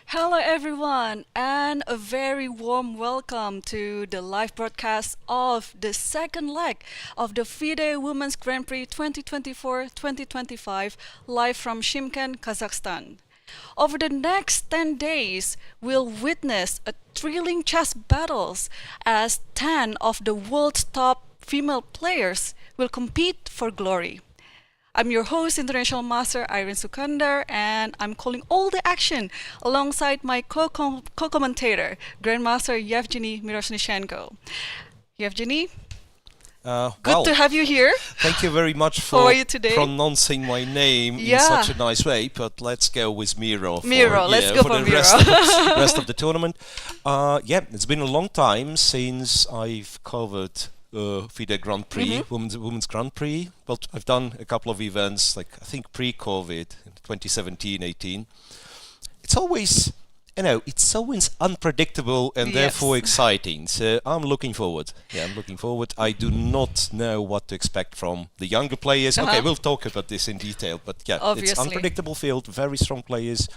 Hello, everyone, and a very warm welcome to the live broadcast of the second leg of the FIDE Women's Grand Prix 2024-2025 live from Shymkent, Kazakhstan. Over the next 10 days, we'll witness a thrilling chess battles as 10 of the world's top female players will compete for glory. I'm your host, International Master Irene Sukandar, and I'm calling all the action alongside my co-commentator, Grandmaster Evgenij Miroshnichenko. Evgenij, good to have you here. Thank you very much for pronouncing my name in such a nice way, but let's go with Miro. Let's go for the Miro. rest of the tournament. It's been a long time since I've covered FIDE Grand Prix, Women's Grand Prix. Well, I've done a couple of events, like I think pre-COVID, 2017-18. It's always, it's always unpredictable and therefore exciting. So I'm looking forward. I'm looking forward. I do not know what to expect from the younger players. Okay, we'll talk about this in detail, but obviously. It's unpredictable field, very strong players.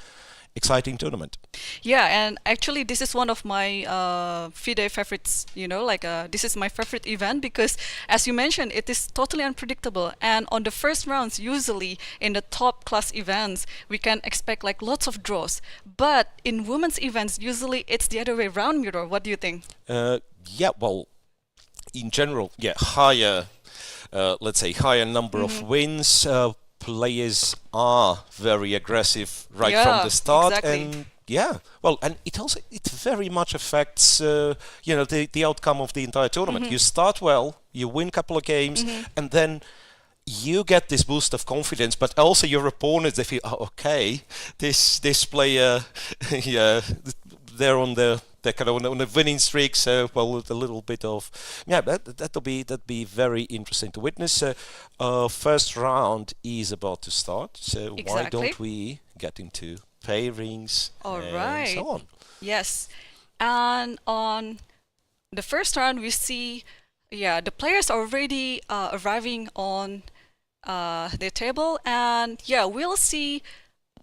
Exciting tournament. Yeah, and actually this is one of my FIDE favorites, this is my favorite event because as you mentioned, it is totally unpredictable, and on the first rounds, usually in the top class events, we can expect like lots of draws, but in women's events, usually it's the other way around. Miro, what do you think? Well, in general, higher, let's say higher number of wins, players are very aggressive from the start, exactly. and it very much affects the outcome of the entire tournament. You start well, you win a couple of games, and then you get this boost of confidence, but also your opponents, they feel, this player, they're on the kind of on a winning streak, so with a little bit of that'd be very interesting to witness. First round is about to start, so why don't we get into pairings and so on? Yes, and on the first round we see the players are already arriving on the table, and we'll see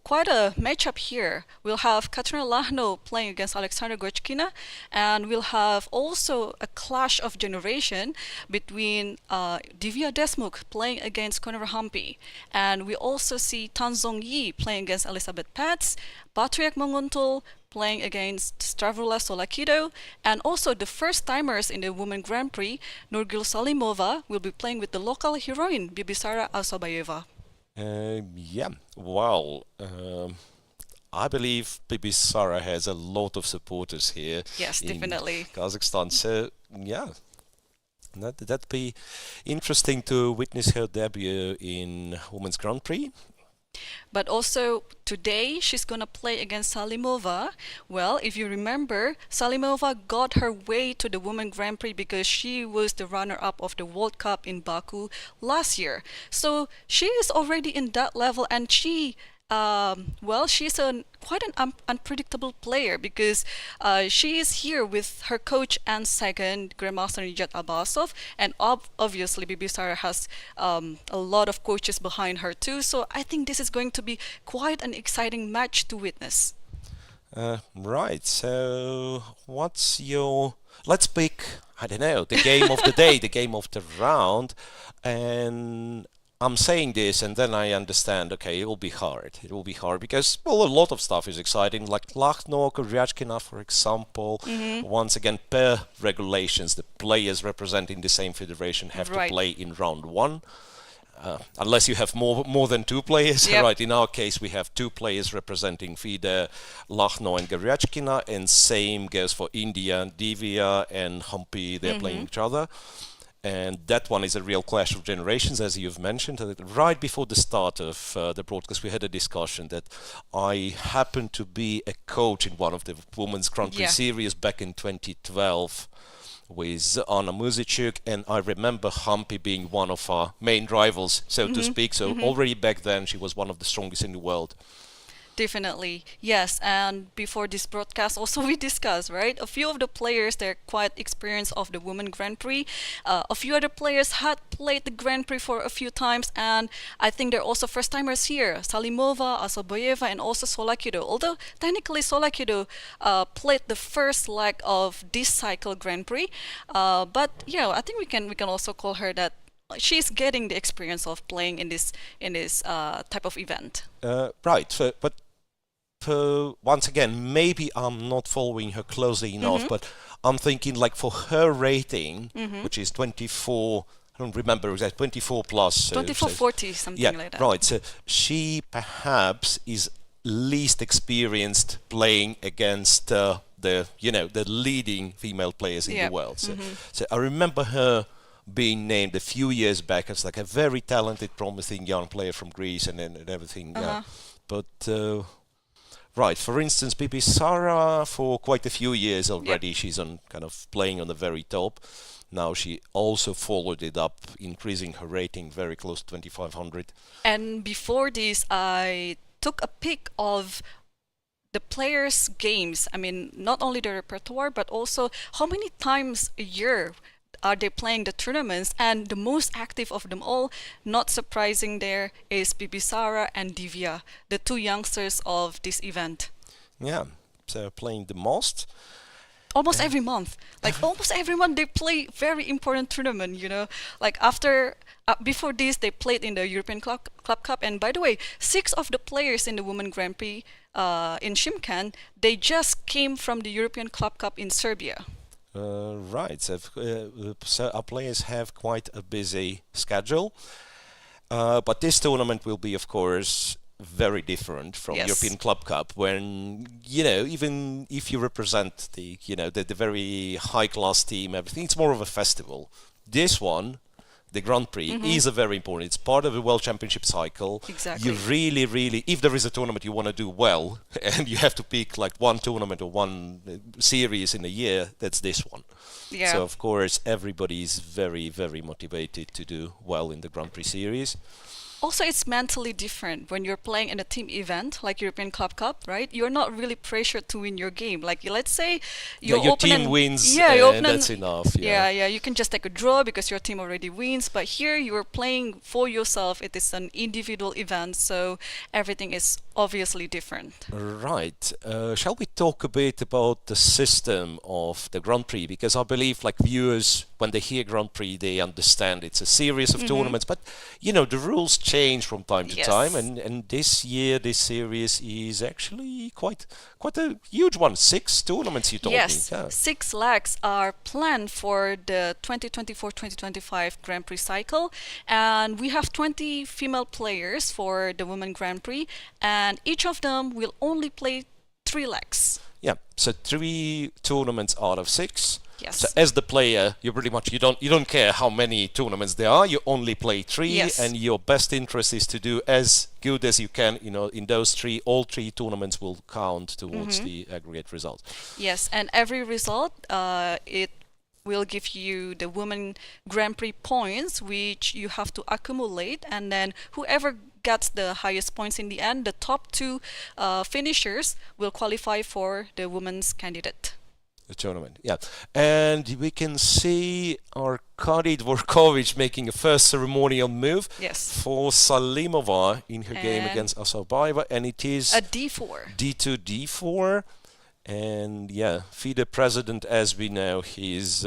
quite a matchup here. We'll have Kateryna Lagno playing against Aleksandra Goryachkina, and we'll have also a clash of generation between Divya Deshmukh playing against Koneru Humpy, and we also see Tan Zhongyi playing against Elisabeth Paehtz, Batkhuyag Munguntuul playing against Stavroula Tsolakidou, and also the first timers in the Women Grand Prix, Nurgyul Salimova, will be playing with the local heroine Bibisara Assaubayeva. I believe Bibisara has a lot of supporters here. Yes, definitely. Kazakhstan. So, that'd be interesting to witness her debut in Women's Grand Prix. But also today she's gonna play against Salimova. Well, if you remember, Salimova got her way to the Women Grand Prix because she was the runner-up of the World Cup in Baku last year. So she is already in that level, and she's quite an unpredictable player because she is here with her coach and second Grandmaster Nijat Abbasov, and obviously Bibisara has a lot of coaches behind her too. So I think this is going to be quite an exciting match to witness. Right. So let's pick, the game of the day, the game of the round, and I'm saying this and then I understand, it will be hard. It will be hard because, a lot of stuff is exciting, like Lagno, Goryachkina, for example. Once again, per regulations, the players representing the same federation have to play in round one. Unless you have more than two players. Right, in our case, we have two players representing FIDE, Lagno and Goryachkina, and same goes for India, Divya and Humpy, they're playing each other. And that one is a real clash of generations, as you've mentioned. Right before the start of the broadcast, we had a discussion that I happened to be a coach in one of the Women's Grand Prix series back in 2012 with Anna Muzichuk, and I remember Humpy being one of our main rivals, so to speak. So already back then, she was one of the strongest in the world. Definitely, yes. And before this broadcast, also we discussed, right? A few of the players, they're quite experienced of the Women Grand Prix. A few other players had played the Grand Prix for a few times, and I think they're also first-timers here. Salimova, Assaubayeva, and also Tsolakidou. Although technically Tsolakidou played the first leg of this cycle Grand Prix, but yeah, I think we can also call her that she's getting the experience of playing in this type of event. Right, but once again, maybe I'm not following her closely enough, but I'm thinking like for her rating, which is 24, I don't remember exactly, 24 plus. 2440, something like that. Right, so she perhaps is least experienced playing against the leading female players in the world. So I remember her being named a few years back as like a very talented, promising young player from Greece and everything. But right, for instance, Bibisara, for quite a few years already, she's on kind of playing on the very top. Now she also followed it up, increasing her rating very close to 2500. And before this, I took a pic of the players' games. I mean, not only the repertoire, but also how many times a year are they playing the tournaments. And the most active of them all, not surprising there, is Bibisara and Divya, the two youngsters of this event. Yeah, so playing the most. Almost every month. Like almost every month they play very important tournament, you know. Like before this they played in the European Club Cup. And by the way, 6 of the players in the Women Grand Prix in Shymkent, they just came from the European Club Cup in Serbia. Right, so our players have quite a busy schedule, but this tournament will be, of course, very different from European Club Cup, when even if you represent the very high class team, everything, it's more of a festival. This one, the Grand Prix, is a very important. It's part of the World Championship cycle. Exactly. You really, if there is a tournament you want to do well, and you have to pick like one tournament or one series in a year, that's this one. Yeah. So of course everybody is very, very motivated to do well in the Grand Prix series. Also, it's mentally different when you're playing in a team event like European Club Cup, right? You're not really pressured to win your game. Like, let's say your team wins, and that's enough. Yeah, you can just take a draw because your team already wins. But here, you're playing for yourself. It is an individual event, so everything is obviously different. Right. Shall we talk a bit about the system of the Grand Prix? Because I believe, like, viewers, when they hear Grand Prix, they understand it's a series of tournaments. But the rules change from time to time, and this year this series is actually quite a huge one. 6 tournaments, you told me. Yes, 6 legs are planned for the 2024-2025 Grand Prix cycle, and we have 20 female players for the Women Grand Prix, and each of them will only play 3 legs. Yeah, so 3 tournaments out of 6. Yes. So as the player, you pretty much you don't care how many tournaments there are. You only play 3, and your best interest is to do as good as you can. In those 3, all 3 tournaments will count towards the aggregate result. Yes, and every result it will give you the Women Grand Prix points, which you have to accumulate, and then whoever gets the highest points in the end, the top 2 finishers will qualify for the Women's Candidate. The tournament, yeah. And we can see Arkady Dvorkovich making a first ceremonial move for Salimova in her game against Assaubayeva, and it is a D4. D2, D4. And FIDE president, as we know, he's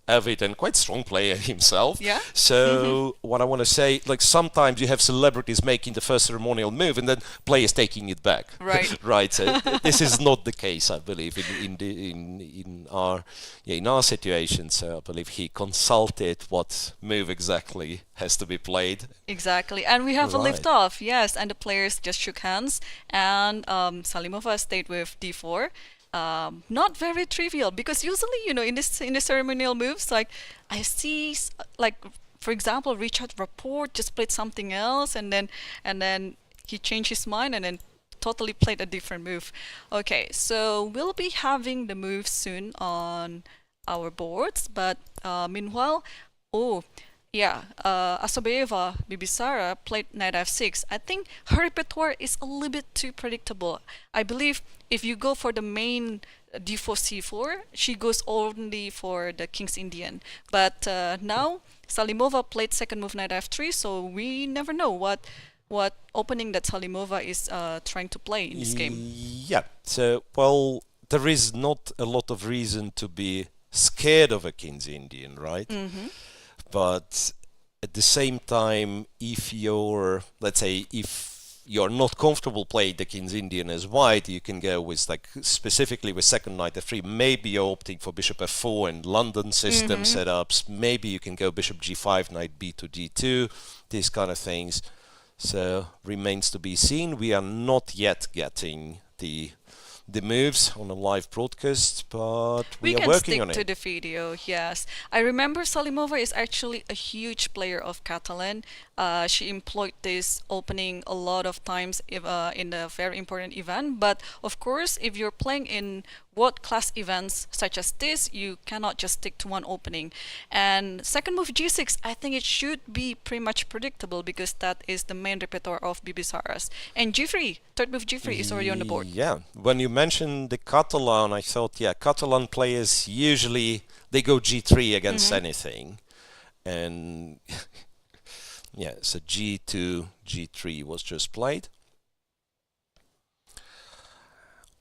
avid and quite strong player himself. Yeah. So what I want to say, like, sometimes you have celebrities making the first ceremonial move and then players taking it back. Right. Right. So this is not the case, I believe, in our situation. So I believe he consulted what move exactly has to be played. Exactly. And we have a lift off, yes, and the players just shook hands, and Salimova stayed with D4. Not very trivial, because usually, in the ceremonial moves, like, I see, like, for example, Richard Rapport just played something else, and then he changed his mind and then totally played a different move. Okay, so we'll be having the moves soon on our boards, but meanwhile, Yeah, Assaubayeva, Bibisara played knight f6. I think her repertoire is a little bit too predictable. I believe if you go for the main d4 c4, she goes only for the king's Indian. But now Salimova played second move knight f3, so we never know what opening that Salimova is trying to play in this game. Yeah. So, well, there is not a lot of reason to be scared of a king's Indian, right? Mm-hmm. But at the same time, if you're, let's say, if you're not comfortable playing the king's Indian as white, you can go with, like, specifically with second knight f3. Maybe you're opting for bishop f4 and London system setups. Maybe you can go bishop g5, knight b to d2, these kind of things. So remains to be seen. We are not yet getting the moves on a live broadcast, but we are working on it. We can stick to the video, yes. I remember Salimova is actually a huge player of Catalan. She employed this opening a lot of times in a very important event. But of course, if you're playing in world-class events such as this, you cannot just stick to one opening. And second move g6, I think it should be pretty much predictable because that is the main repertoire of Bibisara's. And g3, third move g3 is already on the board. Yeah, when you mentioned the Catalan, I thought, yeah, Catalan players usually, they go g3 against anything. And yeah, so g2, g3 was just played.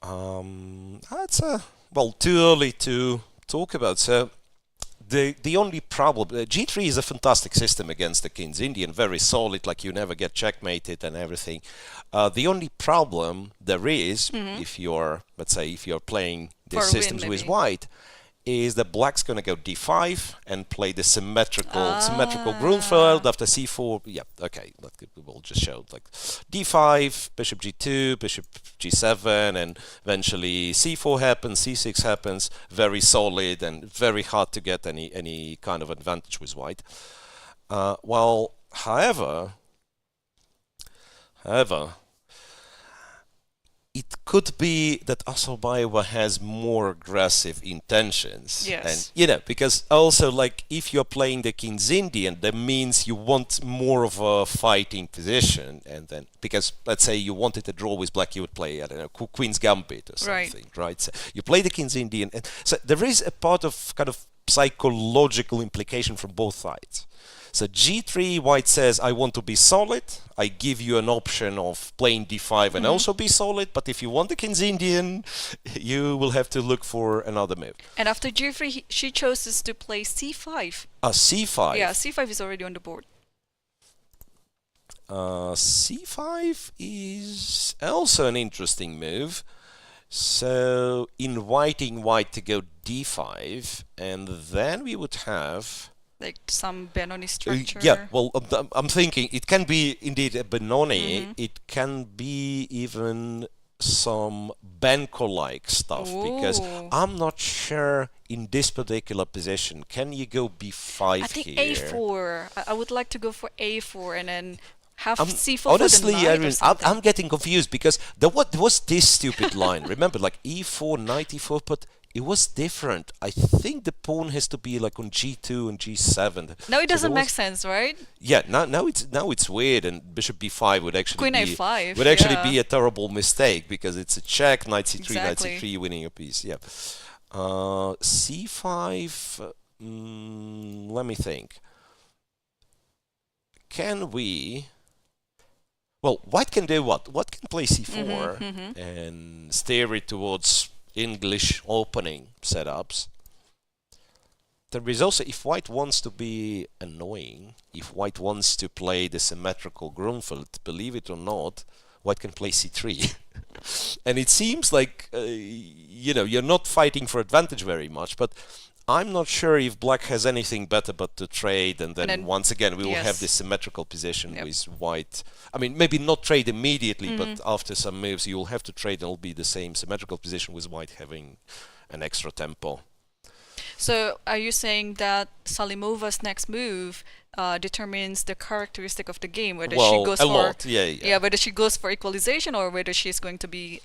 That's well, too early to talk about. So the only problem, g3 is a fantastic system against the king's Indian, very solid, like you never get checkmated and everything. The only problem there is, if you're, let's say, if you're playing the systems with white, is that black's going to go d5 and play the symmetrical Grunfeld after c4. Yeah, okay, we'll just show like d5, bishop g2, bishop g7, and eventually c4 happens, c6 happens. Very solid and very hard to get any kind of advantage with white. Well, however, it could be that Assaubayeva has more aggressive intentions. Yes. And, because also, like, if you're playing the king's Indian, that means you want more of a fighting position. And then, because, let's say you wanted a draw with black, you would play, I don't know, Queen's Gambit or something, right? So you play the king's Indian. And so there is a part of kind of psychological implication from both sides. So g3, white says, I want to be solid. I give you an option of playing d5 and also be solid. But if you want the king's Indian, you will have to look for another move. And after g3, she chooses to play c5. C5? Yeah, c5 is already on the board. C5 is also an interesting move. So inviting white to go d5, and then we would have... like some Benoni structure. Yeah, well, I'm thinking it can be indeed a Benoni. It can be even some Benko-like stuff, because I'm not sure in this particular position. Can you go b5 I think here? a4. I would like to go for a4 and then have c4 honestly, for the knight or something. I'm getting confused because there was this stupid line. Remember, like e4, knight e4, but it was different. I think the pawn has to be like on g2 and g7. Now it doesn't make sense, right? Yeah, now it's weird, and bishop b5 would actually Queen a5 would actually be a terrible mistake because it's a check, knight c3, exactly. knight c3, winning a piece. Yeah, c5. Let me think. Can we? Well, white can do what? White can play c4 and steer it towards English opening setups. There is also, if white wants to be annoying, if white wants to play the symmetrical Grunfeld, believe it or not, white can play c3. And it seems like, you're not fighting for advantage very much, but I'm not sure if black has anything better but to trade, and then once again we will have this symmetrical position with white. I mean, maybe not trade immediately, but after some moves you will have to trade, and it'll be the same symmetrical position with white having an extra tempo. So are you saying that Salimova's next move determines the characteristic of the game, whether she Well, goes a for lot, yeah. whether she goes for equalization or whether she's going to be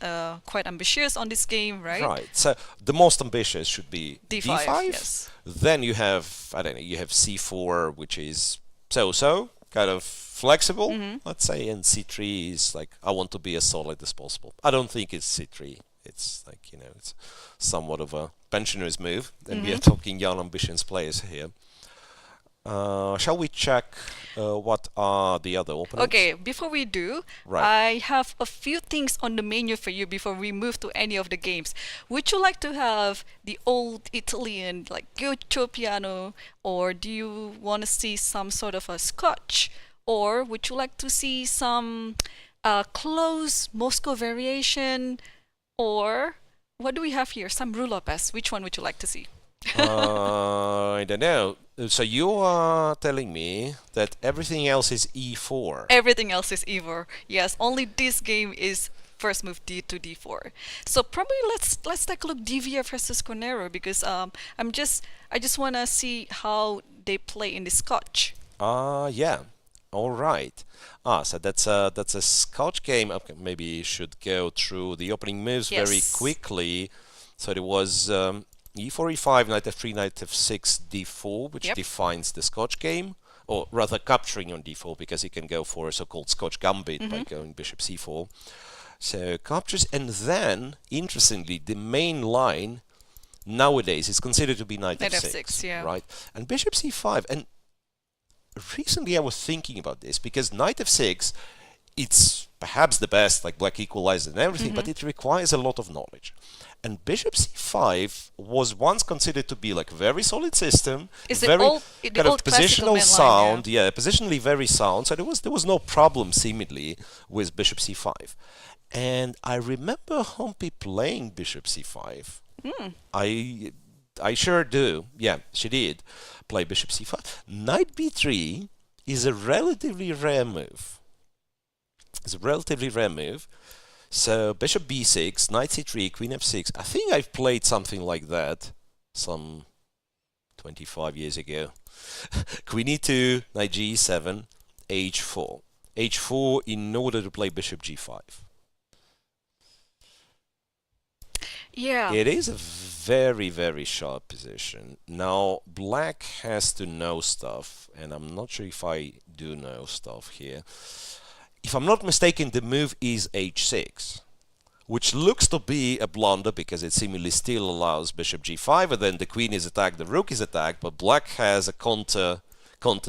quite ambitious on this game, right? Right. So the most ambitious should be D5, yes. Then you have, I don't know, you have C4, which is so-so, kind of flexible, let's say, and C3 is like, I want to be as solid as possible. I don't think it's C3. It's like, you know, it's somewhat of a pensioner's move, and we are talking young, ambitious players here. Shall we check what are the other openings? Okay, before we do, Right. I have a few things on the menu for you before we move to any of the games. Would you like to have the old Italian, like Ghiaccio piano, or do you want to see some sort of a Scotch? Or would you like to see some close Moscow variation? Or what do we have here? Some Rue Lopez. Which one would you like to see? I don't know. So you are telling me that everything else is E4. Everything else is Ivor. Yes, only this game is first move D to D4. So probably let's take a look Divya versus Koneru, because I just wanna see how they play in the Scotch. Yeah. All right. So that's a Scotch game. Okay, maybe you should go through the opening moves very Yes. quickly. So there was E4, E5, Knight F3, Knight F6, D4, which Yep. defines the Scotch game, or rather capturing on D4, because you can go for a so-called Scotch gambit by going Bishop C4. So captures, and then interestingly, the main line nowadays is considered to be Knight Knight F6, F6, yeah. right? And Bishop C5, and recently I was thinking about this because Knight F6, it's perhaps the best, like black equalizer and everything, but it requires a lot of knowledge. And Bishop C5 was once considered to be like a very solid system, Is it very old- the kind of old classical positional main line, sound, yeah, positionally very sound. So there was no problem seemingly with Bishop C5. And I remember Humpy playing Bishop C5. I sure do. Yeah, she did play Bishop C5. Knight B3 is a relatively rare move. It's a relatively rare move. So Bishop B6, Knight C3, Queen F6. I think I've played something like that some 25 years ago. Queen E2, Knight G7, H4. H4 in order to play Bishop G5. Yeah. It is a very, very sharp position. Now, black has to know stuff, and I'm not sure if I do know stuff here. If I'm not mistaken, the move is H6, which looks to be a blunder because it seemingly still allows Bishop G5, and then the queen is attacked, the rook is attacked, but black has a counter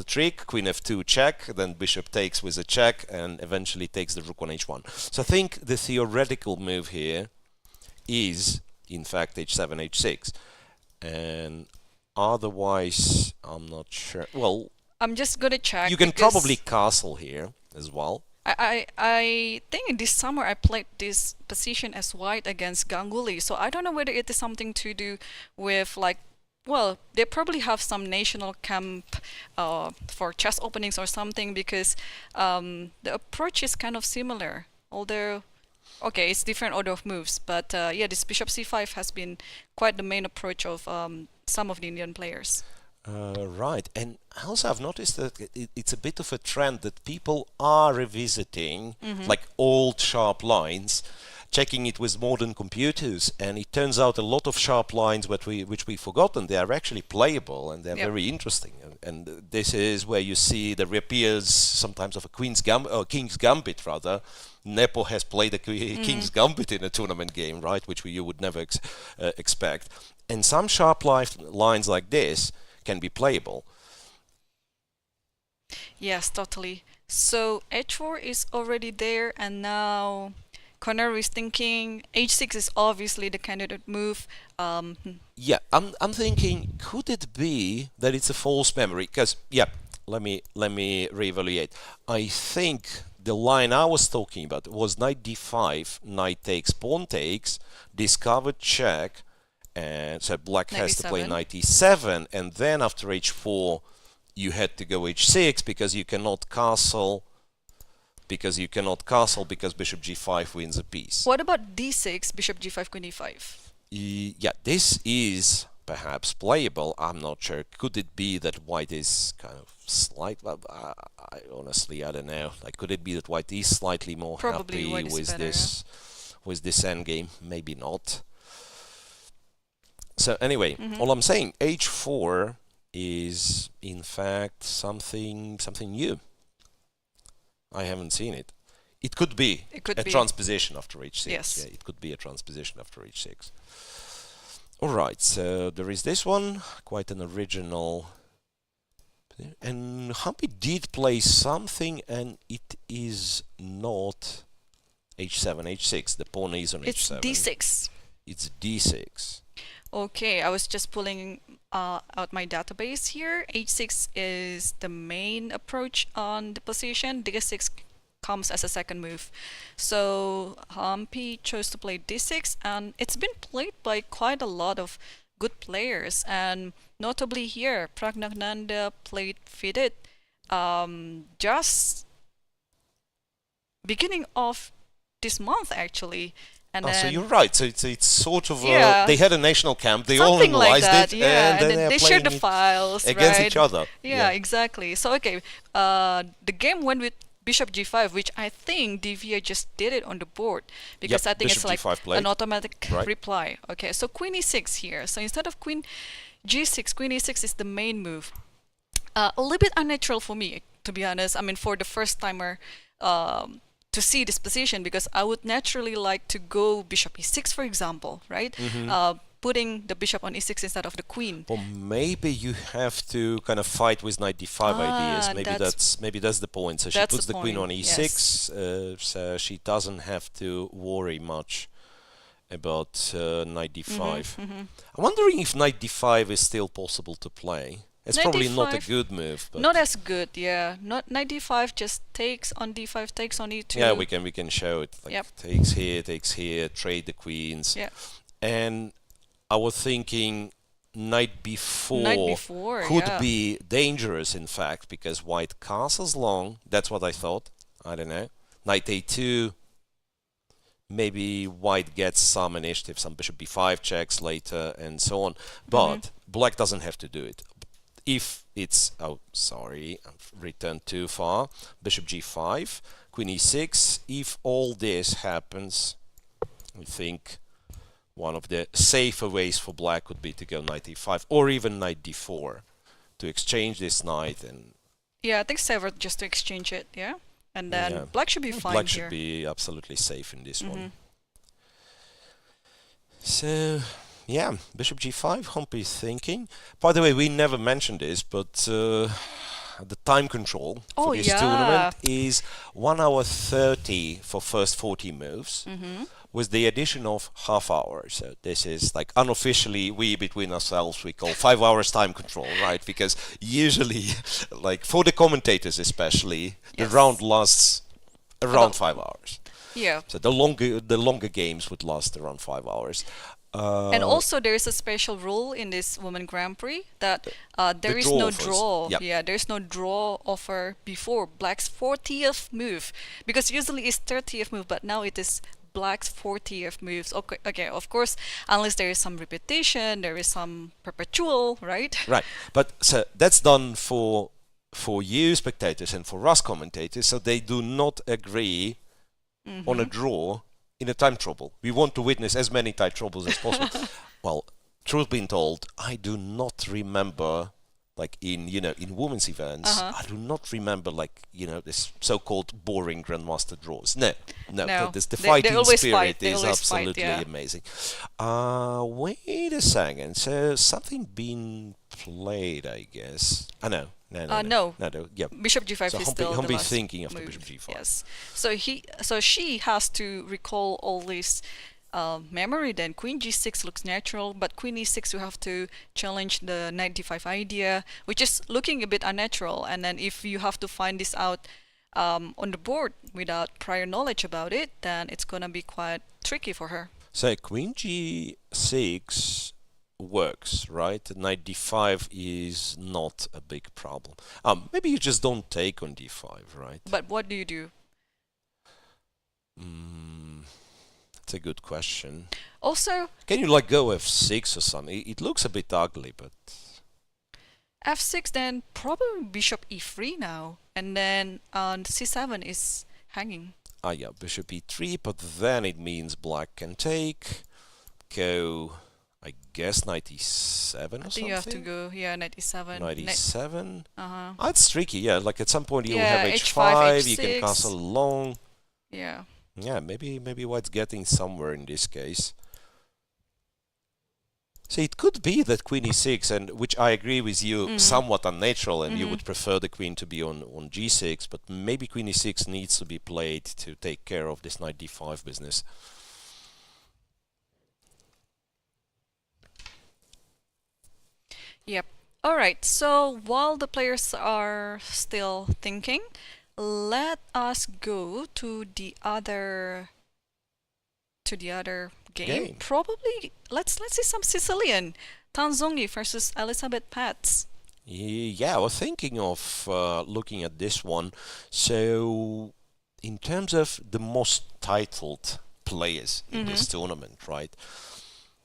trick, Queen F2 check, then Bishop takes with a check, and eventually takes the rook on H1. So I think the theoretical move here is in fact H7, H6, and otherwise I'm not sure. Well, I'm just gonna check. you can because probably castle here as well. I think in this summer I played this position as white against Ganguly, so I don't know whether it is something to do with like, well, they probably have some national camp for chess openings or something, because the approach is kind of similar, although okay, it's different order of moves, but yeah, this Bishop C5 has been quite the main approach of some of the Indian players. Right, and also I've noticed that it's a bit of a trend that people are revisiting like old sharp lines, checking it with modern computers, and it turns out a lot of sharp lines which we've forgotten, they are actually playable and they're very interesting. And this is where you see the reappears sometimes of a king's gambit rather. Nepo has played a king's gambit in a tournament game, right, which you would never expect. And some sharp lines like this can be playable. Yes, totally. So H4 is already there, and now Koneru is thinking H6 is obviously the candidate move. Yeah, I'm thinking, could it be that it's a false memory? Because yeah, let me reevaluate. I think the line I was talking about was knight d5, knight takes, pawn takes, discovered check, and so black has to play knight e7, and then after h4 you had to go h6 because you cannot castle. Because bishop g5 wins a piece. What about d6, bishop g5, queen e5? Yeah, this is perhaps playable. I'm not sure. Could it be that white is kind of slight? I honestly, I don't know. Like, could it be that white is slightly more Probably happy white is with better, this endgame? Maybe not. So anyway, all I'm saying, h4 is in fact something new. I haven't seen it. It could be a transposition after h6. Yes. Yeah, it could be a transposition after h6. All right, so there is this one, quite an original. And Humpy did play something, and it is not h7, h6. The pawn is on h7. It's d6. It's d6. Okay, I was just pulling out my database here. h6 is the main approach on the position. d6 comes as a second move. So Humpy chose to play d6, and it's been played by quite a lot of good players. And notably here, Praggnanandhaa played FIDE just beginning of this month, actually. And so you're right. So it's sort of yeah, they had a national camp. They all something like analyzed that, it, yeah, and then they shared the playing files against right? each other. Yeah, exactly. So okay, the game went with bishop g5, which I think Divya just did it on the board because I think bishop it's like G5 an automatic right. reply. Okay, so queen e6 here. So instead of queen g6, queen e6 is the main move. A little bit unnatural for me, to be honest. I mean, for the first timer to see this position, because I would naturally like to go bishop e6, for example, right? Putting the bishop on e6 instead of the queen. Or maybe you have to kind of fight with knight d5 ideas. Maybe that's the point. So she puts the queen on e6, yes. So she doesn't have to worry much about knight d5. I'm wondering if knight d5 is still possible to play. It's knight probably d5, not a good move. But not as good, yeah. Not knight d5 just takes on d5, takes on e2. Yeah, we can show it. Like takes here, trade the queens. Yeah. And I was thinking knight b4 could be dangerous, in fact, because white castles long. That's what I thought. I don't know. Knight a2. Maybe white gets some initiative, some bishop b5 checks later, and so on. But black doesn't have to do it. If it's, oh, sorry, I've returned too far. Bishop g5, queen e6. If all this happens, I think one of the safer ways for black would be to go knight e5 or even knight d4 to exchange this knight. And yeah, I think safer just to exchange it, yeah? And then black should be fine black here. Should be absolutely safe in this one. So, yeah, bishop g5, Humpy is thinking. By the way, we never mentioned this, but the time control for this tournament is 1 hour 30 for first 40 moves, with the addition of half hour. So this is like unofficially, we between ourselves, we call 5 hours time control, right? Because usually, like for the commentators especially, the round lasts around 5 hours. Yeah. So the longer games would last around 5 hours. And also there is a special rule in this Women Grand Prix that there is no draw. Yeah, there is no draw offer before black's 40th move, because usually it's 30th move, but now it is black's 40th moves. Okay, of course, unless there is some repetition, there is some perpetual, right? Right, but so that's done for you spectators and for us commentators, so they do not agree on a draw in a time trouble. We want to witness as many time troubles as possible. Well, truth being told, I do not remember, like in women's events, I do not remember this so-called boring grandmaster draws. No. The fighting spirit is absolutely amazing. Wait a second. So something being played, I guess. No. Yeah. Bishop g5 so is still the last thinking of move. the bishop g5. Yes. So she has to recall all this memory. Then queen g6 looks natural, but queen e6 you have to challenge the knight d5 idea, which is looking a bit unnatural. And then if you have to find this out on the board without prior knowledge about it, then it's gonna be quite tricky for her. So queen g6 works, right? Knight d5 is not a big problem. Maybe you just don't take on d5, right? But what do you do? That's a good question. Also, Can you like go f6 or something? It looks a bit ugly, but f6, then probably bishop e3 now, and then c7 is hanging. ah yeah, bishop e3, but then it means black can take, go, I guess knight e7 or something. I think you have to go, yeah, knight e7. Knight e7. Uh-huh. Ah, it's tricky, yeah. Like at some point you'll Yeah, have h5, h5, you can h6. castle along. Yeah. Yeah, maybe white's getting somewhere in this case. So it could be that queen e6, and which I agree with you, somewhat unnatural, and you would prefer the queen to be on g6, but maybe queen e6 needs to be played to take care of this knight d5 business. Yep. All right. So while the players are still thinking, let us go to the other game. Probably let's see some Sicilian. Tan Zhongyi versus Elisabeth Paehtz. Yeah, I was thinking of looking at this one. So, in terms of the most titled players in this tournament, right?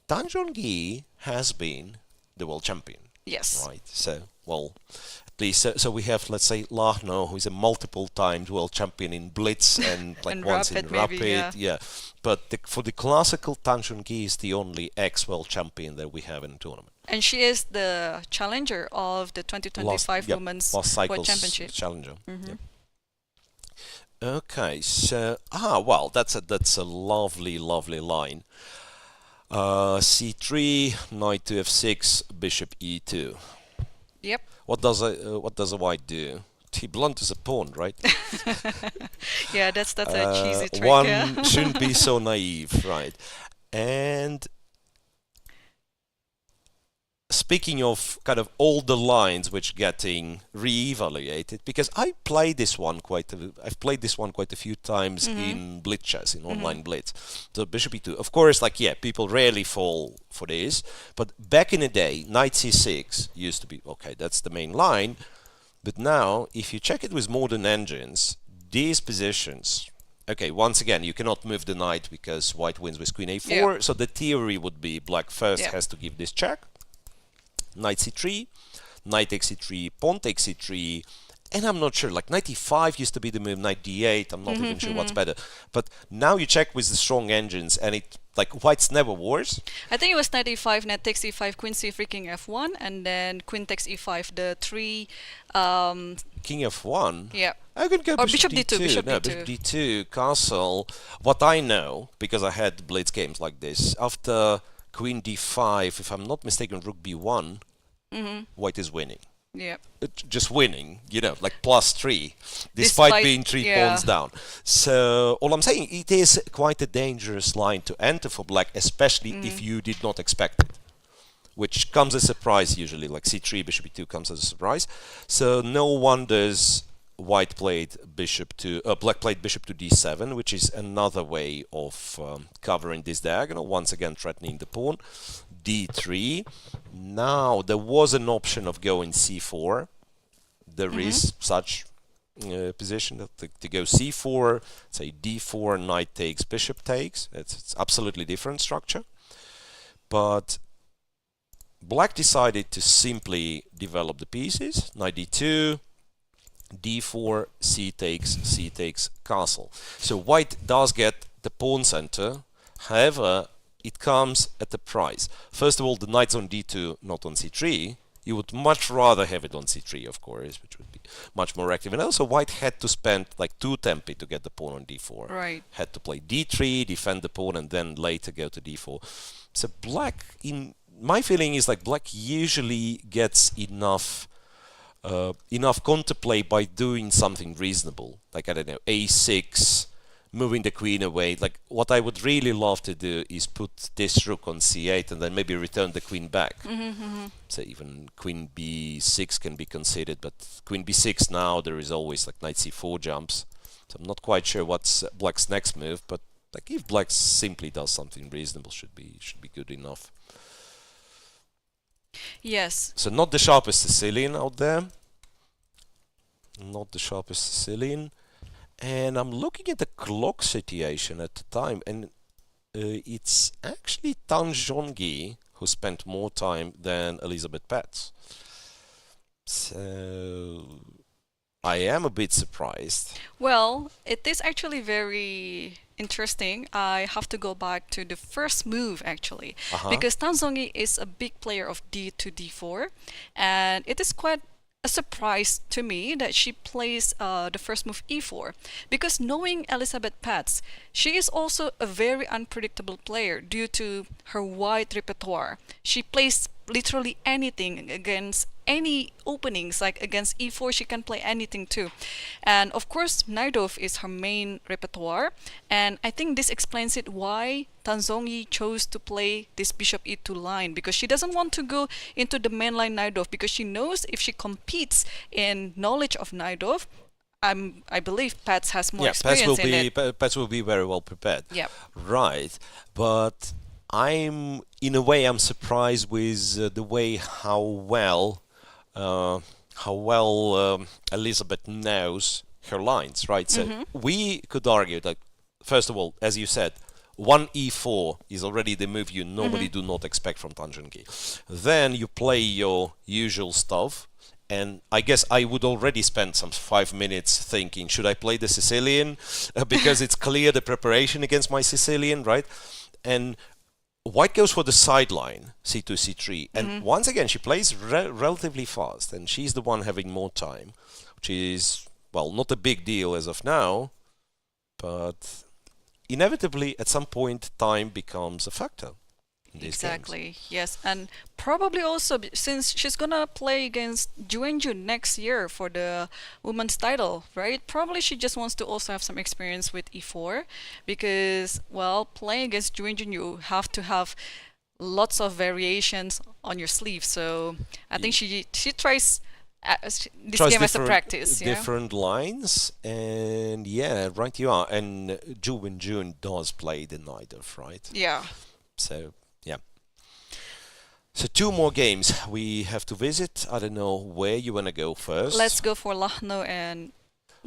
Tan Zhongyi has been the world champion. Yes. Right. So, well, at least so we have, let's say, Lagno, who is a multiple times world champion in blitz and like And once rapid in rapid. maybe, yeah. But for the classical, Tan Zhongyi is the only ex-world champion that we have in the tournament. And she is the challenger of the 2025 Women's last World cycle's Championship. challenger. Yep. Okay, so well, that's a lovely line. c3, knight to f6, bishop e2. Yep. What does a white do? He blunders a pawn, right? Yeah, that's a cheesy trick. One Yeah. shouldn't be so naive, right? And speaking of kind of all the lines which getting re-evaluated, because I've played this one quite a few times in blitz chess, in online blitz. So bishop e2, of course, like people rarely fall for this, but back in the day, knight c6 used to be okay. That's the main line, but now if you check it with modern engines, these positions. Okay, once again, you cannot move the knight because white wins with queen a4. Yeah. So the theory would be black first has to give this check. Knight c3, knight takes c3, pawn takes c3, and I'm not sure, like knight e5 used to be the move, knight d8, I'm not even sure what's better. But now you check with the strong engines, and it, like, white's never wars. I think it was knight e5, knight takes e5, queen c3, king f1, and then queen takes e5, the three... King f1? Yeah. I could go Or bishop bishop d2, d2. bishop No, d2. bishop d2, castle. What I know, because I had blitz games like this, after queen d5, if I'm not mistaken, rook b1, white is winning. Yeah. Just winning, like +3, despite being 3 pawns down. So all I'm saying, it is quite a dangerous line to enter for black, especially if you did not expect it, which comes as a surprise usually, like c3, bishop e2 comes as a surprise. So no wonders white played black played bishop to d7, which is another way of covering this diagonal, once again threatening the pawn. d3. Now there was an option of going c4. There is such position to go c4, say d4, knight takes, bishop takes. It's absolutely different structure. But black decided to simply develop the pieces. Knight d2, d4, c takes, castle. So white does get the pawn center. However, it comes at a price. First of all, the knight's on d2, not on c3. You would much rather have it on c3, of course, which would be much more active. And also, white had to spend like 2 tempi to get the pawn on d4. Right. Had to play d3, defend the pawn, and then later go to d4. So black, in my feeling, is like black usually gets enough counterplay by doing something reasonable, like, I don't know, a6, moving the queen away. Like, what I would really love to do is put this rook on c8 and then maybe return the queen back. So even queen b6 can be considered, but queen b6 now, there is always like knight c4 jumps. So I'm not quite sure what's black's next move, but like if black simply does something reasonable, should be good enough. Yes. So not the sharpest Sicilian out there. Not the sharpest Sicilian. And I'm looking at the clock situation at the time, and it's actually Tan Zhongyi who spent more time than Elisabeth Paehtz. So I am a bit surprised. Well, it is actually very interesting. I have to go back to the first move actually, because Tan Zhongyi is a big player of D2, D4, and it is quite a surprise to me that she plays the first move E4, because knowing Elisabeth Paehtz, she is also a very unpredictable player due to her wide repertoire. She plays literally anything against any openings, like against E4 she can play anything too. And of course Najdov is her main repertoire, and I think this explains it why Tan Zhongyi chose to play this bishop E2 line, because she doesn't want to go into the main line Najdov, because she knows if she competes in knowledge of Najdov, I believe Paehtz has more experience in it. Paehtz will be very well prepared. Yeah. Right, but I'm surprised with the way how well Elisabeth knows her lines, right? So we could argue that, first of all, as you said, 1e4 is already the move you normally do not expect from Tan Zhongyi. Then you play your usual stuff, and I guess I would already spend some 5 minutes thinking, should I play the Sicilian? Because it's clear the preparation against my Sicilian, right? And White goes for the sideline, c2, c3, and once again she plays relatively fast, and she's the one having more time, which is, well, not a big deal as of now, but inevitably at some point time becomes a factor in these Exactly, games. yes, and probably also since she's gonna play against Juenju next year for the women's title, right? Probably she just wants to also have some experience with E4, because, well, playing against Juenju you have to have lots of variations on your sleeve. So I think she tries this game as a practice. Different lines, and yeah, right you are. And June does play the Najdov, right? Yeah. So yeah. So 2 more games we have to visit. I don't know where you want to go first. Let's go for Lagno and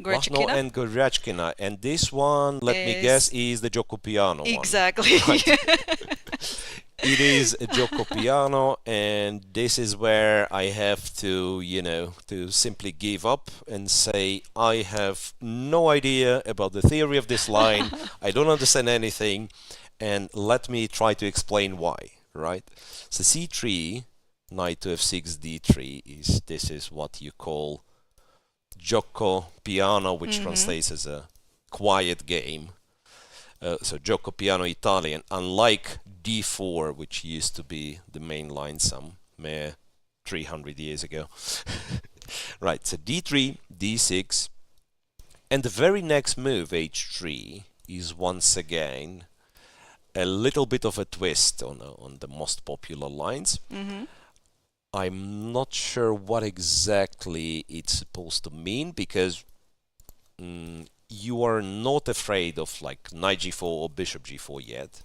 Goryachkina. Lagno and Goryachkina. And this one, let me guess, is the Gioco Piano one. Exactly. Right. It is a Gioco Piano, and this is where I have to, to simply give up and say I have no idea about the theory of this line. I don't understand anything, and let me try to explain why, right? So c3, knight to f6, d3 this is what you call Gioco Piano, which translates as a quiet game. So Gioco Piano Italian, unlike d4, which used to be the main line some mere 300 years ago. Right, so d3, d6, and the very next move, h3, is once again a little bit of a twist on the most popular lines. I'm not sure what exactly it's supposed to mean, because you are not afraid of like knight g4 or bishop g4 yet.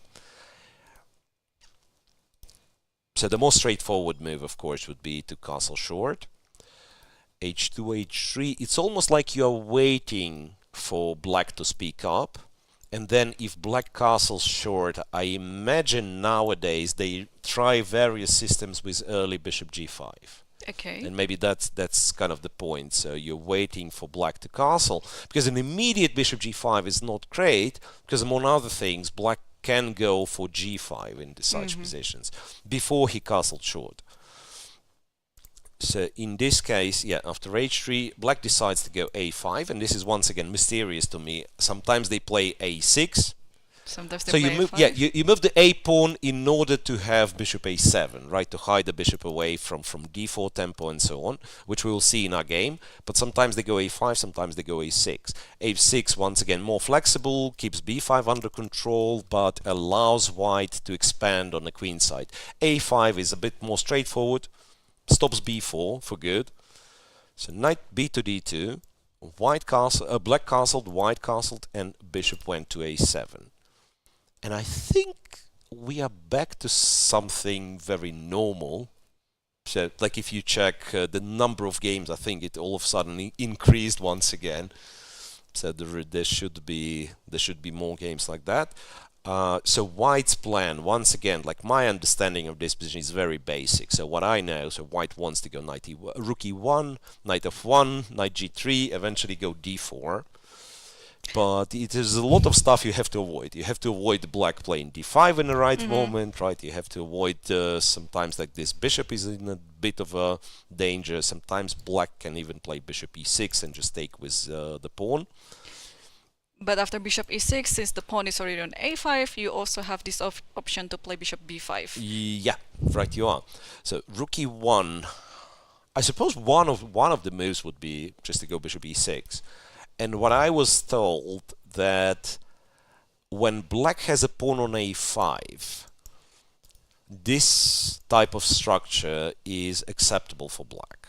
So the most straightforward move, of course, would be to castle short. h2, h3, it's almost like you're waiting for black to speak up. And then if black castles short, I imagine nowadays they try various systems with early bishop g5. Okay. And maybe that's kind of the point. So you're waiting for black to castle, because an immediate bishop g5 is not great, because among other things, black can go for g5 in such positions before he castled short. So in this case, yeah, after h3, black decides to go a5, and this is once again mysterious to me. Sometimes they play a6. Sometimes they So play you move, a5. yeah, you move the a pawn in order to have bishop a7, right, to hide the bishop away from d4 tempo and so on, which we will see in our game. But sometimes they go a5, sometimes they go a6. a6, once again, more flexible, keeps b5 under control, but allows white to expand on the queen side. a5 is a bit more straightforward, stops b4 for good. So knight b to d2, black castled, white castled, and bishop went to a7. And I think we are back to something very normal. So, like if you check the number of games, I think it all of a sudden increased once again. So there should be more games like that. So white's plan, once again, like my understanding of this position is very basic. So what I know, so white wants to go rook e1, knight f1, knight g3, eventually go d4. But it is a lot of stuff you have to avoid. You have to avoid black playing d5 in the right moment, right? You have to avoid sometimes like this bishop is in a bit of a danger. Sometimes black can even play bishop e6 and just take with the pawn. But after bishop e6, since the pawn is already on a5, you also have this option to play bishop b5. Yeah, right you are. So rook e1. I suppose one of the moves would be just to go bishop e6. And what I was told that when black has a pawn on a5, this type of structure is acceptable for black.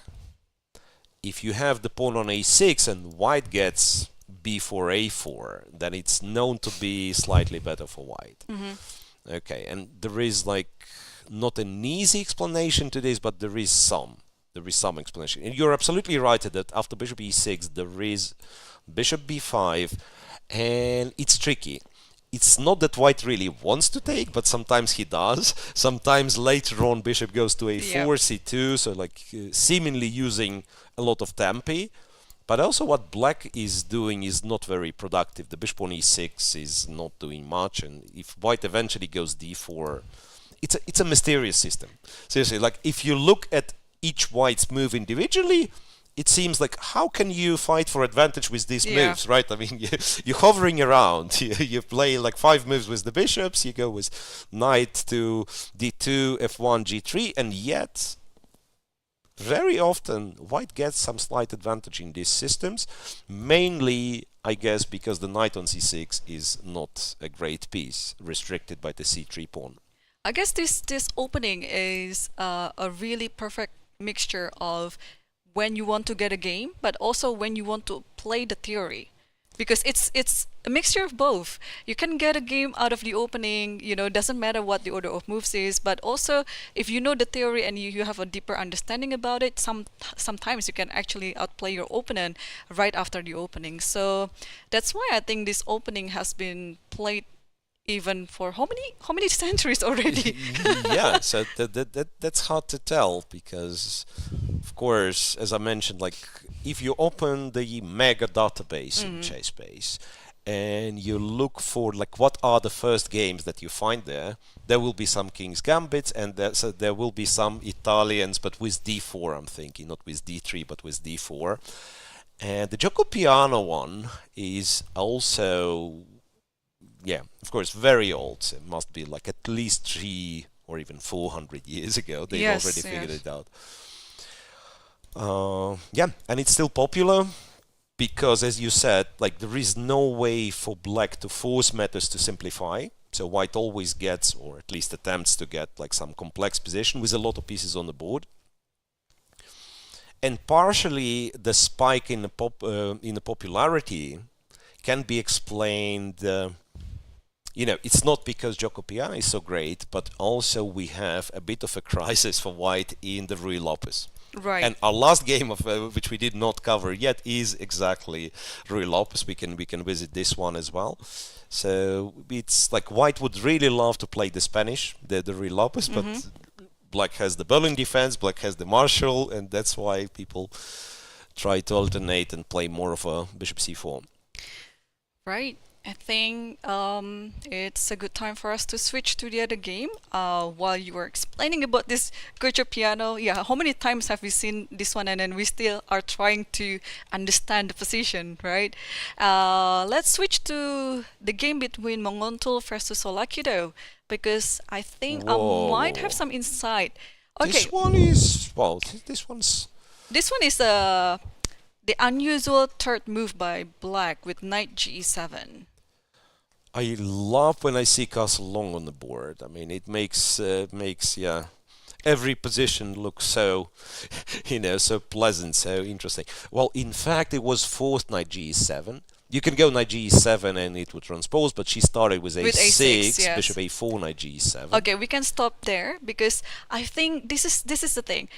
If you have the pawn on a6 and white gets b4 a4, then it's known to be slightly better for white. Okay, and there is like not an easy explanation to this, but there is some explanation. And you're absolutely right that after bishop e6 there is bishop b5, and it's tricky. It's not that white really wants to take, but sometimes he does. Sometimes later on bishop goes to a4, c2, so like seemingly using a lot of tempi. But also what black is doing is not very productive. The bishop on e6 is not doing much, and if white eventually goes d4, it's a mysterious system. Seriously, like if you look at each white's move individually, it seems like how can you fight for advantage with these moves, right? I mean, you're hovering around. You play like 5 moves with the bishops. You go with knight to d2, f1, g3, and yet very often white gets some slight advantage in these systems, mainly I guess because the knight on c6 is not a great piece, restricted by the c3 pawn. I guess this opening is a really perfect mixture of when you want to get a game, but also when you want to play the theory. Because it's a mixture of both. You can get a game out of the opening, doesn't matter what the order of moves is, but also if you know the theory and you have a deeper understanding about it, sometimes you can actually outplay your opponent right after the opening. So that's why I think this opening has been played even for how many centuries already? Yeah, so that's hard to tell because, of course, as I mentioned, like if you open the mega database in ChessBase and you look for like what are the first games that you find there will be some King's Gambits and there will be some Italians, but with d4 I'm thinking, not with d3 but with d4. And the Gioco Piano one is also, yeah, of course, very old. It must be like at least 300 or even 400 years ago. They've already figured it out. Yeah, and it's still popular because, as you said, like there is no way for black to force matters to simplify. So white always gets, or at least attempts to get, like some complex position with a lot of pieces on the board. And partially, the spike in the popularity can be explained. It's not because Gioco Piano is so great, but also we have a bit of a crisis for white in the Ruy Lopez. Right. And our last game of which we did not cover yet is exactly Ruy Lopez. We can visit this one as well. So it's like white would really love to play the Spanish, the Ruy Lopez, but black has the Berlin defense, black has the Marshall, and that's why people try to alternate and play more of a bishop c4. Right. I think it's a good time for us to switch to the other game. While you were explaining about this Gioco Piano, how many times have we seen this one and then we still are trying to understand the position, right? Let's switch to the game between Munguntuul versus Tsolakidou because I think I might have some insight. Okay. This one is, well, this one is the unusual third move by black with knight g7. I love when I see castle long on the board. I mean, it makes every position look so, so pleasant, so interesting. Well, in fact, it was forced knight g7. You can go knight g7 and it would transpose, but she started with a6, yes. bishop a4, knight g7. Okay, we can stop there because I think this is the thing.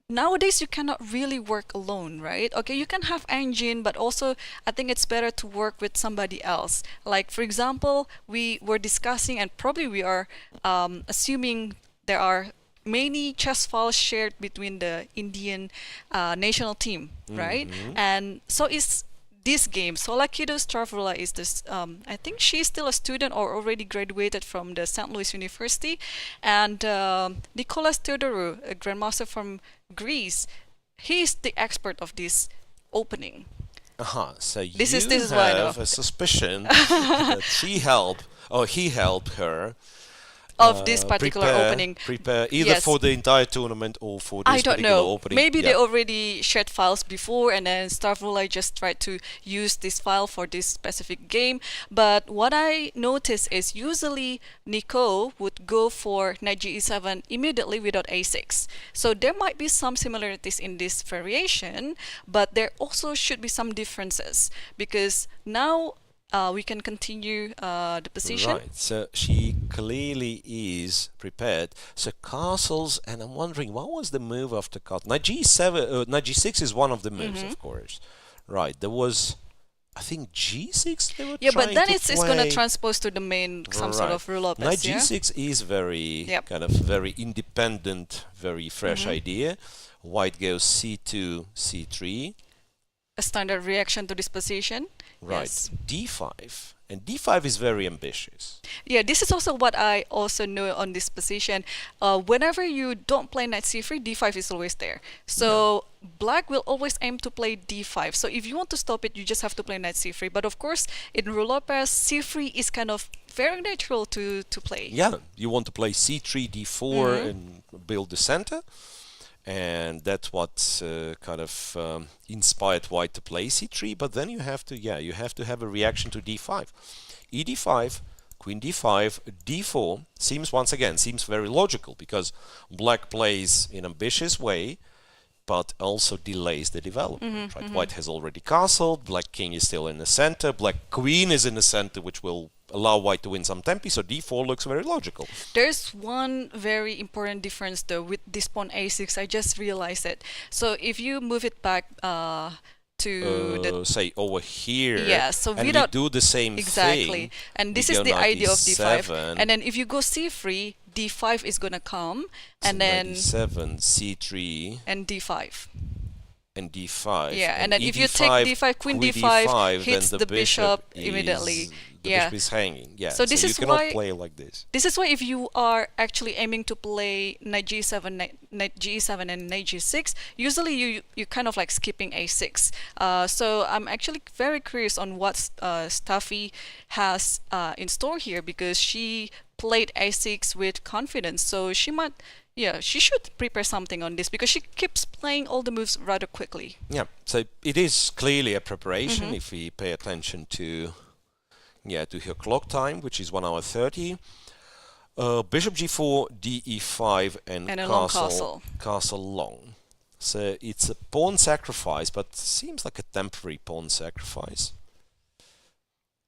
nowadays you cannot really work alone, right? Okay, you can have engine, but also I think it's better to work with somebody else. Like for example, we were discussing, and probably we are assuming there are many chess files shared between the Indian national team, right? And so is this game. Tsolakidou Stavroula is this. I think she's still a student or already graduated from the St. Louis University, and Nicolas Theodorou, a grandmaster from Greece, he is the expert of this opening. So This you is what I know. have a suspicion that he helped her Of this particular opening. prepare either Yes. for the entire tournament or for this I don't particular know. opening. Maybe Yeah. they already shared files before, and then Stavroula just tried to use this file for this specific game. But what I noticed is usually Nico would go for knight ge7 immediately without a6. So there might be some similarities in this variation, but there also should be some differences, because now we can continue the position. Right, so she clearly is prepared. So castles, and I'm wondering, what was the move after castle? Knight g7, knight g6 is one of the moves, of course. Right, there was, I think g6 they were Yeah, trying but then to it's going to play. transpose to the main, some sort Right. of rule of Knight yeah? g6 is very Yep. kind of very independent, very fresh idea. White goes c2, c3. A standard reaction to this position. Right, Yes. d5, and d5 is very ambitious. Yeah, this is also what I also know on this position. Whenever you don't play knight c3, d5 is always there. So black will always aim to play d5. So if you want to stop it, you just have to play knight c3. But of course, in Rulopez, c3 is kind of very natural to play. Yeah, you want to play c3, d4 and build the center. And that's what kind of inspired white to play c3. But then you have to have a reaction to d5. E d5, queen d5, d4 seems very logical, because black plays in ambitious way, but also delays the development. Right? White has already castled, black king is still in the center, black queen is in the center, which will allow white to win some tempi, so d4 looks very logical. There's one very important difference though with this pawn a6. I just realized it. So if you move it back to the say over here, Yeah, so and without- we do the same exactly, thing. and this we is go the knight idea of d5. e7, And then if you go c3, d5 is gonna come, and so then knight e7, c3, and d5. and d5. Yeah, and then if you take d5, queen d5 then hits the bishop is- immediately. The Yeah. bishop is hanging. Yeah, So this you is cannot why- play like this. This is why if you are actually aiming to play knight g7, knight g7 and knight g6, usually you kind of like skipping a6. So I'm actually very curious on what Staffy has in store here, because she played a6 with confidence. So she might, she should prepare something on this, because she keeps playing all the moves rather quickly. Yeah, so it is clearly a preparation if we pay attention to her clock time, which is 1 hour 30. Bishop g4, de5, and a long castle. Castle long. So it's a pawn sacrifice, but seems like a temporary pawn sacrifice.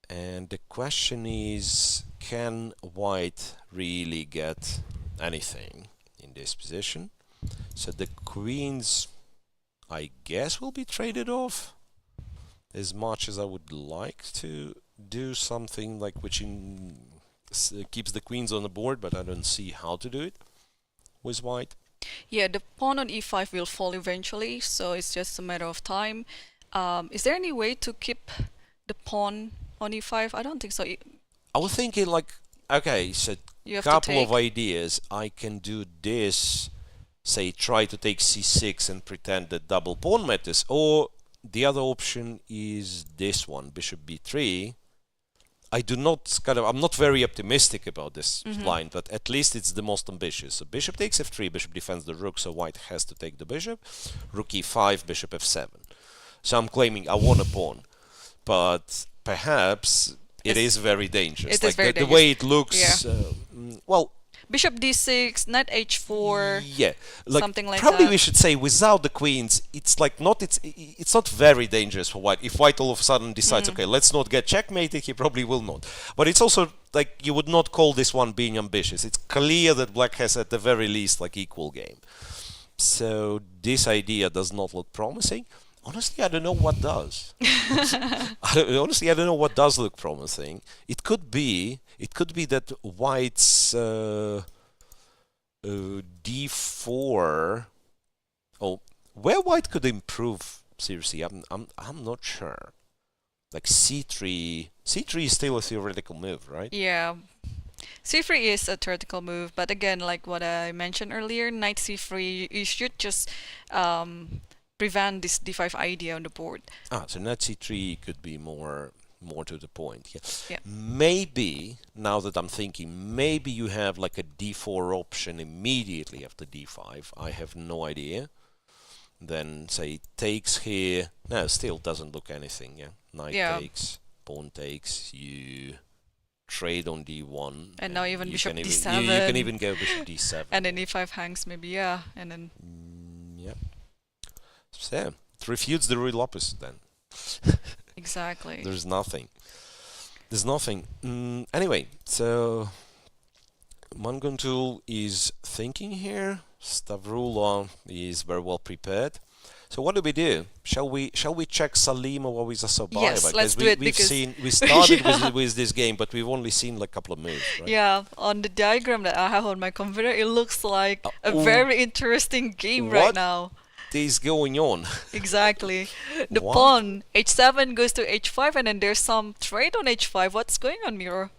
And the question is, can white really get anything in this position? So the queens, I guess, will be traded off, as much as I would like to do something like which keeps the queens on the board, but I don't see how to do it with white. Yeah, the pawn on e5 will fall eventually, so it's just a matter of time. Is there any way to keep the pawn on e5? I don't think so. I was thinking like, okay, so You have to couple of take- ideas. I can do this, say try to take c6 and pretend that double pawn matters, or the other option is this one, bishop b3. I'm not very optimistic about this line, but at least it's the most ambitious. So bishop takes f3, bishop defends the rook, so white has to take the bishop. Rook e5, bishop f7. So I'm claiming I want a pawn, but perhaps it is very dangerous. It is very the way it looks, well, Bishop d6, knight h4, yeah, like something like probably that. we should say without the queens, it's like it's not very dangerous for white. If white all of a sudden decides, okay, let's not get checkmated, he probably will not. But it's also like you would not call this one being ambitious. It's clear that black has at the very least like equal game. So this idea does not look promising. Honestly, I don't know what does. Honestly, I don't know what does look promising. It could be that White's d4. Oh, where White could improve. Seriously, I'm not sure. Like c3 is still a theoretical move, right? Yeah. C3 is a theoretical move, but again, like what I mentioned earlier, knight c3, you should just prevent this d5 idea on the board. So knight c3 could be more to the point. Yeah. Maybe, now that I'm thinking, maybe you have like a d4 option immediately after d5. I have no idea. Then say takes here. No, still doesn't look anything. Yeah, knight takes, pawn takes. You trade on d1, and now even bishop d7. You can even go bishop d7. And then e5 hangs maybe, and then. Yeah. So it refutes the real opposite then. Exactly. There's nothing. Anyway, so Munguntuul is thinking here. Stavroula is very well prepared. So what do we do? Shall we check Salimova with Assaubayeva? Yes, let's do it. We started with this game, but we've only seen like a couple of moves. Right? Yeah, on the diagram that I have on my computer, it looks like a very interesting game right now. What is going on? Exactly. The pawn h7 goes to h5, and then there's some trade on h5. What's going on, Miro?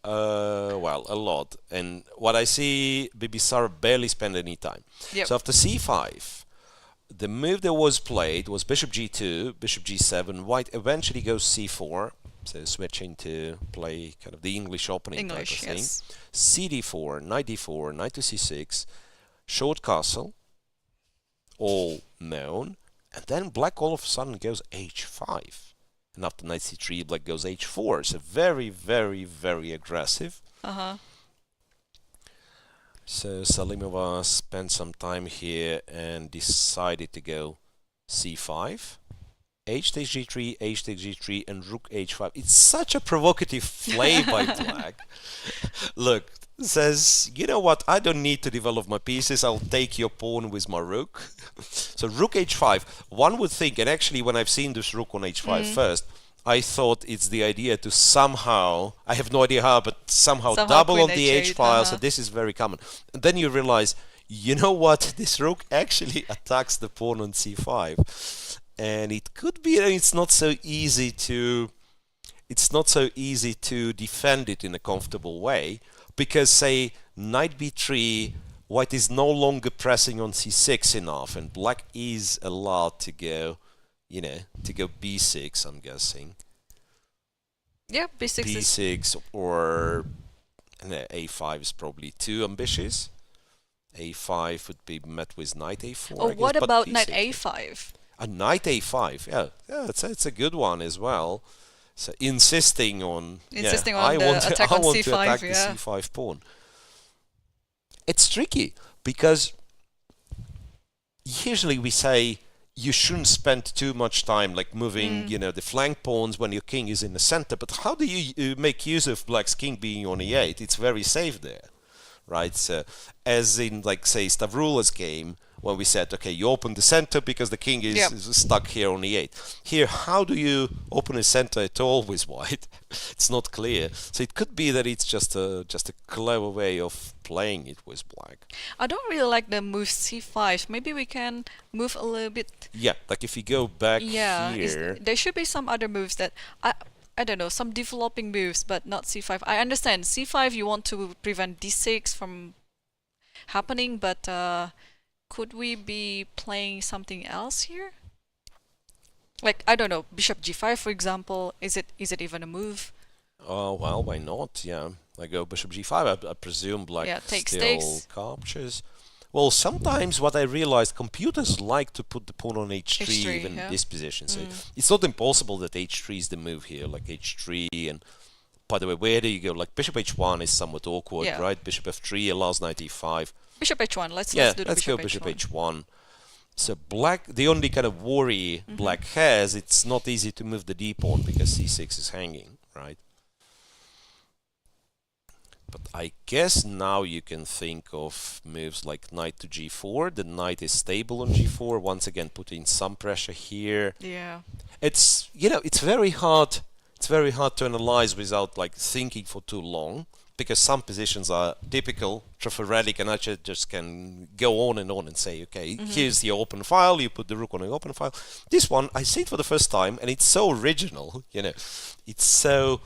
Well, a lot. And what I see, Bibisara barely spent any time. Yep. So after c5, the move that was played was bishop g2, bishop g7. White eventually goes c4, so switching to play kind of the English opening type of thing. Yes. cd4, knight d4, knight to c6, short castle, all known. And then black all of a sudden goes h5. And after knight c3, black goes h4. So very, very, very aggressive. So Salimova spent some time here and decided to go c5. H takes g3, h takes g3, and rook h5. It's such a provocative play by black. Look, says, you know what, I don't need to develop my pieces, I'll take your pawn with my rook. So rook h5, one would think, and actually when I've seen this rook on h5 first, I thought it's the idea to somehow, I have no idea how, but somehow double on the h file, so this is very common. And then you realize, you know what, this rook actually attacks the pawn on c5. And it could be that it's not so easy to defend it in a comfortable way, because say knight b3, white is no longer pressing on c6 enough, and black is allowed to go, you know, to go b6, I'm guessing. Yeah, b6 or a5 is probably too ambitious. a5 would be met with knight a4. Oh, what about knight b6, a5? A knight a5, yeah, it's a good one as well. So insisting on the attack on c5, the c5 pawn. It's tricky because usually we say you shouldn't spend too much time like moving, you know, the flank pawns when your king is in the center. But how do you make use of black's king being on e8? It's very safe there, right? So as in like say Stavroula's game, when we said, okay, you open the center because the king is stuck here on e8. Here, how do you open a center at all with white? It's not clear. So it could be that it's just a clever way of playing it with black. I don't really like the move c5. Maybe we can move a little bit. Yeah, like if you go back here. There should be some other moves that I don't know, some developing moves, but not c5. I understand c5 you want to prevent d6 from happening, but could we be playing something else here? Like, I don't know, bishop g5, for example. Is it even a move? Well, why not? Yeah, I go bishop g5. I presume black still captures. Well, sometimes what I realized, computers like to put the pawn on h3 even in this position. So it's not impossible that h3 is the move here, like h3. And by the way, where do you go? Like bishop h1 is somewhat awkward, right? Bishop f3 allows knight e5. Bishop h1. Let's do the let's go bishop h1. So black, the only kind of worry black has, it's not easy to move the d pawn because c6 is hanging, right? But I guess now you can think of moves like knight to g4. The knight is stable on g4, once again putting some pressure here. Yeah. It's, you know, it's very hard. It's very hard to analyze without like thinking for too long, because some positions are typical trapezoidal, and I just can go on and say, okay, here's the open file, you put the rook on the open file. This one, I see it for the first time, and it's so original, you know. It's so,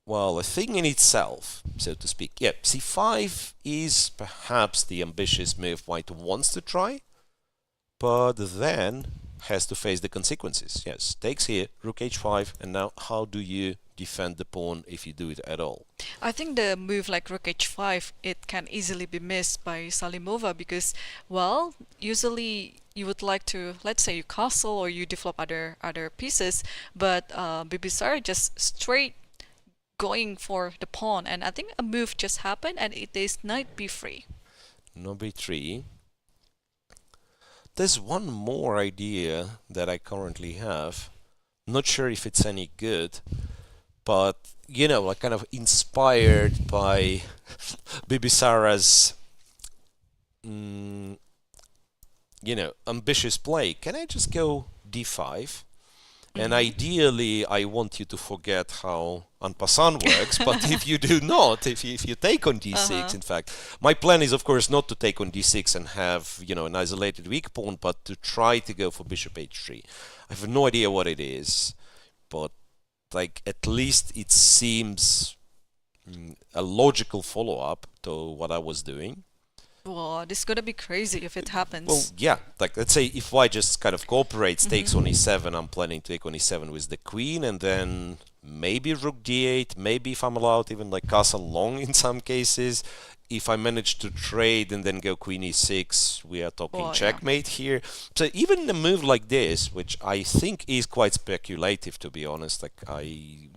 well, a thing in itself, so to speak. Yeah, c5 is perhaps the ambitious move White wants to try, but then has to face the consequences. Yes, takes here, rook h5, and now how do you defend the pawn if you do it at all? I think the move like rook h5, it can easily be missed by Salimova because, well, usually you would like to, let's say you castle or you develop other pieces, but Bibisara just straight going for the pawn, and I think a move just happened, and it is knight b3. Knight b3. There's one more idea that I currently have. Not sure if it's any good, but you know, like kind of inspired by Bibisara's, you know, ambitious play. Can I just go d5? And ideally, I want you to forget how en passant works, but if you do not, if you take on d6, in fact, my plan is, of course, not to take on d6 and have, you know, an isolated weak pawn, but to try to go for bishop h3. I have no idea what it is, but, like, at least it seems a logical follow-up to what I was doing. Well, this is gonna be crazy if it happens. Well, yeah, like let's say if White just kind of cooperates, takes on e7, I'm planning to take on e7 with the queen, and then maybe rook d8, maybe if I'm allowed even like castle long in some cases. If I manage to trade and then go queen e6, we are talking checkmate here. So even a move like this, which I think is quite speculative, to be honest, like I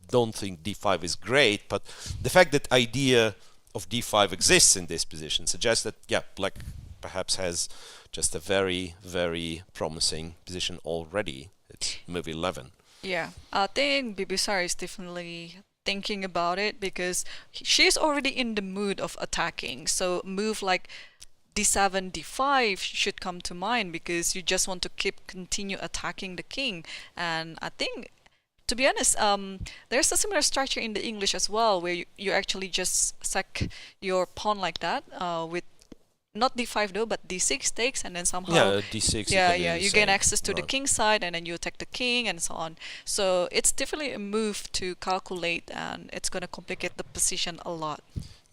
don't think d5 is great, but the fact that idea of d5 exists in this position suggests that, yeah, Black perhaps has just a very, very promising position already. It's move 11. Yeah, I think Bibisara is definitely thinking about it because she's already in the mood of attacking. So move like d7, d5 should come to mind because you just want to continue attacking the king. And I think, to be honest, there's a similar structure in the English as well, where you actually just sack your pawn like that, with not d5 though, but d6 takes, and then somehow d6. you gain access to the king side, and then you attack the king, and so on. So it's definitely a move to calculate, and it's gonna complicate the position a lot.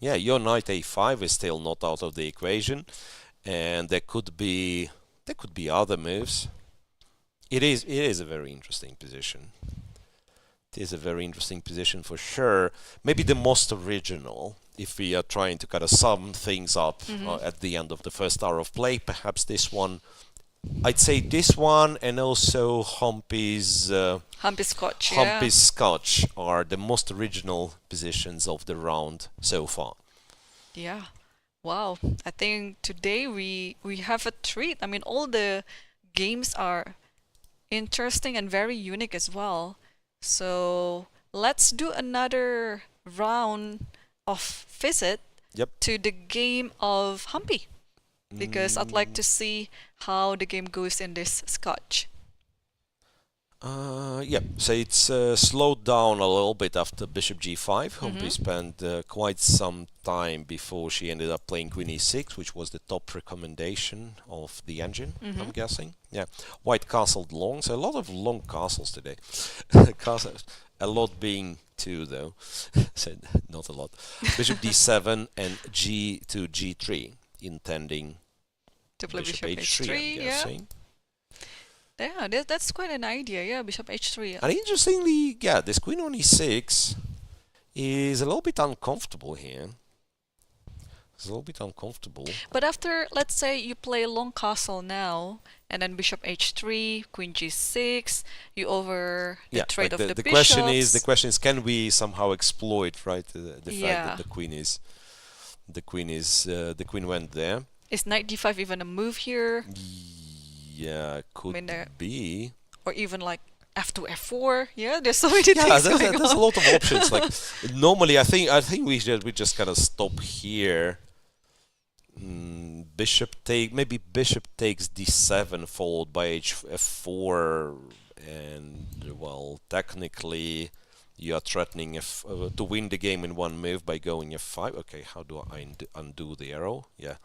Yeah, your knight a5 is still not out of the equation, and there could be other moves. It is a very interesting position. It is a very interesting position for sure. Maybe the most original, if we are trying to kind of sum things up at the end of the first hour of play. Perhaps this one, I'd say this one, and also Humpy's Scotch are the most original positions of the round so far. Yeah, wow. I think today we have a treat. I mean, all the games are interesting and very unique as well. So let's do another round of visit to the game of Humpy, because I'd like to see how the game goes in this Scotch. Yeah, so it's slowed down a little bit after bishop g5. Humpy spent quite some time before she ended up playing queen e6, which was the top recommendation of the engine, I'm guessing. Yeah, White castled long, so a lot of long castles today. A lot being two, though, so not a lot. Bishop d7 and g to g3, intending to play bishop h3, I'm guessing. Yeah, that's quite an idea. Yeah, bishop h3. And interestingly, yeah, this queen on e6 is a little bit uncomfortable here. It's a little bit uncomfortable. But after, let's say, you play long castle now, and then bishop h3, queen g6, you over the trade of the bishops. The question is, can we somehow exploit, right, the fact that the queen went there? Is knight d5 even a move here? Yeah, could be. Or even like f2, f4. Yeah, there's so many Yeah, things going there's a on. lot of options. Like normally, I think we just kind of stop here. Maybe bishop takes d7 followed by f4, and well, technically you are threatening to win the game in one move by going f5. Okay, how do I undo the arrow? Yeah,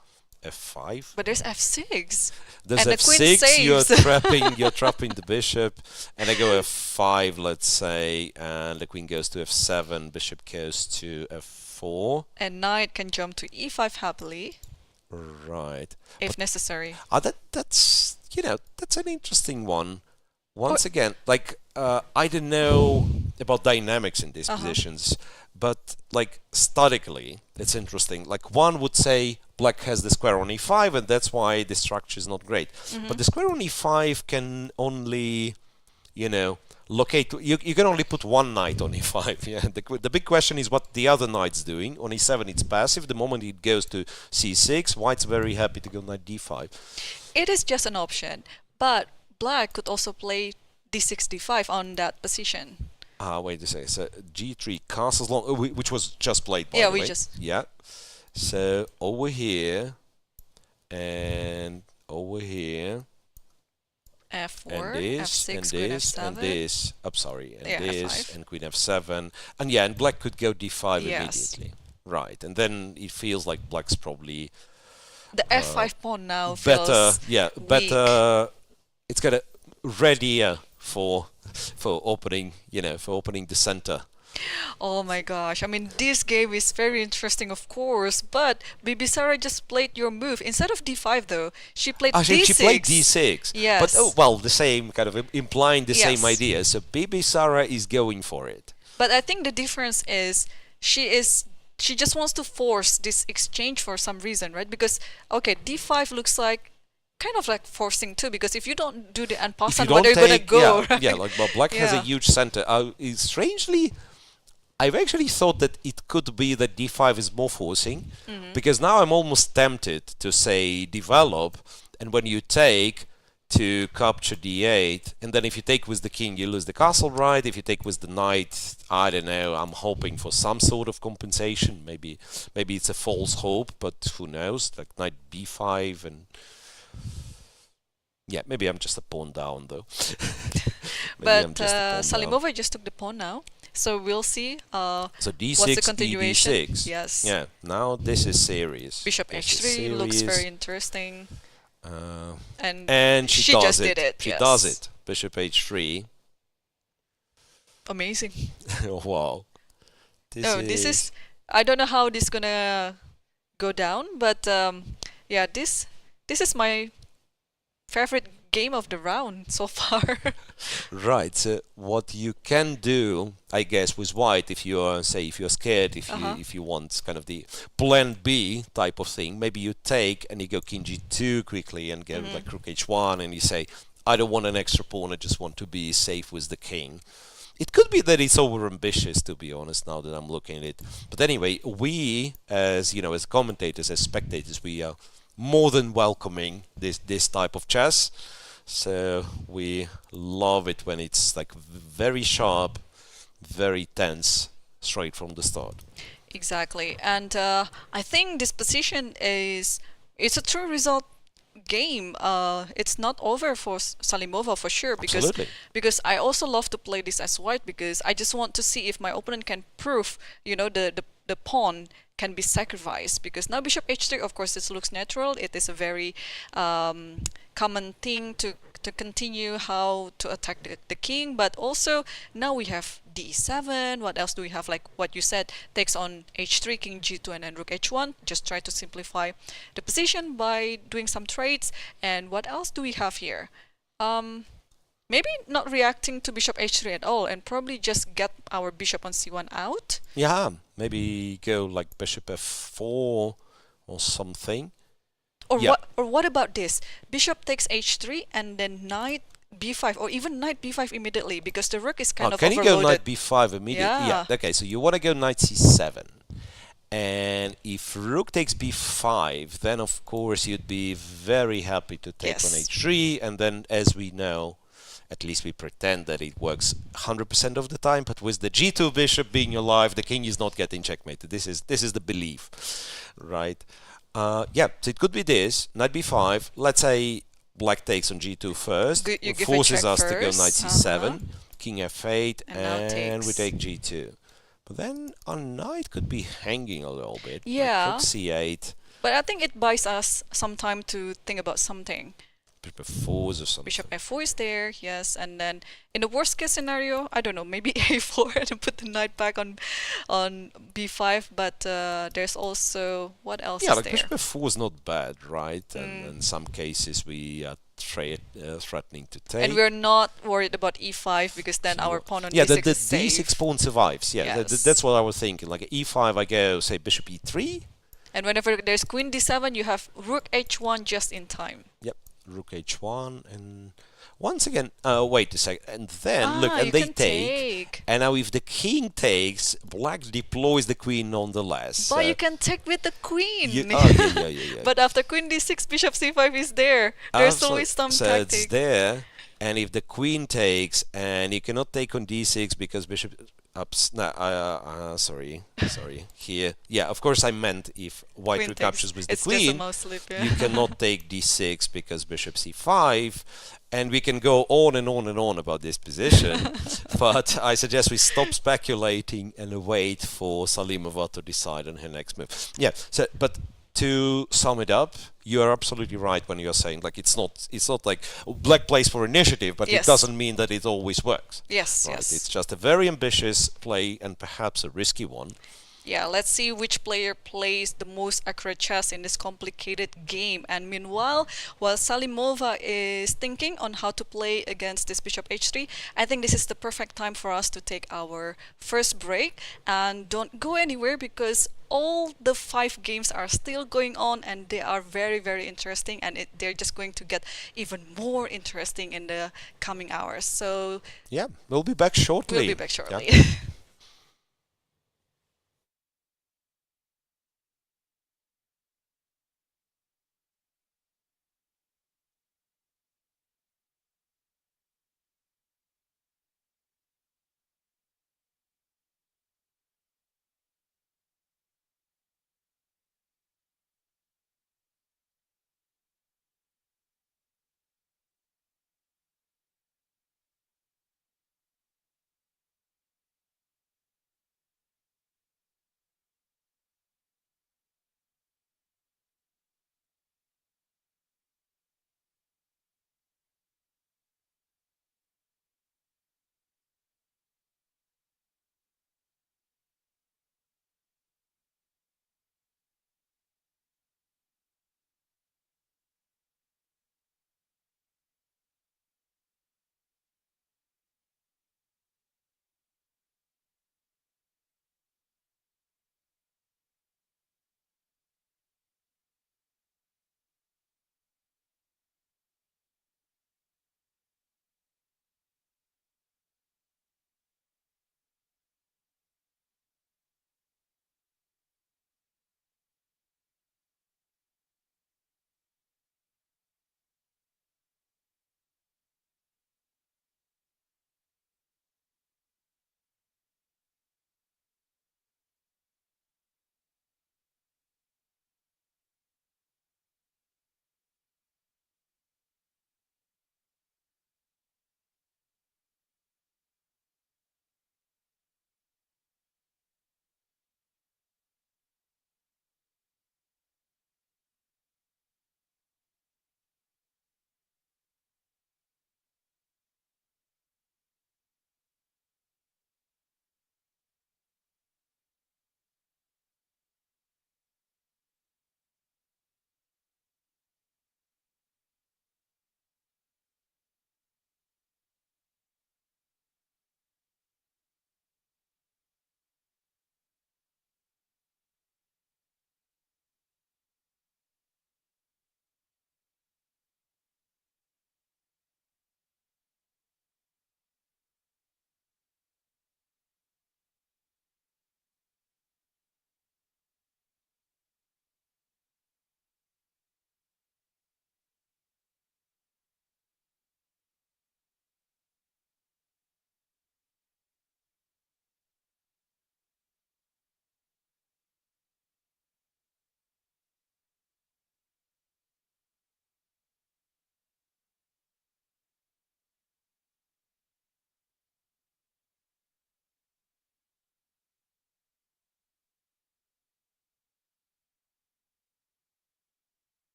f5. But there's f6. There's And the queen f6. You're saves. you're trapping the bishop, and I go f5, let's say, and the queen goes to f7. Bishop goes to f4. And knight can jump to e5 happily, Right. if necessary. That's that's an interesting one. Once again, like I don't know about dynamics in these positions, but like statically, it's interesting. Like one would say black has the square on e5, and that's why the structure is not great. But the square on e5 can only, locate. You can only put one knight on e5. Yeah. The big question is what the other knight's doing. On e7, it's passive. The moment it goes to c6, white's very happy to go knight d5. It is just an option, but black could also play d6, d5 on that position. Wait a second. So g3 castles long, which was just played by Yeah, the we way. just. Yeah. So over here and over here. f4, And this, f6, and queen this, f7. and this. Sorry, and Yeah, this, f5. and queen f7, and yeah, and black could go d5 Yes. immediately, right? And then it feels like black's probably The f5 pawn now feels better. Yeah, weak. better. It's got a readier for opening, for opening the center. Oh my gosh. I mean, this game is very interesting, of course, but Bibisara just played your move. Instead of d5, though, she played d6. She played d6. Yes. But the same kind of implying the same Yes. idea. So Bibisara is going for it. But I think the difference is she just wants to force this exchange for some reason, right? Because, okay, d5 looks like kind of like forcing too, because if you don't do the If you unpassant, don't where are you gonna take, go? yeah, right? yeah, like but black has a Yeah. huge center. Strangely, I've actually thought that it could be that d5 is more forcing, because now I'm almost tempted to say develop, and when you take to capture d8, and then if you take with the king, you lose the castle, right? If you take with the knight, I don't know. I'm hoping for some sort of compensation. Maybe it's a false hope, but who knows? Like knight b5 and. Yeah, maybe I'm just a pawn down, though. But Salimova just took the pawn now, so we'll see. So d6, what's the continuation? d6. Yes. Yeah, now this is serious. Bishop This is h3 looks serious. very interesting. And she does just it. did it. She yes. does it. Bishop h3. Amazing. Wow. This is. I don't know how this is gonna go down, but yeah, this is my favorite game of the round so far. Right. So what you can do, I guess, with white, if you're scared, if you want kind of the plan B type of thing, maybe you take and you go king g2 quickly and get like rook h1, and you say, I don't want an extra pawn, I just want to be safe with the king. It could be that it's over ambitious, to be honest, now that I'm looking at it. But anyway, we, as as commentators, as spectators, we are more than welcoming this type of chess. So we love it when it's like very sharp, very tense, straight from the start. Exactly, and I think this position it's a true result game. It's not over for Salimova for sure, Absolutely. because I also love to play this as white, because I just want to see if my opponent can prove the pawn can be sacrificed, because now bishop h3, of course, this looks natural. It is a very common thing to continue how to attack the king, but also now we have d7. What else do we have? Like what you said, takes on h3, king g2, and then rook h1. Just try to simplify the position by doing some trades. And what else do we have here? Maybe not reacting to bishop h3 at all, and probably just get our bishop on c1 out. Yeah, maybe go like bishop f4 or something. Or Yeah. what about this? Bishop takes h3 and then knight b5, or even knight b5 immediately, because the rook is kind of Can you overloaded. go knight b5 immediately? Yeah. Okay, so you want to go knight c7. And if rook takes b5, then of course you'd be very happy to take on Yes. h3, and then as we know, At least we pretend that it works 100% of the time, but with the g2 bishop being alive, the king is not getting checkmated. This is the belief, right? Yeah, so it could be this, knight b5. Let's say black takes on g2 first, You give a forces check us to go first. knight c7, king f8, And now and we takes. take g2. But then our knight could be hanging a little bit. Yeah. Like rook c8. But I think it buys us some time to think about something. Bishop f4 or something. Bishop f4 is there, yes, and then in the worst case scenario, I don't know, maybe a4 and put the knight back on b5. But there's also what else Yeah, is like there? bishop f4 is not bad, right? And in some cases we are threatening to take. And we're not worried about e5 because then our pawn on yeah, d6 the is safe. d6 pawn survives. Yeah, Yes. that's what I was thinking. Like e5, I go say bishop e3. And whenever there's queen d7, you have rook h1 just in time. Yep, rook h1, and once again, wait a second, and then look, and you they can take. And now if the king takes, black deploys the queen nonetheless. But you can take with the queen. Yeah. But after queen d6, bishop c5 is there. There's always some so tactic. it's there, and if the queen takes, and you cannot take on d6 because bishop ups. No, sorry. Here, yeah. Of course, I meant if white Queen recaptures takes. with the It's just a queen, mouse slip, yeah. you cannot take d6 because bishop c5, and we can go on and on and on about this position. But I suggest we stop speculating and wait for Salimova to decide on her next move. Yeah. So, but to sum it up, you are absolutely right when you're saying like it's not like black plays for initiative, but Yes. it doesn't mean that it always works. Yes, Right? yes. It's just a very ambitious play and perhaps a risky one. Yeah, let's see which player plays the most accurate chess in this complicated game. And meanwhile, while Salimova is thinking on how to play against this bishop h3, I think this is the perfect time for us to take our first break. And don't go anywhere because all the 5 games are still going on and they are very, very interesting. And they're just going to get even more interesting in the coming hours. So Yeah, we'll be back shortly. we'll be back shortly. Yeah.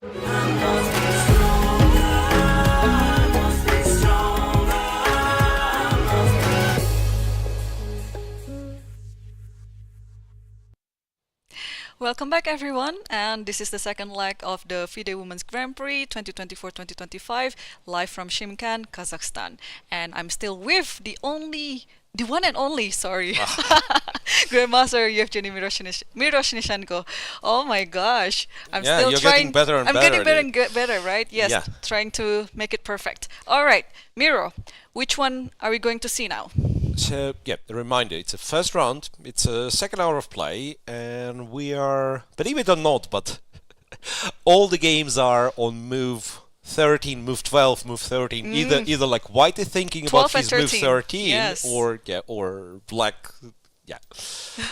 Welcome back, everyone, and this is the second leg of the FIDE Women's Grand Prix 2024-2025, live from Shymkent, Kazakhstan. And I'm still with the one and only, grandmaster Evgenij Miroshnichenko. Oh my gosh, I'm still you're trying. Getting better and I'm better. getting better and better, right? Yes, Yeah. trying to make it perfect. All right, Miro, which one are we going to see now? So, yeah, a reminder, it's a first round, it's a second hour of play, and we are, believe it or not, but all the games are on move 13, move 12, move 13, either like white is thinking about his move 13, yes. or black,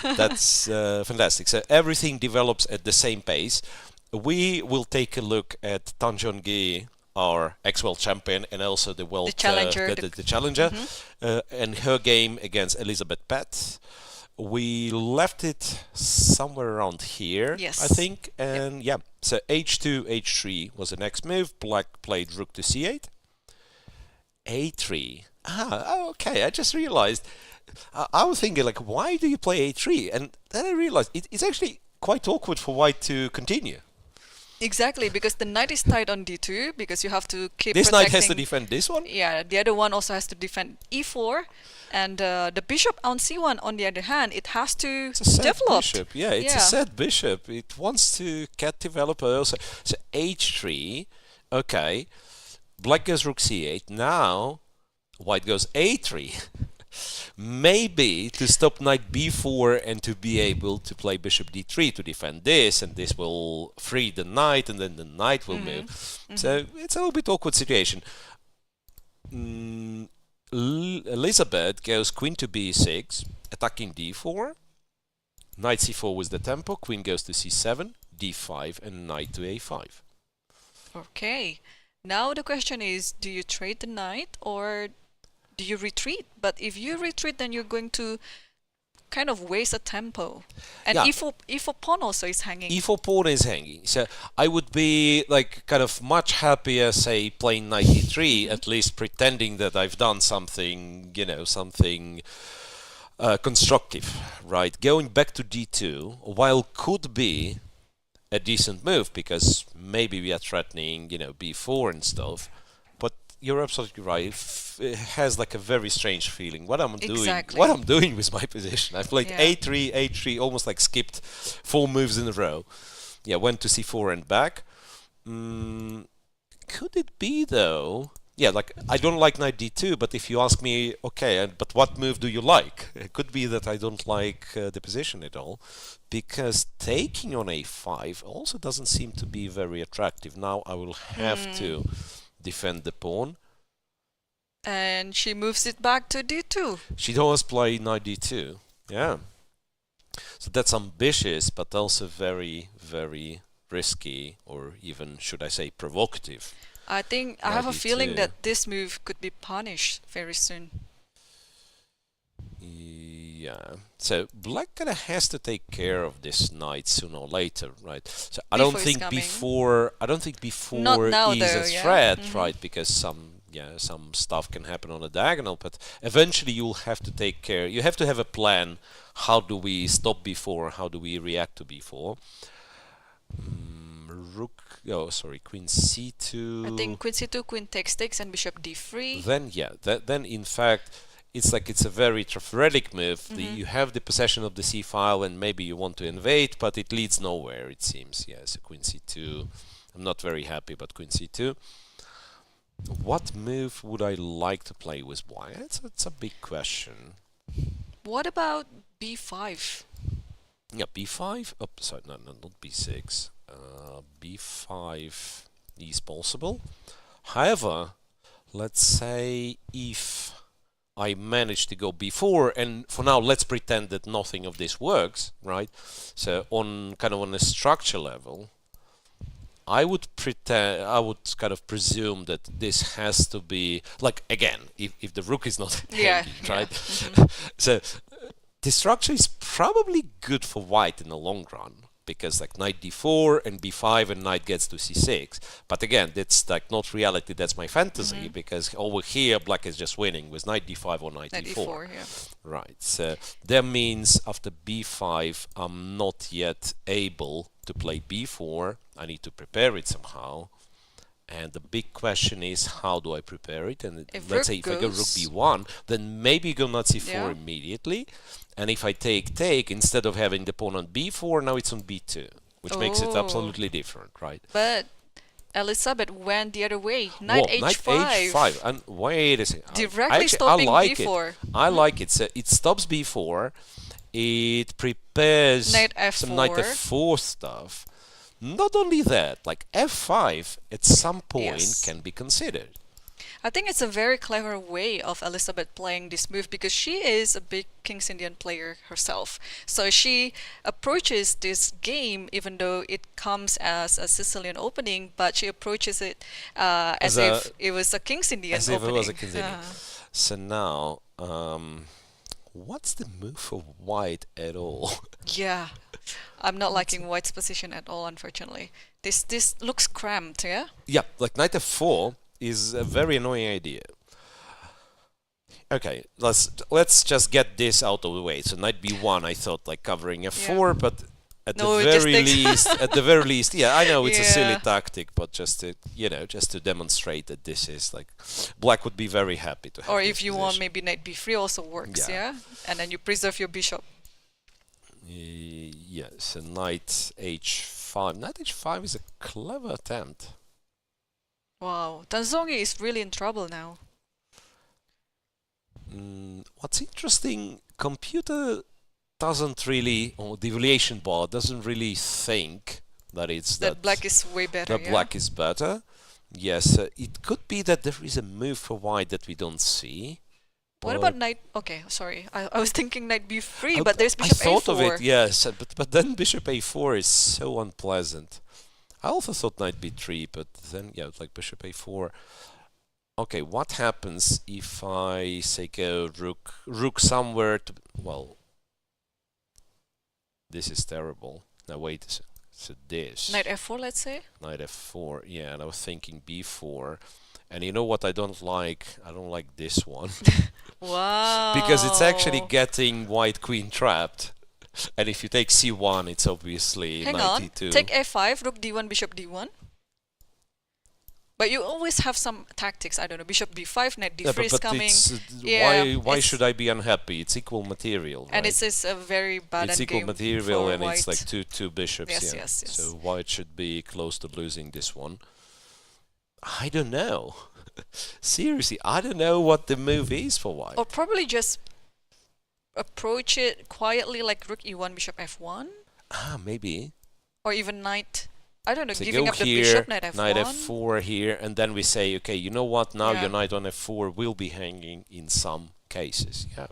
that's fantastic. So everything develops at the same pace. We will take a look at Tan Zhongyi, our ex-world champion, and also the challenger, the challenger, and her game against Elisabeth Paehtz. We left it somewhere around here, yes. I think, and so h2, h3 was the next move. Black played rook to c8, a3. Okay, I just realized, I was thinking, like, why do you play a3? And then I realized it's actually quite awkward for white to continue. Exactly, because the knight is tied on d2, because you have to keep this protecting. Knight has to defend this one? Yeah, the other one also has to defend e4, and the bishop on c1, on the other hand, it has to develop. Bishop. Yeah, it's a set bishop. It wants to cat develop also. So h3, okay, black goes rook c8, now white goes a3. Maybe to stop knight b4 and to be able to play bishop d3 to defend this, and this will free the knight, and then the knight will move. So it's a little bit awkward situation. Elisabeth goes queen to b6, attacking d4. Knight c4 with the tempo, queen goes to c7, d5, and knight to a5. Okay, now the question is, do you trade the knight or do you retreat? But if you retreat, then you're going to kind of waste a tempo. And e4 pawn also is hanging. e4 pawn is hanging. So I would be like kind of much happier, say, playing knight e3, at least pretending that I've done something, something constructive, right? Going back to d2, while could be a decent move, because maybe we are threatening, b4 and stuff. You're absolutely right. It has like a very strange feeling. What I'm doing with my position. I've played a3, a3, almost like skipped 4 moves in a row. Yeah, went to c4 and back. Could it be though? Yeah, like I don't like knight d2, but if you ask me, okay, but what move do you like? It could be that I don't like the position at all, because taking on a5 also doesn't seem to be very attractive. Now I will have to defend the pawn. And she moves it back to d2. She does play knight d2. Yeah. So that's ambitious, but also very, very risky, or even, should I say, provocative. I think I have a feeling that this move could be punished very soon. Yeah. So black kind of has to take care of this knight sooner or later, right? So I don't think before is a threat, right? Because some stuff can happen on a diagonal, but eventually you'll have to take care. You have to have a plan. How do we stop b4? How do we react to b4? Queen c2. I think queen c2, queen takes, and bishop d3. Then then in fact, it's a very theoretic move. You have the possession of the c file, and maybe you want to invade, but it leads nowhere, it seems. Yeah, so queen c2. I'm not very happy about queen c2. What move would I like to play with white? It's a big question. What about b5? Yeah, b5. Oh, sorry, no, not b6. b5 is possible. However, let's say if I manage to go b4, and for now let's pretend that nothing of this works, right? So on a structure level, I would kind of presume that this has to be, like, again, if the rook is not handy, right? So the structure is probably good for white in the long run. because like knight d4 and b5 and knight gets to c6. But again, that's like not reality, that's my fantasy, because over here black is just winning with knight d5 or knight d4. Yeah. Right, so that means after b5 I'm not yet able to play b4. I need to prepare it somehow. And the big question is, how do I prepare it? And let's say if I go rook b1, then maybe go knight c4 immediately. And if I take, instead of having the pawn on b4, now it's on b2, which makes it absolutely different, right? But Elisabeth went the other way. Knight h5. Knight h5. And wait a second. Directly stopping b4. I like it. So it stops b4. It prepares Knight f4. some knight f4 stuff. Not only that, like f5 at some point can be considered. I think it's a very clever way of Elisabeth playing this move, because she is a big King's Indian player herself. So she approaches this game, even though it comes as a Sicilian opening, but she approaches it as if it was a King's Indian opening. As if it was a King's Indian. So now, what's the move for white at all? Yeah, I'm not liking white's position at all, unfortunately. This looks cramped, yeah? Yeah, like knight f4 is a very annoying idea. Okay, let's just get this out of the way. So knight b1, I thought like covering f4, but at the very least, yeah, I know it's a silly tactic, but just to just to demonstrate that this is like black would be very happy to have. Or if you want, maybe knight b3 also works, yeah? And then you preserve your bishop. Yes, and knight h5. Knight h5 is a clever attempt. Wow, Tan Zhongyi is really in trouble now. What's interesting, computer doesn't really, or the evaluation bar doesn't really think that it's that black is way better. That black is better. Yes, it could be that there is a move for white that we don't see. What about knight? Okay, sorry, I was thinking knight b3, but there's bishop a4. I thought of it, yes, but then bishop a4 is so unpleasant. I also thought knight b3, but then it's like bishop a4. Okay, what happens if I say go rook somewhere to, well, this is terrible. Now wait a second. So this knight f4, let's say. Knight f4, yeah, and I was thinking b4. And you know what I don't like? I don't like this one. Wow. Because it's actually getting white queen trapped. And if you take c1, it's obviously Hang knight on. e2. Take f5, rook d1, bishop d1. But you always have some tactics. I don't know, bishop b5, knight d3 is coming. Why should I be unhappy? It's equal material, right? And it's a very bad It's equal material, and it's like two bishops. Yes. So white should be close to losing this one. I don't know. Seriously, I don't know what the move is for white. Or probably just approach it quietly, like rook e1, bishop f1. Maybe. Or even knight, I don't know, so giving go up here, the bishop, knight f1. Knight f4 here, and then we say, okay, you know what? Now your knight on f4 will be hanging in some cases. Yeah,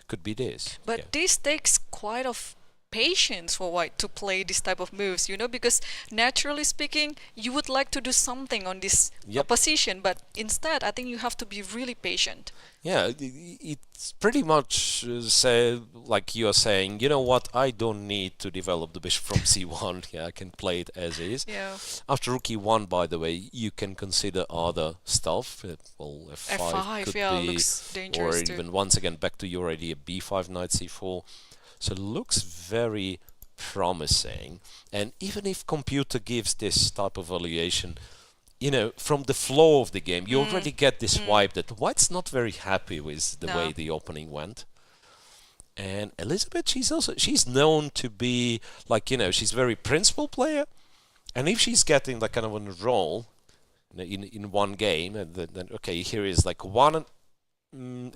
could be this. But this takes quite of patience for white to play this type of moves, because naturally speaking, you would like to do something on this position, but instead, I think you have to be really patient. Yeah, it's pretty much like you are saying, you know what, I don't need to develop the bishop from c1, I can play it as is. Yeah. After rook e1, by the way, you can consider other stuff. Well, f5 could be, looks dangerous or even once again, back to your idea, b5, knight c4. So it looks very promising. And even if computer gives this type of evaluation, from the flow of the game, you already get this vibe that white's not very happy with the way the opening went. And Elisabeth, she's known to be like, she's a very principled player. And if she's getting like kind of on a roll in one game, and then okay, here is like one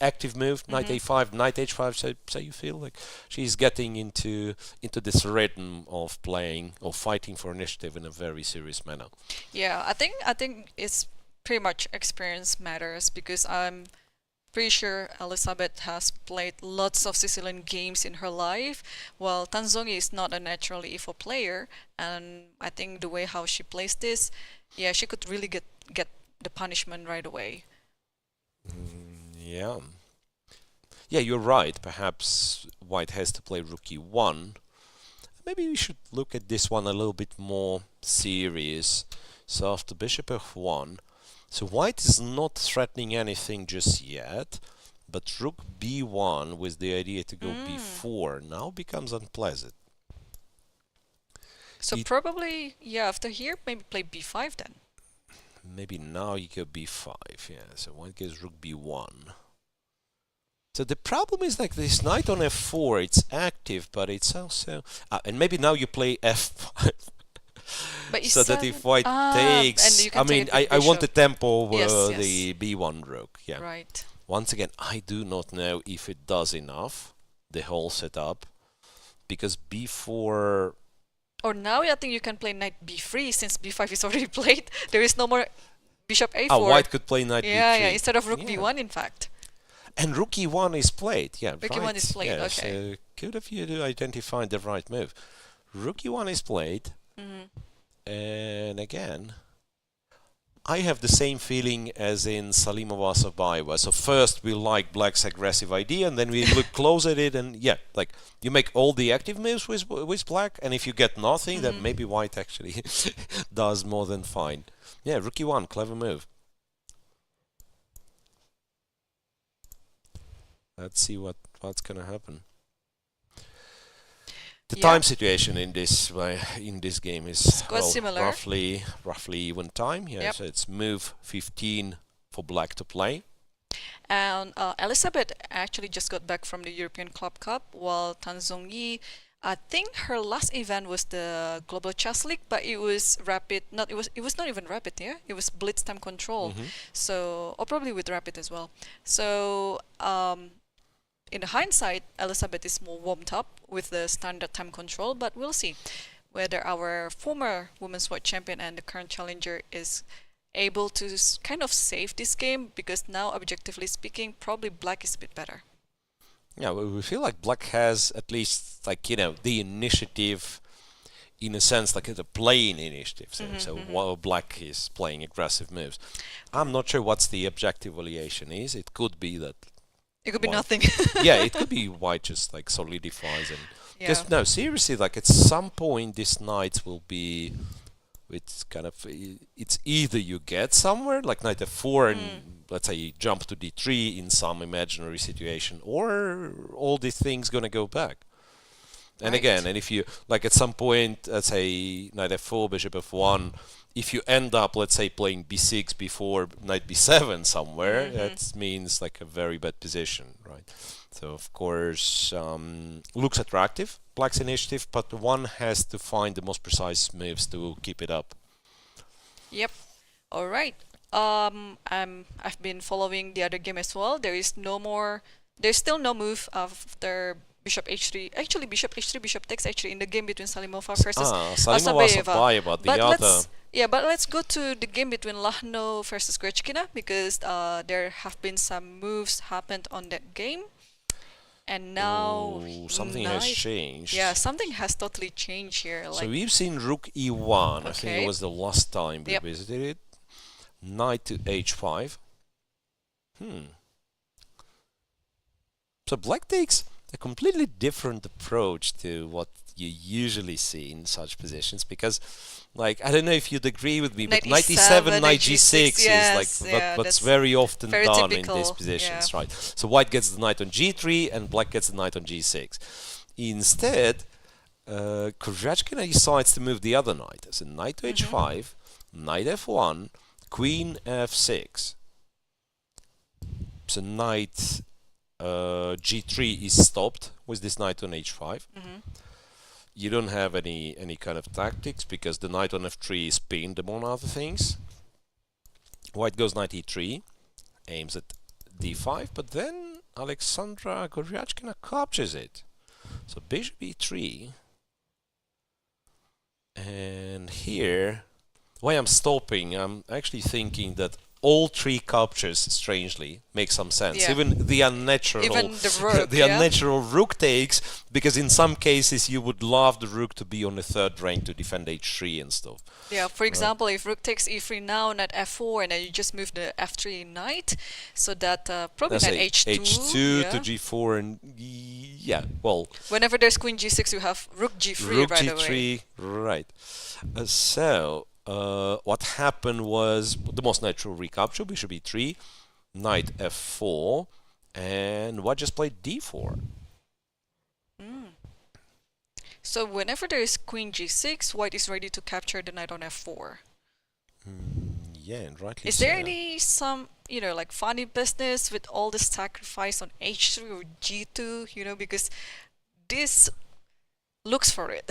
active move, knight a5, knight h5. So you feel like she's getting into this rhythm of playing or fighting for initiative in a very serious manner. Yeah, I think it's pretty much experience matters, because I'm pretty sure Elisabeth has played lots of Sicilian games in her life. Well, Tan Zhongyi is not a natural e4 player, and I think the way how she plays this, she could really get the punishment right away. Yeah, you're right. Perhaps white has to play rook e1, maybe we should look at this one a little bit more serious. So after bishop f1, so white is not threatening anything just yet, but rook b1 with the idea to go b4 now becomes unpleasant. So probably, yeah, after here, maybe play b5 then. Maybe now you go b5, yeah, so white gets rook b1. So the problem is like this knight on f4, it's active, but it's also... and maybe now you play f5. But So that if white takes... I mean, I want the tempo over the b1 rook, yeah. Right. Once again, I do not know if it does enough, the whole setup, because b4... Or now I think you can play knight b3 since b5 is already played. There is no more bishop a4. Oh, white could play knight b3. Yeah, instead of rook b1, in fact. And rook e1 is played, yeah, rook e1 is played, yeah, okay. So good of you to identify the right move. Rook e1 is played, and again, I have the same feeling as in Salimova Assaubayeva. So first we like black's aggressive idea, and then we look close at it, and yeah, like you make all the active moves with black, and if you get nothing, then maybe white actually does more than fine. Yeah, rook e1, clever move. Let's see what's gonna happen. The time situation in this game is similar. roughly even time. Yeah, so it's move 15 for black to play. And Elisabeth actually just got back from the European Club Cup, while Tan Zhongyi, I think her last event was the Global Chess League, but it was rapid. It was not even rapid. Yeah, it was blitz time control. So, or probably with rapid as well. So. In the hindsight, Elisabeth is more warmed up with the standard time control, but we'll see whether our former women's world champion and the current challenger is able to kind of save this game, because now, objectively speaking, probably black is a bit better. Yeah, we feel like black has at least, like, you know, the initiative, in a sense, like the playing initiative. So while black is playing aggressive moves, I'm not sure what's the objective valuation is. It could be that. It could be nothing. Yeah, it could be white just like solidifies, and because no, seriously, like at some point this knight will be, it's kind of, it's either you get somewhere like knight f4 and let's say you jump to d3 in some imaginary situation, or all these things gonna go back. And again, and if you like at some point, let's say knight f4, bishop f1. If you end up, let's say, playing b6 before knight b7 somewhere, that means like a very bad position, right? So, of course, looks attractive, black's initiative, but one has to find the most precise moves to keep it up. Yep. All right. I've been following the other game as well. There's still no move after bishop h3. Actually, bishop h3, bishop takes actually in the game between Salimova versus Assaubayeva, but let's go to the game between Lagno versus Goryachkina, because there have been some moves happened on that game. And now something has changed. Yeah, something has totally changed here. So we've seen rook e1. I think it was the last time we visited it. Knight to h5. So black takes a completely different approach to what you usually see in such positions, because, like, I don't know if you'd agree with me, but knight e7, knight g6 is like what's very often done typical. In these positions, right? So white gets the knight on g3 and black gets the knight on g6. Instead, Goryachkina decides to move the other knight. So knight to h5, knight f1, queen f6. So knight g3 is stopped with this knight on h5. You don't have any kind of tactics, because the knight on f3 is pinned among other things. White goes knight e3, aims at d5, but then Aleksandra Goryachkina captures it. So bishop e3, and here, why I'm stopping, I'm actually thinking that all three captures, strangely, make some sense. Yeah. Even the unnatural, Even the rook, the yeah. unnatural rook takes, because in some cases you would love the rook to be on the third rank to defend h3 and stuff. Yeah, for example, if rook takes e3 now, knight f4, and then you just move the f3 knight, so that probably Let's knight say h2. h2 yeah. to g4, and yeah, well, Whenever there's queen g6, you have rook g3 rook right g3, away. right. So what happened was the most natural recapture, bishop e3, knight f4, and white just played d4. So whenever there is queen g6, white is ready to capture the knight on f4. Yeah, and rightly Is so. there any like funny business with all the sacrifice on h3 or g2, because this looks for it.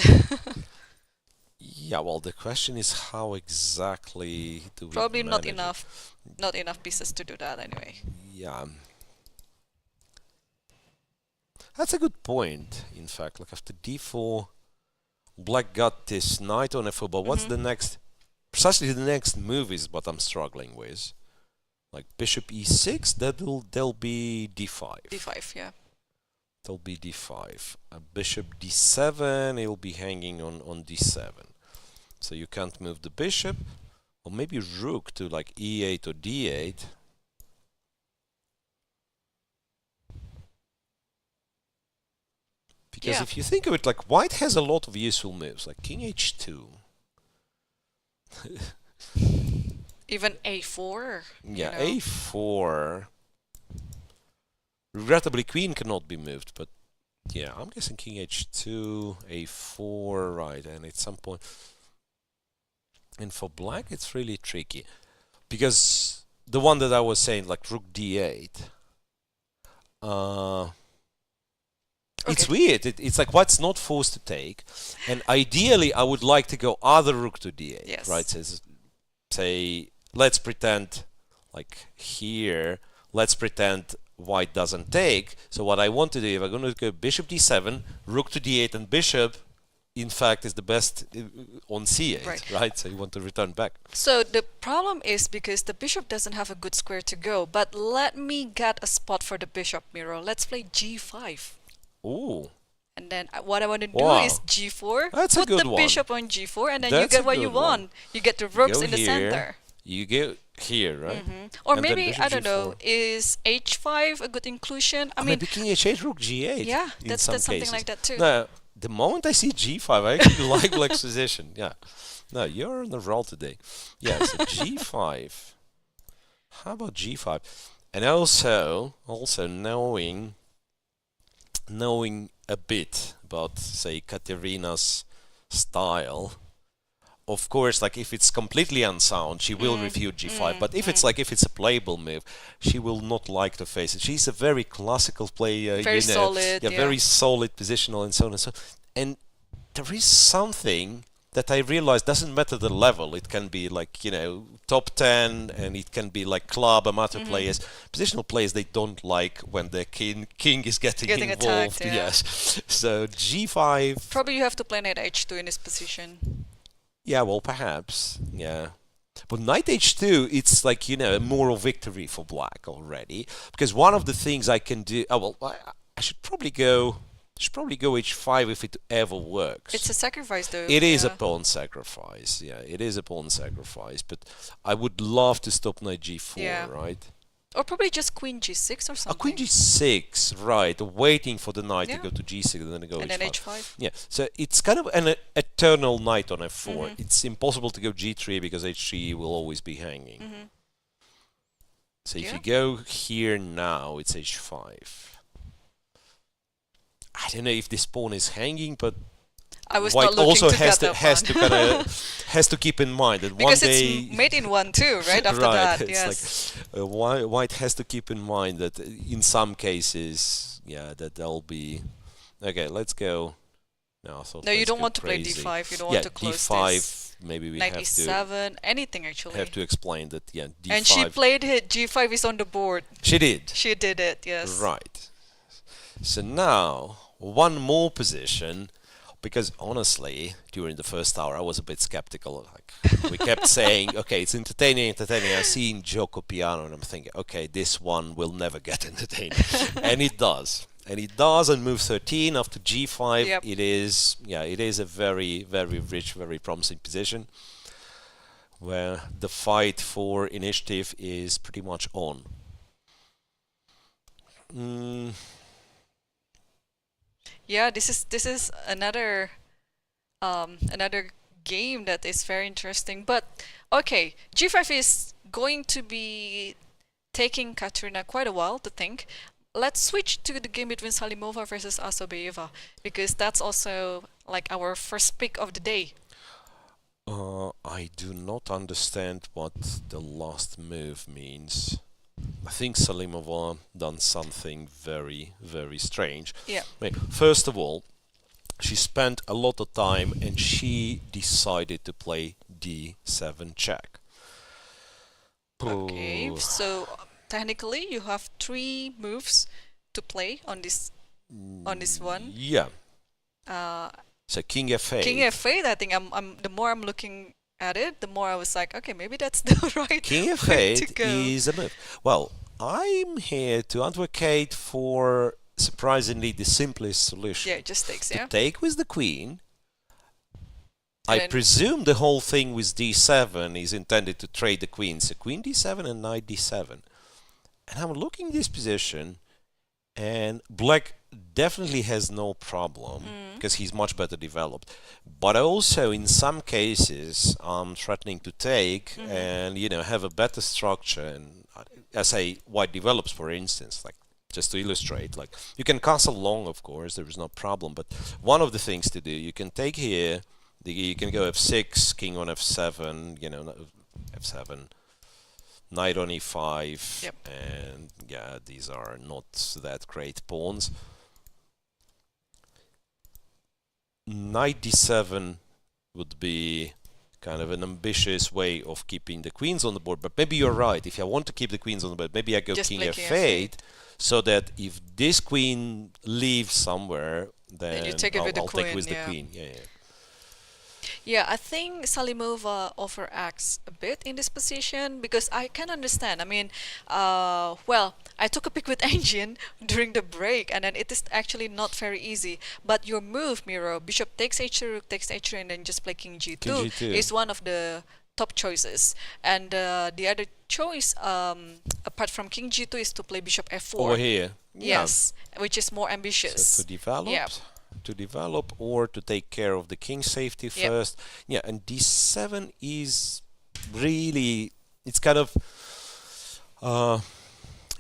Yeah, well, the question is how exactly do we Probably not manage it? not enough pieces to do that anyway. Yeah. That's a good point, in fact. Like after d4, black got this knight on f4, but what's the next? Precisely the next move is what I'm struggling with. Like bishop e6, there'll be d5. d5, yeah. There'll be d5. Bishop d7, it'll be hanging on d7. So you can't move the bishop. Or maybe rook to like e8 or d8. Because Yeah. if you think of it, like white has a lot of useful moves, like king h2. Even a4. Yeah, a4. Regrettably, queen cannot be moved, but yeah, I'm guessing king h2, a4, right, and at some point... And for black, it's really tricky. Because the one that I was saying, like rook d8, it's weird. It's like white's not forced to take, and ideally I would like to go other rook to d8. Yes. Right? Say, let's pretend, like here, let's pretend white doesn't take. So what I want to do, if I'm going to go bishop d7, rook to d8, and bishop, in fact, is the best on c8, right? So you want to return back. So the problem is because the bishop doesn't have a good square to go, but let me get a spot for the bishop, Miro. Let's play g5. Ooh. And then what I want to do Wow. is g4. That's a put good the one. bishop on g4, and then That's you a get what you good one. want. You get the rooks Go in the here. center. You go here, right? Or And then maybe, bishop I don't know, g4. is h5 a good inclusion? I mean, maybe king h8, rook g8. yeah, in that's some something cases. like that too. No, the moment I see g5, I actually like black's position. Yeah. No, you're on the roll today. Yeah, so g5. How about g5? And also knowing a bit about, say, Kateryna's style. Of course, like if it's completely unsound, she will refute g5. But if it's a playable move, she will not like to face it. She's a very classical player, Very solid, yeah. very solid positional and so on and so. And there is something that I realized doesn't matter the level. It can be like top 10, and it can be like club amateur players. Positional players, they don't like when their king is getting involved. Attacked, yeah. Yes. So g5. Probably you have to play knight h2 in this position. Yeah, well, perhaps. Yeah. But knight h2, it's like, a moral victory for black already. Because one of the things I can do... Oh, well, I should probably go h5 if it ever works. It's a sacrifice, though. It is a pawn sacrifice. Yeah, it is a pawn sacrifice. But I would love to stop knight g4, right? Or probably just queen g6 or something. Queen g6, right. Waiting for the knight to go to g6 and then go and h5. then h5. Yeah, so it's kind of an eternal knight on f4. It's impossible to go g3 because h3 will always be hanging. So if you go here now, it's h5. I don't know if this pawn is hanging, but I was white not looking also to has get to that one. has to keep in mind that because one day it's made in one too, right? After right, that, it's yes. like white has to keep in mind that in some cases, that there'll be. Okay, let's go. No, You don't want to play d5. You don't want to close d5. this. Maybe we knight have e7, anything actually. have to explain that. Yeah, d5. And she played it. g5 is on the board. She did. She did it. Yes. Right. So now one more position, because honestly, during the first hour, I was a bit skeptical. Like we kept saying, okay, it's entertaining. I've seen Gioco Piano, and I'm thinking, okay, this one will never get entertaining, and it does. And it does on move 13 after g5. Yep. It is a very, very rich, very promising position where the fight for initiative is pretty much on. Yeah, this is another game that is very interesting. But okay, g5 is going to be taking Kateryna quite a while to think. Let's switch to the game between Salimova versus Assaubayeva, because that's also like our first pick of the day. I do not understand what the last move means. I think Salimova done something very, very strange. Yeah. First of all, she spent a lot of time and she decided to play d7 check. Okay, so technically you have 3 moves to play on this one. Yeah. So King F8. King F8, I think the more I'm looking at it, the more I was like, okay, maybe that's the right King way to F8 go. is a move. Well, I'm here to advocate for surprisingly the simplest solution. Yeah, it just takes, yeah. To take with the queen. And I presume the whole thing with d7 is intended to trade the queens. So queen d7 and knight d7. And I'm looking at this position, and black definitely has no problem because he's much better developed. But also, in some cases, I'm threatening to take and have a better structure. And as white develops, for instance, like just to illustrate, like you can castle long, of course, there is no problem. But one of the things to do, you can take here. You can go f6, king on f7, f7, knight on e5, Yep. and yeah, these are not that great pawns. Knight d7 would be kind of an ambitious way of keeping the queens on the board, but maybe you're right. If I want to keep the queens on the board, maybe I go Just king play f8, so that if this queen leaves somewhere, then you take it with the I'll queen, take with yeah. the queen. Yeah. Yeah, I think Salimova overacts a bit in this position because I can understand. I mean, well, I took a pick with engine during the break, and then it is actually not very easy. But your move, Miro, bishop takes h3, rook takes h3, and then just play king g2, King g2. is one of the top choices. And the other choice, apart from king g2, is to play bishop f4. Over here. Yes, which is more So ambitious. to develop. Yeah. To develop or to take care of the king safety first. Yeah, and d7 is really, it's kind of,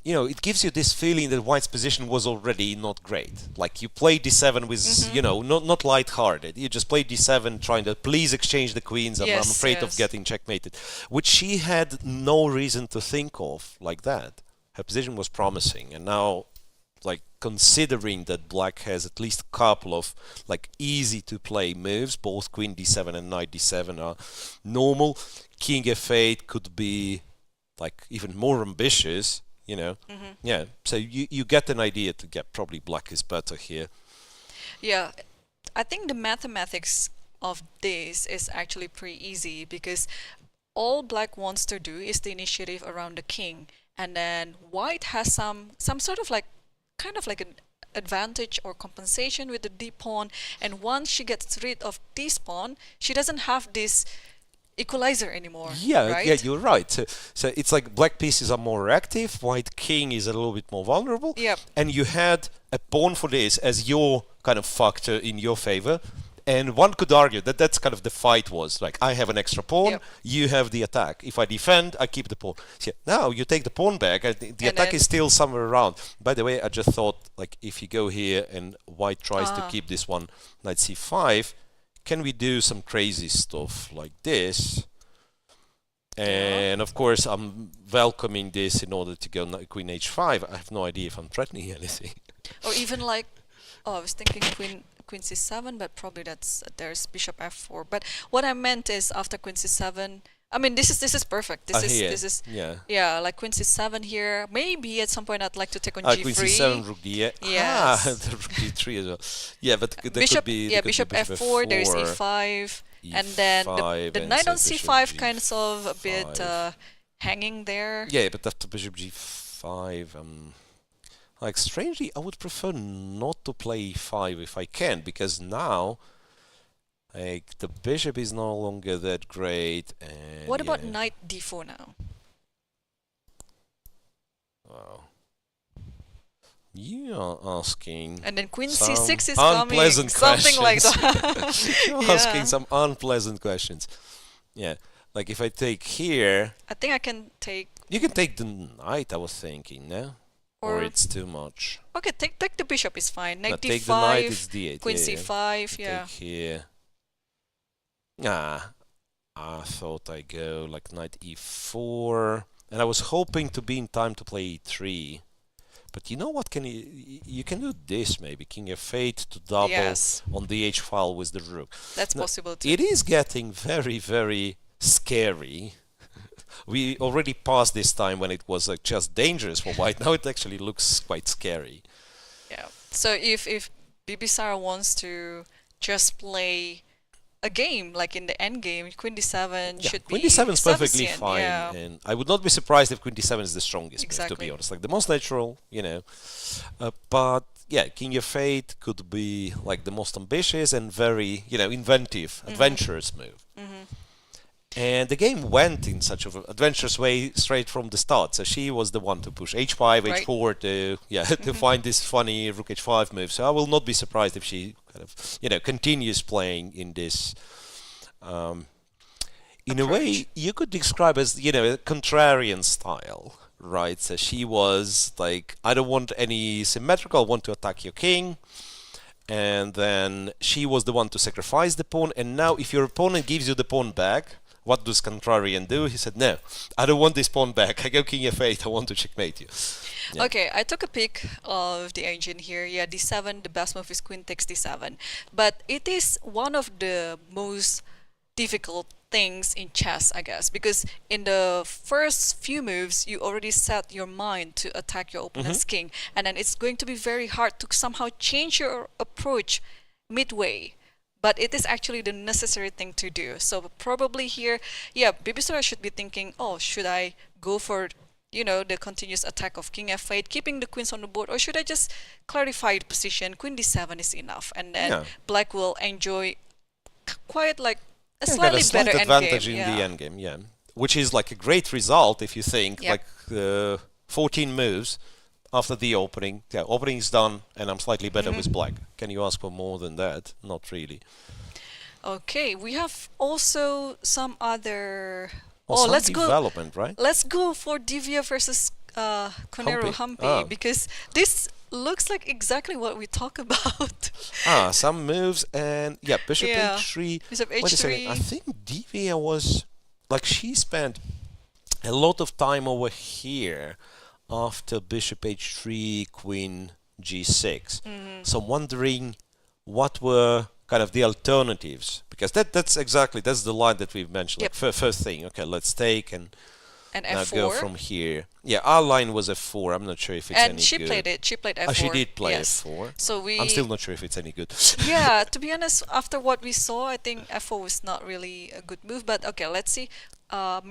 it gives you this feeling that white's position was already not great. Like you play d7 with, not light-hearted. You just play d7 trying to please exchange the queens. I'm afraid of getting checkmated, which she had no reason to think of like that. Her position was promising, and now, like, considering that black has at least a couple of like easy to play moves, both queen d7 and knight d7 are normal. King f8 could be like even more ambitious, Yeah, so you get an idea to get probably black is better here. Yeah, I think the mathematics of this is actually pretty easy because all black wants to do is the initiative around the king, and then white has some sort of like kind of like an advantage or compensation with the d pawn, and once she gets rid of this pawn, she doesn't have this equalizer anymore. Yeah, right? yeah, you're right. So it's like black pieces are more active, white king is a little bit more vulnerable. Yep. And you had a pawn for this as your kind of factor in your favor. And one could argue that that's kind of the fight was like, I have an extra pawn, you have the attack. If I defend, I keep the pawn. So now you take the pawn back, and the attack is still somewhere around. By the way, I just thought, like, if you go here and white tries to keep this one, knight c5, can we do some crazy stuff like this? And of course, I'm welcoming this in order to go queen h5. I have no idea if I'm threatening anything. Or even like, I was thinking queen c7, but probably there's bishop f4. But what I meant is after queen c7, I mean, this is perfect. This is Here, this is yeah. yeah, like queen c7 here. Maybe at some point I'd like to take on Queen g3. c7, rook d8. Yes. The rook d3 as well. Yeah, but there Bishop, could be yeah, there could bishop be bishop f4. There is f4, e5, and then e5, the and knight so on bishop c5 kind of a bit g5. hanging there. Yeah, but after bishop g5, like strangely, I would prefer not to play e5 if I can, because now, like, the bishop is no longer that great. And What about yeah. knight d4 now? Wow. You are asking And then queen some c6 is coming. unpleasant Something like questions. that. You're Yeah. asking some unpleasant questions. Yeah, like if I take here, I think I can take. you can take the knight, I was thinking, no? Or it's too much. Okay, take the bishop is fine. Knight No, d5, take the knight, it's d8. queen yeah, c5, yeah. yeah. Take here. I thought I go like knight e4, and I was hoping to be in time to play e3. But you know what? You can do this maybe, king f8 to double Yes. on the h file with the rook. That's No, possible too. It is getting very, very scary. We already passed this time when it was like just dangerous for white. Now it actually looks quite scary. Yeah. So if Bibisara wants to just play a game like in the end game, queen d7 should Queen be d7 is perfectly sufficient, fine, yeah. and I would not be surprised if queen d7 is the strongest move, to Exactly. be honest. Like the most natural, you know. But yeah, king f8 could be like the most ambitious and very, you know, inventive, adventurous move. And the game went in such an adventurous way straight from the start. So she was the one to push h5, Right. h4 to to find this funny rook h5 move. So I will not be surprised if she kind of, you know, continues playing in this. In a way, you could describe as, you know, a contrarian style, right? So she was like, I don't want any symmetrical, I want to attack your king. And then she was the one to sacrifice the pawn. And now if your opponent gives you the pawn back, what does contrarian do? He said, no, I don't want this pawn back. I go king f8, I want to checkmate you. Yeah. Okay, I took a pic of the engine here. Yeah, d7, the best move is queen takes d7. But it is one of the most difficult things in chess, I guess, because in the first few moves, you already set your mind to attack your opponent's king, and then it's going to be very hard to somehow change your approach midway. But it is actually the necessary thing to do. So probably here, yeah, Bibisara should be thinking, oh, should I go for, you know, the continuous attack of king f8, keeping the queens on the board, or should I just clarify the position? Queen d7 is enough, and then black will enjoy quite like a slightly got a slight better advantage endgame. in the endgame, yeah. Which is like a great result if you think, Yep. like 14 moves after the opening. Yeah, opening is done, and I'm slightly better with black. Can you ask for more than that? Not really. Okay, we have also some other. Well, Oh, some let's go. development, right? Let's go for Divya versus Koneru Humpy, because this looks like exactly what we talk about. Some moves, and yeah, bishop Yeah. h3. Bishop Wait a second, h3. I think Divya was, like, she spent a lot of time over here after bishop h3, queen g6. So I'm wondering what were kind of the alternatives, because that's the line that we've mentioned. Yep. Like, first thing, okay, let's take and And now f4. go from here. Yeah, our line was f4. I'm not sure if it's and any she good. played it. She played f4. Oh, she did play yes. f4. So we. I'm still not sure if it's any good. Yeah, to be honest, after what we saw, I think f4 was not really a good move. But okay, let's see.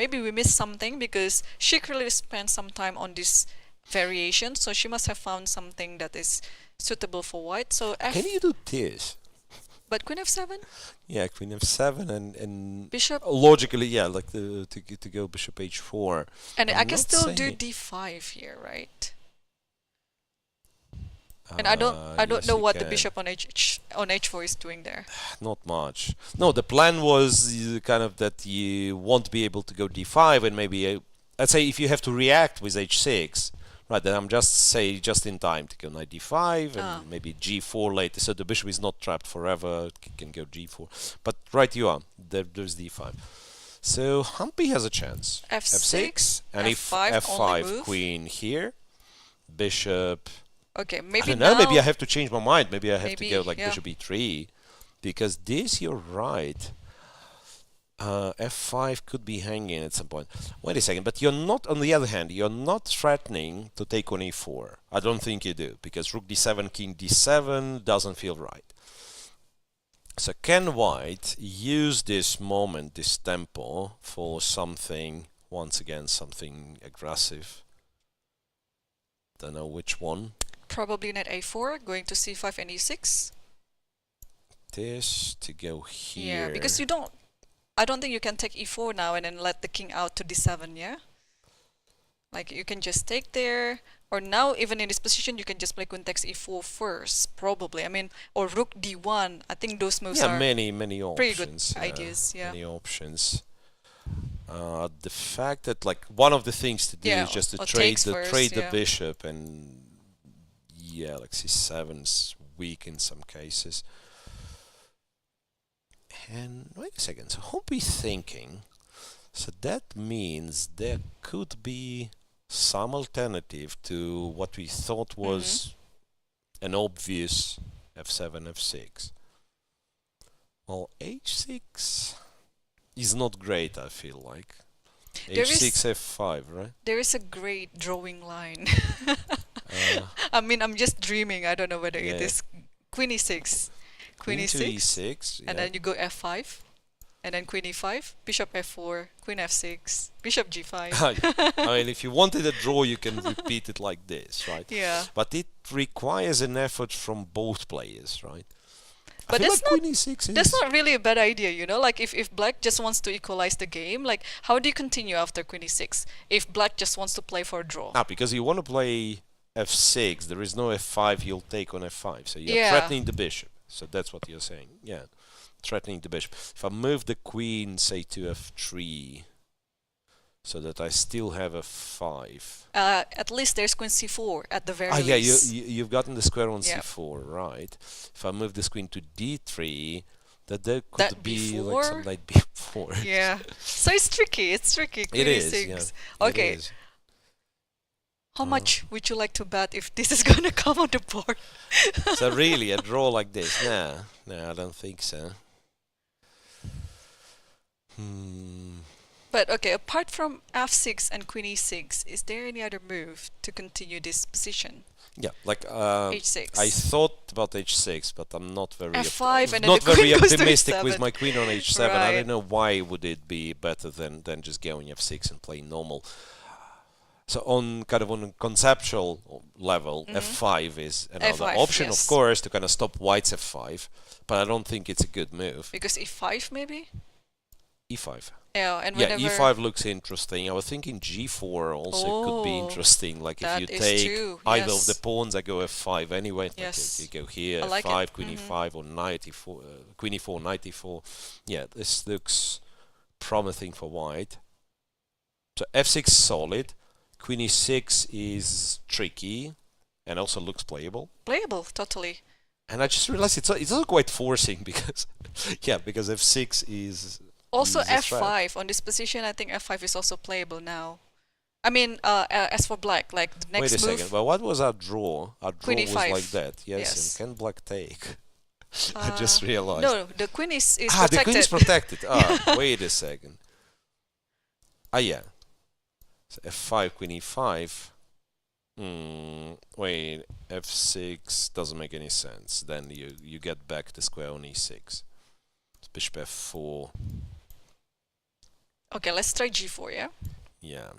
Maybe we missed something because she clearly spent some time on this variation. So she must have found something that is suitable for white. So Can you do this? But queen f7? Yeah, queen f7 and Bishop? logically, yeah, like to go bishop h4. And I I'm can not still do saying- d5 here, right? And I don't yes, know you what the can. bishop on h4 is doing there. Not much. No, the plan was kind of that you won't be able to go d5 and maybe, let's say if you have to react with h6, right, then I'm just in time to go knight d5 and maybe g4 later, so the bishop is not trapped forever, can go g4. But right you are, there's d5. So Humpy has a chance. f6, and if f5 only f5 move. queen here, bishop. Okay, I maybe don't know, now. maybe I have to change my mind. Maybe I have to Maybe, go like yeah. bishop e3, because this, you're right. f5 could be hanging at some point. Wait a second, but you're not, on the other hand, you're not threatening to take on e4. I don't think you do, because rook d7, king d7 doesn't feel right. So can white use this moment, this tempo, for something, once again, something aggressive? Don't know which one. Probably knight a4, going to c5 and e6. This to go here. Yeah, because I don't think you can take e4 now and then let the king out to d7, yeah? Like, you can just take there, or now, even in this position, you can just play queen takes e4 first, probably. I mean, or rook d1. I think those moves are many options. pretty good ideas, yeah. Many options. The fact that, like, one of the things to do is just to trade the bishop, and yeah, like c7's weak in some cases. And wait a second, so Humpy thinking, so that means there could be some alternative to what we thought was an obvious f7, f6. Well, h6 is not great, I feel like. h6, f5, right? There is a great drawing line. I mean, I'm just dreaming. I don't know whether it is queen e6. Queen e6, and then you go f5, and then queen e5, bishop f4, queen f6, bishop g5. I mean, if you wanted a draw, you can repeat it like this, right? Yeah. But it requires an effort from both players, right? But that's like queen e6 that's not really a bad idea, you know? Like, if black just wants to equalize the game, like, how do you continue after queen e6 if black just wants to play for a draw? Because you want to play f6, there is no f5, you'll take on f5, so you're threatening the bishop. So that's what you're saying, yeah, threatening the bishop. If I move the queen, say, to f3, so that I still have f5. At least there's queen c4 at the very least. Yeah, you've gotten the square on c4, right? If I move this queen to d3, there could be like some knight b4. Yeah, so it's tricky, queen e6. Yeah, okay. It is. How much would you like to bet if this is going to come on the board? So really, a draw like this? No, I don't think so. But okay, apart from f6 and queen e6, is there any other move to continue this position? Yeah, like h6. I thought about h6, but I'm not very f5 and not then very the optimistic with my queen on h7. Right. I don't know why would it be better than just going f6 and playing normal. So on a conceptual level, f5 is another option, of course, to kind of stop white's f5, but I don't think it's a good move. Because e5 maybe? e5. Yeah, and e5 looks interesting. I was thinking g4 also could be interesting. Like if you take either of the pawns, I go f5 anyway. Yes. Like you go here, like f5, queen e5, or knight e4, queen e4, knight e4. Yeah, this looks promising for white. So f6 solid. Queen e6 is tricky and also looks playable. Playable, totally. And I just realized it's also quite forcing because, because f6 is also f5 on this position. I think f5 is also playable now. I mean, as for black, like the next move. Wait a second. Well, what was our draw? Our draw queen was e5. like that. Yes. And can black take? I just realized. No, the queen is protected. The queen is protected. Wait a second. Yeah. So f5, queen e5. Wait, f6 doesn't make any sense. Then you get back the square on e6. Bishop f4. Okay, let's try g4, yeah? Yeah.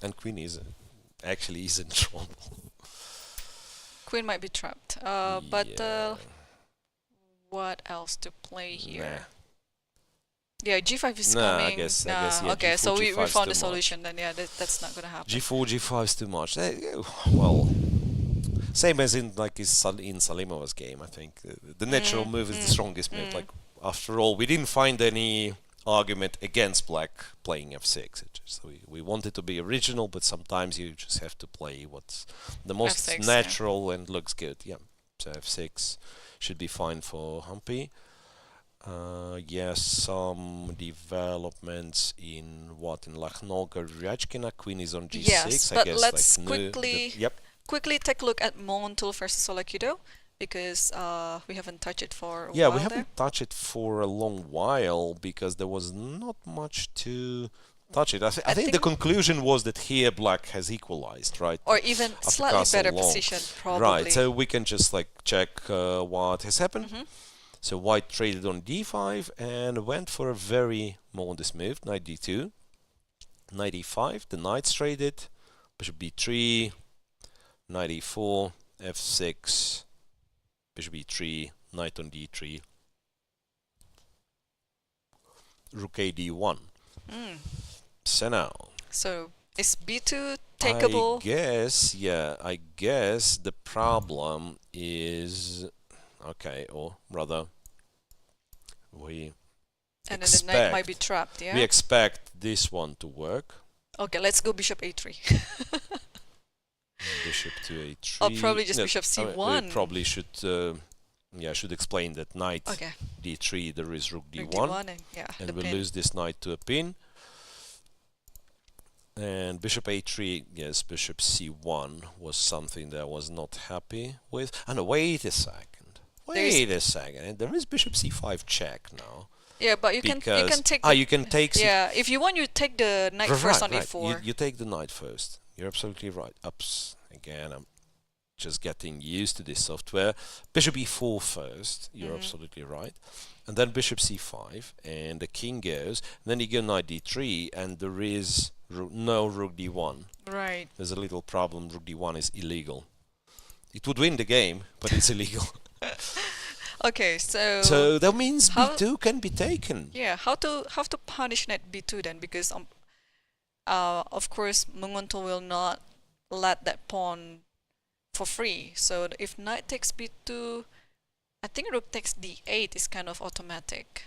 And queen actually is in trouble. Queen might be trapped. What else to play here? Yeah, g5 is coming. I guess okay, G4, so we found the much. Solution then. Yeah, that's not gonna happen. G4 is too much. Well, same as in Salimova's game. I think the natural move is the strongest move. Like after all, we didn't find any argument against black playing f6. We want it to be original, but sometimes you just have to play what's the most f6, natural and looks good. Yeah, so f6 should be fine for Humpy. Yes, some developments in Lagno, Goryachkina. Queen is on g6. Yes, I but guess, let's quickly take a look at Munguntuul versus Tsolakidou. because we haven't touched it for a Yeah, while we there. haven't touched it for a long while because there was not much to touch it. I I think the think- conclusion was that here black has equalized, right? Or even After slightly castle better long. position, probably. Right, so we can just like check what has happened. Mhm. So white traded on d5 and went for a very modest move, knight d2, knight e5, the knights traded, bishop b3, knight e4, f6, bishop e3, knight on d3, rook a d1. Mm. So now, So is b2 takeable? I guess the problem is, okay, or rather, we And then the knight might be expect- trapped, yeah? we expect this one to work. Okay, let's go bishop a3. Bishop to a3. Or probably just No, bishop I mean, c1. we probably should, should explain that knight Okay, d3, there is rook rook d1, d1 and yeah, and the we pin. lose this knight to a pin. And bishop a3, yes, bishop c1 was something that I was not happy with. And wait a second. Wait a second. And there is bishop c5 check now. Yeah, but you can take the- you can take yeah, if you want, you take the knight first on e4. You take the knight first. You're absolutely right. Ups again. I'm just getting used to this software. Bishop e4 first. You're absolutely right. And then bishop c5, and the king goes. And then you go knight d3, and there is no rook d1. Right. There's a little problem. Rook d1 is illegal. It would win the game, but it's illegal. Okay, so So that means how- b2 can be taken. yeah, how to punish knight b2 then? Because of course Munguntuul will not let that pawn for free. So if knight takes b2, I think rook takes d8 is kind of automatic.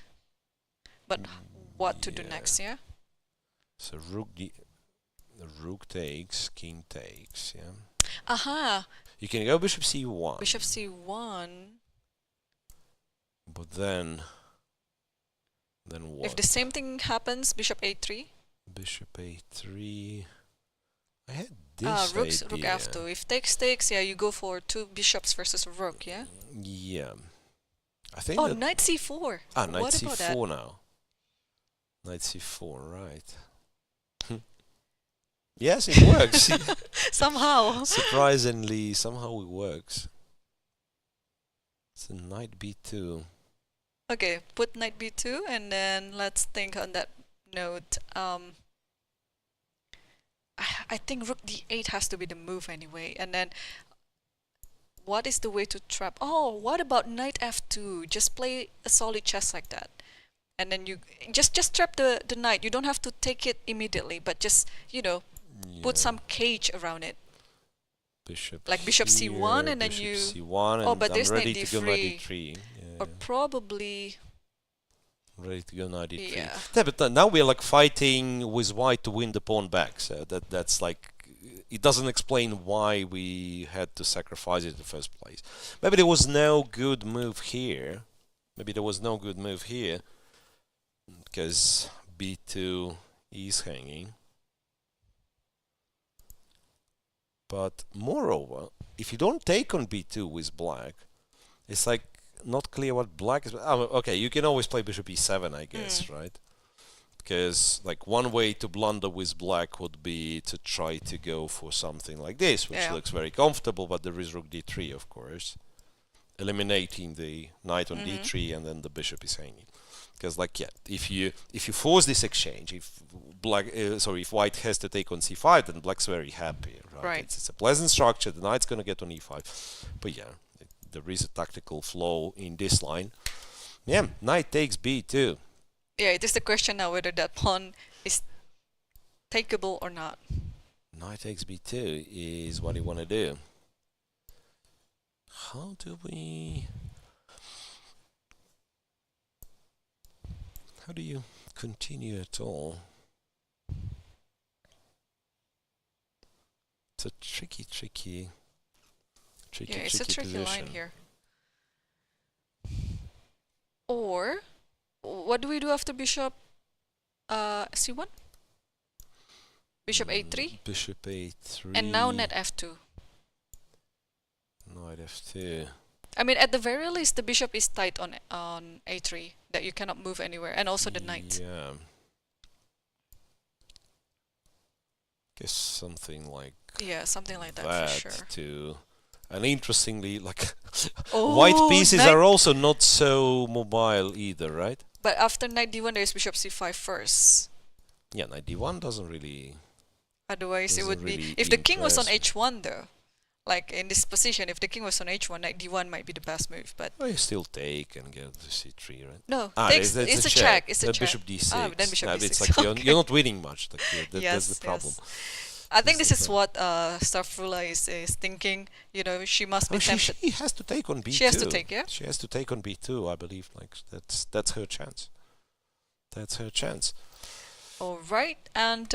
But what to do Yeah. next? Yeah. So the rook takes, king takes, yeah. Aha. You can go bishop c1. Bishop c1. But then what? If the same thing happens, bishop a3. Bishop a3. I had this Rook idea. f2. If takes, yeah, you go for two bishops versus a rook, yeah. Yeah. I think Oh, that knight c4. knight What about that? c4 now. Knight c4, right. Yes, it works. Somehow. Surprisingly, somehow it works. So knight b2. Okay, put knight b2 and then let's think on that note. I think rook d8 has to be the move anyway. And then what is the way to trap? Oh, what about knight f2? Just play a solid chess like that. And then you just trap the knight. You don't have to take it immediately, but just, put Yeah. some cage around it. Bishop Like bishop here, c1 and then bishop you- c1, Oh, and but I'm there's ready knight to go knight d3. d3. Yeah, Or probably, ready to go knight d3. yeah. Yeah, but now we're like fighting with white to win the pawn back. So that's like, it doesn't explain why we had to sacrifice it in the first place. Maybe there was no good move here. Because b2 is hanging. But moreover, if you don't take on b2 with black, it's like not clear what black is. Oh, okay, you can always play bishop e7, I guess, right? Because like one way to blunder with black would be to try to go for something like this, which Yeah. looks very comfortable, but there is rook d3, of course, eliminating the knight on d3, and then the bishop is hanging. Because like, yeah, if you force this exchange, if white has to take on c5, then black's very happy, right? Right. It's a pleasant structure. The knight's gonna get on e5, but yeah, there is a tactical flaw in this line. Yeah, knight takes b2. Yeah, it is the question now whether that pawn is takeable or not. Knight takes b2 is what you want to do. How do you continue at all? It's a tricky Yeah, it's a tricky position. line here. Or, what do we do after bishop c1? Bishop a3? Bishop a3. And now knight f2. Knight f2. I mean, at the very least, the bishop is tight on a3, that you cannot move anywhere, and also the knight. Yeah. Guess something like Yeah, something like that that for sure. too. And interestingly, like Oh, white pieces knight. are also not so mobile either, right? But after knight d1, there's bishop c5 first. Yeah, knight d1 doesn't really. Otherwise, it Doesn't would be really if the king was on impress h1 though. Like in this position, if the king was on h1, knight d1 might be the best move. But Well, you still take and go to c3, right? no, There's it's a check. It's a Then check. bishop d6. Ah, then bishop No, d6. it's like Okay. you're not winning much. Like, that's Yes, the problem. I think That's this the is what Stavroula is thinking. You know, she must be Oh, tempted. she has to take on b2. She has to take, yeah? She has to take on b2, I believe. Like that's her chance. That's her chance. All right, and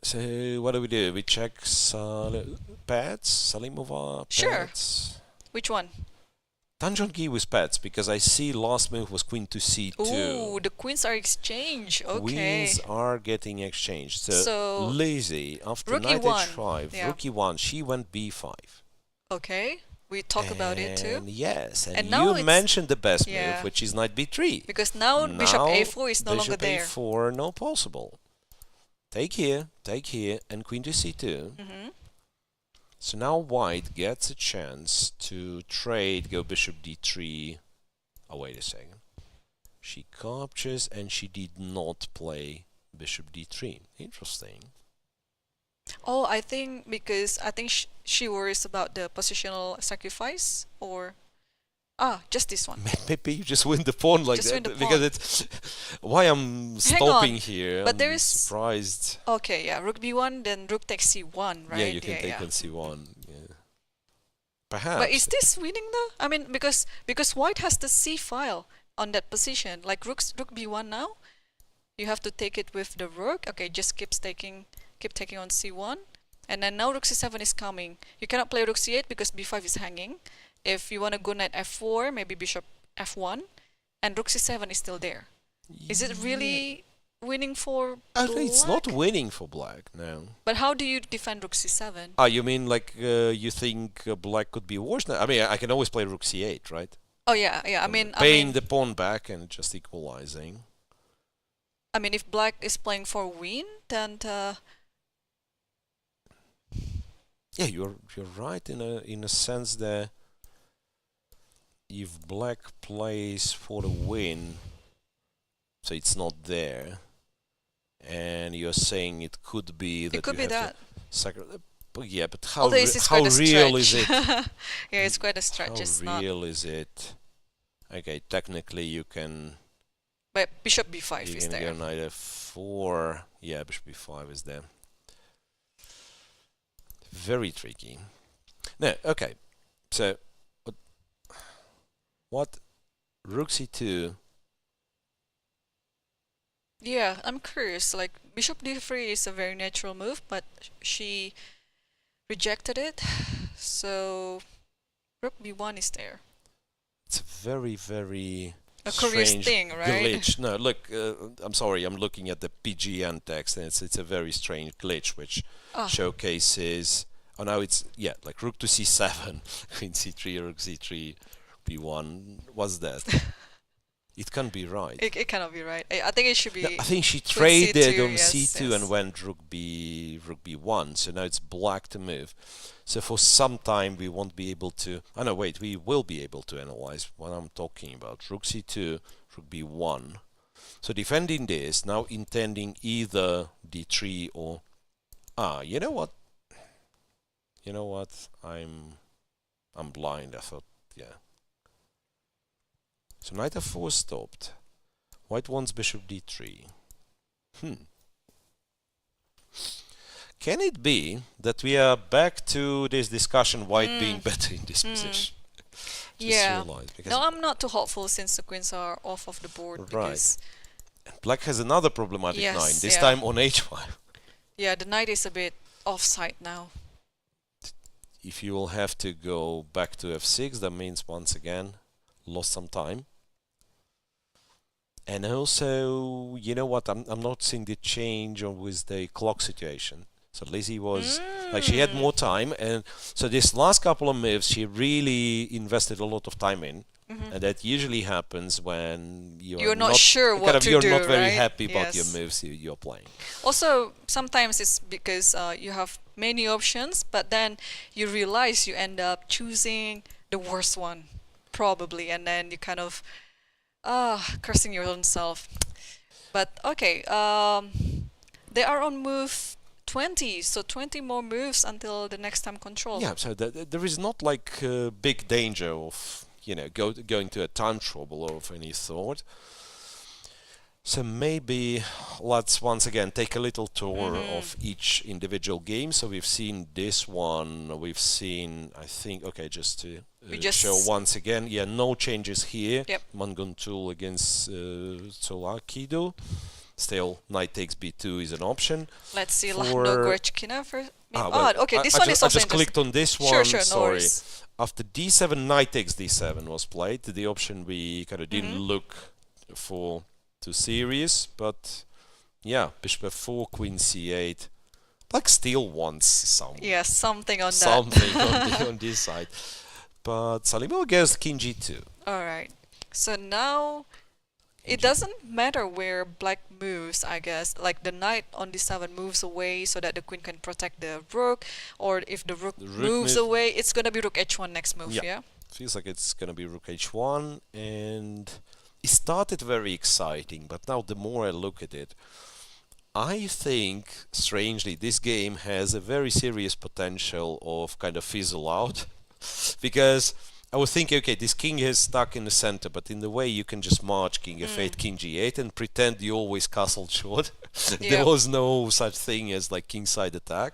So what do? We check Paehtz, Salimova, Sure. Paehtz. which one? Tan Zhongyi with Paehtz, because I see last move was queen to c2. Ooh, the queens are exchanged. Okay. Queens are getting exchanged. So, So, Lizzie, after rook knight e1, h5, yeah. rook e1, she went b5. Okay, we talk about it too. And yes, and And now you it's- mentioned the best yeah. move, which is knight b3. Because now bishop a4 is no longer there. Bishop a4, no possible. Take here, and queen to c2. Mm-hmm. So now white gets a chance to trade, go bishop d3. Oh, wait a second. She captures and she did not play bishop d3. Interesting. Oh, I think because I think she worries about the positional sacrifice, or just this one. Maybe you just win the pawn like Just that, win the because pawn. it's why I'm Hang stopping on, here. but I'm there is- surprised. Okay, yeah, rook b1, then rook takes c1, right? Yeah, you can take on c1. Yeah. Perhaps. But is this winning though? I mean, because white has the c file on that position, like rook b1 now, you have to take it with the rook. Okay, just keep taking on c1, and then now rook c7 is coming. You cannot play rook c8 because b5 is hanging. If you want to go knight f4, maybe bishop f1, and rook c7 is still there. Is it really winning for I think it's not black? winning for black, no. But how do you defend rook c7? Ah, you mean like you think black could be worse now? I mean, I can always play rook c8, right? Oh yeah. I mean, paying the pawn back and just equalizing. if black is playing for win, then Yeah, you're right in a sense that if black plays for the win, so it's not there, and you're saying it could be that it could you be have that. yeah, but how Although it's how quite a real is stretch. it? Yeah, it's quite a stretch. How It's not. real is it? Okay, technically you can. But bishop b5 You is can there. go knight f4. Yeah, bishop b5 is there. Very tricky. No, okay. So, what? Rook c2. Yeah, I'm curious. Like bishop d3 is a very natural move, but she rejected it. So rook b1 is there. It's a very, very A curious strange thing, right? glitch. No, look, I'm sorry, I'm looking at the PGN text, and it's a very strange glitch, which Ah, showcases. Oh, now it's like rook to c7, queen c3, rook c3, b1. What's that? It can't be right. it cannot be right. I think it should be. No, I think she queen traded c2, on yes, c2 and yes. went rook b1. So now it's black to move. So for some time we won't be able to. Oh no, wait, we will be able to analyze what I'm talking about. Rook c2, rook b1. So defending this, now intending either d3 or. You know what? You know what? I'm blind. I thought, yeah. So knight f4 stopped. White wants bishop d3. Can it be that we are back to this discussion, white being better in this position? Just Yeah. realized, because No, I'm not too hopeful since the queens are off of the board. Right. Because, black has another problematic Yes, nine, this yeah. time on h5. yeah, the knight is a bit offside now. If you will have to go back to f6, that means once again lost some time. And also, you know what? I'm not seeing the change with the clock situation. So Lizzie was like she had more time, and so this last couple of moves she really invested a lot of time in, and that usually happens when you're not sure what to you're do, not very right? happy about your Yes. moves you're playing. Also, sometimes it's because you have many options, but then you realize you end up choosing the worst one, probably, and then you kind of cursing your own self. But okay, they are on move 20, so 20 more moves until the next time control. Yeah, so there is not like a big danger of going to a time trouble of any sort. So maybe let's once again take a little tour of each individual game. So we've seen this one, we've seen, I think, okay, just to show once again, yeah, no changes here. Yep. Munguntuul against Tsolakidou. Still, knight takes b2 is an option. Let's see, For- Lagno Goryachkina first. Okay, this one is also I just clicked on this one. Sure, no Sorry. worries. After d7, knight takes d7 was played. The option we kind of didn't look for too serious, but yeah, bishop f4, queen c8. Like still wants something on that. something on this side. But Salimova goes king g2. All right. So now it doesn't matter where black moves, I guess. Like the knight on d7 moves away so that the queen can protect the rook, or if the rook moves away, it's gonna be rook h1 next move. Yeah. Feels like it's gonna be rook h1, and it started very exciting, but now the more I look at it, I think strangely this game has a very serious potential of kind of fizzle out because I was thinking, okay, this king is stuck in the center, but in the way you can just march king f8, king g8, and pretend you always castled short. There was no such thing as like kingside attack.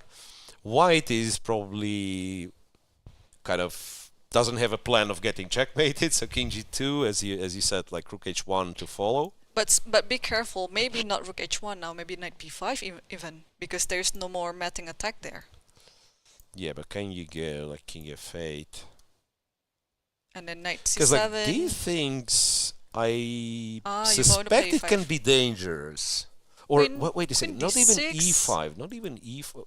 White is probably kind of doesn't have a plan of getting checkmated, so king g2, as you said, like rook h1 to follow. But be careful. Maybe not rook h1 now. Maybe knight b5 even, because there's no more matting attack there. Yeah, but can you go like king f8? And then knight c7. Because like these things, I suspect it can be dangerous. Or wait a second, not even e5, not even e4.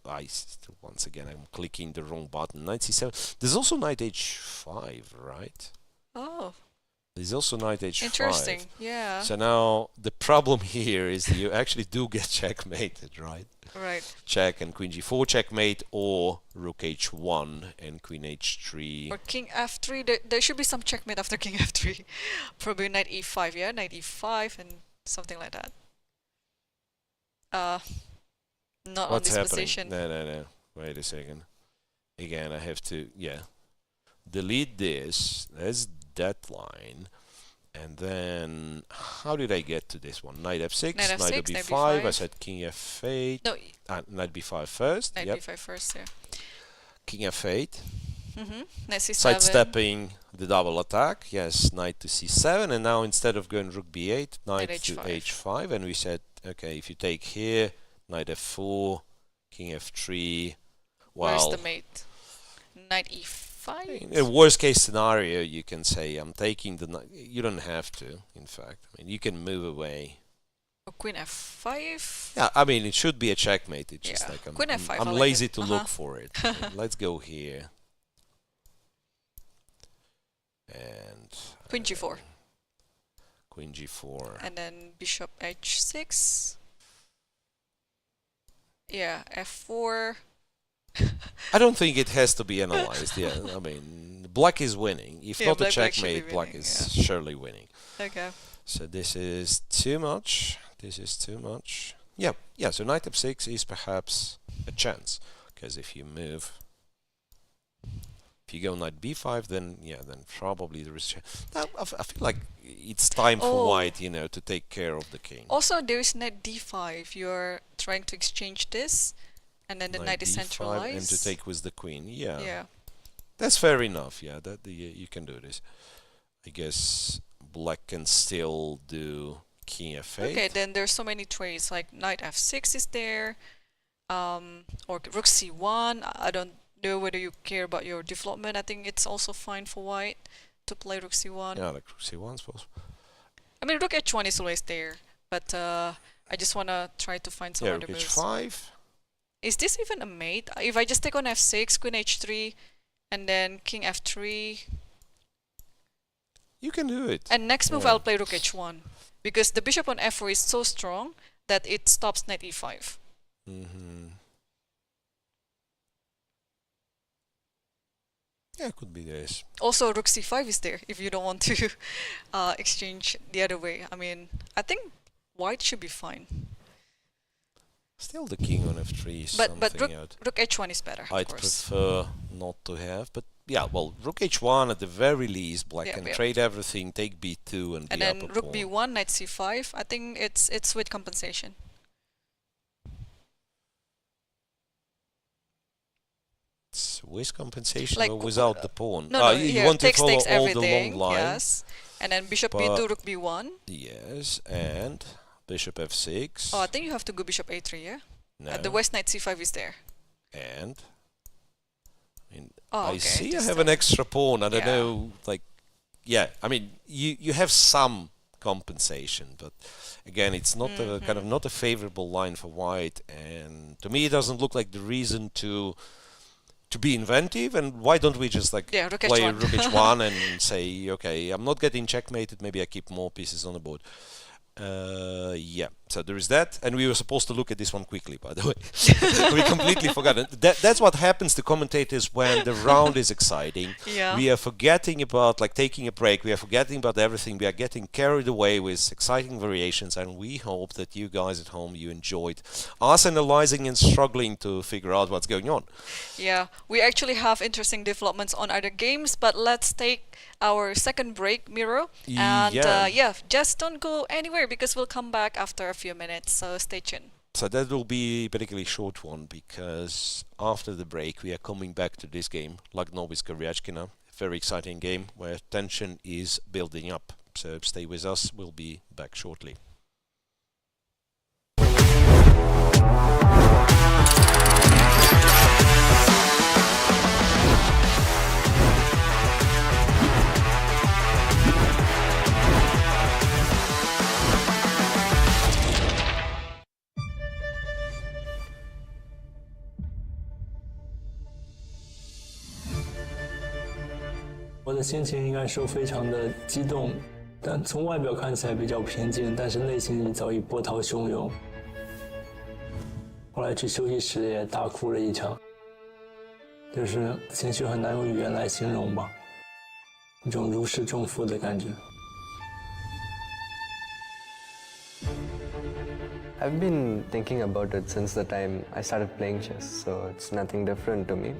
Once again, I'm clicking the wrong button. Knight c7. There's also knight h5, right? Oh. There's also knight h5. Interesting, yeah. So now the problem here is that you actually do get checkmated, right? Right. Check and queen g4 checkmate, or rook h1 and queen h3. Or king f3. There should be some checkmate after king f3. Probably knight e5, yeah? Knight e5 and something like that. Not What's on this happening? position. No. Wait a second. Again, I have to, delete this. That's that line. And then, how did I get to this one? Knight f6, knight b5. I said king f8. No. Knight b5 first. Knight b5 first, yeah. King f8. Knight c7. Sidestepping the double attack. Yes, knight to c7. And now instead of going rook b8, knight to h5. And we said, okay, if you take here, knight f4, king f3. Well, where's the mate? Knight e5. In a worst case scenario, you can say I'm taking the knight. You don't have to, in fact. I mean, you can move away. Or queen f5. Yeah, I mean, it should be a checkmate. It's just like queen f5. I'm lazy to look for it. Let's go here. And queen g4. Queen g4. And then bishop h6. Yeah, f4. I don't think it has to be analyzed. Yeah, I mean, black is winning. If not a checkmate, black is surely winning. Okay. So this is too much. This is too much. Yeah. So knight f6 is perhaps a chance, because if you move, if you go knight b5, then probably there is. I feel like it's time for white, to take care of the king. Also, there is knight d5. You're trying to exchange this. And then the knight is centralized. And to take with the queen, yeah. That's fair enough, that you can do this. I guess black can still do king f8. Okay, then there's so many trades, like knight f6 is there, or rook c1. I don't know whether you care about your development. I think it's also fine for white to play rook c1. Yeah, like rook c1, I suppose. I mean, rook h1 is always there, but I just want to try to find some other rook moves. h5. Is this even a mate? If I just take on f6, queen h3, and then king f3. You can do it. And next move Yeah. I'll play rook h1. Because the bishop on f4 is so strong that it stops knight e5. Mm-hmm. Yeah, could be this. Also, rook c5 is there if you don't want to exchange the other way. I mean, I think white should be fine. Still the king on f3 is But something out. rook h1 is better, of I'd course. prefer not to have, but yeah, well, rook h1 at the very least, black Yeah, can yeah. trade everything, take b2 and And the then upper rook pawn. b1, knight c5. I think it's with compensation. It's with compensation Like, or without the pawn? No, you here, want to takes follow all the everything. long line. Yes. And then bishop But- b2, rook b1. Yes, and bishop f6. Oh, I think you have to go bishop a3, yeah? No, The west knight c5 is there. and I mean, Oh, I okay. see I just have an extra pawn. I don't yeah. know, like, yeah. I mean, you have some compensation, but again, it's not a kind of not a favorable line for white. And to me, it doesn't look like the reason to be inventive. And why don't we just like Yeah, rook play h1. rook h1 and say, okay, I'm not getting checkmated. Maybe I keep more pieces on the board. Yeah, so there is that, and we were supposed to look at this one quickly, by the way. We completely forgot it. That's what happens to commentators when the round is exciting. Yeah. We are forgetting about, like, taking a break. We are forgetting about everything. We are getting carried away with exciting variations, and we hope that you guys at home, you enjoyed us analyzing and struggling to figure out what's going on. Yeah, we actually have interesting developments on other games, but let's take our second break, Miro. And Yeah. just don't go anywhere because we'll come back after a few minutes, so stay tuned. So that will be a particularly short one, because after the break we are coming back to this game, Lagno with Goryachkina. A very exciting game where tension is building up. So stay with us, we'll be back shortly.我的心情应该说非常的激动，但从外表看起来比较平静，但是内心里早已波涛汹涌。后来去休息室也大哭了一场，就是情绪很难用语言来形容吧，一种如释重负的感觉。I've been thinking about it since the time I started playing chess, so it's nothing different to me.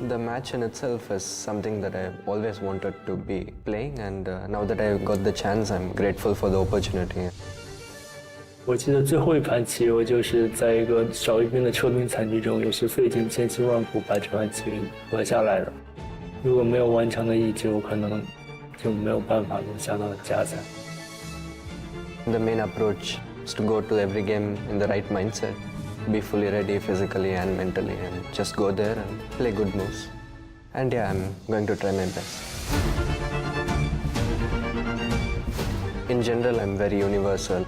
The match in itself is something that I've always wanted to be playing, and now that I got the chance, I'm grateful for the opportunity. 我记得最后一盘棋，我就是在一个少一兵的撤兵惨局中，也是费尽千辛万苦把这盘棋和下来的。如果没有顽强的意志，我可能就没有办法能下到加赛。The main approach is to go to every game in the right mindset, be fully ready physically and mentally, and just go there and play good moves. And yeah, I'm going to try my best. In general, I'm very universal,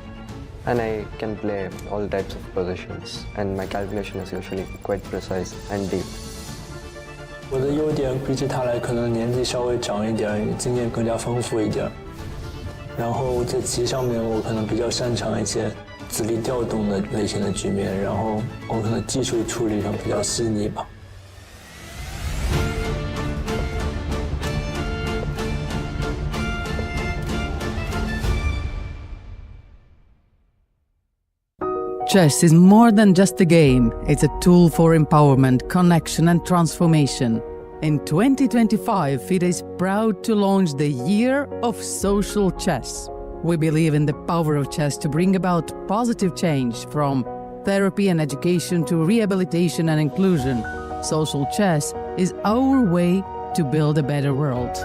and I can play all types of positions, and my calculation is usually quite precise and deep. 我的优点比起他来，可能年纪稍微长一点，经验更加丰富一点。然后在棋上面，我可能比较擅长一些子力调动的类型的局面，然后我可能技术处理上比较细腻吧。Chess is more than just a game. It's a tool for empowerment, connection, and transformation. In 2025, FIDE is proud to launch the Year of Social Chess. We believe in the power of chess to bring about positive change, from therapy and education to rehabilitation and inclusion. Social chess is our way to build a better world.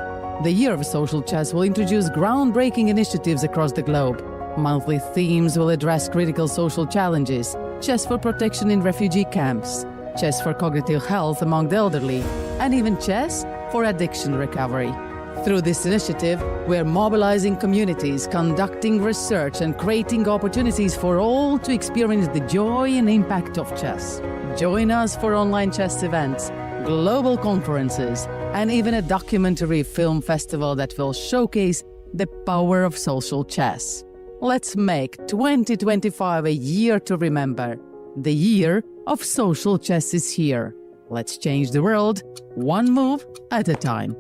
The Year of Social Chess will introduce groundbreaking initiatives across the globe. Monthly themes will address critical social challenges: chess for protection in refugee camps, chess for cognitive health among the elderly, and even chess for addiction recovery. Through this initiative, we're mobilizing communities, conducting research, and creating opportunities for all to experience the joy and impact of chess. Join us for online chess events, global conferences, and even a documentary film festival that will showcase the power of social chess. Let's make 2025 a year to remember. The year of social chess is here. Let's change the world, one move at a time.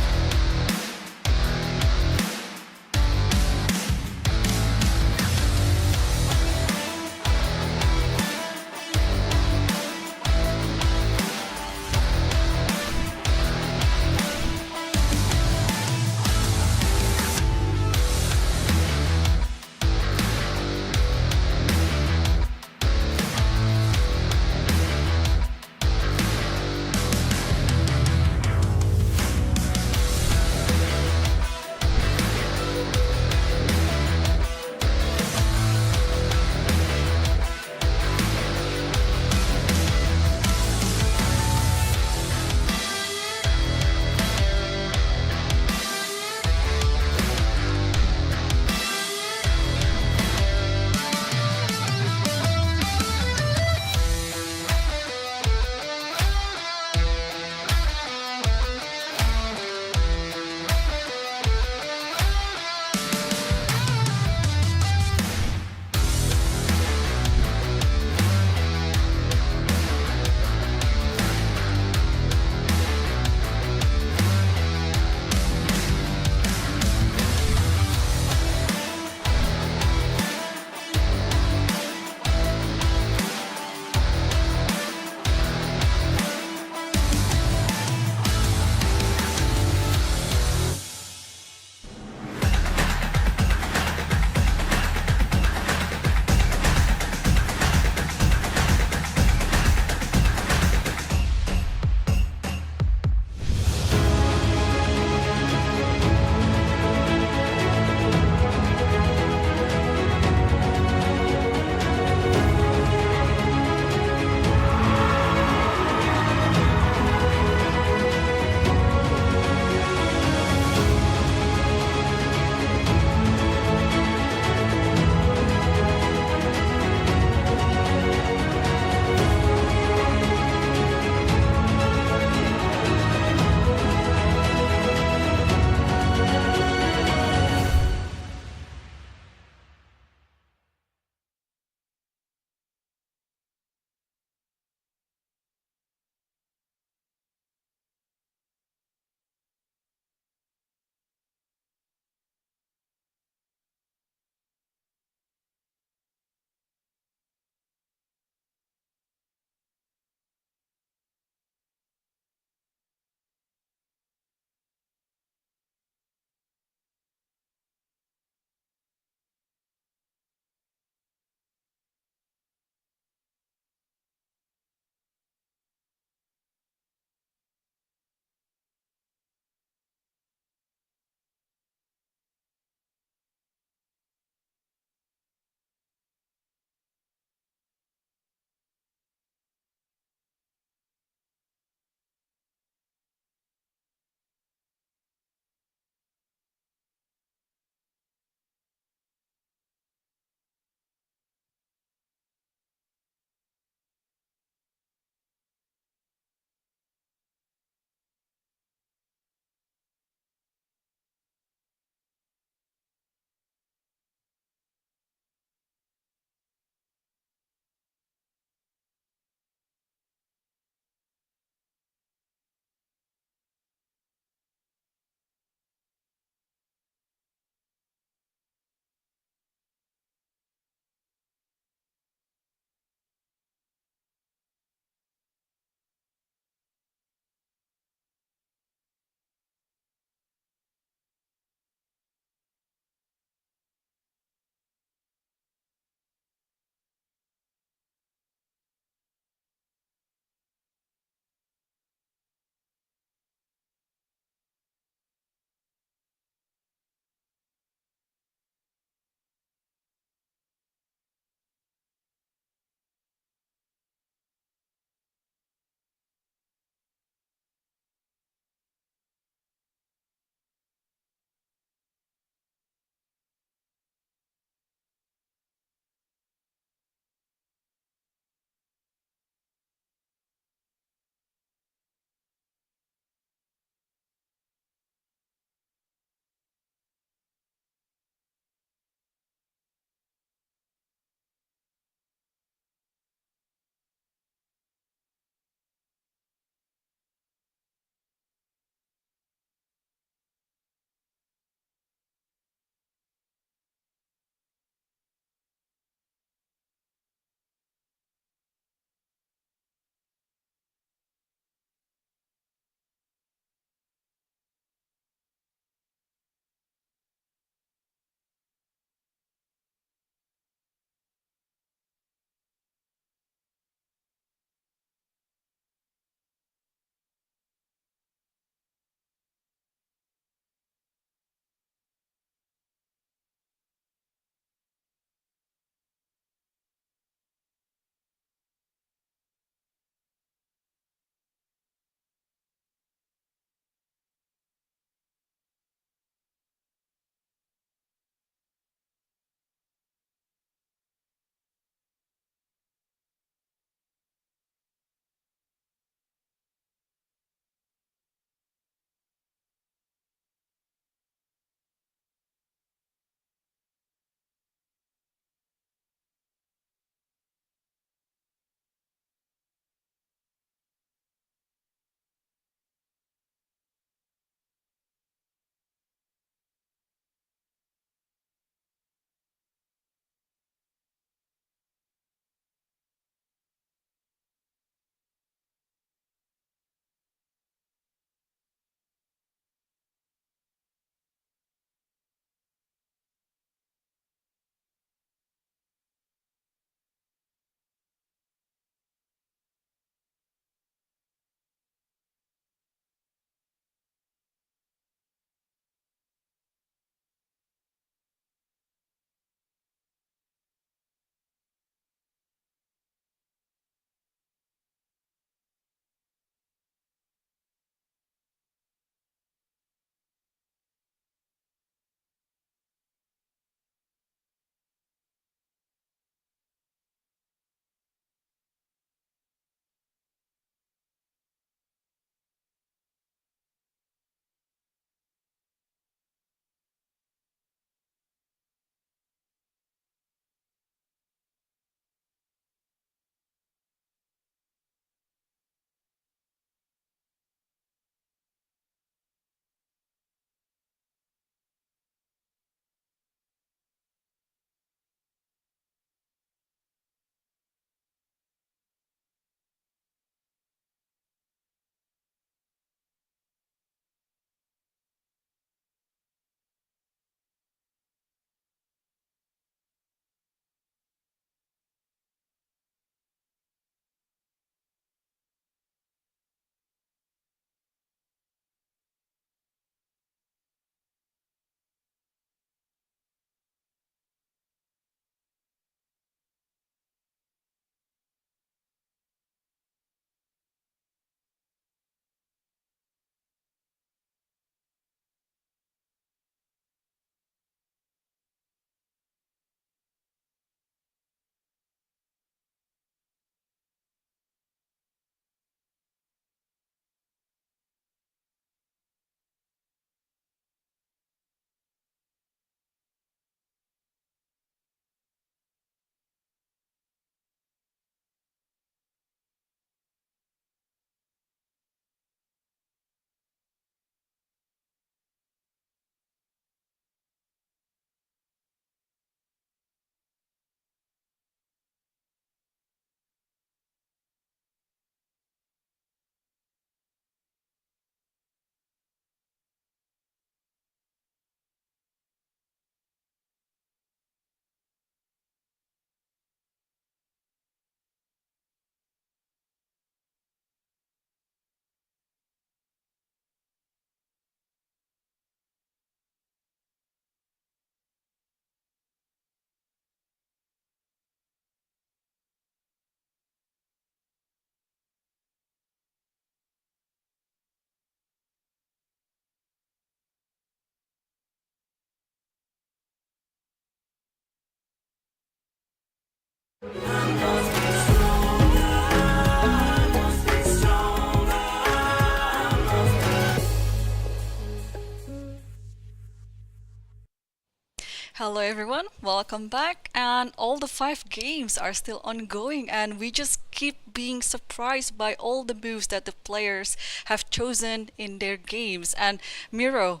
Hello everyone, welcome back. And all the 5 games are still ongoing, and we just keep being surprised by all the moves that the players have chosen in their games. And Miro,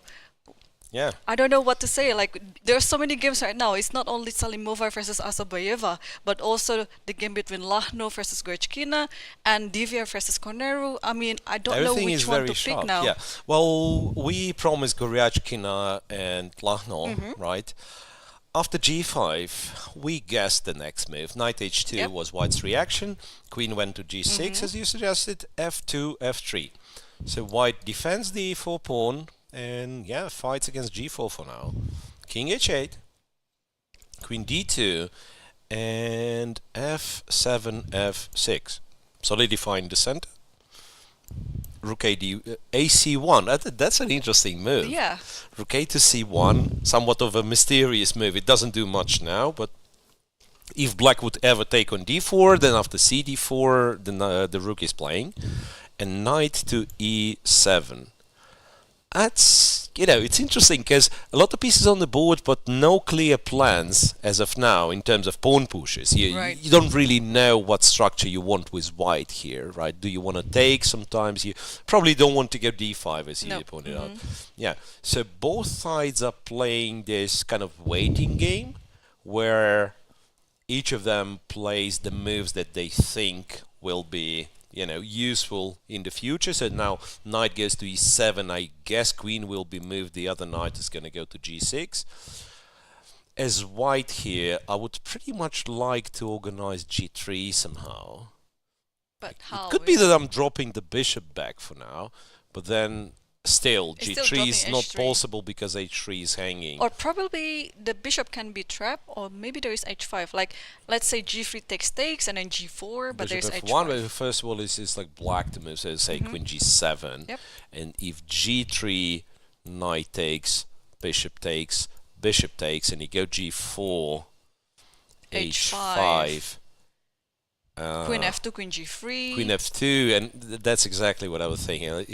Yeah. I don't know what to say. Like, there's so many games right now. It's not only Salimova versus Assaubayeva, but also the game between Lagno versus Goryachkina and Divya versus Koneru. I mean, I don't know Everything which is one very to sharp. pick now. Yeah. Well, we promised Goryachkina and Lagno, right? After g5, we guessed the next move. Knight h2 Yep. was white's reaction. Queen went to g6, as you suggested. f2, f3. So white defends the e4 pawn, and yeah, fights against g4 for now. King h8, queen d2, and f7, f6. Solidifying the center. Rook a d, ac1. That's an interesting move. Yeah. Rook a to c1, somewhat of a mysterious move. It doesn't do much now, but if black would ever take on d4, then after cd4, then the rook is playing. And knight to e7. That's, it's interesting because a lot of pieces on the board, but no clear plans as of now in terms of pawn pushes. Right. You don't really know what structure you want with white here, right? Do you want to take? Sometimes you probably don't want to go d5, as you pointed out. Yeah. So both sides are playing this kind of waiting game where each of them plays the moves that they think will be useful in the future. So now knight goes to e7. I guess queen will be moved. The other knight is going to go to g6. As white here, I would pretty much like to organize g3 somehow. But how? It could be that I'm dropping the bishop back for now, but then still It's still g3 is dropping not h3. possible because h3 is hanging. Or probably the bishop can be trapped, or maybe there is h5. Like, let's say g3 takes and then g4, but Bishop there's f1, h5. but first of all, it's like black to move, so say queen g7. Yep. And if g3, knight takes, bishop takes, and you go g4, h5. Queen f2, queen g3. Queen f2, and that's exactly what I was thinking.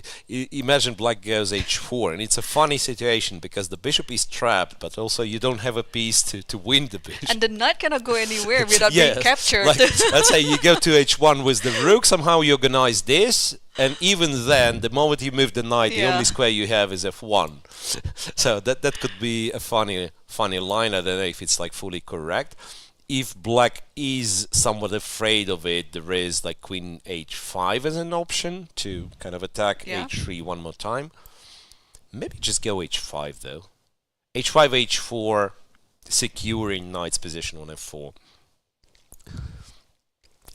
Imagine black goes h4, and it's a funny situation because the bishop is trapped, but also you don't have a piece to win the bishop. And the knight cannot go anywhere without being captured. Like, let's say you go to h1 with the rook, somehow you organize this, and even then, the moment you move the knight, the only square you have is f1. So that could be a funny line. I don't know if it's like fully correct. If black is somewhat afraid of it, there is like queen h5 as an option to kind of attack h3 one more time. Maybe just go h5 though. h5, h4, securing knight's position on f4.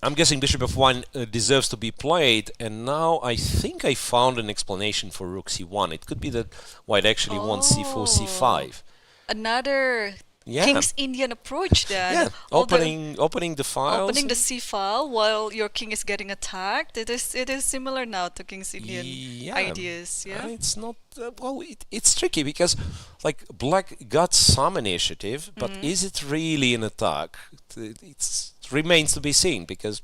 I'm guessing bishop f1 deserves to be played, and now I think I found an explanation for rook c1. It could be that white actually wants c4, c5. Another King's Indian approach then. Yeah, opening the files. Opening the C file while your king is getting attacked. It is similar now to King's Indian ideas. Yeah, it's not it's tricky because like black got some initiative, but is it really an attack? It remains to be seen because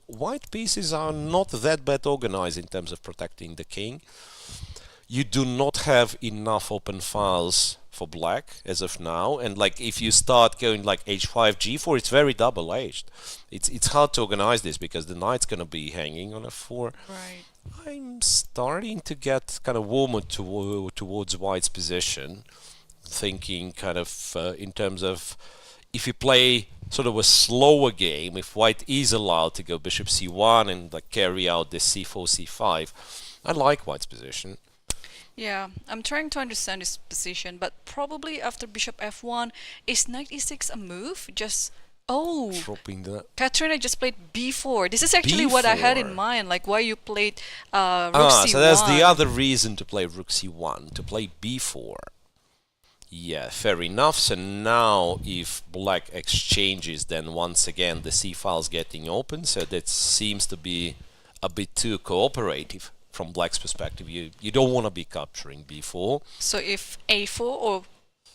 white pieces are not that bad organized in terms of protecting the king. You do not have enough open files for black as of now, and like if you start going like h5, g4, it's very double-edged. It's hard to organize this because the knight's gonna be hanging on f4. right. I'm starting to get kind of warmer towards white's position, thinking kind of in terms of if you play sort of a slower game, if white is allowed to go bishop c1 and like carry out this c4, c5, I like white's position. Yeah, I'm trying to understand this position, but probably after bishop f1, is knight e6 a move? Dropping the Kateryna just played b4. This is actually what I had in mind, like why you played rook c1. So that's the other reason to play rook c1, to play b4. Yeah, fair enough. So now if black exchanges, then once again the c file's getting open, so that seems to be a bit too cooperative. From black's perspective, you don't want to be capturing b4. So if a4 or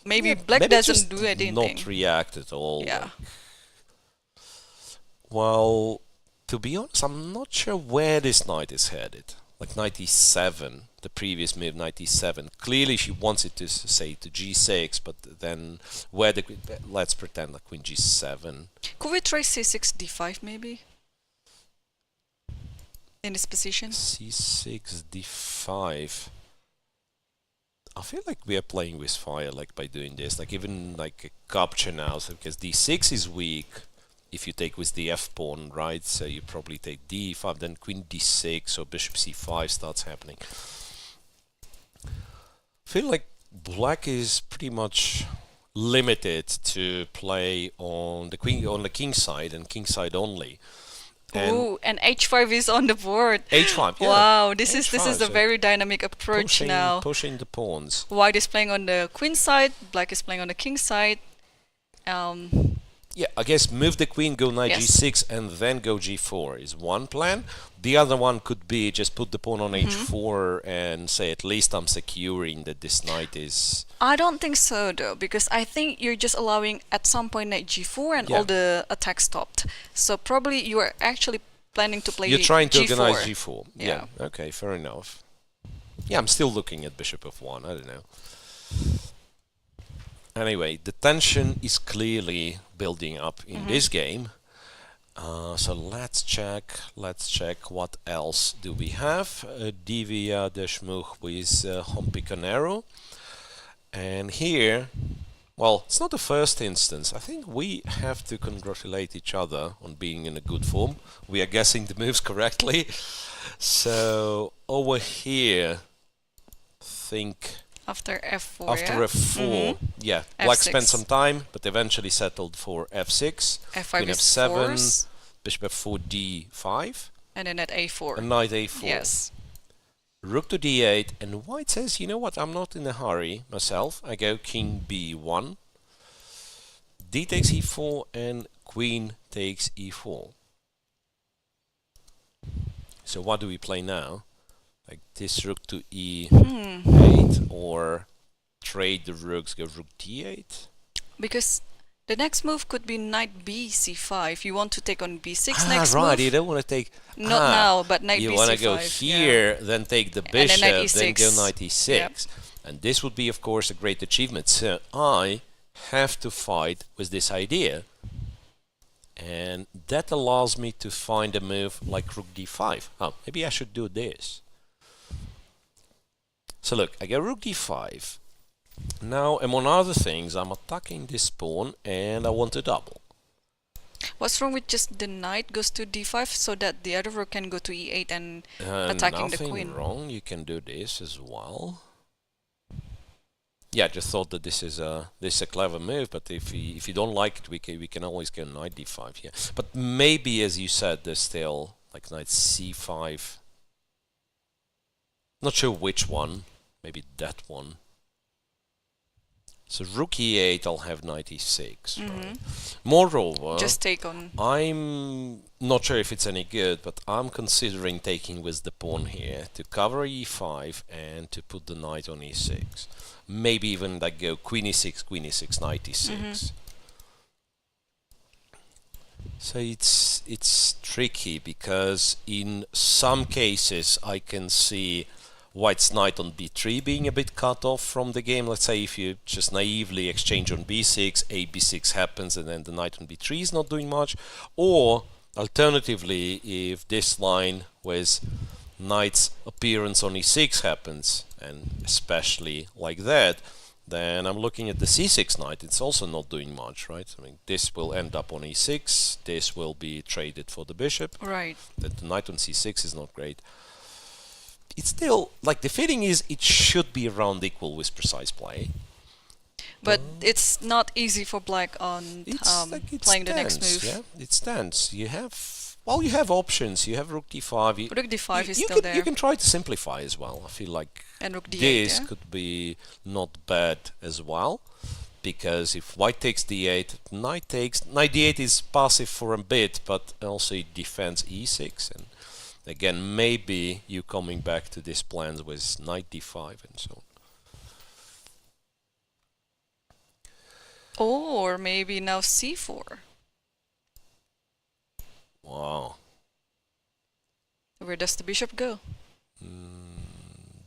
maybe black doesn't do anything. Not react at all. Yeah. Well, to be honest, I'm not sure where this knight is headed. Like knight e7, the previous move, knight e7. Clearly she wants it to say to g6, but then where the let's pretend like queen g7. Could we try c6, d5 maybe? In this position? c6, d5. I feel like we are playing with fire, like by doing this. Like even like a capture now, so because d6 is weak. If you take with the f pawn, right? So you probably take d5, then queen d6, or bishop c5 starts happening. I feel like black is pretty much limited to play on the queen, on the king side, and king side only. Ooh, and h5 is on the board. h5, yeah. Wow, this H5, is a so very dynamic approach now. Pushing the pawns. White is playing on the queen side, black is playing on the king side. Yeah, I guess move the queen, go knight Yes. g6, and then go g4 is one plan. The other one could be just put the pawn on h4 and say at least I'm securing that this knight is... I don't think so though, because I think you're just allowing at some point knight g4 and all the attacks stopped. So probably you are actually planning to play You're trying to g4. organize g4. Yeah. Yeah. Okay, fair enough. Yeah, I'm still looking at bishop f1, I don't know. Anyway, the tension is clearly building up in this game. So let's check what else do we have. Divya Deshmukh with Humpy Koneru. And here, well, it's not the first instance. I think we have to congratulate each other on being in a good form. We are guessing the moves correctly. So over here, think... After f4, After f4, yeah, black spent F6. some time, but eventually settled for f6, f5 queen is f7, force, bishop f4, d5, and then at a4. and knight a4. Yes. Rook to d8, and white says, you know what, I'm not in a hurry myself. I go king b1, d takes e4, and queen takes e4. So what do we play now? Like this rook to e8, or trade the rooks, go rook d8? Because the next move could be knight b c5. You want to take on b6 Ah, next right, move. you don't want to take... Not now, but knight you b want to c5. go here, then take the then bishop, knight then go e6. knight e6. Yep. And this would be, of course, a great achievement. So I have to fight with this idea. And that allows me to find a move like rook d5. Oh, maybe I should do this. So look, I go rook d5. Now, among other things, I'm attacking this pawn and I want to double. What's wrong with just the knight goes to d5 so that the other rook can go to e8 and attacking the queen? Nothing wrong, you can do this as well. Yeah, I just thought that this is a clever move, but if you don't like it, we can always go knight d5 here. But maybe, as you said, there's still like knight c5. Not sure which one. Maybe that one. So rook e8, I'll have knight e6. Right? Moreover, Just take on. I'm not sure if it's any good, but I'm considering taking with the pawn here to cover e5 and to put the knight on e6. Maybe even like go queen e6, knight e6. So it's tricky because in some cases I can see white's knight on b3 being a bit cut off from the game. Let's say if you just naively exchange on b6, a b6 happens and then the knight on b3 is not doing much. Or alternatively, if this line with knight's appearance on e6 happens, and especially like that, then I'm looking at the c6 knight. It's also not doing much, right? I mean, this will end up on e6, this will be traded for the bishop. Right. That the knight on c6 is not great. It's still, like, the feeling is it should be around equal with precise play. But it's not easy for black on playing the next move. Yeah, it stands. You have, well, you have options. You have rook d5. Rook d5 is you still can, there. You can try to simplify as well. I feel like And rook d8, this yeah? could be not bad as well. Because if white takes d8, knight d8 is passive for a bit, but also it defends e6. And again, maybe you coming back to this plans with knight d5 and so on. Or maybe now c4. Wow. Where does the bishop go?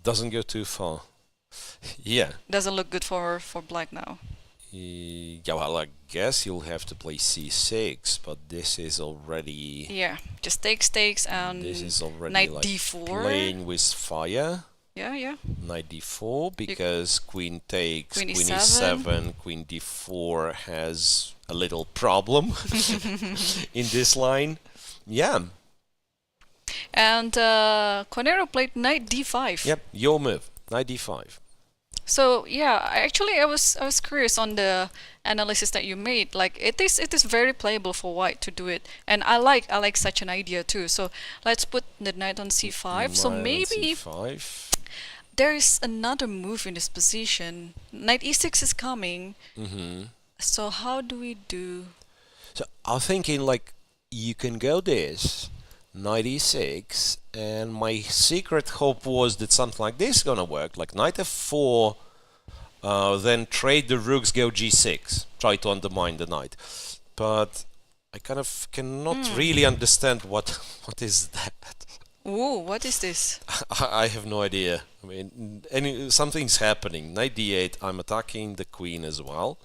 Doesn't go too far. Yeah. Doesn't look good for black now. Yeah, well, I guess you'll have to play c6, but this is already... Yeah, just takes and This is already knight like d4. playing with fire. Yeah. Knight d4, because queen takes, Queen queen e7. e7, queen d4 has a little problem in this line. Yeah. And Koneru played knight d5. Yep, your move, knight d5. So yeah, I was curious on the analysis that you made. Like it is very playable for white to do it, and I like such an idea too. So let's put the knight on c5. So Knight on maybe c5. there is another move in this position. Knight e6 is coming. So how do we do? So I'm thinking like you can go this, knight e6, and my secret hope was that something like this is gonna work, like knight f4, then trade the rooks, go g6, try to undermine the knight. But I kind of cannot really understand what is that. Ooh, what is this? I have no idea. I mean, something's happening. Knight d8, I'm attacking the queen as well.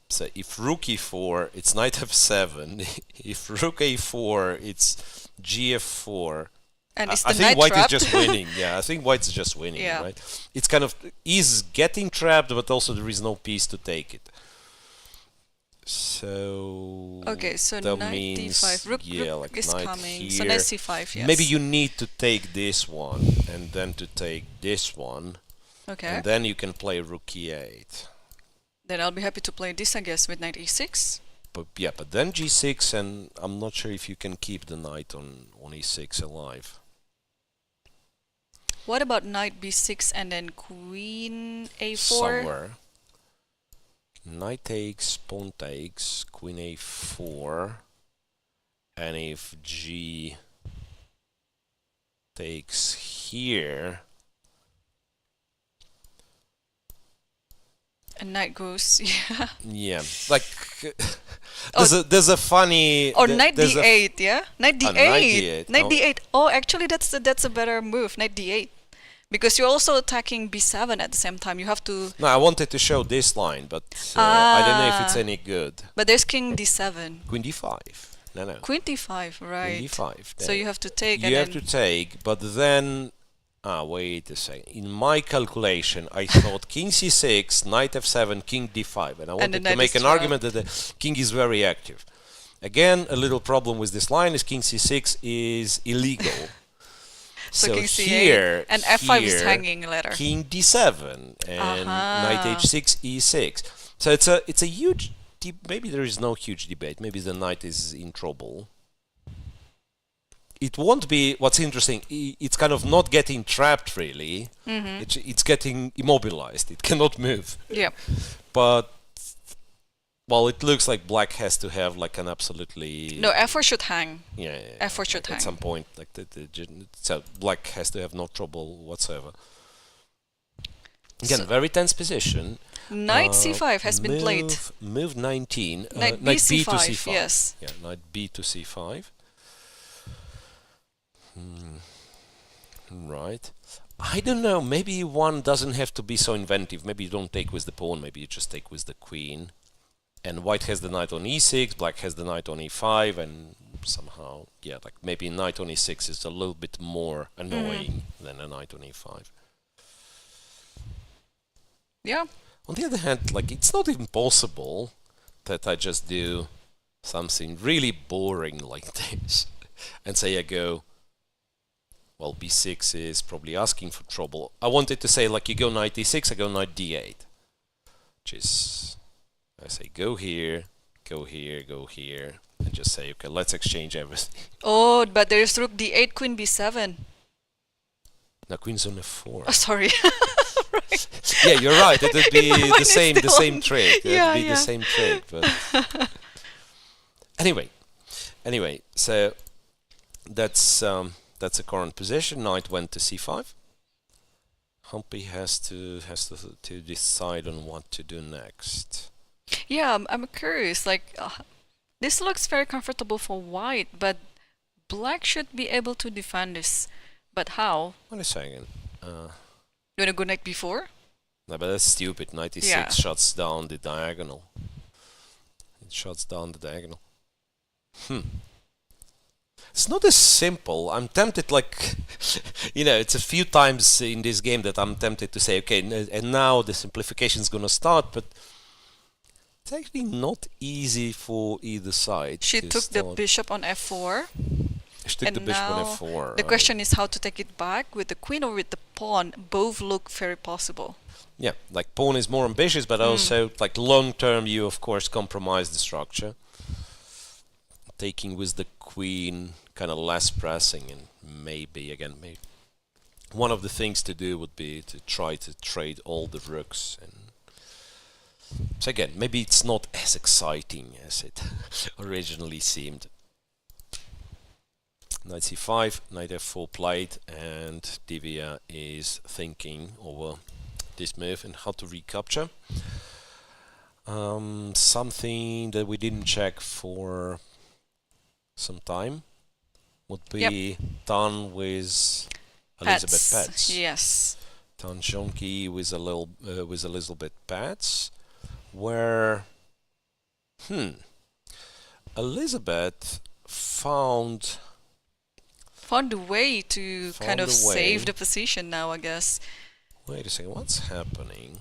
So if rook e4, it's knight f7. If rook a4, it's gf4. And is I the think knight white trapped? is just winning. Yeah, I think white's just winning, Yeah. right? It's kind of is getting trapped, but also there is no piece to take it. So Okay, so that knight means, d5. Rook like is knight coming. here. So knight c5, yes. Maybe you need to take this one and then to take this one, Okay. and then you can play rook e8. Then I'll be happy to play this, I guess, with knight e6. But yeah, but then g6, and I'm not sure if you can keep the knight on e6 alive. What about knight b6 and then queen a4? Somewhere. Knight takes, pawn takes, queen a4, and if g takes here, And knight goes, yeah. yeah, like Oh, there's a funny Or th- knight there's a- d8, yeah? Knight d8. knight d8, Knight oh. d8. Oh, actually, that's a better move, knight d8. Because you're also attacking b7 at the same time. You have to... No, I wanted to show this line, but I don't know if it's Ah. any good. But there's king d7. Queen d5. No. Queen d5, right. Queen d5. So you have to take You and have then... to take, but then... wait a second. In my calculation, I thought king c6, knight f7, king d5. And I the wanted to knight make is an argument that the king is very active. Again, a little problem with this line is king c6 is illegal. So king c8. here, And f5 is here, hanging later. King d7 and knight h6, e6. So it's a huge... maybe there is no huge debate. Maybe the knight is in trouble. It won't be, what's interesting, it's kind of not getting trapped really, it's getting immobilized, it cannot move. Yeah. But, well, it looks like black has to have like an absolutely... No, f4 should hang. Yeah, f4 should hang. at some point, like so black has to have no trouble whatsoever. Again, So- very tense position. Knight c5 has been played. Move 19, Knight knight b to c5, c5. yes. Yeah, knight b to c5. Right. I don't know, maybe one doesn't have to be so inventive. Maybe you don't take with the pawn, maybe you just take with the queen. And white has the knight on e6, black has the knight on e5, and somehow, yeah, like maybe knight on e6 is a little bit more annoying than a knight on e5. Yeah. On the other hand, like it's not even possible that I just do something really boring like this and say I go, well, b6 is probably asking for trouble. I wanted to say like you go knight e6, I go knight d8, which is, I say go here, go here, go here, and just say, okay, let's exchange everything. Oh, but there's rook d8, queen b7. Now queen's on f4. Oh, sorry. Yeah, you're right. It would be My mind the is same still on- trick. It Yeah, would be yeah. the same trick. But anyway, so that's a current position. Knight went to c5. Humpy has to decide on what to do next. Yeah, I'm curious. Like, this looks very comfortable for white, but black should be able to defend this, but how? Wait a second. You wanna go knight b4? No, but that's stupid. 96 Yeah. shuts down the diagonal. It shuts down the diagonal. It's not as simple. I'm tempted, like, you know, it's a few times in this game that I'm tempted to say, okay, and now the simplification is going to start, but it's actually not easy for either side. She to took the start. bishop on f4. She took And the bishop on now f4. the right. question is how to take it back with the queen or with the pawn. Both look very possible. Yeah, like pawn is more ambitious, but also, like, long term, you of course compromise the structure. Taking with the queen, kind of less pressing, and maybe one of the things to do would be to try to trade all the rooks. And so again, maybe it's not as exciting as it originally seemed. Knight c5, knight f4 played, and Divya is thinking over this move and how to recapture. Something that we didn't check for some time would be done with Elisabeth Paehtz. Yes. Tan Zhongyi with Elisabeth Paehtz, where Elisabeth found a way to kind of Found a way. save the position now, I guess. Wait a second, what's happening?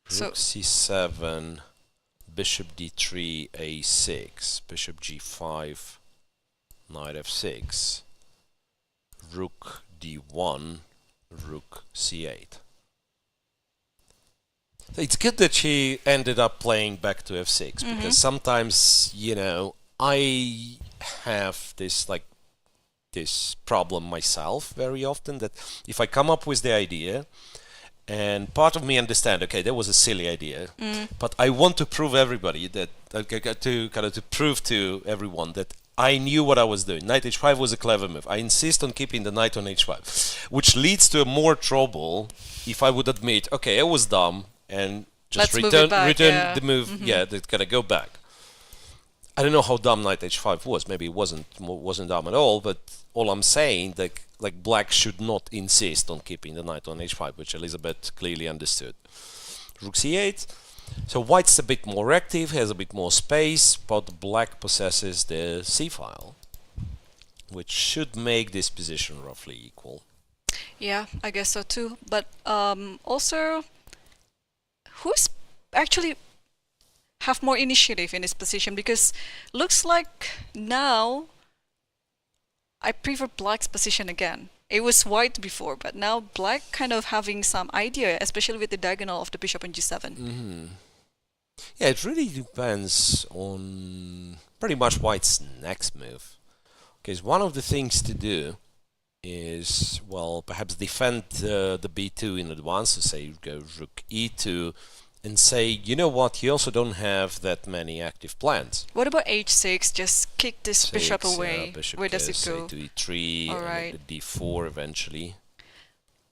So- Rook c7, bishop d3, a6, bishop g5, knight f6, rook d1, rook c8. It's good that she ended up playing back to f6, because sometimes, you know, I have this, like, this problem myself very often, that if I come up with the idea and part of me understand, okay, that was a silly idea, but I want to prove everybody that, to prove to everyone that I knew what I was doing. Knight h5 was a clever move. I insist on keeping the knight on h5, which leads to more trouble if I would admit, okay, I was dumb, and just Let's move it back, yeah. the move, that's gonna go back. I don't know how dumb knight h5 was. Maybe it wasn't dumb at all. But all I'm saying, like black should not insist on keeping the knight on h5, which Elisabeth clearly understood. Rook c8. So white's a bit more active, has a bit more space, but black possesses the c file, which should make this position roughly equal. Yeah, I guess so too. But also, who's actually have more initiative in this position? Because looks like now I prefer black's position again. It was white before, but now black kind of having some idea, especially with the diagonal of the bishop on g7. Yeah, it really depends on pretty much white's next move. Because one of the things to do is, well, perhaps defend the b2 in advance, so say go rook e2, and say, you know what, you also don't have that many active plans. What about h6? Just kick this bishop Six, away. bishop Where does goes, it go? say, to e3, All and right. then d4 eventually.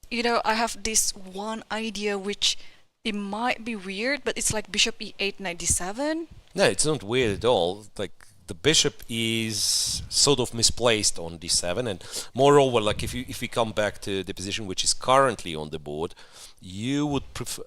You know, I have this one idea which it might be weird, but it's like bishop e8, knight d7. No, it's not weird at all. Like, the bishop is sort of misplaced on d7, and moreover, like if we come back to the position which is currently on the board, you would prefer.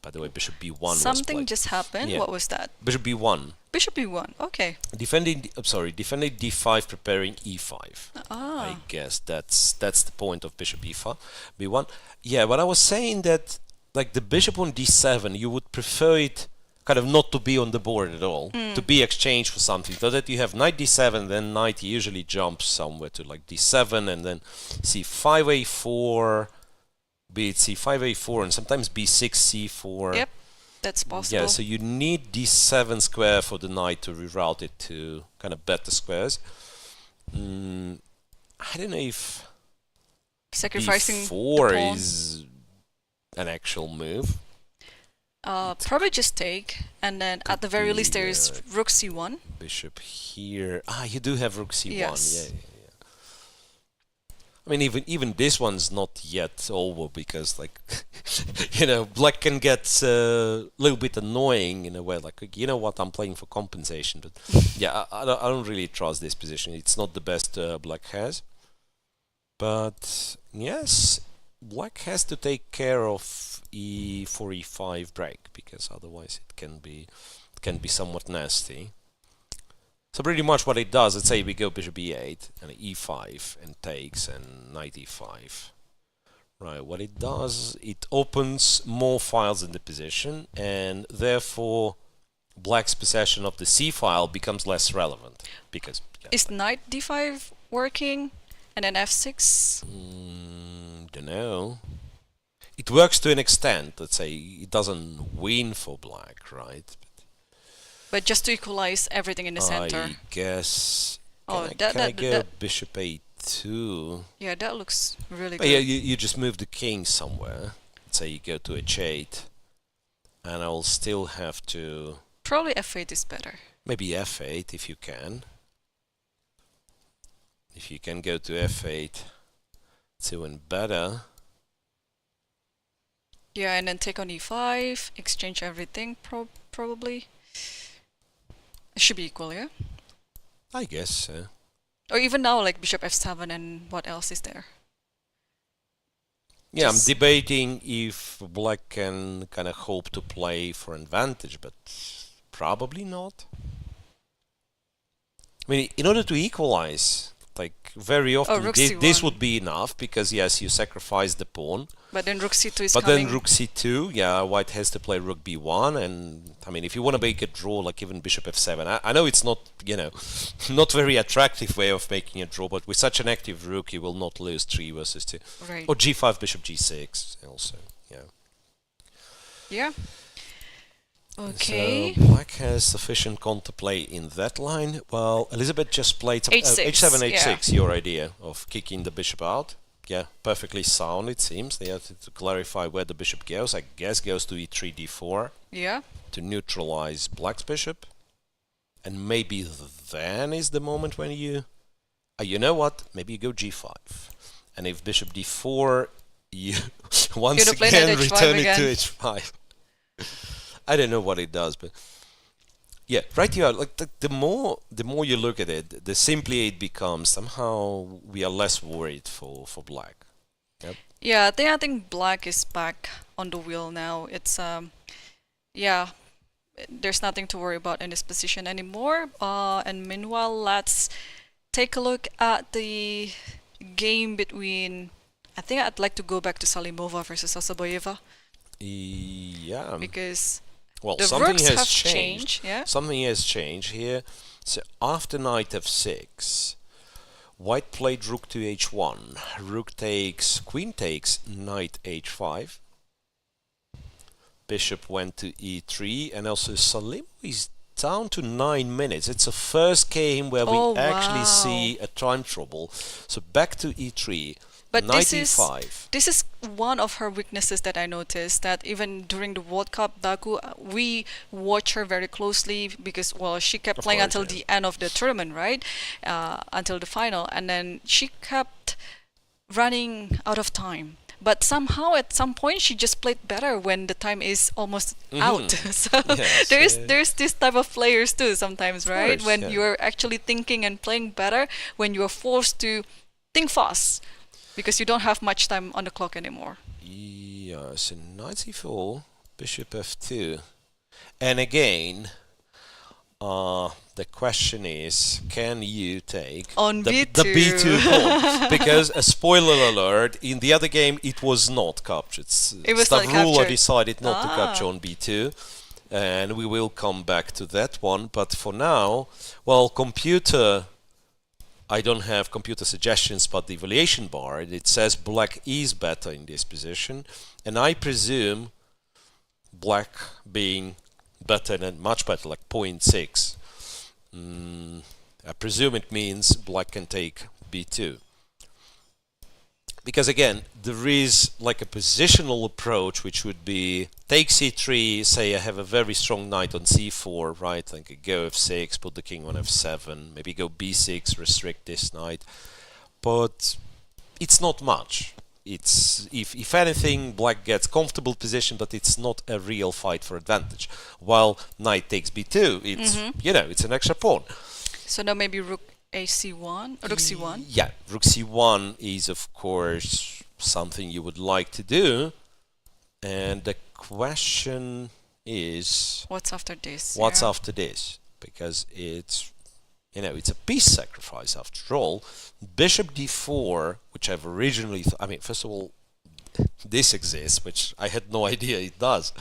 By the way, bishop b1 was Something played. just happened. Yeah. What was that? Bishop b1. Bishop e1. Okay. Defending d5, preparing e5. Ah. I guess that's the point of bishop e5, b1. Yeah, but I was saying that, like, the bishop on d7, you would prefer it kind of not to be on the board at all, to be exchanged for something, so that you have knight d7, then knight usually jumps somewhere to like d7, and then c5 a4, be it c5 a4, and sometimes b6 c4. Yep, that's possible. Yeah, so you need d7 square for the knight to reroute it to kind of better squares. I don't know if Sacrificing b4 the pawn. is an actual move. Probably just take, and then at the very least there is rook c1. Bishop here. Ah, you do have rook c1. Yes. Yeah. I mean, even this one's not yet over because, like, black can get a little bit annoying in a way. Like, you know what, I'm playing for compensation, but yeah, I don't really trust this position. It's not the best black has. But yes, black has to take care of e4, e5 break because otherwise it can be somewhat nasty. So pretty much what it does, let's say we go bishop e8 and e5 and takes and knight e5. Right, what it does, it opens more files in the position and therefore black's possession of the c file becomes less relevant because... Yeah, is knight d5 working and then f6? Don't know. It works to an extent, let's say it doesn't win for black, right? But just to equalize everything in the center. I guess. Oh, Can I go bishop a2? Yeah, that looks really But good. yeah, you just move the king somewhere. Let's say you go to h8, and I'll still have to. Probably f8 is better. Maybe f8 if you can. If you can go to f8, it's even better. Yeah, and then take on e5, exchange everything probably. It should be equal, yeah? I guess so. Or even now, like bishop f7 and what else is there? Yeah, Just- I'm debating if black can kind of hope to play for advantage, but probably not. I mean, in order to equalize, like very often, rook this c1. would be enough because yes, you sacrifice the pawn. But then rook c2 is But coming. then rook c2, yeah, white has to play rook b1, and I mean, if you want to make a draw, like even bishop f7, I know it's not, not very attractive way of making a draw, but with such an active rook, you will not lose 3 versus 2. Right. Or g5, bishop g6, also, yeah. Yeah. Okay. So black has sufficient counterplay in that line. Well, Elisabeth just played some, H6, h7, yeah. h6, your idea of kicking the bishop out. Yeah, perfectly sound it seems. They have to clarify where the bishop goes. I guess goes to e3, d4 Yeah. to neutralize black's bishop. And maybe then is the moment when you know what? Maybe you go g5. And if bishop d4, you once Gonna play that again h5 return it again. to h5. I don't know what it does, but yeah, right here, like the more you look at it, the simpler it becomes. Somehow we are less worried for black. Yep. Yeah, I think black is back on the wheel now. It's yeah, there's nothing to worry about in this position anymore. And meanwhile, let's take a look at the game between. I think I'd like to go back to Salimova versus Assaubayeva Yeah. because Well, the something rooks has have changed. yeah. Something has changed here. So after knight f6, white played rook to h1. Rook takes, queen takes, knight h5. Bishop went to e3, and also Salimova is down to 9 minutes. It's the first game where Oh, we actually wow. see a time trouble. So back to e3. But knight this is e5. this is one of her weaknesses that I noticed, that even during the World Cup Baku, we watch her very closely because, well, she kept Of playing course, until yeah. the end of the tournament, right? Until the final, and then she kept running out of time. But somehow, at some point, she just played better when the time is almost out. So Yes, there's this type of players too sometimes, right? course, When yeah. you're actually thinking and playing better, when you're forced to think fast because you don't have much time on the clock anymore. Yeah, so knight c4, bishop f2. And again, the question is, can you take On the B2. B2 pawn? Because, a spoiler alert, in the other game it was not captured. It was not Stavroula captured. decided not to Ah. capture on B2. And we will come back to that one. But for now, well, computer... I don't have computer suggestions, but the evaluation bar, it says black is better in this position. And I presume black being better than much better, like 0.6. I presume it means black can take b2. Because again, there is like a positional approach, which would be take c3, say I have a very strong knight on c4, right? Like go f6, put the king on f7, maybe go b6, restrict this knight. But it's not much. It's if anything, black gets comfortable position, but it's not a real fight for advantage. While knight takes b2, it's it's an extra pawn. So now maybe rook ac1, rook c1. Yeah, rook c1 is of course something you would like to do, and the question is What's after this? what's yeah. after this, because it's it's a piece sacrifice after all. Bishop d4, which I've originally I mean, first of all, this exists, which I had no idea it does.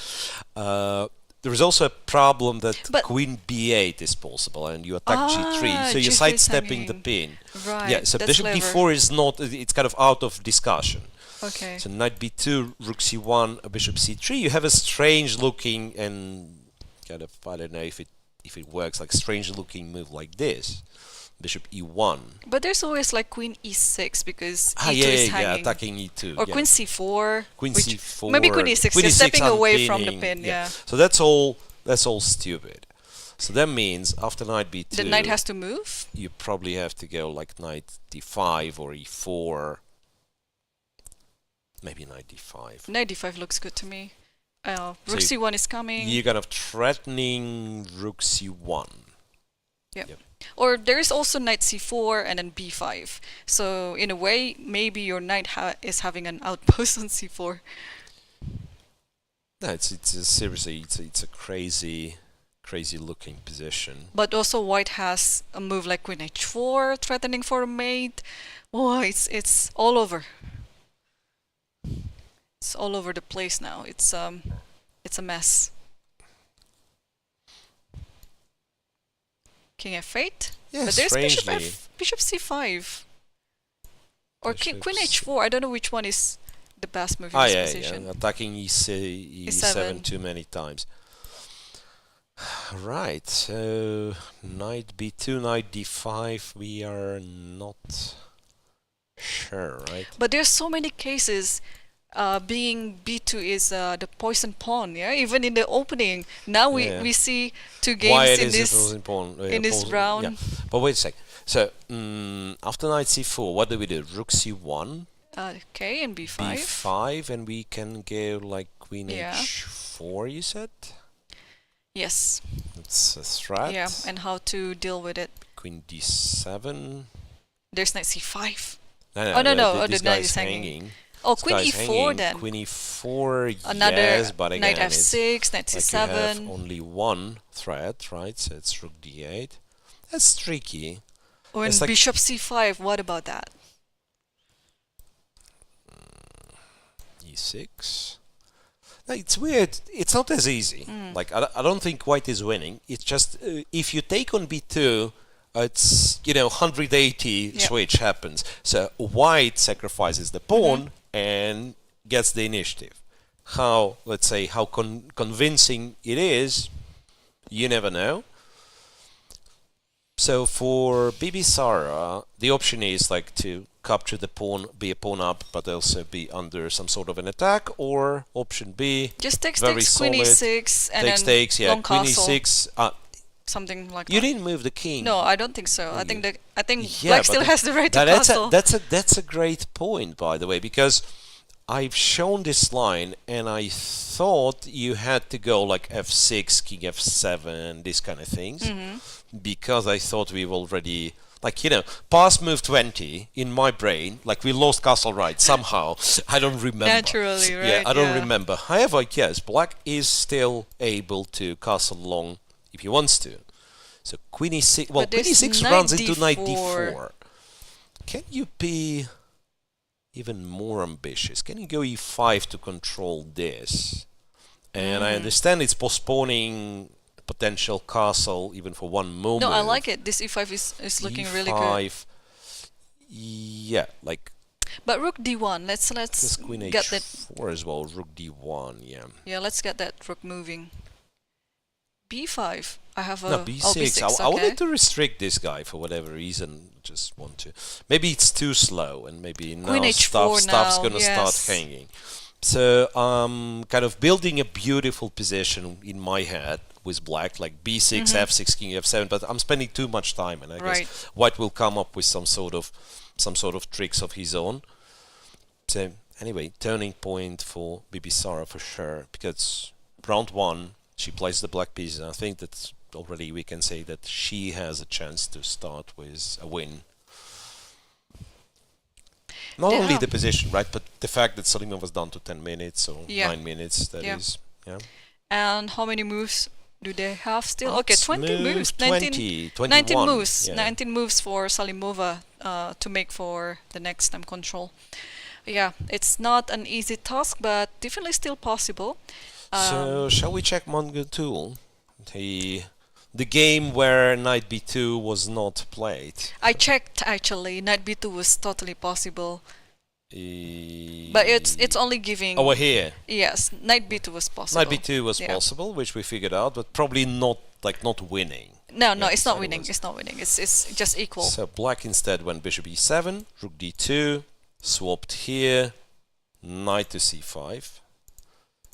There is also a problem that But queen b8 is possible, and you attack g3, so you're G3 is sidestepping the hanging. pin. Right. Yeah, so that's bishop clever. d4 is not, it's kind of out of discussion. Okay. So knight b2, rook c1, bishop c3, you have a strange looking and kind of, I don't know if it works, like strange looking move like this. Bishop e1. But there's always like queen e6 because e2 yeah, is yeah, hanging. attacking e2. Or yeah. queen c4. Queen which- c4. Maybe queen e6. Queen You're e6 stepping away from the unpinning, pin. Yeah. So that's all stupid. So that means after knight b2, The knight has to move. you probably have to go like knight d5 or e4. Maybe knight d5. Knight d5 looks good to me. So Rook c1 is coming. You're kind of threatening rook c1. Or there is also knight c4 and then b5. So in a way, maybe your knight is having an outpost on c4. No, it's seriously, it's a crazy looking position. But also white has a move like queen h4, threatening for a mate. Oh, it's all over. It's all over the place now. It's a mess. King f8. Yeah, But there's bishop strangely. bishop c5. Or queen Bishops- h4. I don't know which one is the best move in Ah, this yeah, position. yeah, attacking e7 E7. too many times. Right, so knight b2, knight d5, we are not sure, right? But there's so many cases being b2 is the poison pawn, yeah? Even in the opening. Now we see two games Why it in is this opposing pawn, in this opposing- round. Yeah. But wait a sec. So after knight c4, what do we do? Rook c1, Okay, and b5. b5, and we can go like queen Yeah. h4. You said Yes. it's a threat. Yeah, and how to deal with it. Queen d7. There's knight c5. No, Oh, no, oh, this the knight guy's is hanging. hanging. Oh, This queen guy's e4 hanging. then. Queen e4, Another yes, but again, knight it's f6, knight like you have c7. only one threat, right? So it's rook d8. That's tricky. Or it's like- bishop c5. What about that? e6. No, it's weird. It's not as easy. Like I don't think white is winning. It's just if you take on b2, it's 180 Yep. switch happens. So white sacrifices the pawn and gets the initiative. How, let's say, how convincing it is, you never know. So for Bibisara, the option is like to capture the pawn, be a pawn up, but also be under some sort of an attack, or option B, Just takes very queen solid, e6 and takes then takes, yeah, long queen castle. e6. Something like You that. didn't move the king. No, I don't think so. I think Yeah, black but still has the right to that's castle. that's a great point, by the way, because I've shown this line and I thought you had to go like f6, king f7, these kind of things, because I thought we've already, like, past move 20 in my brain, like we lost castle right somehow. I don't remember. Naturally, right? Yeah, I don't remember. However, yes, black is still able to castle long if he wants to. So queen e6, well, But queen there's e6 knight runs into knight d4. d4. Can you be even more ambitious? Can you go e5 to control this? And I understand it's postponing potential castle even for one moment. No, I like it. This e5 is looking really good. E5, yeah, like But rook d1. Let's this queen get that. h4 as well. Rook d1, yeah. Yeah, let's get that rook moving. b5. I have a No, b6. b6. I Okay. wanted to restrict this guy for whatever reason. Just want to. Maybe it's too slow, and maybe now Queen h4 stuff's now, gonna yes. start hanging. So kind of building a beautiful position in my head with black, like b6, f6, king f7. But I'm spending too much time, and I Right. guess white will come up with some sort of tricks of his own. So anyway, turning point for Bibisara for sure, because round 1 she plays the black pieces, and I think that already we can say that she has a chance to start with a win. Not only the position, right, but the fact that Salimova was down to 10 minutes or 9 minutes, that is, And how many moves do they have still? Okay, Let's 20 move moves. 19 moves. yeah. 19 moves for Salimova to make for the next time control. Yeah, it's not an easy task, but definitely still possible. So, shall we check Munguntuul? The game where knight b2 was not played. I checked actually. Knight b2 was totally possible. But it's only giving... Oh, here. Yes, knight b2 was possible. Knight b2 was possible, which we figured out, but probably not winning. No, it's not winning. It's not winning. It's just equal. So black instead went bishop e7, rook d2, swapped here, knight to c5,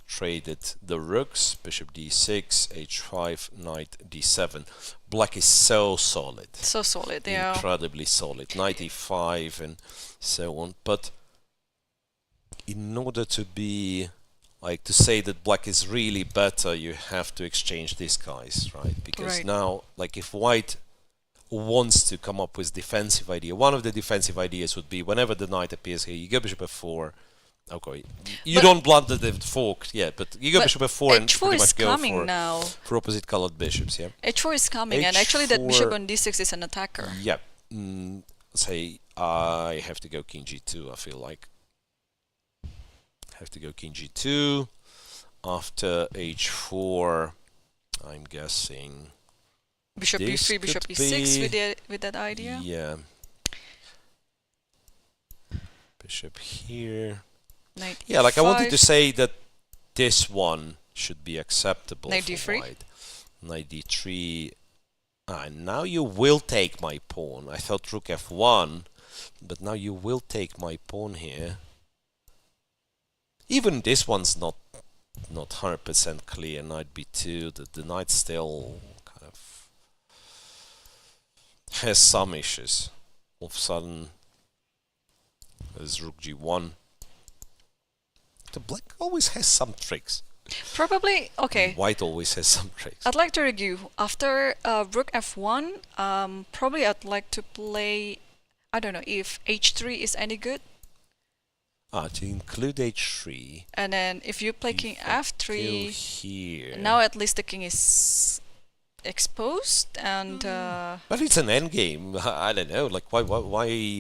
traded the rooks, bishop d6, h5, knight d7. Black is so solid. So solid, yeah. Incredibly solid. Knight e5 and so on. But in order to be, like, to say that black is really better, you have to exchange these guys, right? Because now, like, if white wants to come up with defensive idea, one of the defensive ideas would be whenever the knight appears here, you go bishop f4. Okay, you don't blunder the fork yet, but you go bishop f4 and pretty much go for opposite colored bishops, yeah? h4 is coming, and actually that bishop on d6 is an attacker. Yeah. Say, I have to go king g2, I feel like. Have to go king g2. After h4, I'm guessing... Bishop e3, bishop e6 with that idea? Yeah. Bishop here. Knight yeah, e5. like I wanted to say that this one should be acceptable Knight for d3. white. Knight d3. Now you will take my pawn. I thought rook f1, but now you will take my pawn here. Even this one's not 100% clear. Knight b2. The knight still kind of has some issues. All of a sudden, there's rook g1. The black always has some tricks. Probably, okay. White always has some tricks. I'd like to argue, after rook f1, probably I'd like to play, I don't know, if h3 is any good. To include h3. And then if you play king f3, here. now at least the king is exposed, and... But it's an endgame. I don't know. Like, why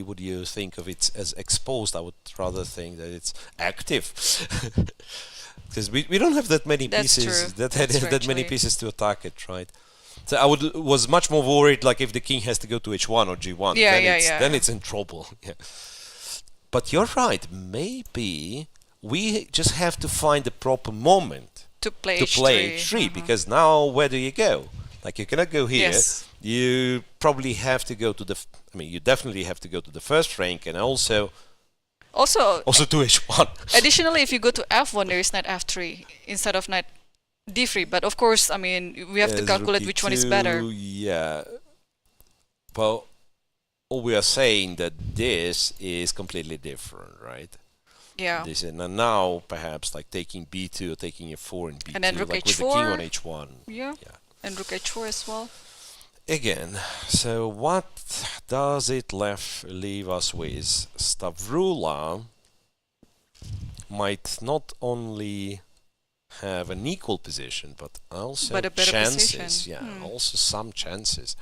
would you think of it as exposed? I would rather think that it's active. Because we don't have that many pieces many pieces to attack it, right? So I was much more worried, like, if the king has to go to h1 or g1. Then it's in trouble. Yeah. But you're right. Maybe we just have to find the proper moment to play h3 because now where do you go? Like, you cannot go here. Yes. You probably have to go to the... you definitely have to go to the first rank, and also to h1. Additionally, if you go to f1, there is knight f3 instead of knight d3. But of course, we have to calculate which one is better. Yeah. Well, all we are saying that this is completely different, right? Yeah. This, and now perhaps like taking b2 or taking f4 and b2, and then rook like h4. with the king on h1. Yeah. And rook h4 as well. Again, so what does it leave us with? Stavroula might not only have an equal position, but also chances. Position. Yeah, also some chances.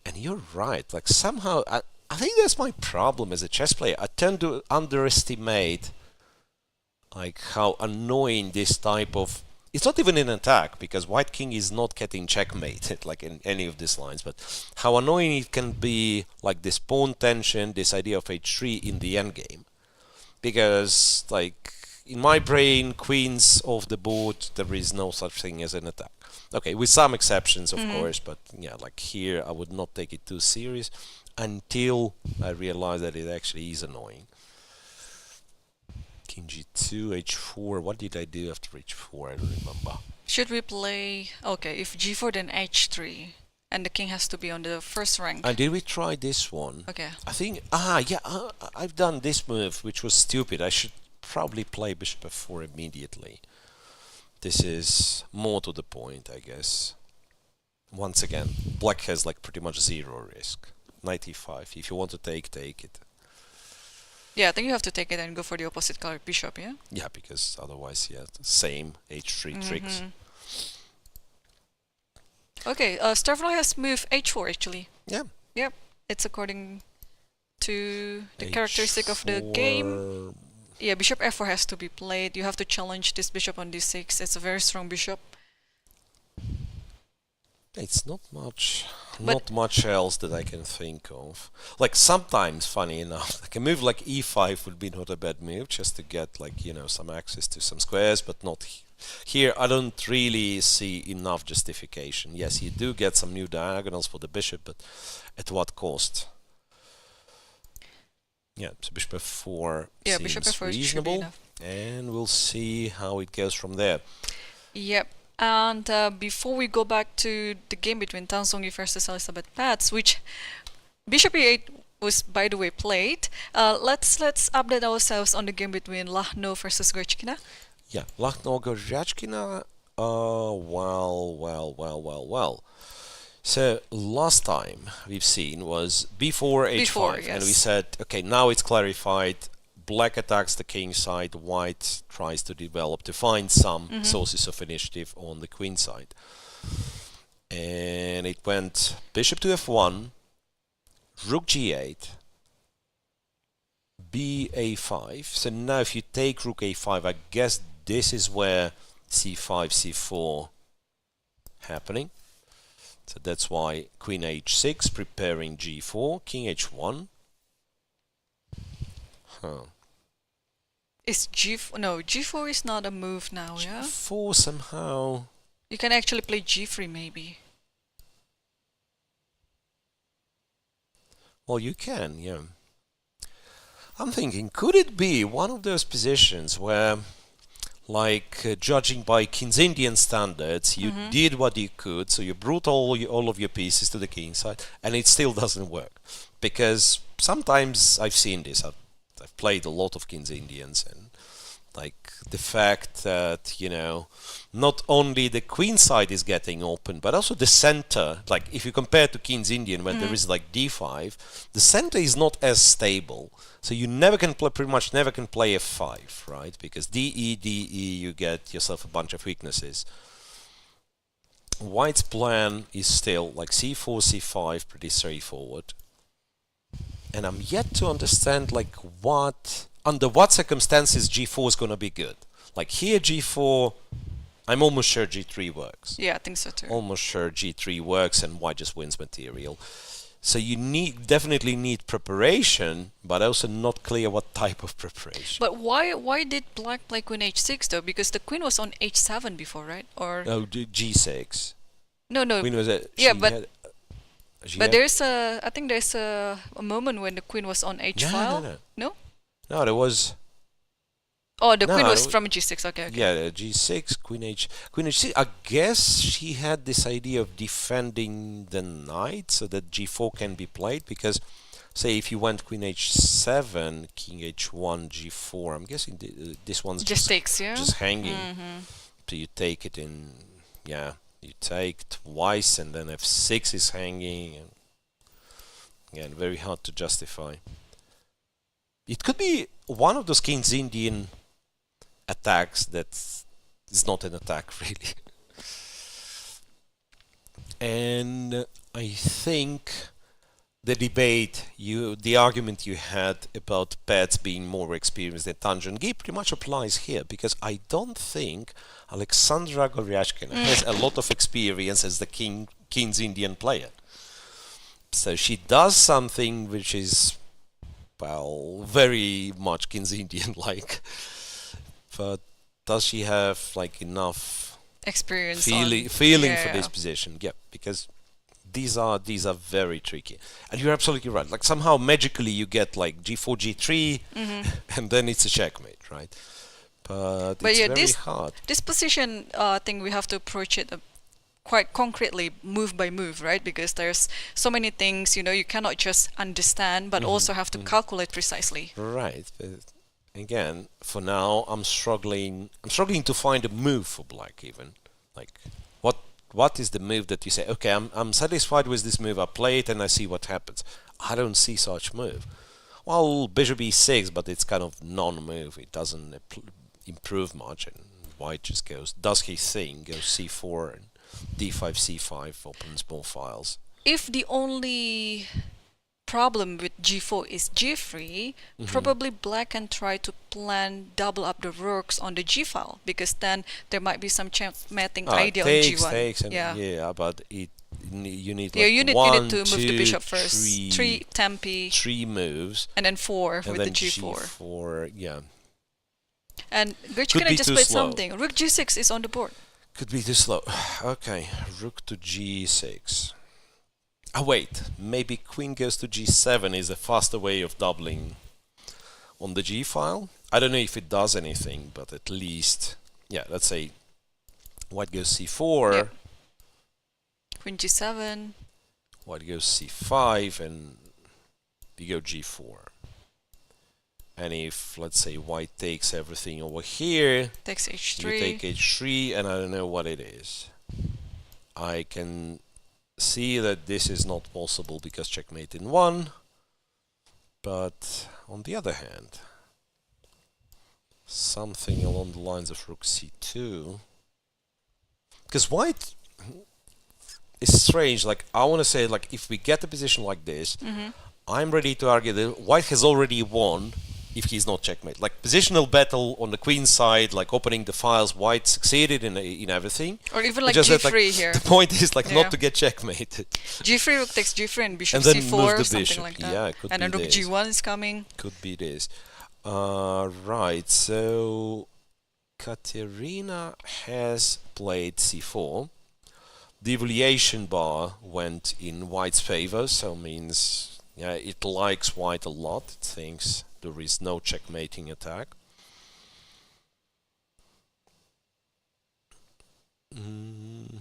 And you're right. Like, somehow, I think that's my problem as a chess player. I tend to underestimate, like, how annoying this type of... It's not even an attack, because white king is not getting checkmated, like in any of these lines, but how annoying it can be, like this pawn tension, this idea of h3 in the endgame. Because, like, in my brain, queens off the board, there is no such thing as an attack. Okay, with some exceptions, of course, but yeah, like here, I would not take it too serious until I realize that it actually is annoying. King g2, h4. What did I do after h4? I don't remember. Should we play... Okay, if g4, then h3. and the king has to be on the first rank. And did we try this one? Okay. I think, I've done this move, which was stupid. I should probably play bishop f4 immediately. This is more to the point, I guess. Once again, black has like pretty much zero risk. Knight e5. If you want to take it. Yeah, I think you have to take it and go for the opposite color bishop, yeah? Yeah, because otherwise, yeah, same h3 tricks. Okay, Stavroula has moved h4 actually. Yeah. Yep, it's according to the characteristic of the game. Yeah, bishop f4 has to be played. You have to challenge this bishop on d6. It's a very strong bishop. It's not much else that I can think of. Like sometimes, funny enough, like a move like e5 would be not a bad move, just to get like, you know, some access to some squares, but not here. I don't really see enough justification. Yes, you do get some new diagonals for the bishop, but at what cost? Yeah, so bishop f4 seems reasonable, and we'll see how it goes from there. Yep. And before we go back to the game between Tan Zhongyi versus Elisabeth Paehtz, which bishop e8 was, by the way, played, let's update ourselves on the game between Lagno versus Goryachkina. Yeah, Lagno Goryachkina. Well. So last time we've seen was before h5, yes. and we said, okay, now it's clarified. Black attacks the king side, white tries to develop, to find some sources of initiative on the queen side. And it went bishop to f1, rook g8, ba5. So now if you take rook a5, I guess this is where c5, c4 happening. So that's why queen h6, preparing g4, king h1. Is g4? No, g4 is not a move now, yeah? G4 somehow. You can actually play g3 maybe. Well, you can, yeah. I'm thinking, could it be one of those positions where, like, judging by King's Indian standards, you did what you could, so you brought all of your pieces to the king side, and it still doesn't work? Because sometimes I've seen this. I've played a lot of King's Indians, and like the fact that, you know, not only the queen side is getting open, but also the center. Like if you compare to King's Indian, when there is like d5, the center is not as stable. So you never can play, pretty much never can play f5, right? Because de, you get yourself a bunch of weaknesses. White's plan is still like c4, c5, pretty straightforward. And I'm yet to understand like under what circumstances g4 is going to be good. Like here g4, I'm almost sure g3 works. Yeah, I think so too. Almost sure g3 works and white just wins material. So you definitely need preparation, but also not clear what type of preparation. But why did black play queen h6 though? Because the queen was on h7 before, right? Or no, g6. No. Queen was but there's I think there's a moment when the queen was on h5. No, there was. Oh, the queen was from g6. Okay. Yeah, g6, queen h6. I guess she had this idea of defending the knight so that g4 can be played, because, say, if you went queen h7, king h1, g4, I'm guessing this one's just takes, yeah, just hanging. So you take it in, yeah. You take twice, and then f6 is hanging. And again, very hard to justify. It could be one of those King's Indian attacks that is not an attack, really. And I think the the argument you had about Paehtz being more experienced than Tan Zhongyi pretty much applies here, because I don't think Aleksandra Goryachkina has a lot of experience as the King's Indian player. So she does something which is, well, very much King's Indian-like. But does she have like enough experience, feeling for this position? Yeah, because these are very tricky. And you're absolutely right. Like somehow magically you get like g4, g3, and then it's a checkmate, right? But it's very hard. This position, I think we have to approach it quite concretely, move by move, right? Because there's so many things, you cannot just understand, but also have to calculate precisely. Right. But again, for now, I'm struggling to find a move for black even. Like, what is the move that you say, okay, I'm satisfied with this move, I play it and I see what happens. I don't see such move. Well, bishop e6, but it's kind of non-move. It doesn't improve much, and white just does his thing, goes c4 and d5, c5, opens more files. If the only problem with g4 is g3, probably black can try to plan double up the rooks on the g file, because then there might be some checkmating idea on g1. Takes, and yeah, but you need like you need to move the bishop first. Three tempi. 3 moves. And then 4 and with then the g4. g4, yeah. And Goryachkina just played something. Rook g6 is on the board. Could be too slow. Okay, rook to g6. Oh wait, maybe queen goes to g7 is a faster way of doubling on the g file. I don't know if it does anything, but at least, yeah, let's say white goes c4. Yep. Queen g7. White goes c5 and we go g4. And if, let's say, white takes everything over here, Takes h3. you take h3, and I don't know what it is. I can see that this is not possible because checkmate in 1. But on the other hand, something along the lines of rook c2. Because white is strange. Like, I want to say, like, if we get a position like this, I'm ready to argue that white has already won if he's not checkmate. Like, positional battle on the queen side, like opening the files, white succeeded in everything. Or even like just g3 that, like, here. The point is like not to get checkmated. g3, rook takes g3 and bishop And then c4, move the something bishop. like that. Yeah, it could and then be rook this. g1 is coming. Could be this. Right, so Kateryna has played c4. The evaluation bar went in white's favor, so means yeah, it likes white a lot. It thinks there is no checkmating attack. And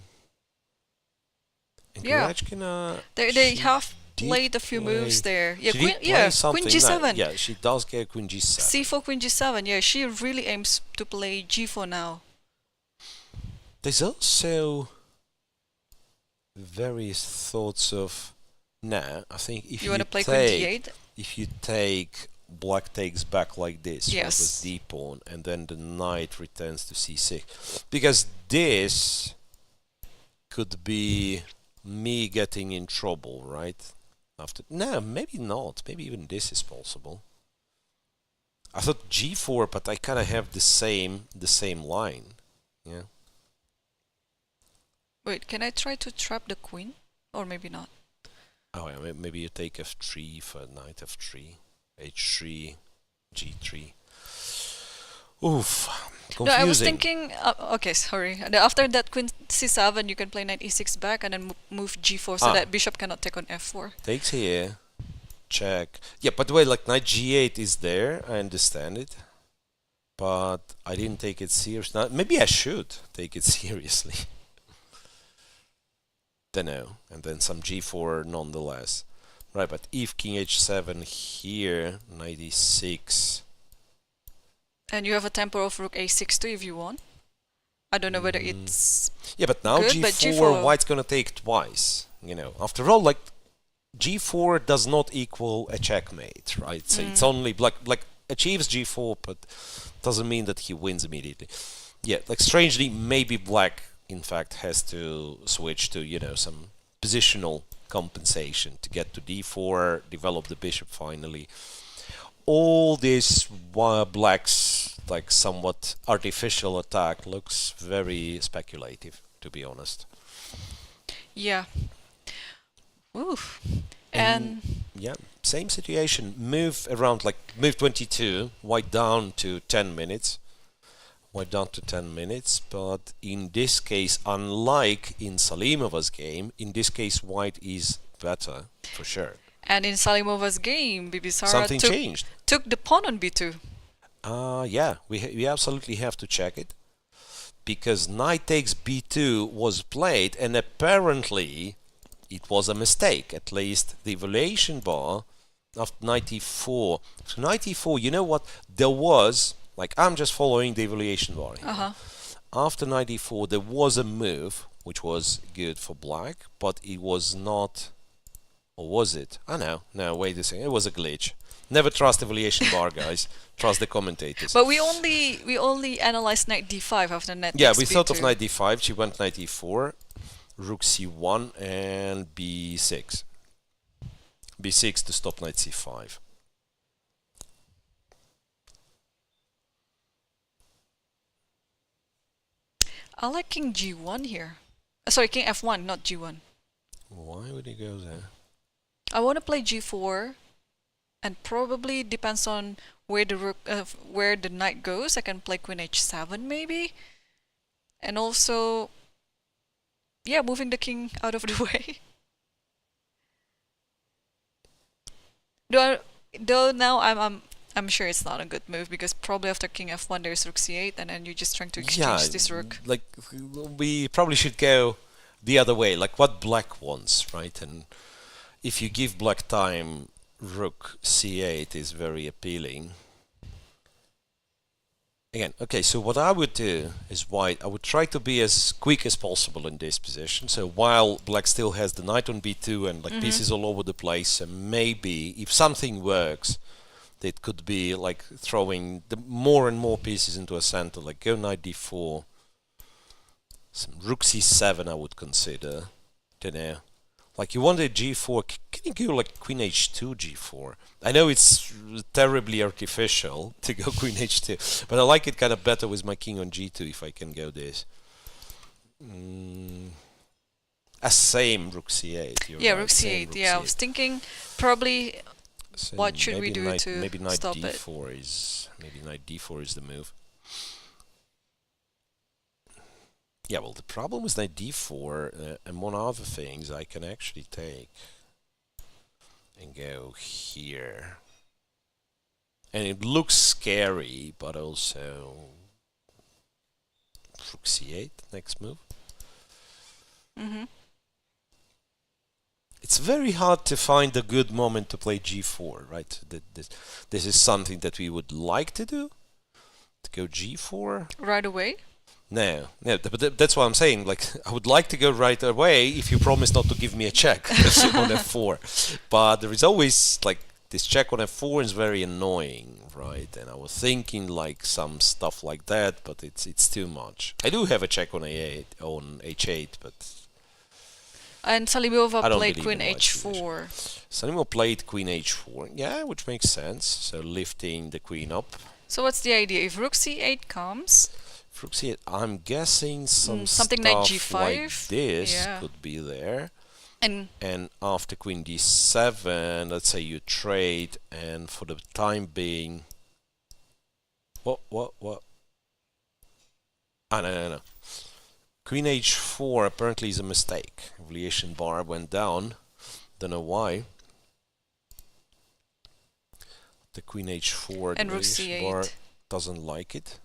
Goryachkina, They have played a few moves there. Yeah, queen g7. Yeah, she does get queen g7. c4, queen g7. Yeah, she really aims to play g4 now. There's also various thoughts of, nah, I think if You want to play queen take, g8? if you take black takes back like this, Yes. right, with d pawn, and then the knight returns to c6, because this could be me getting in trouble, right? After, no, maybe not. Maybe even this is possible. I thought g4, but I kind of have the same line. Yeah. Wait, can I try to trap the queen? Or maybe not. Oh, yeah, maybe you take f3 for knight f3, h3, g3. Oof, confusing. No, I was thinking. Okay, sorry. After that queen c7, you can play knight e6 back and then move g4 so that bishop cannot take on f4. Takes here, check. Yeah, by the way, like knight g8 is there. I understand it, but I didn't take it seriously. Maybe I should take it seriously. Dunno. And then some g4 nonetheless. Right, but if king h7 here, knight e6. And you have a tempo of rook a6 too if you want. I don't know whether it's yeah, but now good, g4, but g4 white's gonna take twice. You know, after all, like g4 does not equal a checkmate, right? So it's only like achieves g4, but doesn't mean that he wins immediately. Yeah, like strangely, maybe black in fact has to switch to, you know, some positional compensation to get to d4, develop the bishop finally. All this black's like somewhat artificial attack looks very speculative, to be honest. yeah. Oof. And yeah, same situation. Move around, like move 22, white down to 10 minutes. White down to 10 minutes, but in this case, unlike in Salimova's game, in this case white is better, for sure. And in Salimova's game, Bibisara Something changed. took the pawn on b2. Yeah, we absolutely have to check it. because knight takes b2 was played, and apparently it was a mistake. At least the evaluation bar after knight e4. So knight e4, you know what? There was, like, I'm just following the evaluation bar here. After knight e4, there was a move which was good for black, but it was not, or was it? Oh no, wait a second, it was a glitch. Never trust evaluation bar, guys. Trust the commentators. But we only analyzed knight d5 after knight Yeah, takes we thought of b2. knight d5. She went knight e4, rook c1, and b6. b6 to stop knight c5. I like king g1 here. Sorry, king f1, not g1. Why would he go there? I want to play g4, and probably depends on where the rook, where the knight goes. I can play queen h7 maybe, and also, yeah, moving the king out of the way. Though now I'm sure it's not a good move, because probably after king f1 there's rook c8, and then you're just trying to exchange this rook. Like, we probably should go the other way, like what black wants, right? And if you give black time, rook c8 is very appealing. Again, okay, so what I would do is white, I would try to be as quick as possible in this position. So while black still has the knight on b2 and like pieces all over the place, and maybe if something works, it could be like throwing the more and more pieces into a center, like go knight d4, some rook c7 I would consider, don't know. Like you wanted g4, can you go like queen h2 g4? I know it's terribly artificial to go queen h2, but I like it kind of better with my king on g2 if I can go this. Same rook c8. Yeah, right, rook same c8. Yeah, I was thinking probably So what should we do to maybe knight stop it? d4 is maybe knight d4 is the move. Yeah, well, the problem with knight d4, among other things, I can actually take and go here. And it looks scary, but also rook c8, next move. It's very hard to find a good moment to play g4, right? This is something that we would like to do, to go g4. Right away? No, but that's what I'm saying. Like, I would like to go right away if you promise not to give me a check on f4. But there is always, like, this check on f4 is very annoying, right? And I was thinking, like, some stuff like that, but it's too much. I do have a check on h8, but... And Salimova I don't played believe queen in white h4. Salimova played queen h4, yeah, which makes sense. So lifting the queen up. So what's the idea? If rook c8 comes, Rook c8, I'm guessing something like stuff g5, like this yeah. could be there. and after queen d7, let's say you trade, and for the time being... What? Ah, no. Queen h4 apparently is a mistake. Evaluation bar went down. Don't know why. The queen h4 And rook evaluation c8. bar doesn't like it.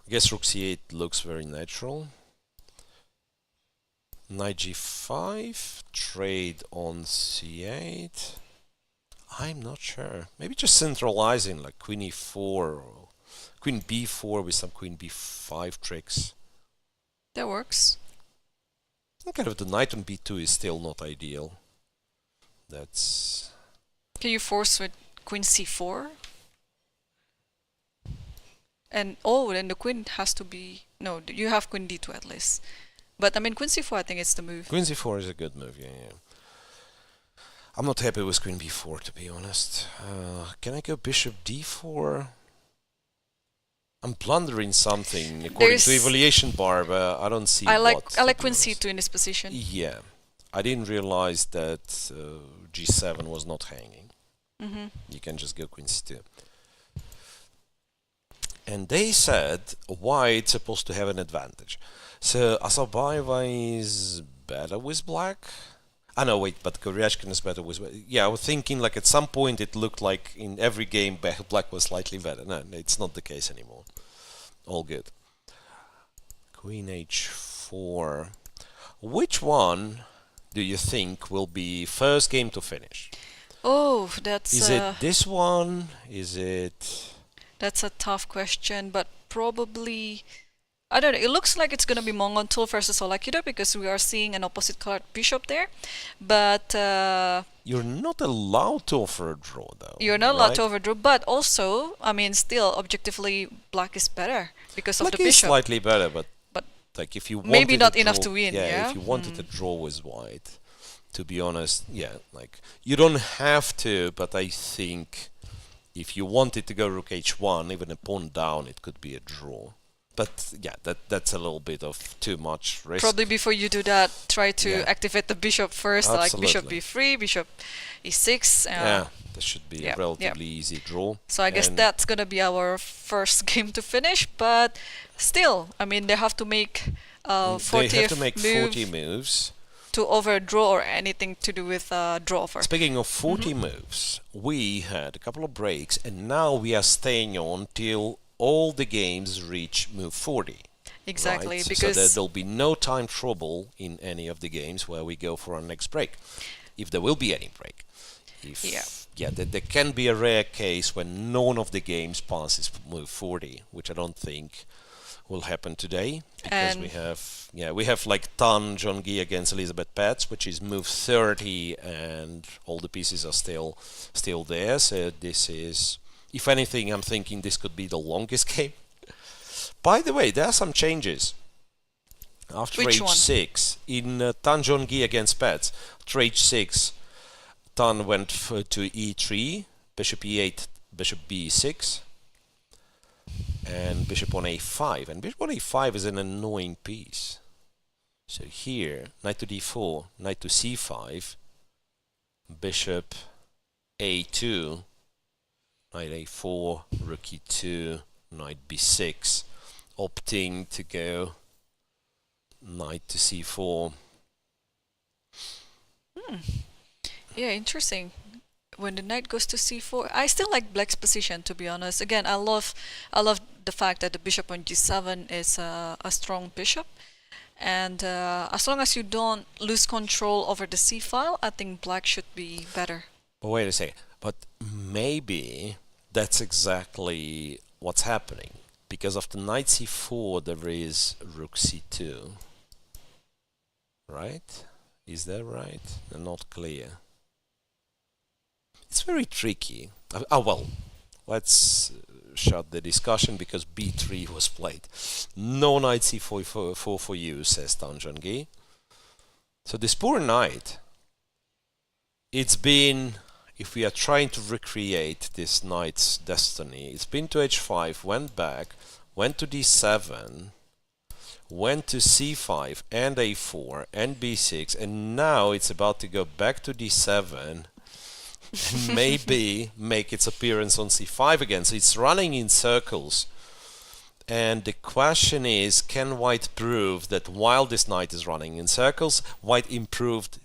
I guess rook c8 looks very natural. Knight g5, trade on c8. I'm not sure. Maybe just centralizing, like queen e4 or queen b4 with some queen b5 tricks. that works. Kind of the knight on b2 is still not ideal. That's... Can you force with queen c4? And then the queen has to be... No, you have queen d2 at least. But I mean, queen c4, I think it's the move. Queen c4 is a good move, yeah. I'm not happy with queen b4, to be honest. Can I go bishop d4? I'm blundering something according to evaluation bar, but I don't see I like what, queen c2 in this position. Yeah. I didn't realize that g7 was not hanging. You can just go queen c2. And they said white's supposed to have an advantage. So Assaubayeva is better with black. Ah no, wait, but Goryachkina is better with... Yeah, I was thinking like at some point it looked like in every game black was slightly better. No, it's not the case anymore. All good. Queen h4. Which one do you think will be first game to finish? Oh, that's Is it this one? Is it... That's a tough question, but probably, I don't know. It looks like it's going to be Munguntuul versus Tsolakidou because we are seeing an opposite colored bishop there. But you're not allowed to offer a draw, though. you're not allowed right? to overdraw. But also, I mean, still, objectively, black is better because of Black the is bishop. slightly better, but But like if you maybe wanted not a enough draw, to win, yeah? if you wanted a draw with white, to be honest, yeah, like you don't have to, but I think if you wanted to go rook h1, even a pawn down, it could be a draw. But yeah, that's a little bit of too much risk. Probably before you do that, try to Yeah. activate the bishop first, like bishop Absolutely. b3, bishop e6. Yeah, that should be yeah, a relatively easy draw. So I guess And that's gonna be our first game to finish. But still, I mean, they have to make 40 they have to make move 40 moves. to overdraw or anything to do with draw first. Speaking of 40 moves, we had a couple of breaks, and now we are staying on till all the games reach move 40. Exactly, right? because so there'll be no time trouble in any of the games where we go for our next break, if there will be any break. There can be a rare case when none of the games passes move 40, which I don't think will happen today, because And we have like Tan Zhongyi against Elisabeth Paehtz, which is move 30, and all the pieces are still there. So this is, if anything, I'm thinking this could be the longest game. By the way, there are some changes after Which one? h6 in Tan Zhongyi against Paehtz. After h6, Tan went to e3, bishop e8, bishop b6. And bishop on a5, and bishop on a5 is an annoying piece. So here, knight to d4, knight to c5, bishop a2, knight a4, rook e2, knight b6, opting to go knight to c4. yeah, interesting. When the knight goes to c4, I still like black's position, to be honest. Again, I love the fact that the bishop on g7 is a strong bishop, and as long as you don't lose control over the c file, I think black should be better. But wait a second, but maybe that's exactly what's happening, because after knight c4 there is rook c2, right? Is that right? They're not clear. It's very tricky. Well, let's shut the discussion because b3 was played. No knight c4 for you, says Tan Zhongyi. So this poor knight, it's been, if we are trying to recreate this knight's destiny, it's been to h5, went back, went to d7, went to c5 and a4 and b6, and now it's about to go back to d7 and maybe make its appearance on c5 again. So it's running in circles. And the question is, can white prove that while this knight is running in circles, white improved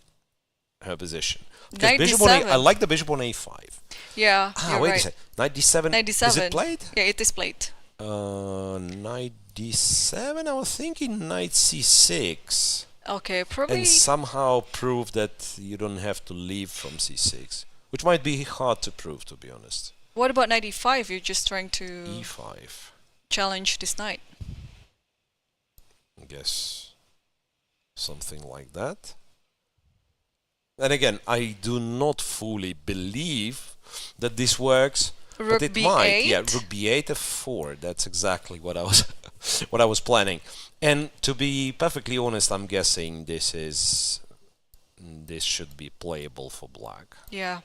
her position? Because bishop on I like the bishop on a5. Yeah, you're wait right. a second. Knight d7. Knight d7. Is it played? Yeah, it is played. Knight d7. I was thinking knight c6. Okay, probably. And somehow prove that you don't have to leave from c6, which might be hard to prove, to be honest. What about knight e5? You're just trying to e5. challenge this knight. I guess something like that. And again, I do not fully believe that this works, Rook but it b8. might. Yeah, rook b8 f4. That's exactly what I was what I was planning. And to be perfectly honest, I'm guessing this should be playable for black. Yeah.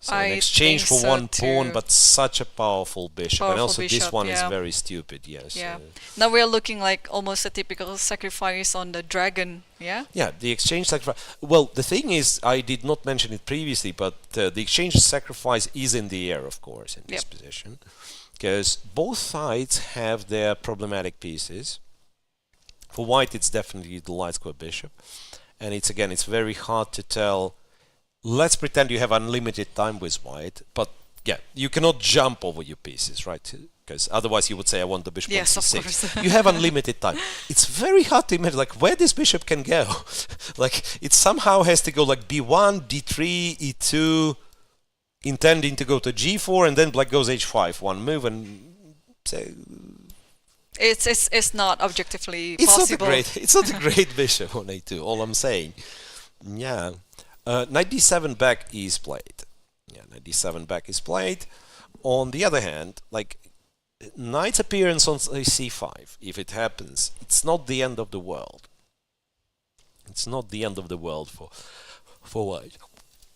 So I an exchange think for so one pawn, too. but such a powerful bishop. And Powerful also this bishop, one is yeah. very stupid, yes. Yeah. Now we're looking like almost a typical sacrifice on the dragon, yeah? Yeah, the exchange sacrifice. Well, the thing is, I did not mention it previously, but the exchange sacrifice is in the air, of course, in this position. Because both sides have their problematic pieces. For white, it's definitely the light square bishop. And it's very hard to tell. Let's pretend you have unlimited time with white, but yeah, you cannot jump over your pieces, right? because otherwise you would say I want the bishop Yes, on of c6. course. You have unlimited time. It's very hard to imagine like where this bishop can go. Like it somehow has to go like b1, d3, e2, intending to go to g4, and then black goes h5, one move, and so It's not objectively possible. It's not a great bishop on a2. All I'm saying. Yeah. Knight d7 back is played. Yeah, knight d7 back is played. On the other hand, like knight's appearance on c5, if it happens, it's not the end of the world. It's not the end of the world for white.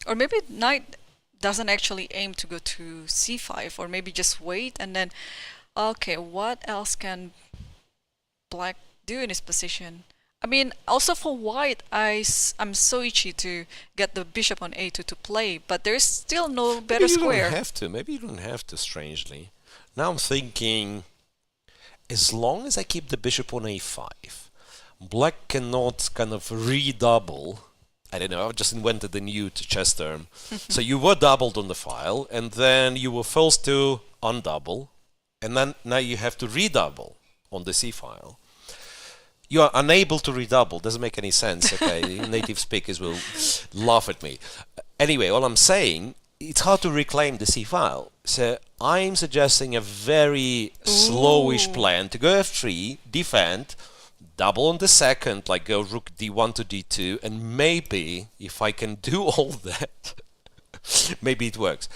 Or maybe knight doesn't actually aim to go to c5, or maybe just wait and then, okay, what else can black do in this position? I mean, also for white, I'm so itchy to get the bishop on a2 to play, but there's still no better Maybe square. You don't have to. Maybe you don't have to, strangely. Now I'm thinking, as long as I keep the bishop on a5, black cannot kind of redouble. I don't know, I've just invented a new chess term. So you were doubled on the file, and then you were forced to undouble, and then now you have to redouble on the c file. You are unable to redouble. Doesn't make any sense. Okay, native speakers will laugh at me. Anyway, all I'm saying, it's hard to reclaim the c file. So I'm suggesting a very slowish plan to go f3, defend, double on the second, like go rook d1 to d2, and maybe if I can do all that, maybe it works.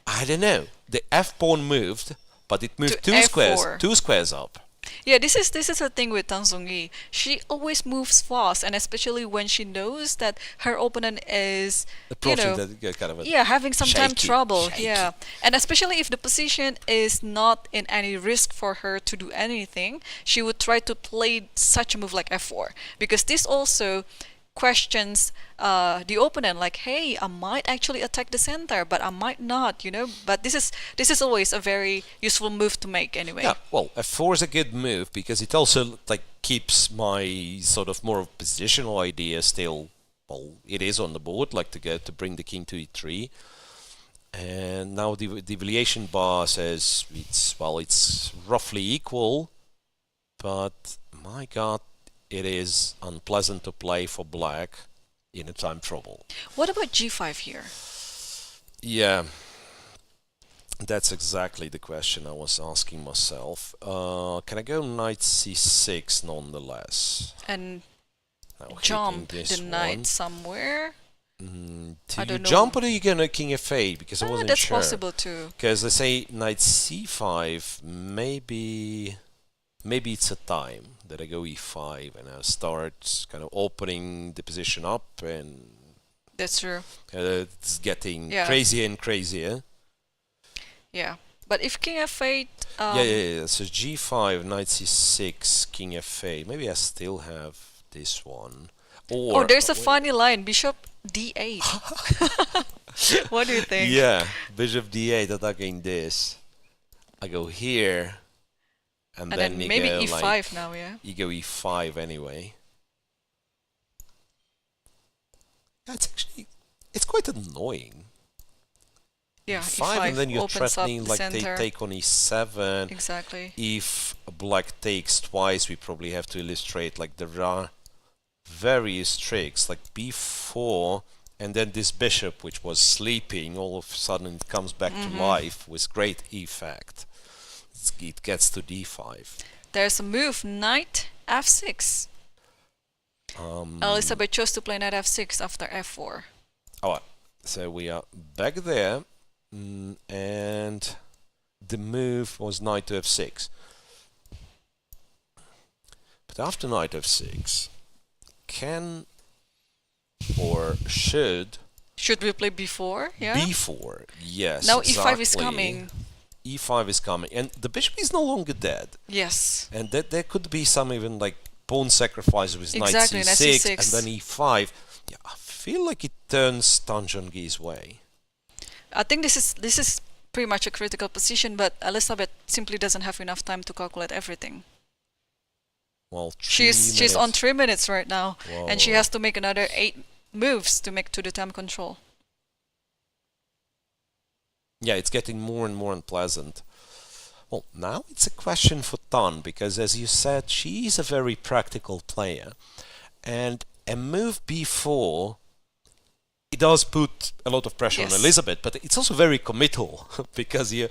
I don't know. The f pawn moved, but it moved To two squares up. Yeah, this is the thing with Tan Zhongyi. She always moves fast, and especially when she knows that her opponent is, Approaching that kind of a having some time trouble. shaky. Yeah, and especially if the position is not in any risk for her to do anything, she would try to play such a move like f4, because this also questions the opponent, like, hey, I might actually attack the center, but I might not, But this is always a very useful move to make anyway. Yeah, well, f4 is a good move because it also like keeps my sort of more positional idea still. Well, it is on the board, like to bring the king to e3. And now the deviation bar says it's roughly equal, but my God, it is unpleasant to play for black in a time trouble. What about g5 here? Yeah, that's exactly the question I was asking myself. Can I go knight c6 nonetheless? And Now, jump hitting the this knight one. somewhere? Do I you don't know. jump or do you go to king f8? Because I wasn't That's sure. possible too. Because they say knight c5, maybe it's a time that I go e5 and I start kind of opening the position up, and That's true. it's getting Yeah. crazier and crazier. Yeah. But if king f8... Yeah. So g5, knight c6, king f8. Maybe I still have this one. Or there's a funny line, bishop d8. What do you think? Yeah, bishop d8 attacking this. I go here. And then you maybe go e5 like, now, yeah? You go e5 anyway. That's actually, it's quite annoying. Yeah, e5 and then you're opens up threatening the like they center. take on e7. Exactly. If black takes twice, we probably have to illustrate like there are various tricks like b4, and then this bishop which was sleeping, all of a sudden it comes back to life with great effect. It gets to d5. There's a move, knight f6. Elisabeth chose to play knight f6 after f4. Alright, so we are back there, and the move was knight to f6. But after knight f6, can or should we play b4? Yeah. b4? Yes. Now exactly. e5 is coming. E5 is coming, and the bishop is no longer dead. Yes. And that there could be some even like pawn sacrifice with Exactly, knight knight c6, c6. and then e5. Yeah, I feel like it turns Tan Zhongyi's way. I think this is pretty much a critical position, but Elisabeth simply doesn't have enough time to calculate everything. Well, She's on 3 minutes right now, Whoa. and she has to make another 8 moves to make to the time control. Yeah, it's getting more and more unpleasant. Well, now it's a question for Tan, because as you said, she is a very practical player. And a move b4, it does put a lot of pressure on Elisabeth, but it's also very committal because you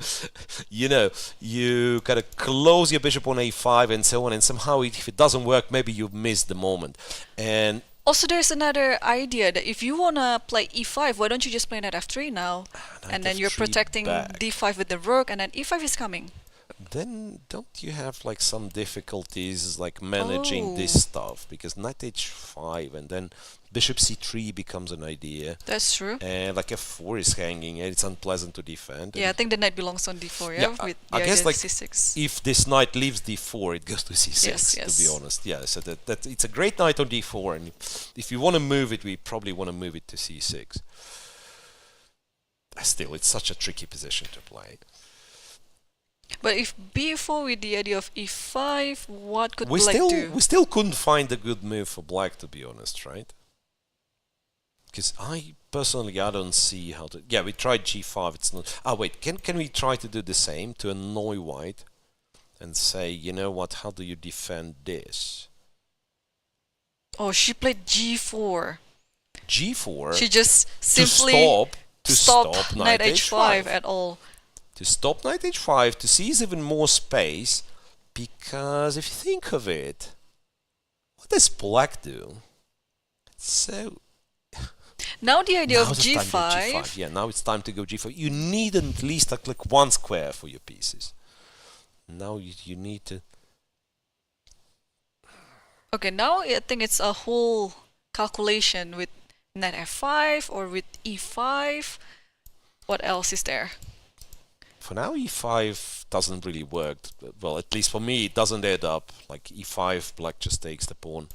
kind of close your bishop on a5 and so on, and somehow if it doesn't work, maybe you miss the moment. And also, there's another idea that if you want to play e5, why don't you just play knight f3 now? And then you're protecting d5 with the rook, and then e5 is coming. Then don't you have like some difficulties like managing this stuff, because knight h5 and then bishop c3 becomes an idea. That's true. And like f4 is hanging and it's unpleasant to defend. Yeah, I think the knight belongs on d4, with I guess like c6. if this knight leaves d4, it goes to c6, yes. to be honest. Yeah, so that it's a great knight on d4, and if you want to move it, we probably want to move it to c6. Still, it's such a tricky position to play. But if b4 with the idea of e5, what could black do? We still couldn't find a good move for black, to be honest, right? Because I don't see how to... Yeah, we tried g5, it's not... Ah, wait, can we try to do the same to annoy white and say, you know what, how do you defend this? Oh, she played g4. G4? She just simply stop knight h5 at all. To stop knight h5, to seize even more space, because if you think of it, what does black do? So... Now the idea of g5... Yeah, now it's time to go g5. You need at least like one square for your pieces. Now you need to... Okay, now I think it's a whole calculation with knight f5 or with e5. What else is there? For now, e5 doesn't really work. Well, at least for me, it doesn't add up. Like e5, black just takes the pawn.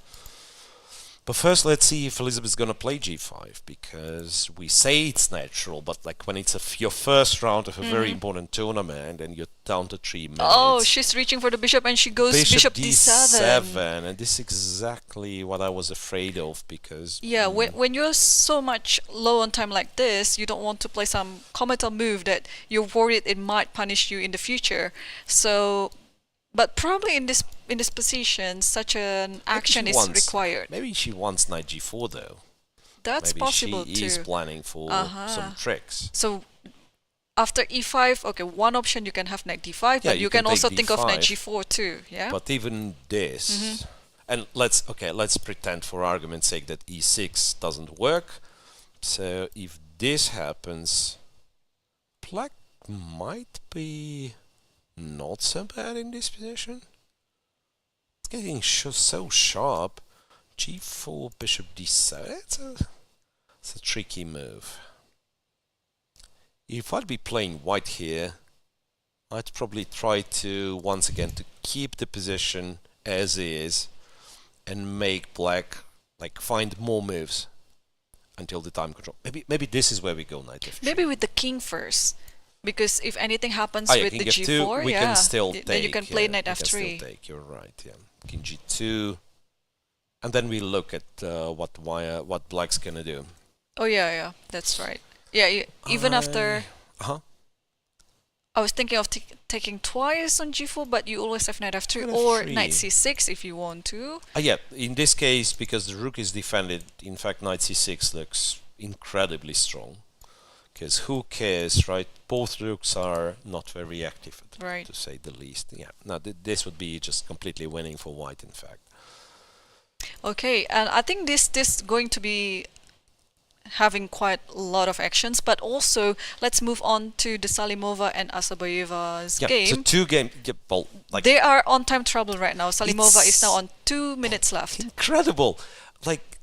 But first, let's see if Elisabeth's gonna play g5, because we say it's natural, but like when it's your first round of a very important tournament and you're down to 3 minutes. Oh, she's reaching for the bishop and she goes bishop d7. And this is exactly what I was afraid of, because... Yeah, when you're so much low on time like this, you don't want to play some committal move that you're worried it might punish you in the future. So... But probably in this position, such an action is required. Maybe she wants knight g4 though. That's possible too. Maybe she is planning for some tricks. So after e5, okay, one option you can have knight d5, but you can also think of knight g4 too. Yeah. But even this, and let's pretend for argument's sake that e6 doesn't work. So if this happens, black might be not so bad in this position. It's getting so sharp. g4, bishop d7. It's a tricky move. If I'd be playing white here, I'd probably try to once again to keep the position as is and make black like find more moves until the time control. Maybe this is where we go knight f3. Maybe with the king first. Because if anything happens with the g4, we can still take. Then you can play knight f3. You're right. Yeah, king g2, and then we look at what black's gonna do. Oh yeah, that's right. Yeah, even after. I was thinking of taking twice on g4, but you always have knight f3 or knight c6 if you want to. Yeah, in this case, because the rook is defended, in fact, knight c6 looks incredibly strong. Because who cares, right? Both rooks are not very active, to say the least. Yeah. Now this would be just completely winning for white, in fact. Okay, and I think this is going to be having quite a lot of actions, but also let's move on to the Salimova and Assaubayeva's game. So two games. Yeah, well, like they are on time trouble right now. Salimova is now on 2 minutes left. Incredible! Like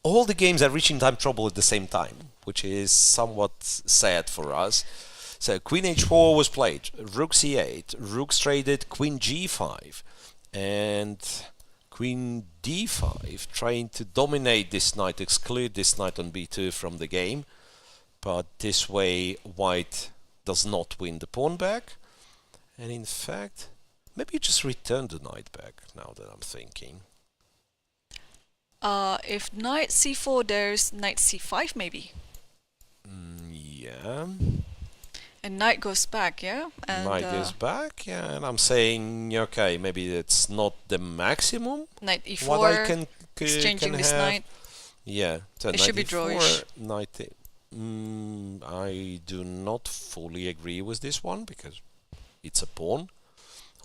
all the games are reaching time trouble at the same time, which is somewhat sad for us. So queen h4 was played, rook c8, rook traded, queen g5, and queen d5, trying to dominate this knight, exclude this knight on b2 from the game. But this way, white does not win the pawn back. And in fact, maybe you just return the knight back, now that I'm thinking. If knight c4, there's knight c5 maybe. Yeah. And And knight goes back, yeah? And, Knight goes back, yeah, and I'm saying, okay, maybe it's not the maximum. Knight e4, What I can exchanging this have. knight. Yeah, so It should be drawish. Knight. I do not fully agree with this one because it's a pawn.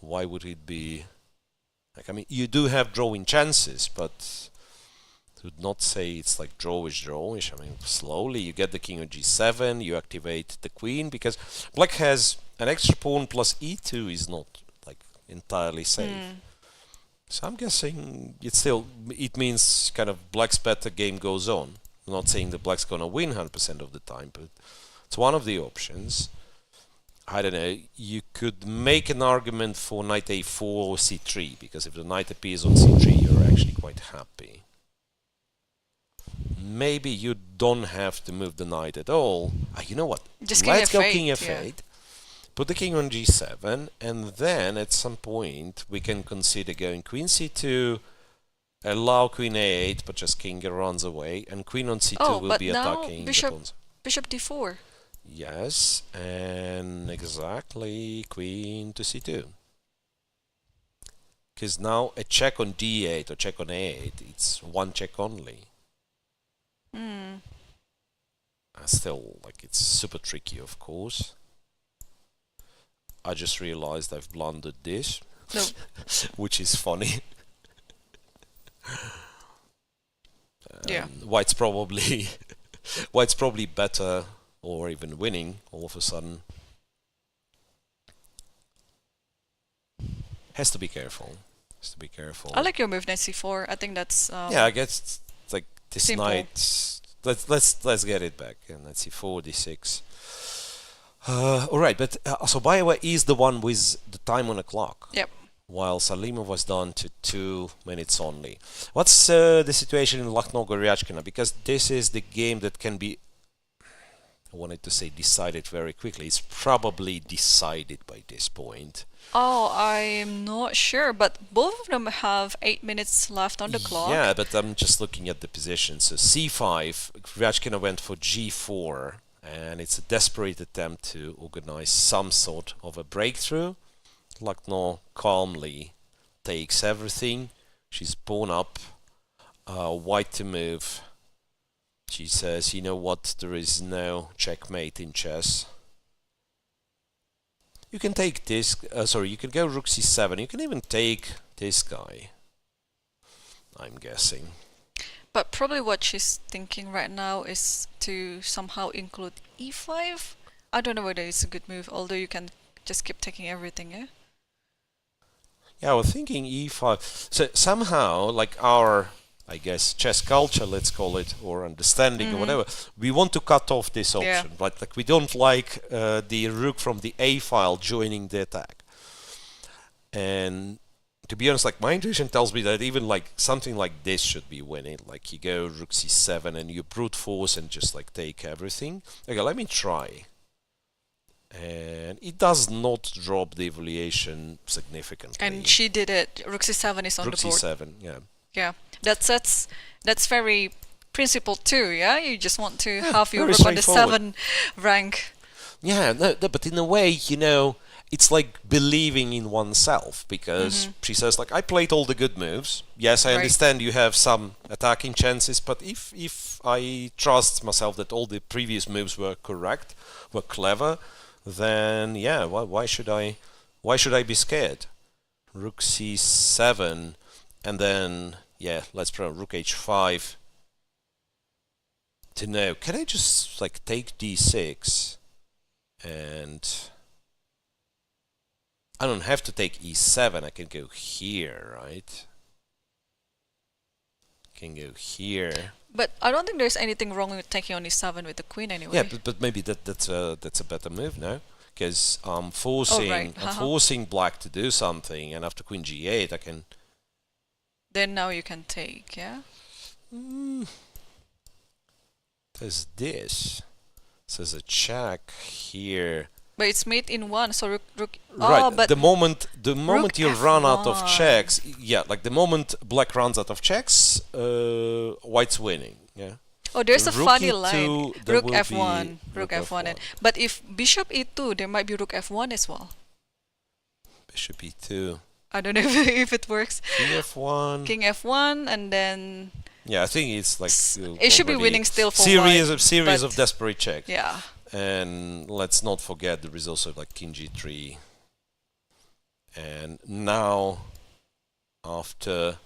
Why would it be? Like, I mean, you do have drawing chances, but would not say it's like drawish. I mean, slowly you get the king on g7, you activate the queen, because black has an extra pawn plus e2 is not like entirely safe. So I'm guessing it means kind of black's better game goes on. I'm not saying that black's gonna win 100% of the time, but it's one of the options. I don't know, you could make an argument for knight a4 or c3, because if the knight appears on c3 you're actually quite happy. Maybe you don't have to move the knight at all. You know what? Just Let's go king king f8, yeah. f8. Put the king on g7, and then at some point we can consider going queen c2, allow queen a8, but just king runs away, and queen on c2 will but be now attacking the bishop pawns. d4. Yes, and exactly queen to c2. Because now a check on d8 or check on a8, it's one check only. Still, like, it's super tricky, of course. I just realized I've blundered this, No. which is funny. Yeah. White's probably better or even winning all of a sudden. Has to be careful. I like your move knight c4. I think that's yeah, I guess it's like this simple. knight. Let's get it back. And let's see, 4 d6. All right, but Assaubayeva is the one with the time on the clock. Yep. While Salimov was down to 2 minutes only. What's the situation in Lagno Goryachkina? Because this is the game that can be, I wanted to say decided very quickly. It's probably decided by this point. Oh, I'm not sure, but both of them have 8 minutes left on the clock. Yeah, but I'm just looking at the position. So c5, Goryachkina went for g4, and it's a desperate attempt to organize some sort of a breakthrough. Lagno calmly takes everything. She's pawn up, white to move. She says, you know what, there is no checkmate in chess. You can take this, you can go rook c7, you can even take this guy, I'm guessing. But probably what she's thinking right now is to somehow include e5. I don't know whether it's a good move, although you can just keep taking everything, yeah? Yeah, I was thinking e5. So somehow, like our, I guess, chess culture, let's call it, or understanding or whatever, we want to cut off this option. Yeah. Right? Like we don't like the rook from the a file joining the attack. And to be honest, like my intuition tells me that even like something like this should be winning. Like you go rook c7 and you brute force and just like take everything. Okay, let me try. And it does not drop the evaluation significantly. And she did it. Rook c7 is on rook the board. c7, yeah. Yeah, that's very principled too, yeah? You just want to have your very rook on the straightforward. 7 rank. Yeah, no, but in a way, you know, it's like believing in oneself, because she says, like, I played all the good moves. Yes, I Right. understand you have some attacking chances, but if I trust myself that all the previous moves were correct, were clever, then yeah, why should I be scared? Rook c7, and then yeah, let's try rook h5. To know, can I just like take d6 and I don't have to take e7, I can go here, right? Can go here. But I don't think there's anything wrong with taking on e7 with the queen anyway. Yeah, but maybe that's a better move now, because I'm forcing black to do something, and after queen g8 I can. Then now you can take, yeah? There's this. So there's a check here. But it's mate in one, so rook Right. Oh, but the moment rook you run out of f1. checks, yeah, like the moment black runs out of checks, white's winning. Yeah. Oh, there's a rook funny E2, line. there Rook will F1. be Rook F1. But if bishop E2, there might be rook F1 as well. Bishop E2. I don't know if it works. King F1. King F1, and then Yeah, I think it's like it should be already winning still for series white, of desperate checks. yeah. And let's not forget there is also like King G3. And now after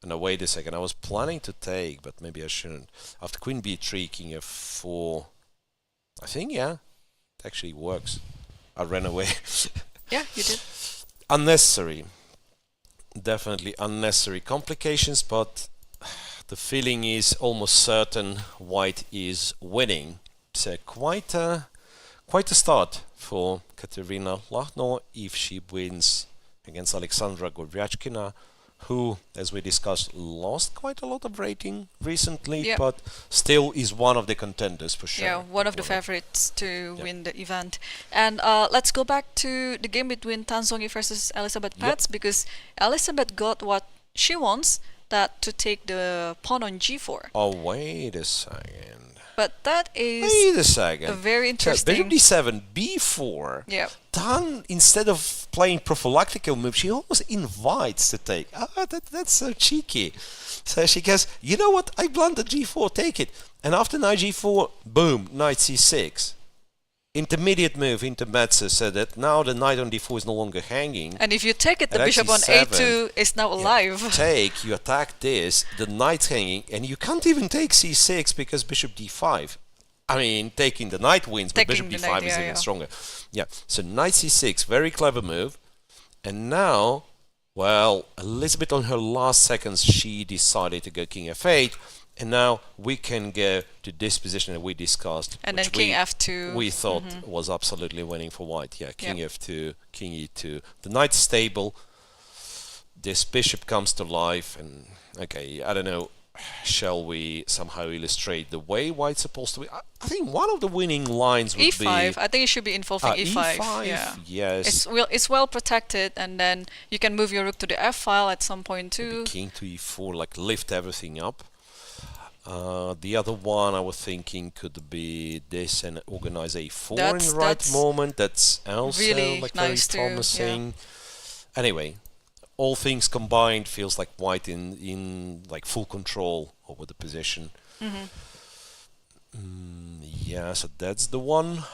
no, wait a second, I was planning to take, but maybe I shouldn't. After Queen B3, King F4, I think, yeah, it actually works. I ran away. Yeah, you did. Unnecessary. Definitely unnecessary complications, but the feeling is almost certain white is winning. So quite a start for Kateryna Lagno if she wins against Aleksandra Goryachkina, who, as we discussed, lost quite a lot of rating recently, Yeah. but still is one of the contenders for sure. Yeah, one of the favorites to win the event. And let's go back to the game between Tan Zhongyi versus Elisabeth Paehtz, because Elisabeth got what she wants, that to take the pawn on G4. Oh, wait a second. But that is Wait a second. a very interesting... Bishop D7, B4. Yeah. Tan, instead of playing prophylactical move, she almost invites to take. That's so cheeky. So she goes, you know what, I blundered G4, take it. And after knight G4, boom, knight C6. Intermediate move, intermezzo, so that now the knight on D4 is no longer hanging. And if you take it, the And bishop on actually A2 is now alive. Take, you attack this, the knight's hanging, and you can't even take C6 because bishop D5. I mean, taking the knight wins, but Taking bishop the D5 knight, is yeah, even yeah. stronger. Yeah, so knight C6, very clever move. And now, well, Elisabeth on her last seconds, she decided to go King F8. And now we can go to this position that we discussed. And then which King F2. we thought was absolutely winning for white. Yeah, King F2, King E2. The knight's stable. This bishop comes to life. And, okay, I don't know. Shall we somehow illustrate the way white's supposed to be? I think one of the winning lines would E5. be... I think it should be involving E5. E5, Yeah. yes. It's well protected, and then you can move your rook to the F file at some point too. King to E4, like lift everything up. The other one I was thinking could be this and organize A4 in the right moment. That's also really like nice very too, promising. Anyway, all things combined feels like white in like full control over the position. Yeah, so that's the one.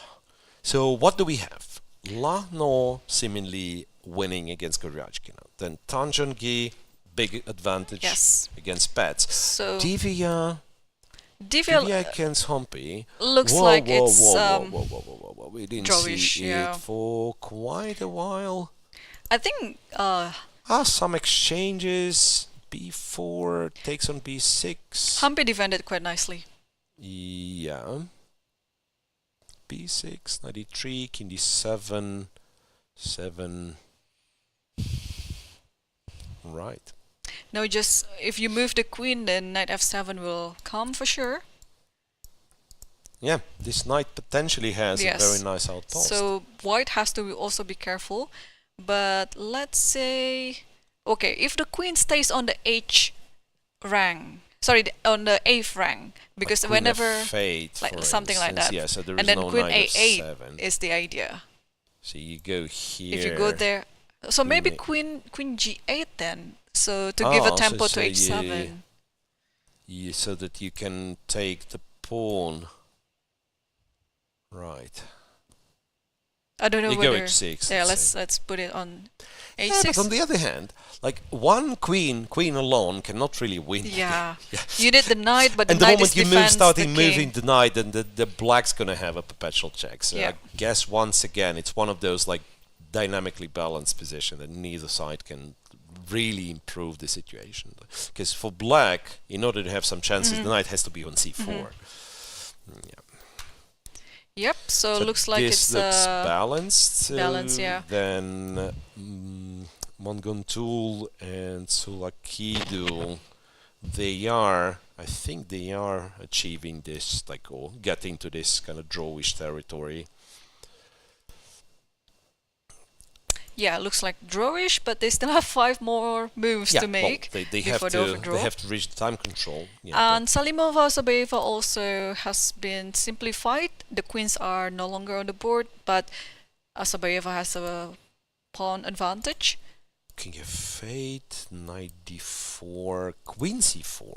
So what do we have? Lagno seemingly winning against Goryachkina. Then Tan Zhongyi, big advantage against Paehtz. So Divya against Humpy. looks like it's whoa. We didn't drawish, see it for quite a while. I think Some exchanges. B4 takes on B6. Humpy defended quite nicely. Yeah. B6, knight E3, King D7, 7. Right. No, just if you move the queen, then knight F7 will come for sure. Yeah, this knight potentially has a very nice outpost. So white has to also be careful. But let's say, okay, if the queen stays on the H rank, sorry, on the 8th rank, because like whenever F8, like something like that, yeah, so there and is then no queen knight A8 F7. is the idea. So you go here. If you go there, so maybe queen G8 then, so to give a tempo to H7. So that you can take the pawn. Right. I don't know you whether. go H6. Yeah, let's put it on H6. Yeah, but on the other hand, like one queen alone cannot really win. Yeah. You need the knight, but and the the knight moment is you starting the moving the knight, then the black's gonna have a perpetual check. So I guess once again, it's one of those like dynamically balanced position that neither side can really improve the situation. Because for black, in order to have some chances, the knight has to be on C4. Yeah. Yep, so looks like this looks balanced. Balanced, yeah. Then Munguntuul and Tsolakidou, I think they are achieving this, like, or getting to this kind of drawish territory. yeah, looks like drawish, but they still have 5 more moves to make they before have the to overdraw. they have to reach the time control. And Salimova Assaubayeva also has been simplified. The queens are no longer on the board, but Assaubayeva has a pawn advantage. King f8, knight d4, queen c4.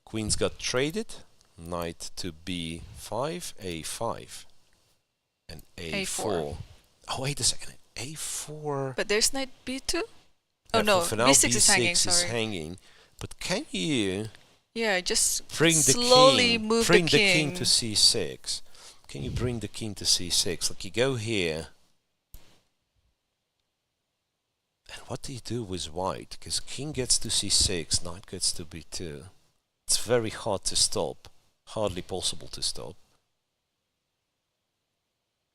Queens got traded. Knight to b5, a5, and a4. Oh, wait a second. a4. But there's knight b2? Oh Yeah, no, for now, b6 b6 is hanging, is sorry. hanging. But can you Yeah, just bring the slowly king, move bring the king. to c6? Can you bring the king to c6? Like you go here. And what do you do with white? Because king gets to c6, knight gets to b2. It's very hard to stop. Hardly possible to stop.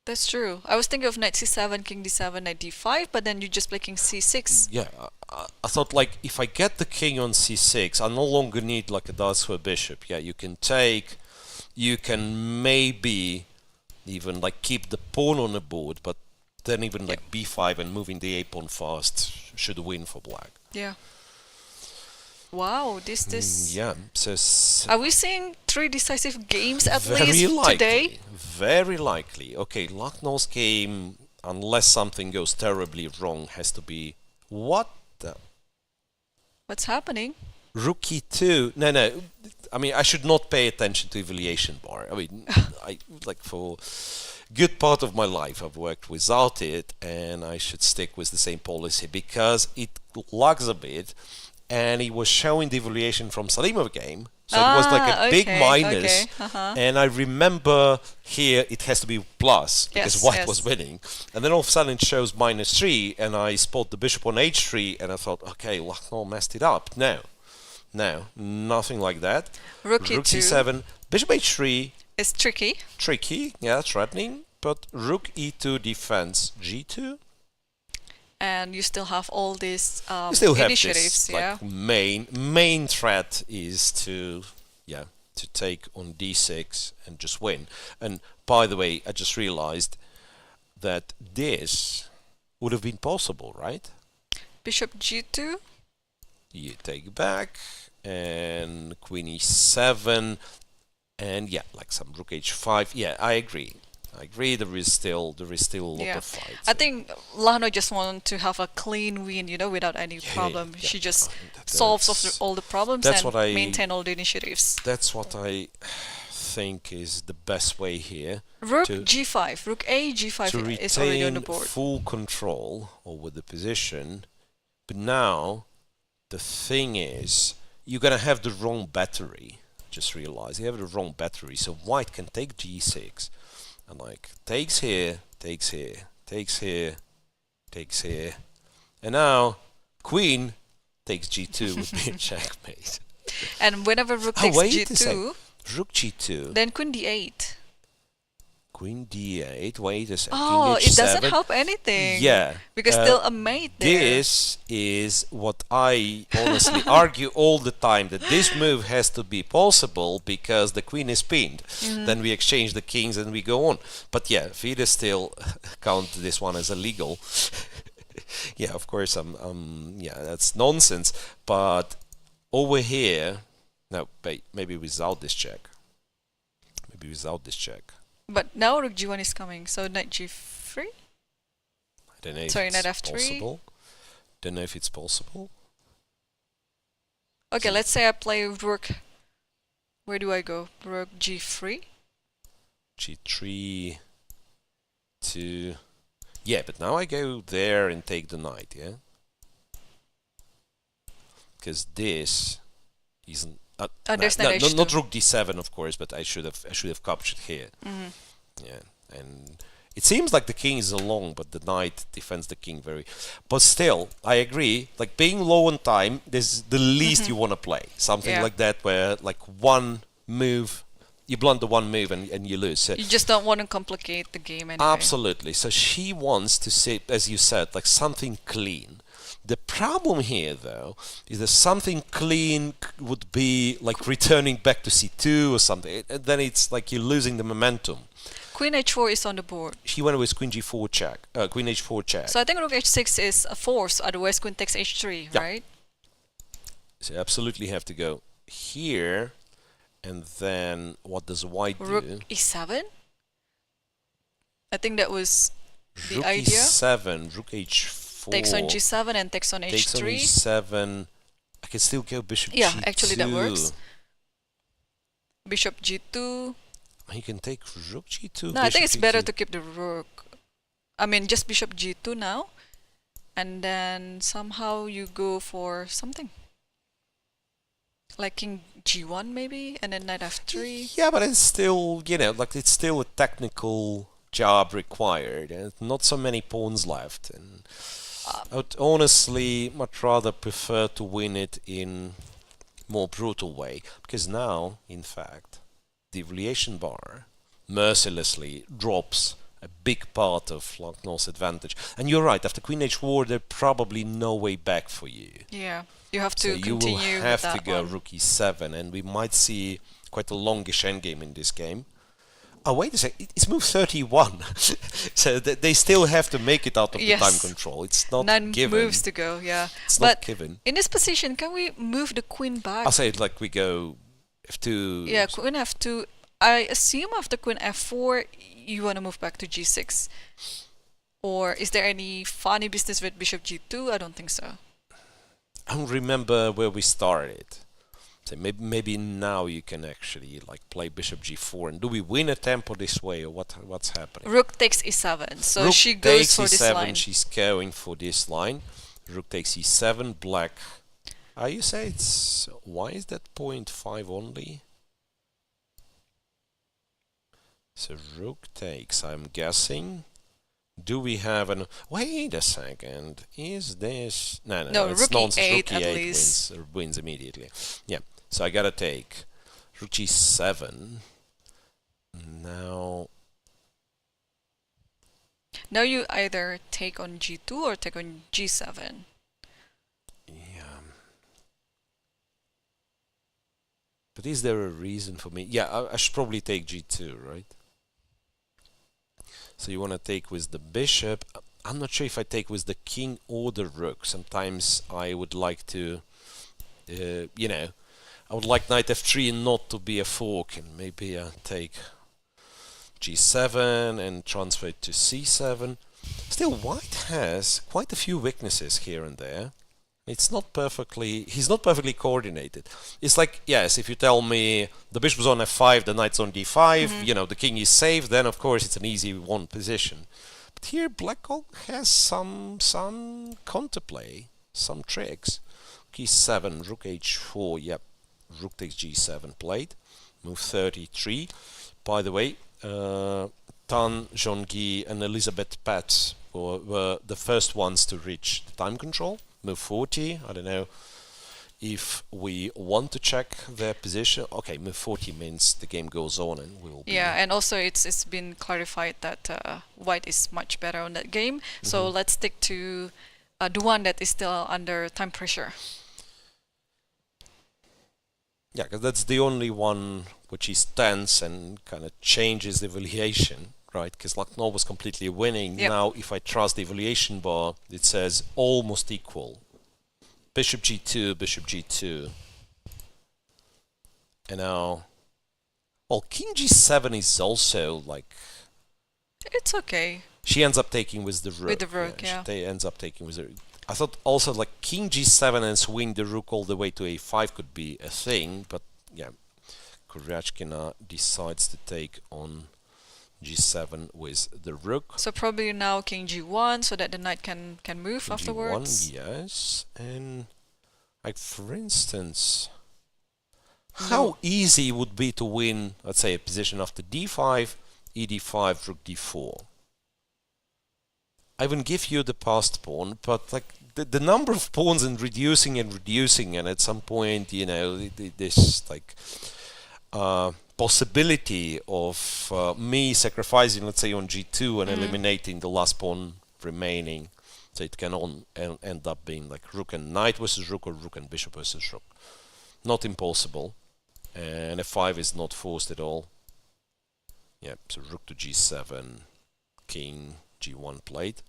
That's true. I was thinking of knight c7, king d7, knight d5, but then you just play king c6. Yeah, I thought like if I get the king on c6, I no longer need like a darts for a bishop. Yeah, you can take, you can maybe even like keep the pawn on the board, but then even like b5 and moving the a-pawn fast should win for black. Yeah. Wow, this. Yeah, so Are we seeing 3 decisive games at very least likely, today? very likely. Okay, Lagno's game, unless something goes terribly wrong, has to be what the What's happening? Rook e2. No. I mean, I should not pay attention to evaluation bar. I mean, I like for good part of my life I've worked without it, and I should stick with the same policy because it lags a bit. And he was showing the evaluation from Salimov game, so it was like a big minus. And I remember here it has to be plus because white was winning. And then all of a sudden it shows -3, and I spot the bishop on h3, and I thought, okay, Lagno messed it up. No, nothing like that. Rook e2. c7, bishop h3. It's tricky. Tricky, yeah, threatening. But rook e2 defense, g2. And you still have all these You still have initiatives, this, like, main threat is to take on d6 and just win. And by the way, I just realized that this would have been possible, right? Bishop g2. You take back and queen e7, and yeah, like some rook h5. Yeah, I agree. There is still a lot of fights. I think Lagno just wants to have a clean win, without any problem. She just solves all the problems and maintain all the initiatives. That's what I think is the best way here. Rook g5, rook a g5 is already on the board. To retain full control over the position, but now the thing is you're gonna have the wrong battery. Just realize you have the wrong battery, so white can take g6. And like takes here, takes here, takes here, takes here, and now queen takes g2 would be a checkmate. And whenever rook takes g2, rook g2, then queen d8. Queen d8. Wait a second. Oh, it doesn't help anything. Yeah, because still a mate there. This is what I honestly argue all the time, that this move has to be possible because the queen is pinned. Then we exchange the kings and we go on. But yeah, FIDE still count this one as illegal. Yeah, of course, yeah, that's nonsense. But over here, no, maybe without this check. But now rook g1 is coming, so knight g3? I don't know if knight it's f3? possible. Don't know if it's possible. Okay, let's say I play rook. Where do I go? Rook g3? g3 to... Yeah, but now I go there and take the knight, yeah? Because this isn't... not rook d7, of course, but I should have captured here. Yeah, and it seems like the king is along, but the knight defends the king very. But still, I agree. Like being low on time, this is the least you want to play. Something like that, where like one move, you blunder one move and you lose. So you just don't want to complicate the game anyway. Absolutely. So she wants to say, as you said, like something clean. The problem here, though, is that something clean would be like returning back to c2 or something. And then it's like you're losing the momentum. Queen h4 is on the board. She went with queen g4 check, queen h4 check. So I think rook h6 is a force, otherwise queen takes h3, Yeah. right? So you absolutely have to go here. And then what does white Rook do? e7? I think that was the Rook idea. e7, rook h4. Takes on g7 and takes on Takes on h3. e7. I can still go bishop Yeah, g2. actually that works. Bishop g2. You can take rook g2. No, I think bishop it's better g2. to keep the rook. I mean, just bishop g2 now. And then somehow you go for something. Like king g1 maybe, and then knight f3. Yeah, but it's still, you know, like it's still a technical job required, and not so many pawns left. And I would honestly much rather prefer to win it in more brutal way, because now, in fact, the evaluation bar mercilessly drops a big part of Lagno's advantage. And you're right, after queen h4, there's probably no way back for you. Yeah, you have So to you will continue have with to that go one. rook e7, and we might see quite a longish endgame in this game. Oh, wait a sec, it's move 31. So they still have to make it out of the time Yes. control. It's not 9 given. moves to go, yeah. It's But not given. in this position, can we move the queen back? I'll say it like we go f2. Yeah, queen f2. I assume after queen f4, you want to move back to g6. Or is there any funny business with bishop g2? I don't think so. I don't remember where we started. So maybe now you can actually like play bishop g4. And do we win a tempo this way, or what's happening? Rook takes e7, so Rook she goes takes for e7, this line. she's going for this line. Rook takes e7, black. You say it's... Why is that 0.5 only? So rook takes, I'm guessing. Do we have an... Wait a second. Is this... No, No, it's rook nonsense. e8 Rook at e8 least. wins immediately. Yeah, so I gotta take rook g7. Now... Now you either take on g2 or take on g7. Yeah. But is there a reason for me? Yeah, I should probably take g2, right? So you want to take with the bishop. I'm not sure if I take with the king or the rook. Sometimes I would like to, you know, I would like knight f3 and not to be a fork, and maybe I take g7 and transfer it to c7. Still, white has quite a few weaknesses here and there. It's not perfectly, he's not perfectly coordinated. It's like, yes, if you tell me the bishop's on f5, the knight's on d5, you know, the king is safe, then of course it's an easy one position. But here black has some counterplay, some tricks. e7, rook h4, yep, rook takes g7 played, move 33. By the way, Tan Zhongyi and Elisabeth Paehtz were the first ones to reach the time control. Move 40. I don't know if we want to check their position. Okay, move 40 means the game goes on, and we will be... Yeah, and also it's been clarified that white is much better on that game. So let's stick to the one that is still under time pressure. Yeah, because that's the only one which is tense and kind of changes the evaluation, right? Because Lagno was completely winning. Yep. Now, if I trust the evaluation bar, it says almost equal. Bishop g2, bishop g2. And now... Well, king g7 is also, like... It's okay. She ends up taking with the rook. With the rook, yeah. She ends up taking with the rook. I thought also like king g7 and swing the rook all the way to a5 could be a thing, but yeah, Goryachkina decides to take on g7 with the rook. So probably now king g1 so that the knight can move King afterwards. g1, yes, and like for instance, how easy it would be to win, let's say, a position after d5, ed5, rook d4. I wouldn't give you the passed pawn, but like the number of pawns and reducing, and at some point, you know, this like possibility of me sacrificing, let's say, on g2 and eliminating the last pawn remaining So it can end up being like rook and knight versus rook or rook and bishop versus rook. Not impossible. And f5 is not forced at all. Yeah, so rook to g7, king g1 played.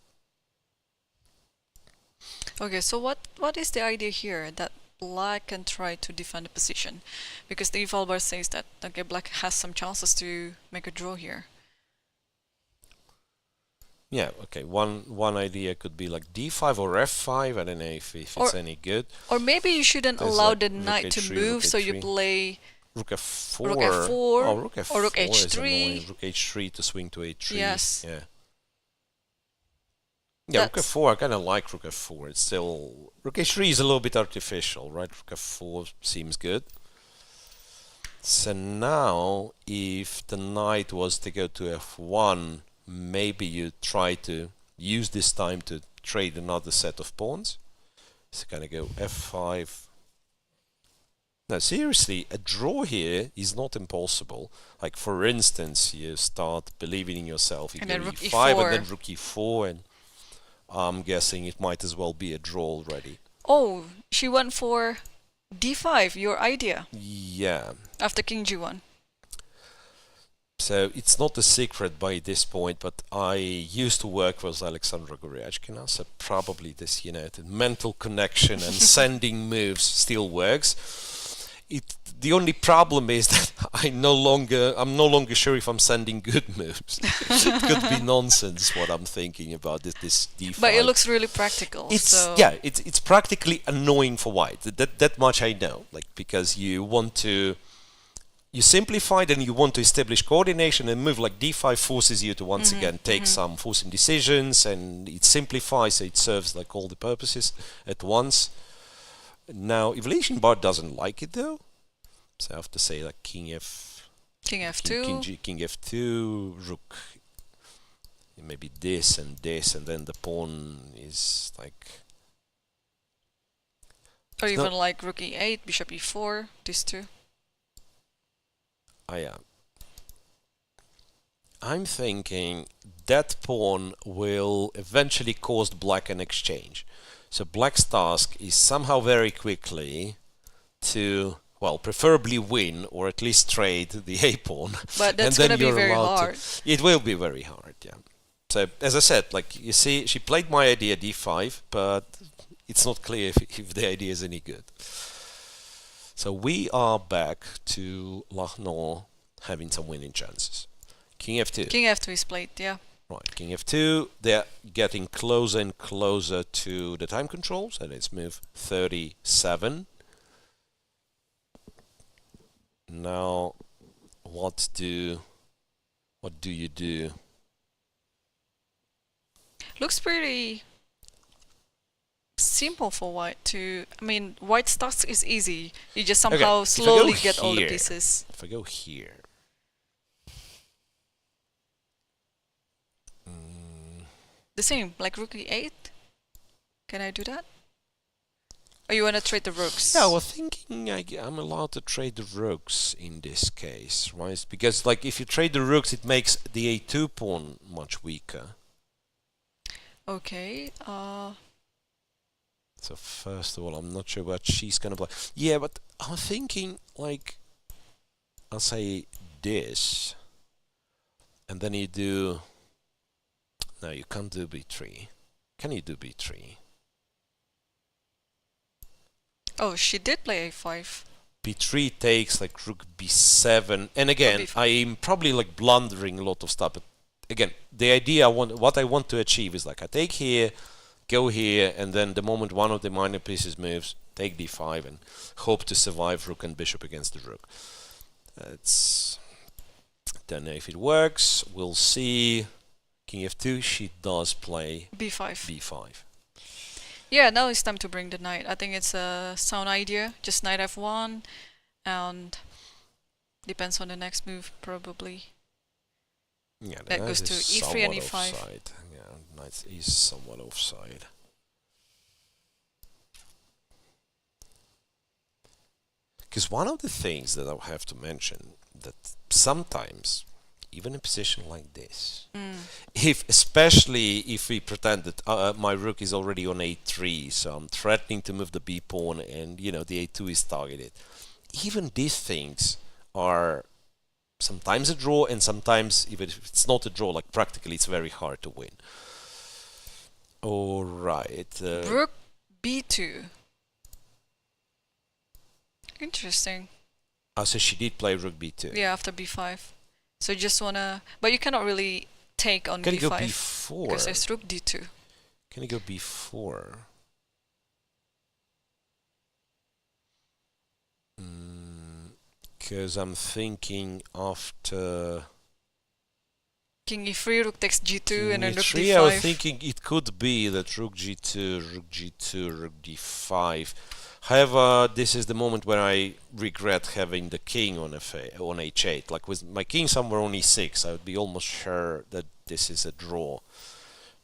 Okay, so what is the idea here that black can try to defend the position? Because the eval says that okay, black has some chances to make a draw here. Yeah, okay, one idea could be like d5 or f5. I don't know if it's any good. Or maybe you shouldn't There's allow like the rook knight to h3, move, rook so you h3. play Rook f4. rook f4 Oh, rook f4 or rook is h3. annoying. Rook h3 to swing to a3. Yes. Yeah. Yeah, rook That's- f4, I kind of like rook f4. It's still... Rook h3 is a little bit artificial, right? Rook f4 seems good. So now, if the knight was to go to f1, maybe you try to use this time to trade another set of pawns. So kind of go f5. No, seriously, a draw here is not impossible. Like, for instance, you start believing in yourself. You And go then rook e5 e4. and then rook e4, and I'm guessing it might as well be a draw already. Oh, she went for d5, your idea, Yeah. after king g1. So it's not a secret by this point, but I used to work with Aleksandra Goryachkina, so probably this, the mental connection and sending moves still works. The only problem is that I'm no longer sure if I'm sending good moves. It could be nonsense what I'm thinking about this d5. But it looks really practical. So It's practically annoying for white. That much I know. Like, because you simplify it and you want to establish coordination, and move like d5 forces you to once again take some forcing decisions, and it simplifies, so it serves like all the purposes at once. Now, Evolution Bar doesn't like it though, so I have to say like king f2, king f2, rook, maybe this, and then the pawn is like... or even like rook e8, bishop e4, these two. I'm thinking that pawn will eventually cost black an exchange. So black's task is somehow very quickly to, well, preferably win or at least trade the a pawn. But that's and then gonna be you're very allowed hard. It will be very hard, yeah. So as I said, like you see, she played my idea d5, but it's not clear if the idea is any good. So we are back to Lagno having some winning chances. King f2. King f2 is played, yeah. Right, king f2. They're getting closer and closer to the time control. So let's move 37. Now, what do you do? Looks pretty simple for white to... I mean, white's task is easy. You just somehow slowly get all the pieces. If I go here... The same, like rook e8? Can I do that? Or you want to trade the rooks? Yeah, well, thinking I'm allowed to trade the rooks in this case, right? Because, like, if you trade the rooks, it makes the a2 pawn much weaker. Okay, So first of all, I'm not sure what she's gonna play. Yeah, but I'm thinking, like, I'll say this, and then you do... No, you can't do b3. Can you do b3? oh, she did play a5. b3 takes like rook b7, and again, I'm probably like blundering a lot of stuff. But again, the idea what I want to achieve is like I take here, go here, and then the moment one of the minor pieces moves, take d5 and hope to survive rook and bishop against the rook. Don't know if it works. We'll see. King f2, she does play b5. b5. Yeah, now it's time to bring the knight. I think it's a sound idea. Just knight f1, and depends on the next move, probably. Yeah, That goes to e3 and e5. Offside. Yeah, knight is somewhat offside. Because one of the things that I'll have to mention, that sometimes even a position like this. Especially if we pretend that my rook is already on a3, so I'm threatening to move the b pawn, and the a2 is targeted. Even these things are sometimes a draw, and sometimes, even if it's not a draw, like practically it's very hard to win. All right. Rook b2. Interesting. So she did play rook b2. Yeah, after b5. So you just wanna, but you cannot really take on Can b5. you go b4? Because there's rook d2. Can you go b4? Because I'm thinking after King e3, rook takes g2, King and then rook e3, d5. I was thinking it could be that rook g2, rook g2, rook d5. However, this is the moment where I regret having the king on h8. Like with my king somewhere on e6, I would be almost sure that this is a draw.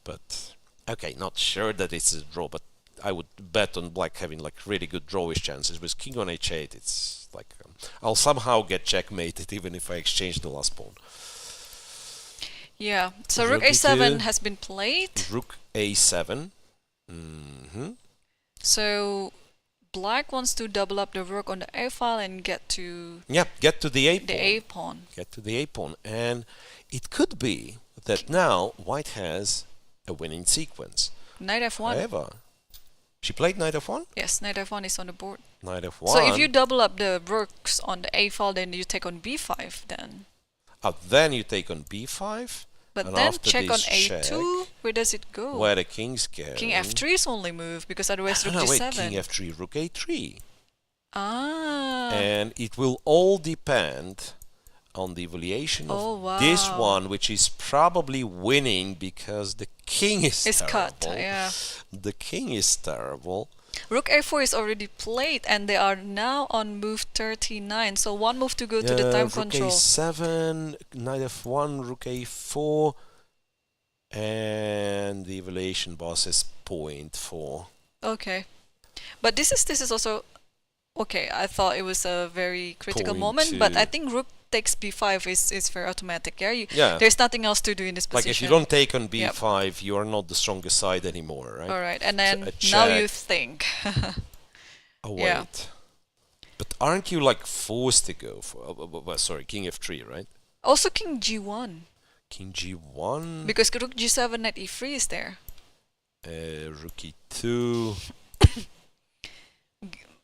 But okay, not sure that it's a draw, but I would bet on black having like really good drawish chances. With king on h8, it's like I'll somehow get checkmated even if I exchange the last pawn. Yeah, so rook Rook a7 d2. has been played. Rook a7. So black wants to double up the rook on the a file and get to Get to the a pawn. the a pawn. Get to the a pawn, and it could be that now white has a winning sequence. Knight f1. However, she played knight f1. Yes, knight f1 is on the board. Knight f1. So if you double up the rooks on the a file, then you take on b5 then. Then you take on b5. But and then after check on this a2. check, Where does it go? where the king's going. King f3 is only move because otherwise rook No, wait, g7. king f3, rook a3. Ah. And it will all depend on the evaluation of this one, which is probably winning because the king is It's terrible. cut, yeah. The king is terrible. Rook a4 is already played and they are now on move 39. So one move to go to the time rook control. a7, knight f1, rook a4, and the evaluation boss is 0.4. Okay. But this is also okay. I thought it was a very critical moment, but I think rook takes b5 is very automatic. Yeah, there's nothing else to do in this position. Like if you don't take on b5, you are not the strongest side anymore, right? All right, and then So now you think. Oh wait, Yeah. but aren't you like forced to go for? Sorry, king f3, right? Also king g1 King g1, because rook g7 knight e3 is there. rook e2,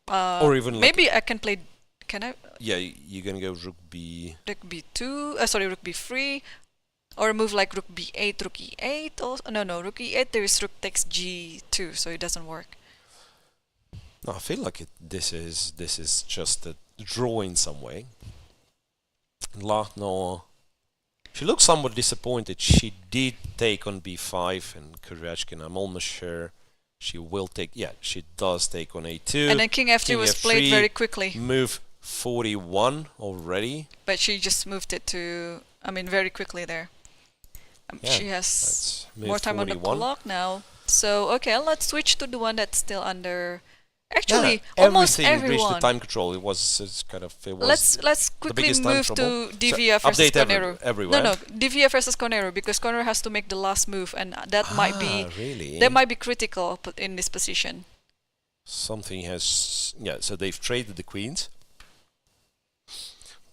Or even like, maybe I can play. Can I? yeah, you're gonna go rook b. Rook b2. Sorry, rook b3. Or a move like rook b8, rook e8. Also, no, rook e8. There is rook takes g2, so it doesn't work. No, I feel like this is just a draw in some way. Lagno, she looks somewhat disappointed. She did take on b5, and Goryachkina, I'm almost sure she will take. Yeah, she does take on a2. And then king f3 was played very quickly. Move 41 already. But she just moved it to, very quickly there. She has more time 41 on the clock now. So, okay, let's switch to the one that's still under. Actually, almost everything reached everyone. the time control. It was kind of. It was Let's quickly move to Divya so versus update Koneru. everywhere. No, Divya versus Koneru, because Koneru has to make the last move, and that might be really? that might be critical in this position. Something has So they've traded the queens.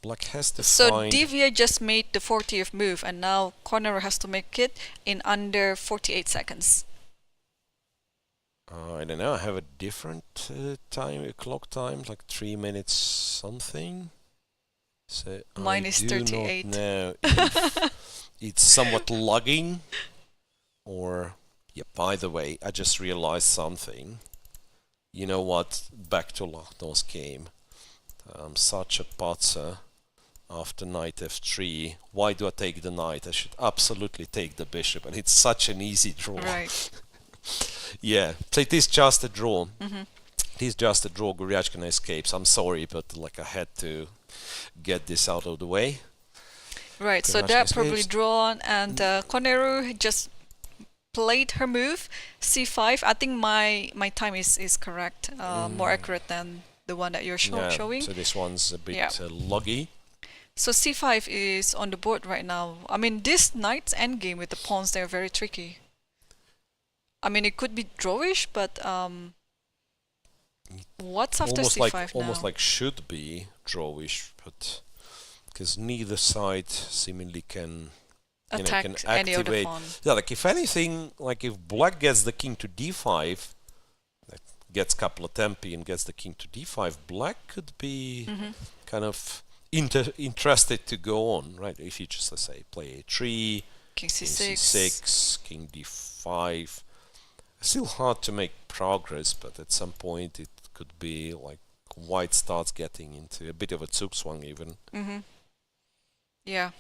Black has to So find. Divya just made the 40th move, and now Koneru has to make it in under 48 seconds. I don't know. I have a different clock time, like 3 minutes something. So Mine is 38. No, if it's somewhat lagging, or By the way, I just realized something. You know what? Back to Lagno's game. I'm such a patzer. After knight f3, why do I take the knight? I should absolutely take the bishop, and it's such an easy draw. Right. Yeah, so it is just a draw. It is just a draw. Goryachkina escapes. I'm sorry, but I had to get this out of the way. Right, so that probably drawn, and Koneru just played her move, c5. I think my time is correct, more accurate than the one that you're showing. So this one's a bit loggy. So c5 is on the board right now. I mean, this knight's endgame with the pawns, they're very tricky. I mean, it could be drawish, but what's after c5 now? Almost like should be drawish, but because neither side seemingly can Attack can any of the activate. pawn. Yeah, like if anything, like if black gets the king to d5, like gets couple of tempi and gets the king to d5, black could be kind of interested to go on, right? If you just, let's say, play a3, King king c6. c6, king d5. Still hard to make progress, but at some point it could be like white starts getting into a bit of a zugzwang even. Yeah.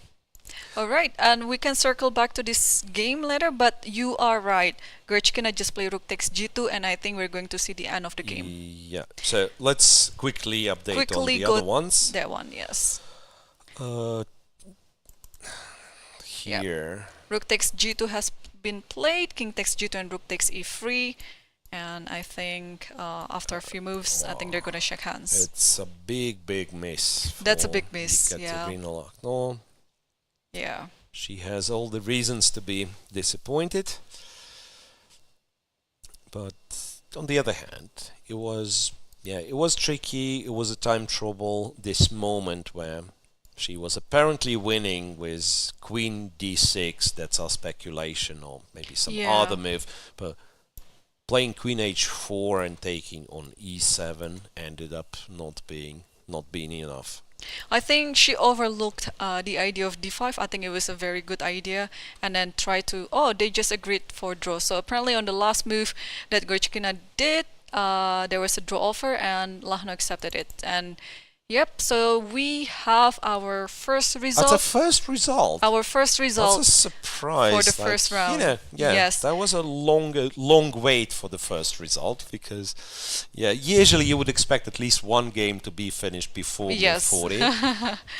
All right, and we can circle back to this game later, but you are right. Goryachkina just played rook takes g2, and I think we're going to see the end of the game. Yeah, so let's quickly update on the other ones. That one, yes. Here. Rook takes g2 has been played, king takes g2 and rook takes e3. And I think after a few moves, I think they're going to shake hands. It's a big miss. That's a big miss, Kateryna Lagno. Yeah. She has all the reasons to be disappointed. But on the other hand, it was tricky. It was a time trouble, this moment where she was apparently winning with queen d6. That's our speculation, or maybe some other move. But playing queen h4 and taking on e7 ended up not being enough. I think she overlooked the idea of d5. I think it was a very good idea, and then tried to, they just agreed for draw. So apparently on the last move that Goryachkina did, there was a draw offer and Lagno accepted it. And yep, so we have our first result. That's a first result. Our first result. That's a surprise. For the first round. Yes. That was a long wait for the first result, because usually you would expect at least one game to be finished before move 40.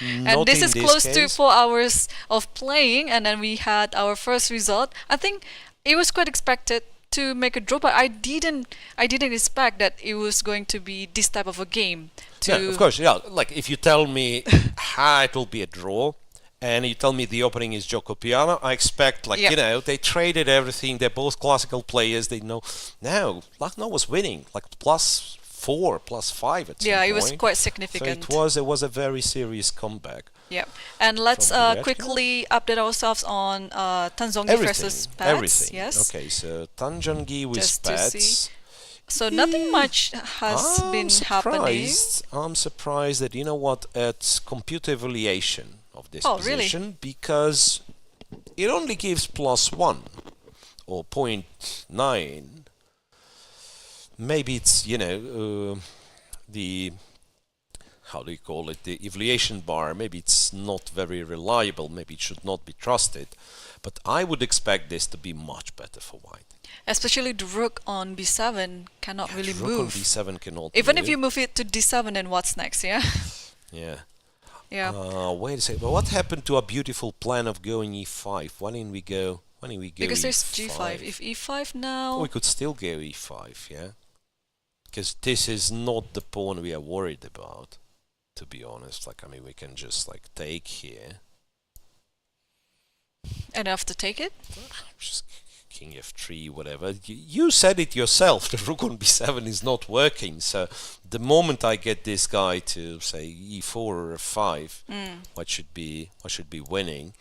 And this is close to 4 hours of playing, and then we had our first result. I think it was quite expected to make a draw, but I didn't expect that it was going to be this type of a game. Of course, like if you tell me it will be a draw, and you tell me the opening is Gioco Piano, I expect they traded everything. They're both classical players. They know. No, Lagno was winning like +4, +5 at some point. It was quite significant. So it was a very serious comeback. Yeah, and let's quickly update ourselves on Tan Zhongyi versus Paehtz. Everything. Yes. Okay, so Tan Zhongyi with Paehtz. So nothing much has been happening. I'm surprised that, at computer evaluation of this position, really? Because it only gives +1 or 0.9. Maybe it's, the, how do you call it, the evaluation bar, maybe it's not very reliable, maybe it should not be trusted. But I would expect this to be much better for white. Especially the rook on b7 cannot really move. Rook on b7 cannot Even move. if you move it to d7, then what's next, Yeah. Wait a second. But what happened to our beautiful plan of going e5? Why didn't we go Because e5? there's g5. If e5 now... we could still go e5, yeah? Because this is not the pawn we are worried about, to be honest. We can just, take here. Enough to take it? Just king f3, whatever. You said it yourself, the rook on b7 is not working, so the moment I get this guy to, say, e4 or f5, what should be winning,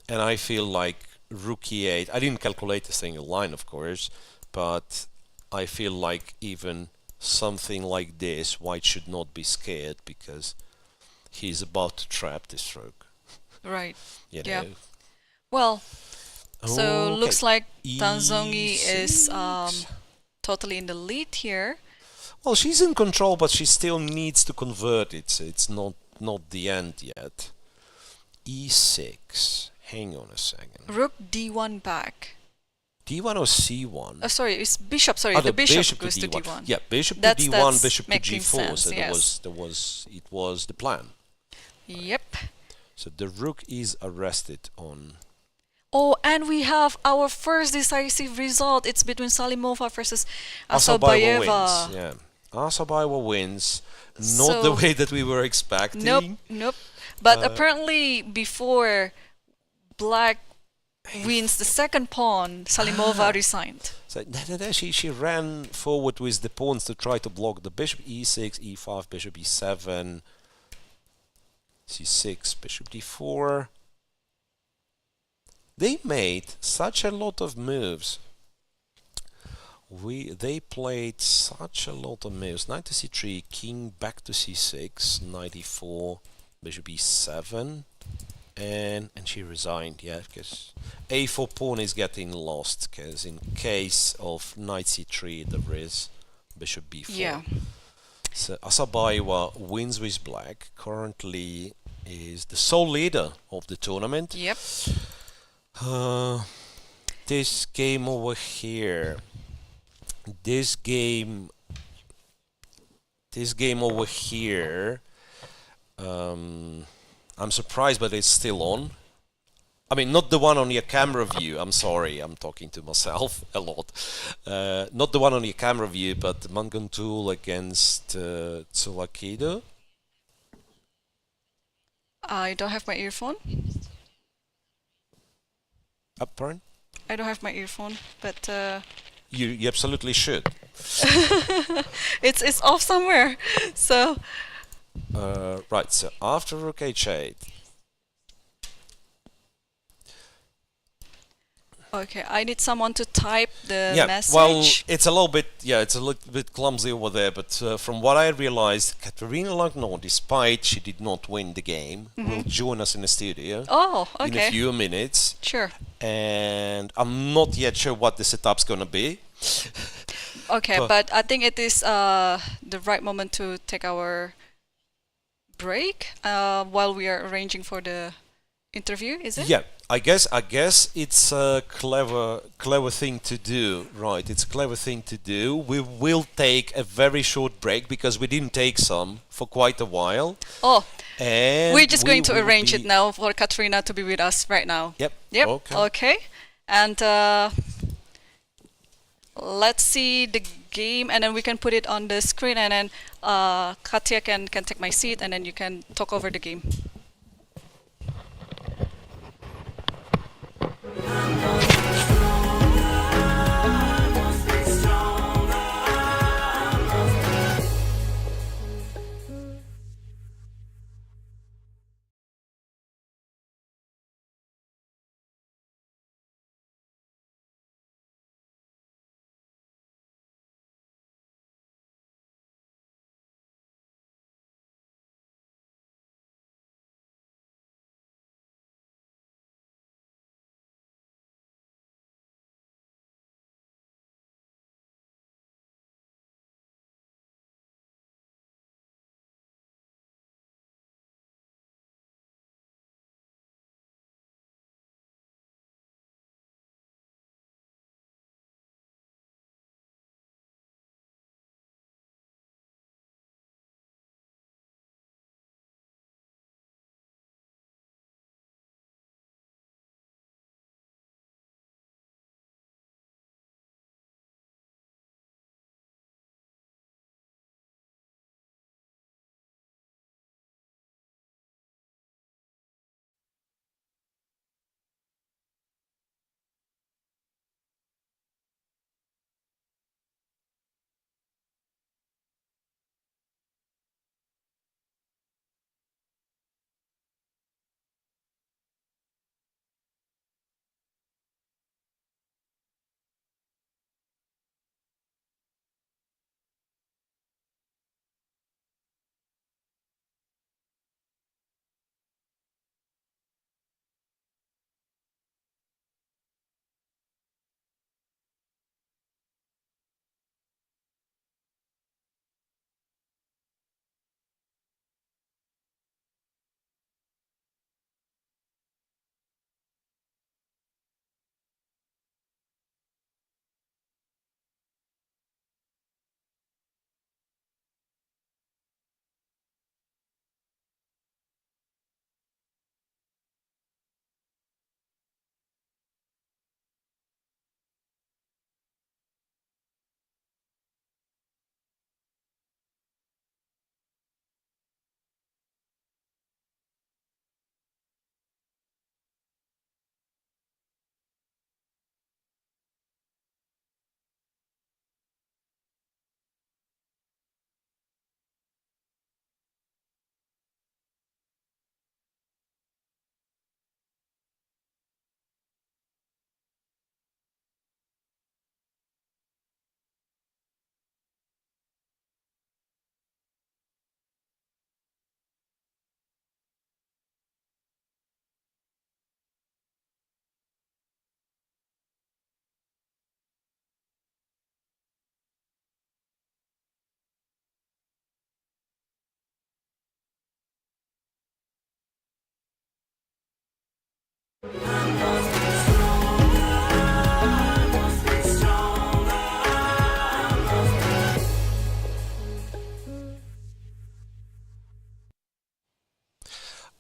and I feel like rook e8, I didn't calculate the single line, of course, but I feel like even something like this, white should not be scared, because he's about to trap this rook. Right. Yeah. Well, so okay. looks like Tan Zhongyi is totally in the lead here. Well, she's in control, but she still needs to convert it, so it's not the end yet. e6. Hang on a second. Rook d1 back. d1 or c1? Sorry, it's bishop. Sorry, the bishop goes to d1. Yeah, bishop to d1, bishop to g4. Sense, so it was the plan. Yep. So the rook is arrested on. Oh, and we have our first decisive result. It's between Salimova versus Assaubayeva. Yeah. Assaubayeva wins. Not the way that we were expecting. Nope. But apparently before Black wins the second pawn, Salimova resigned. So she ran forward with the pawns to try to block the bishop. E6, E5, bishop E7, C6, bishop D4. They made such a lot of moves. They played such a lot of moves. Knight to C3, king back to C6, knight E4, bishop E7, and she resigned. Yeah, because A4 pawn is getting lost. Because in case of knight C3, there is bishop B4. Yeah. So Assaubayeva wins with Black. Currently is the sole leader of the tournament. Yep. This game over here. This game over here, I'm surprised, but it's still on. I mean, not the one on your camera view. I'm sorry, I'm talking to myself a lot. Not the one on your camera view, but Munguntuul against Tsolakidou. I don't have my earphone. Pardon? I don't have my earphone, but You absolutely should. it's off somewhere. So right, so after rook h8. okay, I need someone to type the message. Well, it's a little bit clumsy over there, but from what I realized, Kateryna Lagno, despite she did not win the game, will join us in the studio Oh, okay. in a few minutes. Sure. And I'm not yet sure what the setup's gonna be. Okay, but I think it is the right moment to take our break while we are arranging for the interview, is it? Yeah, I guess it's a clever thing to do, right? It's a clever thing to do. We will take a very short break because we didn't take some for quite a while. Oh, and we're just going to arrange it now for Kateryna to be with us right now. Yep. Okay. And let's see the game, and then we can put it on the screen, and then Katya can take my seat, and then you can talk over the game.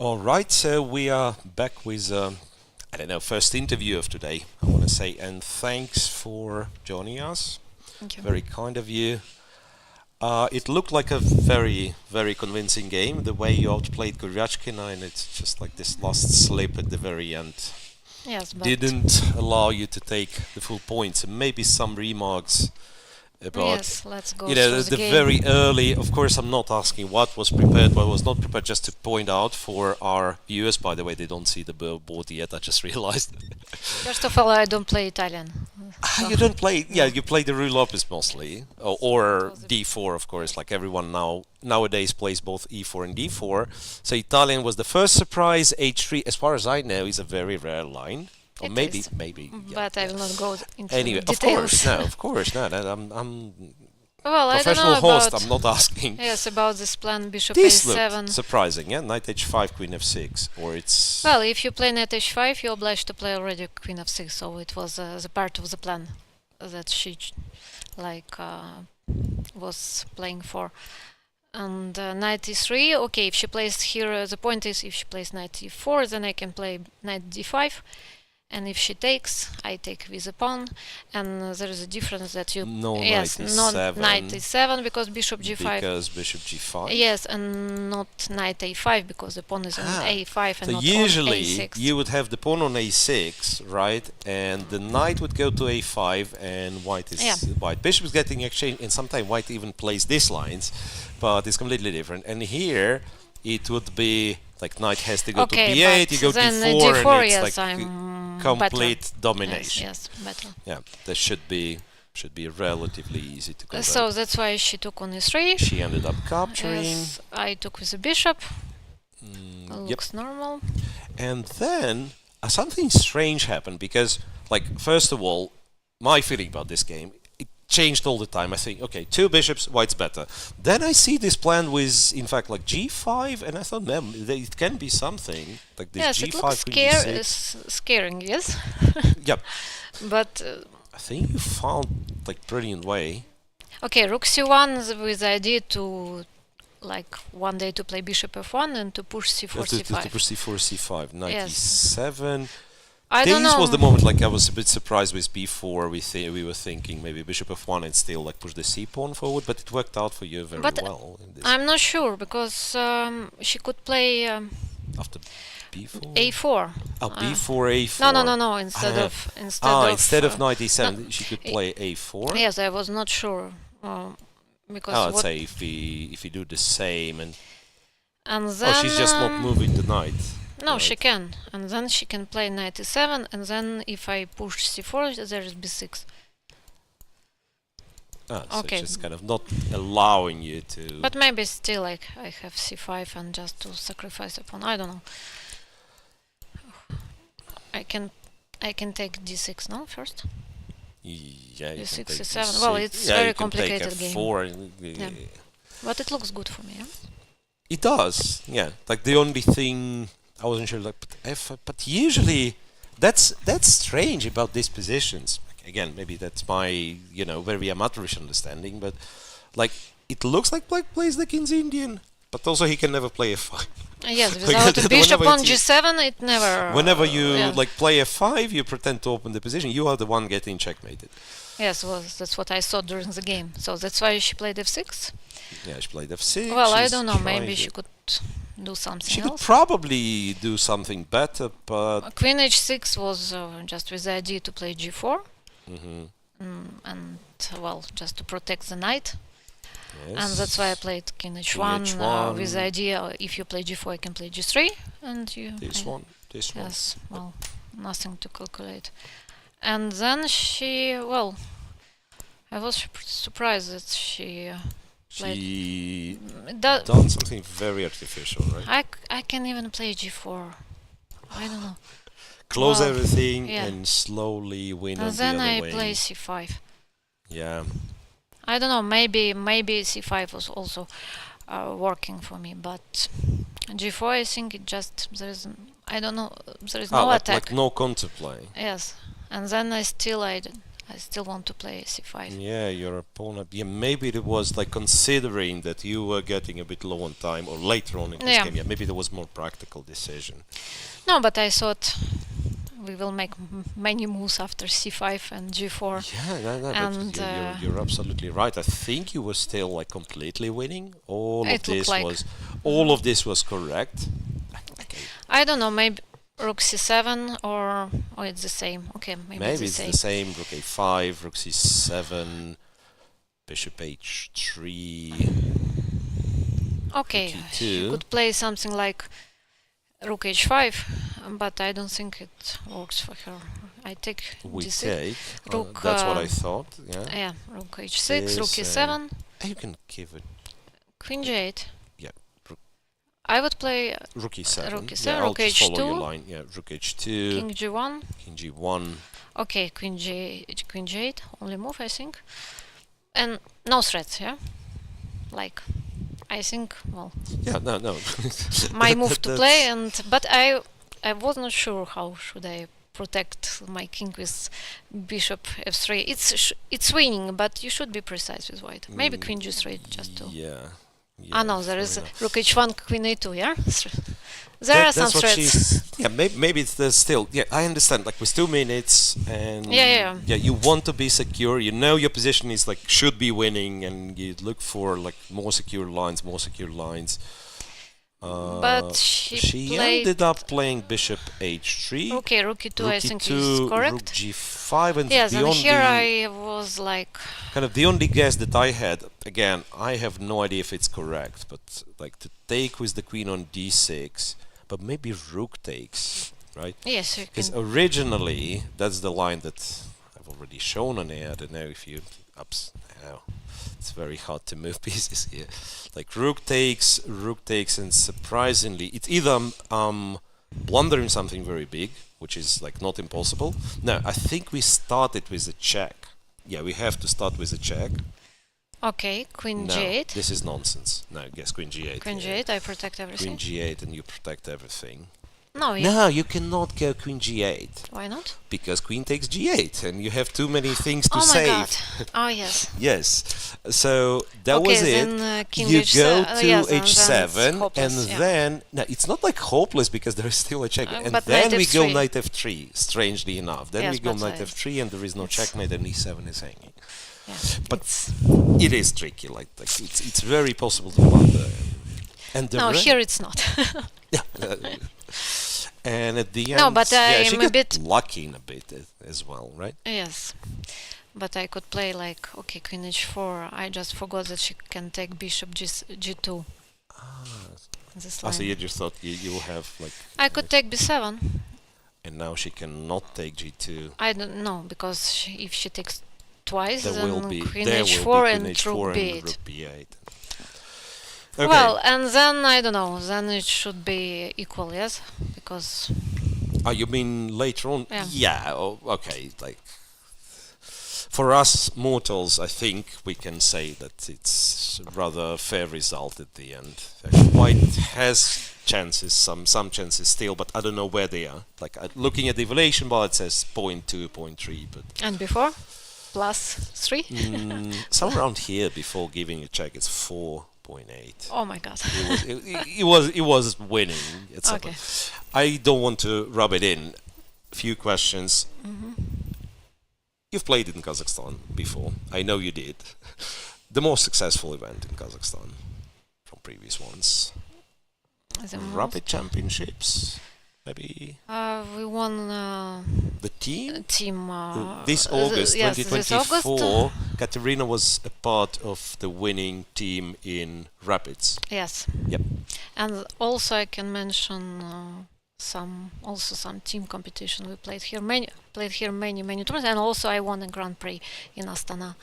All right, so we are back with, I don't know, first interview of today, I want to say, and thanks for joining us. Thank you. Very kind of you. It looked like a very, very convincing game, the way you outplayed Goryachkina, and it's just like this last slip at the very end Yes, but didn't allow you to take the full points. And maybe some remarks about, yes, let's go you know, through the game. very early. Of course, I'm not asking what was prepared, what was not prepared. Just to point out for our viewers, by the way, they don't see the board yet. I just realized. First of all, I don't play Italian. So You don't play. Yeah, you play the Rue Lopez mostly, or D4, of course. Like everyone nowadays plays both E4 and D4. So Italian was the first surprise. H3, as far as I know, is a very rare line. Or It maybe, is. maybe. Yeah, but I will yeah. not go into Anyway, details. of course, no. I'm Well, I don't professional know host. about I'm not asking. yes about this plan Bishop This A7. looked surprising, yeah. Knight H5, Queen F6, or it's. Well, if you play Knight H5, you're obliged to play already Queen F6. So it was the part of the plan that she was playing for. And Knight E3. Okay, if she plays here, the point is if she plays Knight E4, then I can play Knight D5. And if she takes, I take with a pawn, and there is a difference that you No yes, Knight not E7. Knight E7 because Bishop G5. Because Bishop G5. Yes, and not Knight A5 because the pawn is on A5 and So not usually on A6. you would have the pawn on A6, right? And the knight would go to A5, and white is white. Bishop is getting exchanged, and sometimes white even plays these lines, but it's completely different. And here it would be like knight has to go to B8, you go then D4, D4, and it's yes, like I'm complete better. domination. Yes, better. Yeah, that should be relatively easy to convert. So that's why she took on E3. She ended up capturing. Yes, I took with the bishop. Yep. Looks normal. And then something strange happened because, like, first of all, my feeling about this game, it changed all the time. I think, okay, two bishops, white's better. Then I see this plan with, in fact, like G5, and I thought, man, it can be something like this. Yes, G5 it looks Queen D6. scaring, yes. Yep. But I think you found like brilliant way. okay, Rook C1 with the idea to like one day to play Bishop F1 and to push C4 C5. To push C4 C5, knight Yes. E7. I don't This know. was the moment, like I was a bit surprised with B4. We were thinking maybe Bishop F1 and still like push the C pawn forward, but it worked out for you very But well. In this. I'm not sure because she could play After B4. A4. Oh, B4 A4. No. Instead of knight E7, she could play A4. Yes, I was not sure because I'd say if we do the same and then she's just not moving the knight. No, right? she can, and then she can play knight E7, and then if I push C4, there is B6. So Okay. just kind of not allowing you to. But maybe still I have C5 and just to sacrifice a pawn. I don't know. I can take D6 now first. Yeah, you D6, can take C7. D6. Well, it's yeah, very you can take complicated game. F4 and, Yeah. But it looks good for me. Yeah? It does, yeah. Like the only thing I wasn't sure, like, but usually that's strange about these positions. Like, again, maybe that's my very amateurish understanding, but like it looks like Black plays the King's Indian, but also he can never play F5. Yes, Like, without a bishop whenever on it's- G7, it never. Whenever you yeah. like play F5, you pretend to open the position. You are the one getting checkmated. Yes, well, that's what I saw during the game. So that's why she played F6. Yeah, she played F6. Well, I she's don't know. trying Maybe to- she could do something She could else. probably do something better, but Queen H6 was just with the idea to play G4, mhm, and well, just to protect the knight. yes. And that's why I played King H1, H1. with the idea if you play G4, I can play G3, and you. This one. Yes, well, nothing to calculate. And then she, well, I was surprised that she. She That, done something very artificial, right? I can even play G4. I don't know. Close well, everything yeah. and slowly win on And the then other I wing. play C5. Yeah. I don't know. Maybe C5 was also working for me, but G4 I think it just there is I don't know there is no like, attack. like no counterplay. Yes, and then I I still want to play c5. Yeah, your opponent. Yeah, maybe it was like considering that you were getting a bit low on time, or later on in this Yeah. game. Yeah, maybe there was more practical decision. No, but I thought we will make many moves after c5 and g4. Yeah, no, And, but you're absolutely right. I think you were still like completely winning. All It looked like. all of this was correct. Okay. I don't know, maybe rook c7 or it's the same. Okay, maybe It's the same. Rook a5, rook c7, bishop h3. Okay, rook she e2. could play something like rook h5, but I don't think it works for her. I take We d6. take. Rook, That's what I thought. Yeah. Yeah, rook h6, rook This, e7, You can give it. queen g8. Yeah. Rook, I would play rook e7. rook e7, Yeah, I'll rook just follow your h2, line. Yeah. Rook h2. king g1. King g1. Okay, queen g8, only move, I think. And no threats, yeah? Like, I think, well, Yeah. No. my move to play, That's- but I was not sure how should I protect my king with bishop f3. It's winning, but you should be precise with white. Maybe queen g3 just to. Yeah. Ah no, there fair is enough. rook h1, queen a2. Yeah, there are some That's what threats. she's. Yeah, maybe it's there's still. Yeah, I understand. Like with 2 minutes, and Yeah. you want to be secure. You know your position is like should be winning, and you look for like more secure lines. But she played. ended up playing bishop h3. Okay, rook e2 I rook think e2, is rook correct. g5, and Yes, the and only here I was like, kind of the only guess that I had. Again, I have no idea if it's correct, but like to take with the queen on d6, but maybe rook takes, right? yes, you Because can. originally, that's the line that I've already shown on here. I don't know if you... it's very hard to move pieces here. Like rook takes, and surprisingly, it's either blundering something very big, which is like not impossible. No, I think we started with a check. Yeah, we have to start with a check. Okay, queen No, g8. this is nonsense. No, guess queen g8. Queen yeah. g8, I protect everything. Queen g8 and you protect everything. No, No, you cannot go queen g8 why not? because queen takes g8 and you have too many things to Oh my save. god. Oh yes. Yes, so that Okay, was it. then, king You h7, go to yes, and then it's h7 hopeless, and yeah. then no, it's not like hopeless because there is still a check. And but then knight we go f3. knight f3. Strangely enough, then Yes, we go but, knight f3 and there is no it's- checkmate and e7 is hanging. Yeah. But It's- it is tricky. Like it's very possible to blunder. And the no, re- here it's not. Yeah. And at the end, No, but yeah, I'm she a got bit- lucky in a bit as well, right? Yes. But I could play like, okay, queen h4. I just forgot that she can take bishop g2. This line. So you just thought you will have like, I could take b7. and now she cannot take g2. I don't know, because if she takes twice, There then will be queen there h4 will be and queen rook h4 b8. and rook b8. Okay. Well, and then, I don't know, then it should be equal, yes? Because, Oh, you mean later on? Yeah. Okay. Like for us mortals, I think we can say that it's rather a fair result at the end. White has chances, some chances still, but I don't know where they are. Like looking at the evaluation bar, it says 0.2, 0.3, but and before? Plus 3? somewhere around here before giving a check, it's 4.8. Oh my god. It was winning. It's Okay. I don't want to rub it in. Few questions. You've played in Kazakhstan before. I know you did. The most successful event in Kazakhstan from previous ones. The most- Rapid Championships, maybe we won the team. team. This August, yes, this 2024, Kateryna was a part of the winning team in Rapids. Yes. Yep. And also I can mention some team competition. We played here many tournaments, and also I won a Grand Prix in Astana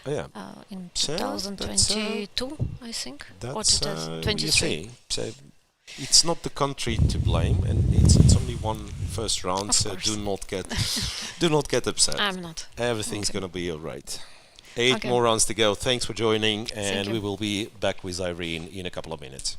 Oh, yeah. in So, that's, 2022, I think, or That's you 2023. see. So it's not the country to blame, and it's only one first round. Of So course. do not get upset. I'm not. Everything's Okay. gonna be all right. 8 Okay. more rounds to go. Thanks for joining, and you. we will be back with Irene in a couple of minutes.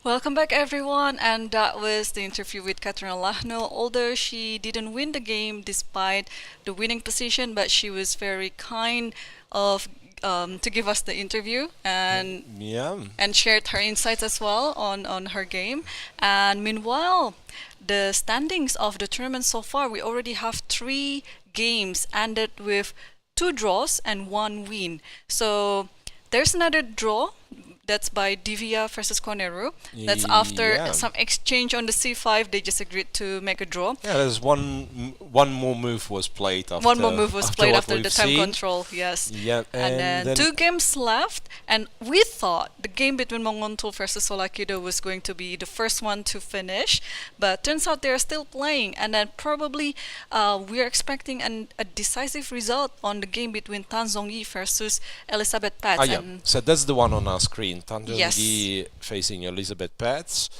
Welcome back, everyone, and that was the interview with Kateryna Lagno. Although she didn't win the game despite the winning position, but she was very kind of to give us the interview and shared her insights as well on her game. And meanwhile, the standings of the tournament so far, we already have 3 games ended with 2 draws and 1 win. So there's another draw. That's by Divya versus Koneru. That's after some exchange on the C5. They just agreed to make a draw. Yeah, there's one more move was played after. One more move was played after the time seen. control. Yes. Yeah, and then 2 games left, and we thought the game between Munguntuul versus Tsolakidou was going to be the first one to finish, but turns out they're still playing. And then probably we're expecting a decisive result on the game between Tan Zhongyi versus Elisabeth Paehtz. So that's the one on our screen. Tan Zhongyi facing Elisabeth Paehtz.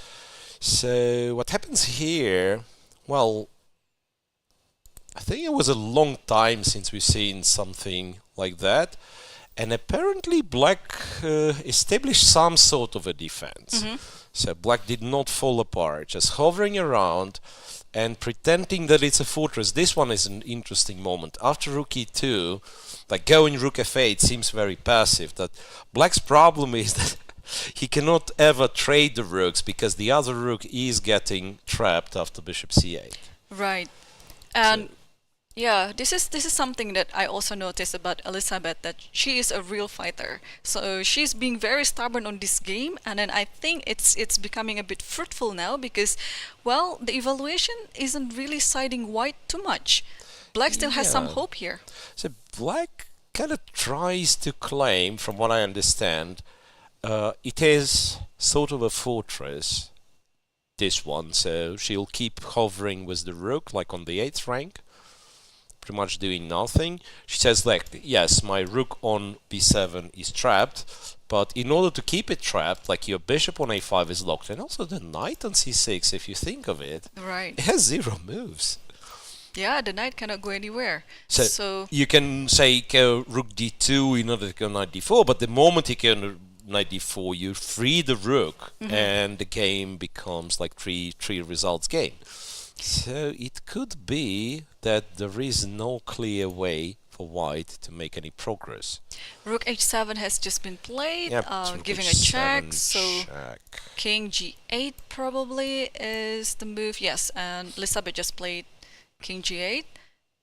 So what happens here? Well, I think it was a long time since we've seen something like that, and apparently Black established some sort of a defense. So Black did not fall apart, just hovering around and pretending that it's a fortress. This one is an interesting moment. After rook e2, like going rook f8 seems very passive. That Black's problem is that he cannot ever trade the rooks because the other rook is getting trapped after bishop c8. Right. And yeah, this is something that I also noticed about Elisabeth, that she is a real fighter. So she's being very stubborn on this game, and then I think it's becoming a bit fruitful now because, well, the evaluation isn't really siding white too much. Black still has some hope here. So Black kind of tries to claim, from what I understand, it is sort of a fortress, this one, so she'll keep hovering with the rook, like on the 8th rank, pretty much doing nothing. She says, like, yes, my rook on b7 is trapped, but in order to keep it trapped, like, your bishop on a5 is locked, and also the knight on c6, if you think of it, it has 0 moves. Yeah, the knight cannot go anywhere. So you can say go rook d2 in order to go knight d4, but the moment you go knight d4, you free the rook, and the game becomes like three results game. So it could be that there is no clear way for white to make any progress. Rook h7 has just been played, giving a check, so king g8 probably is the move. Yes, and Elisabeth just played king g8.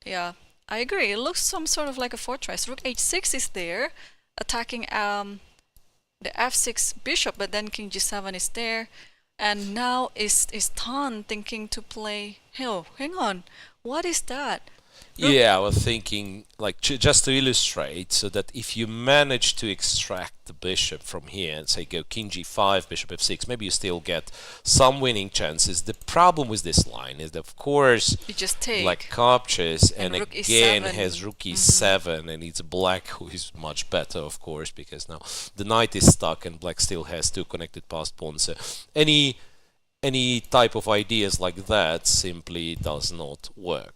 Yeah, I agree. It looks some sort of like a fortress. Rook h6 is there, attacking the f6 bishop, but then king g7 is there. And now is Tan thinking to play... Oh, hang on. What is that? Yeah, I was thinking, like, just to illustrate, so that if you manage to extract the bishop from here and say go king g5, bishop f6, maybe you still get some winning chances. The problem with this line is that, of course, you just take, like, captures, and rook again e7. has rook e7, and it's Black who is much better, of course, because now the knight is stuck and Black still has 2 connected passed pawns. So any type of ideas like that simply does not work.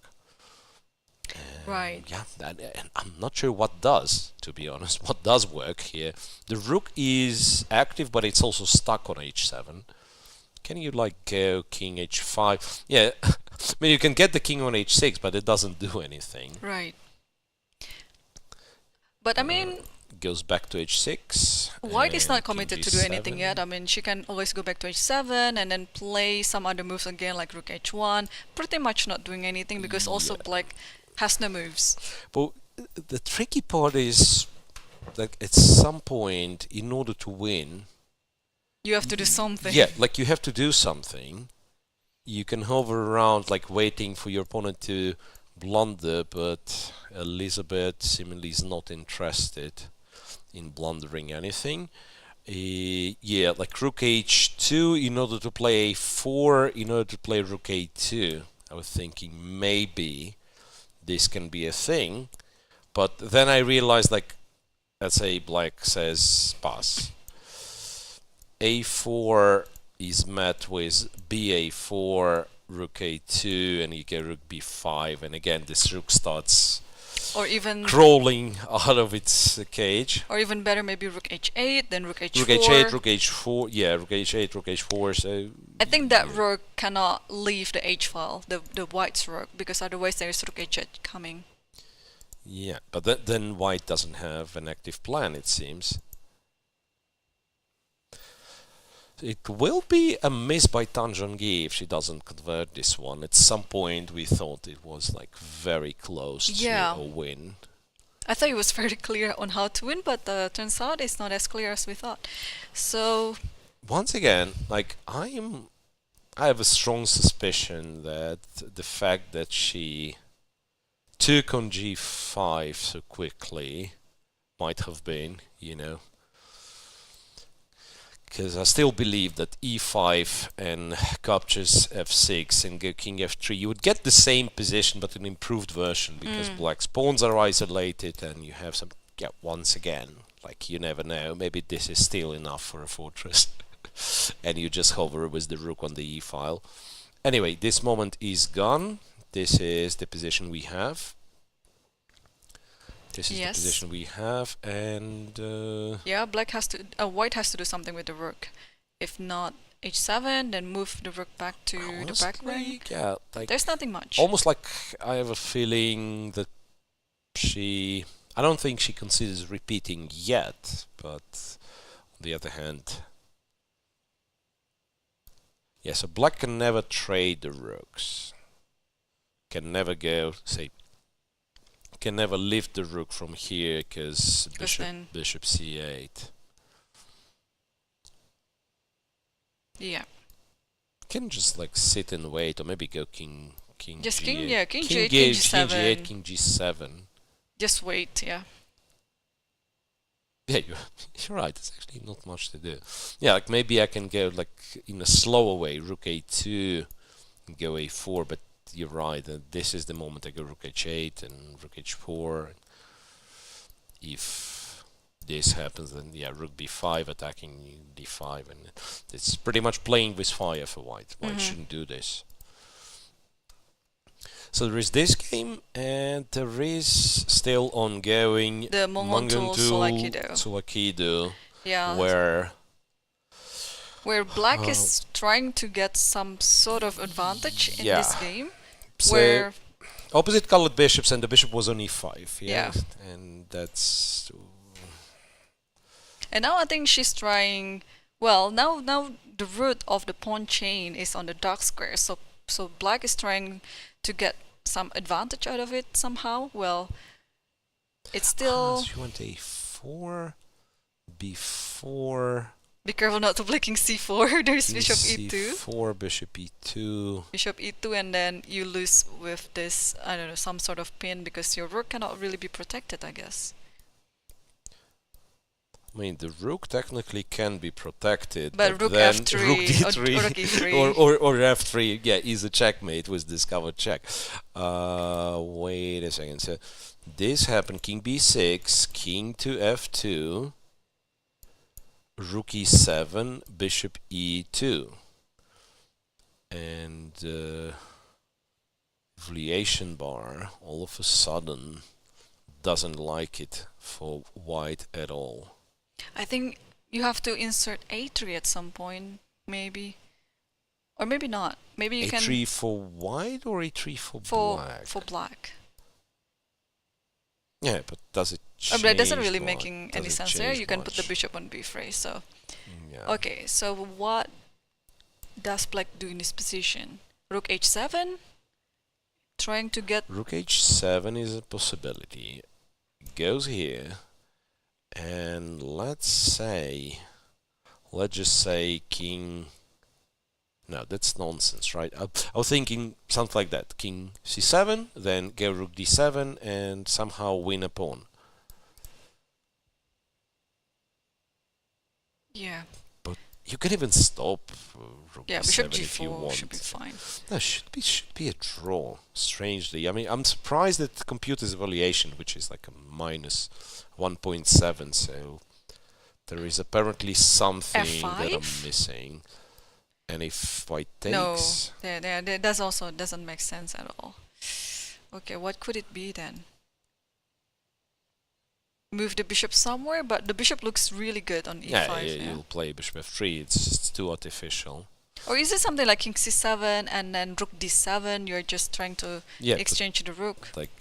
Right. Yeah, and I'm not sure what does, to be honest. What does work here? The rook is active, but it's also stuck on h7. Can you, like, go king h5? Yeah, I mean, you can get the king on h6, but it doesn't do anything. Right. But, I mean... goes back to h6. White is not committed to do anything yet. I mean, she can always go back to h7 and then play some other moves again, like rook h1. Pretty much not doing anything, because also Black has no moves. But the tricky part is that at some point, in order to win, you have to do something. Yeah, like, you have to do something. You can hover around, like, waiting for your opponent to blunder, but Elisabeth seemingly is not interested in blundering anything. Yeah, like rook h2 in order to play a4, in order to play rook a2. I was thinking maybe this can be a thing, but then I realized, like, let's say Black says pass. a4 is met with ba4, rook a2, and you get rook b5, and again this rook starts Or even crawling out of its cage. Or even better, maybe rook h8, then rook h4. Rook h8, rook h4, yeah, rook h8, rook h4, so... I think that rook cannot leave the h file, the white's rook, because otherwise there is rook h8 coming. Yeah, but then white doesn't have an active plan, it seems. It will be a miss by Tan Zhongyi if she doesn't convert this one. At some point we thought it was like very close to a win. I thought it was very clear on how to win, but turns out it's not as clear as we thought. So once again, like I have a strong suspicion that the fact that she took on g5 so quickly might have been, you know, because I still believe that e5 and captures f6 and go king f3, you would get the same position but an improved version, because black's pawns are isolated and you have some, yeah, once again, like you never know, maybe this is still enough for a fortress and you just hover with the rook on the e file. Anyway, this moment is gone. This is the position we have. This is the position we have, and yeah, black has to, white has to do something with the rook. If not h7, then move the rook back to the back rank. Yeah, like there's nothing much. Almost like I have a feeling that she, I don't think she considers repeating yet, but on the other hand, yeah, so black can never trade the rooks. Can never go, say, can never lift the rook from here because bishop c8. Yeah. Can just like sit and wait, or maybe go king just g8. king, yeah, king g8, king g7. g8, king g7. Just wait, yeah. Yeah, you're right. There's actually not much to do. Yeah, like maybe I can go like in a slower way, rook a2, and go a4, but you're right, this is the moment I go rook h8 and rook h4. If this happens, then yeah, rook b5 attacking d5, and it's pretty much playing with fire for white. White shouldn't do this. So there is this game, and there is still ongoing the Munguntuul Tsolakidou, yeah, where black is trying to get some sort of advantage in this game. So where opposite colored bishops, and the bishop was on e5. Yeah. And that's. And now I think she's trying. Well, now the root of the pawn chain is on the dark square. So black is trying to get some advantage out of it somehow. Well, it's still. She went a4, b4. Be careful not to play king c4. There's bishop e2. c4, bishop e2. Bishop e2, and then you lose with this, I don't know, some sort of pin, because your rook cannot really be protected, I guess. I mean, the rook technically can be protected, but rook then f3, rook d3 or rook e3. or f3, yeah, is a checkmate with discovered check. Wait a second. So this happened: king b6, king to f2. Rook e7, bishop e2, and evaluation bar all of a sudden doesn't like it for white at all. I think you have to insert a3 at some point, maybe, or maybe not. Maybe you can a3 for white or a3 for black? For black. Yeah, but does it change? But it doesn't really make any sense there. You can put the bishop on b3. So, yeah. Okay. So what does black do in this position? Rook h7, trying to get. Rook h7 is a possibility. Goes here, and let's just say king. No, that's nonsense, right? I was thinking something like that. King c7, then go rook d7, and somehow win a pawn. Yeah. But you can even stop rook bishop d7 if you g4 want. should be fine. No, should be a draw, strangely. I mean, I'm surprised at the computer's evaluation, which is like a minus 1.7, so there is apparently something F5? that I'm missing. And if white takes... No, that also doesn't make sense at all. Okay, what could it be then? move the bishop somewhere, but the bishop looks really good on e5. Yeah, Yeah. you'll play bishop f3. It's too artificial. Or is it something like king c7 and then rook d7? You're just trying to Yeah, exchange the rook. like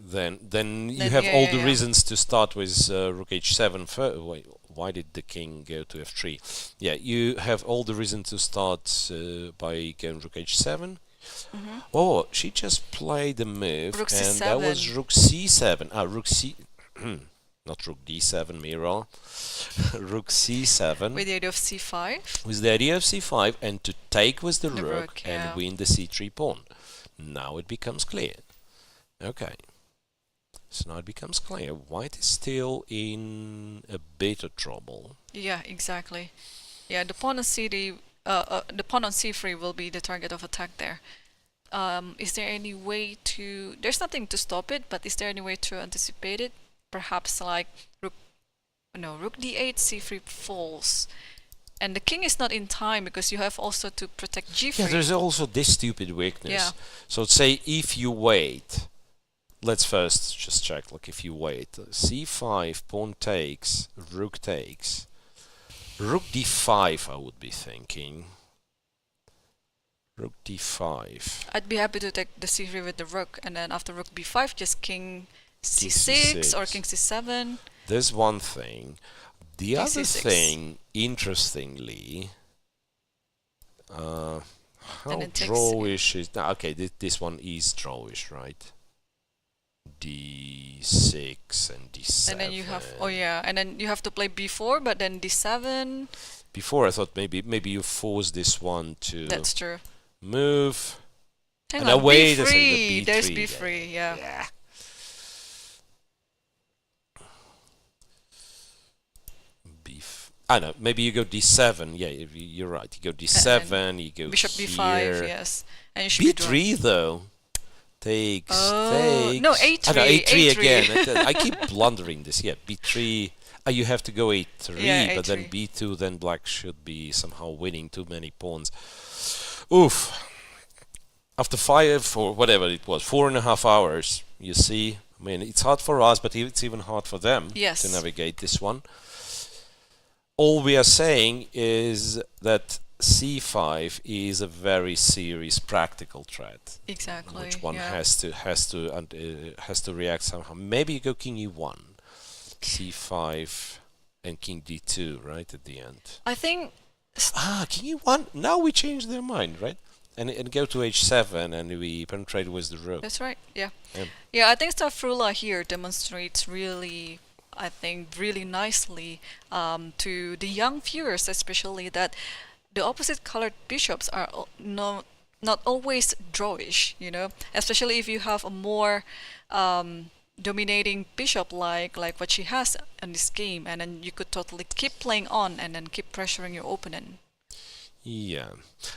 then you Then, have yeah, all yeah, the yeah. reasons to start with rook h7 first. Wait, why did the king go to f3? Yeah, you have all the reason to start by going rook h7. Oh, she just played the move, Rook and that was c7. rook c7. Ah, rook c, not rook d7, Miro. Rook c7 With the idea of c5. with the idea of c5 and to take with the The rook rook, yeah. and win the c3 pawn. Now it becomes clear. Okay. So now it becomes clear. White is still in a bit of trouble. Yeah, exactly. Yeah, the pawn on the pawn on c3 will be the target of attack there. Is there any way to? There's nothing to stop it, but is there any way to anticipate it? Perhaps like rook d8, c3 falls, and the king is not in time because you have also to protect g3. Yeah, there's also this stupid weakness. Yeah. So say if you wait, let's first just check. Like if you wait, c5, pawn takes, rook takes, rook d5. I would be thinking. Rook d5. I'd be happy to take the c3 with the rook, and then after rook b5, just king c6 c6. or king c7. There's one thing. The King other c6. thing, interestingly, how Then it takes- drawish is... okay, this one is drawish, right? d6 and d7. And then you have and then you have to play b4, but then d7. Before I thought maybe you force this one to That's true. move. Hang And on, now wait a b3. second, the There's b3, b3. Yeah. Yeah. I know. Maybe you go d7. Yeah, you're right. You go d7. You go Bishop here. b5. Yes. And you should be drawn. b3 though. Takes. Oh, no, takes. a3, No, a3 a3. again. I keep blundering this. Yeah, b3. You have to go a3, Yeah, but then a3. b2. Then black should be somehow winning too many pawns. Oof. After 5 or whatever it was, 4.5 hours. You see, I mean, it's hard for us, but it's even hard for them Yes. to navigate this one. All we are saying is that c5 is a very serious practical threat, Exactly. which one yeah. has to react somehow. Maybe you go king e1, c5, and king d2, right at the end. I think King e1. Now we change their mind, right? And go to h7, and we penetrate with the rook. that's right. Yeah. Yeah. Yeah, I think Stavroula here demonstrates really, I think, really nicely to the young viewers, especially that the opposite colored bishops are not always drawish, you know, especially if you have a more dominating bishop like what she has in this game, and then you could totally keep playing on and then keep pressuring your opponent. Yeah.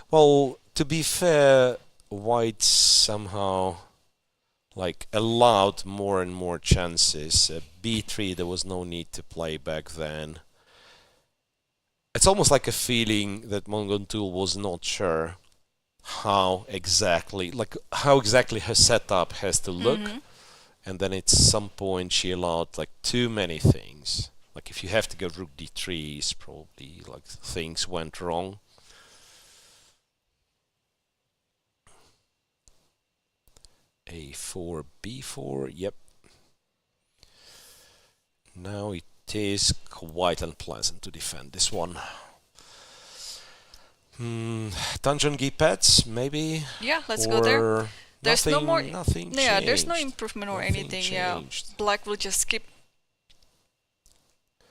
Well, to be fair, White somehow allowed more and more chances. b3, there was no need to play back then. It's almost like a feeling that Munguntuul was not sure how exactly her setup has to look. And then at some point she allowed too many things. Like if you have to go rook d3, it's probably things went wrong. a4, b4, yep. Now it is quite unpleasant to defend this one. Tan Zhongyi Paehtz, maybe? Yeah, let's go there. Or There's no more. Nothing Yeah, there's no changed. improvement or Nothing anything. changed. Yeah, Black will just keep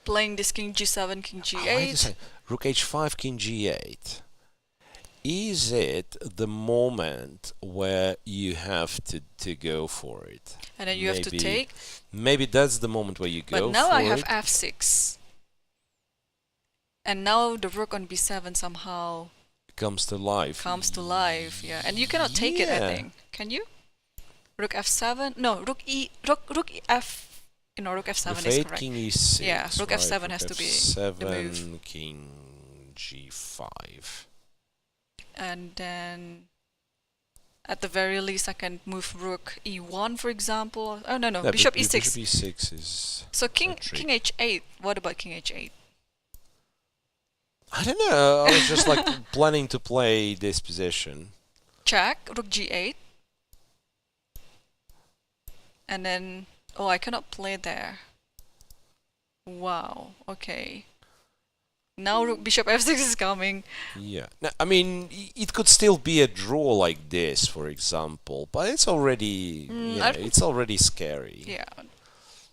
playing this king g7, king Wait a g8. second. Rook h5, king g8. Is it the moment where you have to go for it? And then you have to take. Maybe that's the moment where you go But now for I have it. f6. And now the rook on b7 somehow Comes to life. comes to life. Yeah, and you cannot take it, I Yeah. think. Can you? Rook f7? No, rook f. Rook f7 With is 8, correct. king e6. Yeah, rook right, f7 rook has to be f7, the move. king g5. And then at the very least I can move rook e1, for example. Oh no, Yeah, bishop but e6. Bishop e6 is. So king a trick. king h8. What about king h8? I don't know. I was just like planning to play this position. Check, rook g8. And then, oh, I cannot play there. Wow, okay. Now rook bishop f6 is coming. Yeah. No, I mean, it could still be a draw like this, for example, but it's already, it's already scary. Yeah,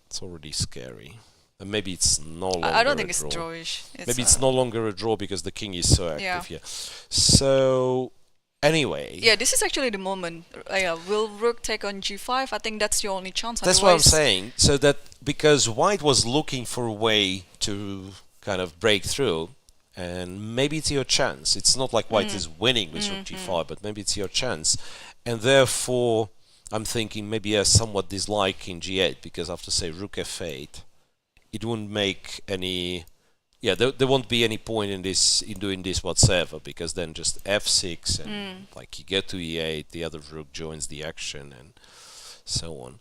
It's already scary. And maybe it's no longer I don't think a it's draw. drawish. Maybe it's no longer a draw because the king is so active Yeah. here. So, anyway. Yeah, this is actually the moment. Yeah, will rook take on g5? I think that's your only chance. That's what I'm Otherwise- saying. So that because white was looking for a way to kind of break through, and maybe it's your chance. It's not like white is winning with rook g5, but maybe it's your chance. And therefore, I'm thinking maybe I somewhat dislike king g8 because after say rook f8, it wouldn't make any. Yeah, there won't be any point in doing this whatsoever because then just f6 and like you get to e8, the other rook joins the action and so on.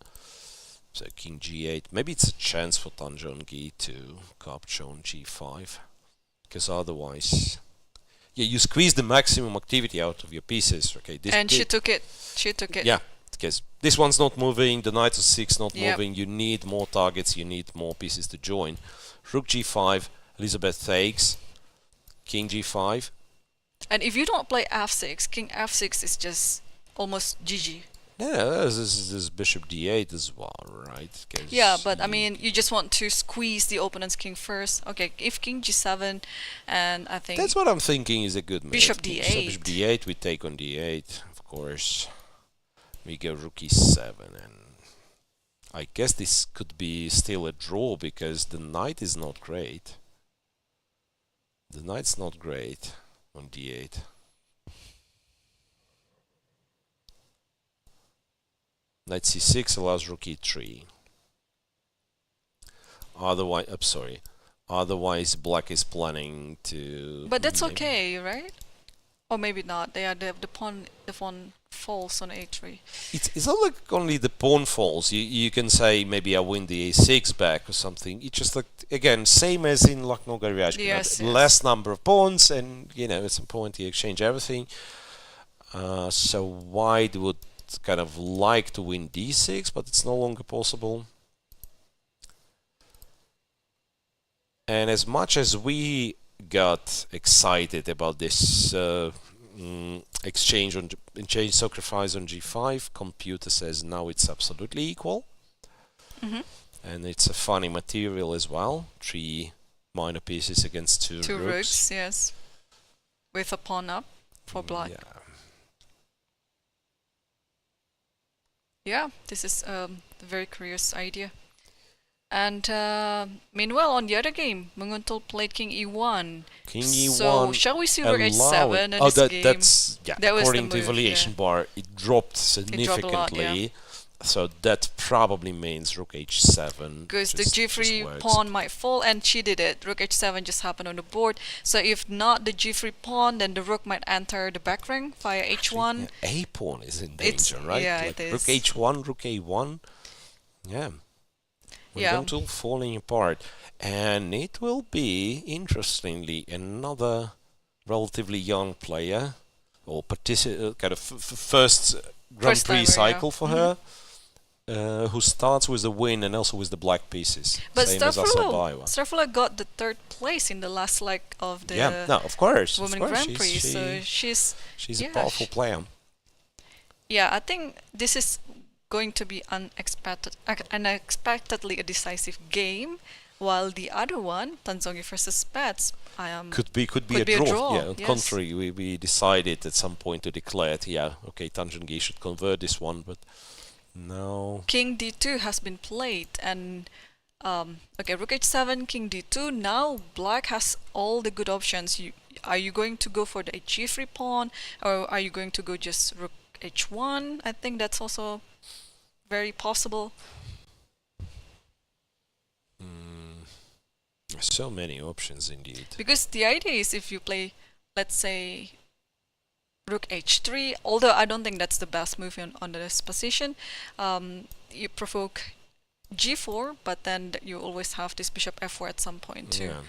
So king g8, maybe it's a chance for Tan Zhongyi to capture on g5 because otherwise, yeah, you squeeze the maximum activity out of your pieces. Okay, and she took it. She took it. Yeah, because this one's not moving, the knight of6 not Yep. moving. You need more targets, you need more pieces to join. Rook g5. Elisabeth takes, king g5. And if you don't play f6, king f6 is just almost GG. Yeah, this is bishop d8 as well, right? 'Cause Yeah, but I mean, you just want to squeeze the opponent's king first. Okay, if king g7, and I think that's what I'm thinking is a good move. Bishop King- d8. Bishop d8, we take on d8, of course. We go rook e7, and I guess this could be still a draw because the knight is not great. The knight's not great on d8. Knight c6 allows rook e3. Otherwise, I'm sorry. Otherwise, black is planning to. But that's maybe- okay, right? Or maybe not. They are the pawn falls on a3. It's not like only the pawn falls. You can say maybe I win the a6 back or something. It's just like again same as in Lagno Goryachkina. Yes, yes. Less number of pawns, and at some point you exchange everything. So white would kind of like to win d6, but it's no longer possible. And as much as we got excited about this exchange sacrifice on g5, computer says now it's absolutely equal. And it's a funny material as well. 3 minor pieces against 2 Two rooks. rooks, yes. With a pawn up for black. Yeah. Yeah, this is a very curious idea. And meanwhile, on the other game, Munguntuul played king e1. King e1. So shall we see rook allow h7 it. in Oh, this game? that's That was the according to move, evaluation bar, it dropped significantly. dropped a lot, yeah. So that probably means rook h7. Because the just g3 works. pawn might fall, and she did it. Rook h7 just happened on the board. So if not the g3 pawn, then the rook might enter the back ring via h1. Yeah, a pawn is in It's- danger, right? yeah, like it rook is. h1, rook a1. Yeah. Yeah. Munguntuul falling apart. And it will be, interestingly, another relatively young player, or kind of first Grand First Prix timer, yeah. cycle for her, who starts with a win and also with the black pieces. But same as Assaubayeva. Stavroula got the 3rd place in the last leg of the Yeah, no, of course. Women of course. Grand Prix. So she's She's yeah, a powerful player. Yeah, I think this is going to be unexpectedly a decisive game, while the other one, Tan Zhongyi versus Paehtz, Could be could a be a draw. draw, Yeah, on yes. contrary, we decided at some point to declare it. Yeah, okay, Tan Zhongyi should convert this one, but no. King d2 has been played, and okay, rook h7, king d2. Now black has all the good options. Are you going to go for the g3 pawn, or are you going to go just rook h1? I think that's also very possible. So many options indeed. Because the idea is if you play, let's say, rook h3, although I don't think that's the best move on this position. You provoke g4, but then you always have this bishop f4 at some point too. Yeah.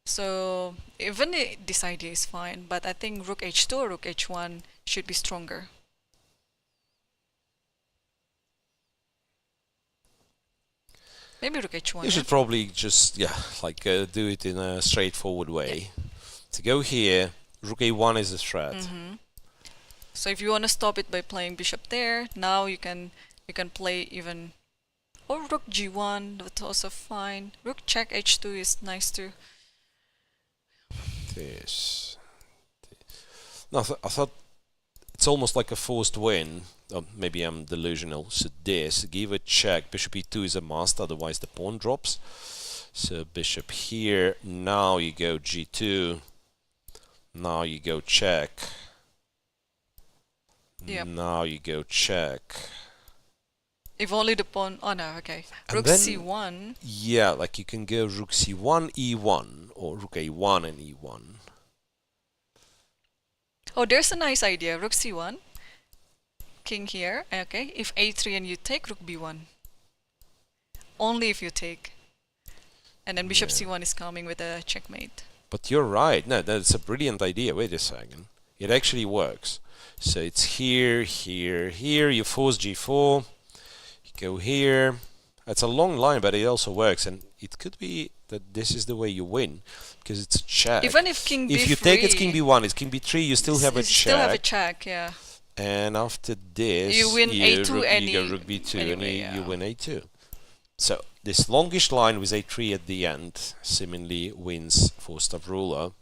So even this idea is fine, but I think rook h2 or rook h1 should be stronger. Maybe rook h1. You should probably just, do it in a straightforward way. To go here, rook a1 is a threat. So if you want to stop it by playing bishop there, now you can play even, or rook g1, that's also fine. Rook check h2 is nice too. This. No, I thought it's almost like a forced win. Oh, maybe I'm delusional. So this, give a check. Bishop e2 is a must, otherwise the pawn drops. So bishop here. Now you go g2. Now you go check. Yep. Now you go check. If only the pawn. Oh no, okay. And Rook then, c1. Yeah, like you can go rook c1, e1, or rook a1 and e1. Oh, there's a nice idea. Rook c1. King here. Okay. If a3 and you take, rook b1. Only if you take. And then bishop c1 is coming with a checkmate. But you're right. No, that's a brilliant idea. Wait a second. It actually works. So it's here, here, here. You force g4. You go here. It's a long line, but it also works. And it could be that this is the way you win, because it's a check. Even if king b3. If you take, it's king b1. It's king b3. You still have a check. Still have a check, yeah. And after this, you win a2 rook, and you go rook b2, anyway, and you win a2. So this longish line with a3 at the end seemingly wins for Stavroula.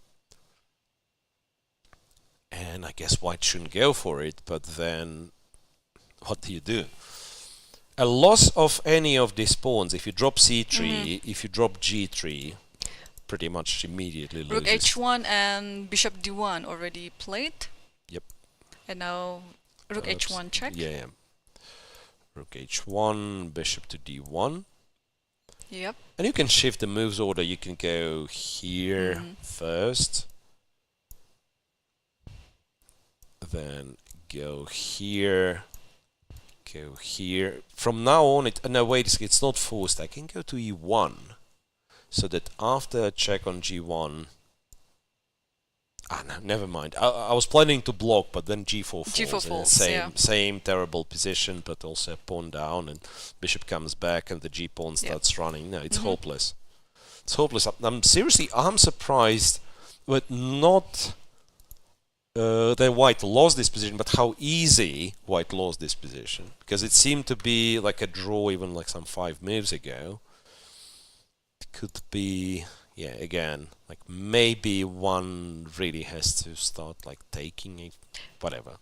And I guess white shouldn't go for it, but then what do you do? A loss of any of these pawns, if you drop c3, if you drop g3, pretty much immediately loses. Rook h1 and bishop d1 already played. Yep. And now rook h1 check. Yeah. Rook h1, bishop to d1. Yep. And you can shift the moves order. You can go here first. Then go here. Go here. From now on, no, wait, it's not forced. I can go to e1. So that after a check on g1... no, never mind. I was planning to block, but then g4 falls. g4 falls, Same terrible position, but also a pawn down, and bishop comes back, and the g-pawn starts running. No, it's hopeless. It's hopeless. I'm surprised, but not that white lost this position, but how easy white lost this position. Because it seemed to be like a draw even like some 5 moves ago. It could be... Yeah, again, like maybe one really has to start like taking it, whatever.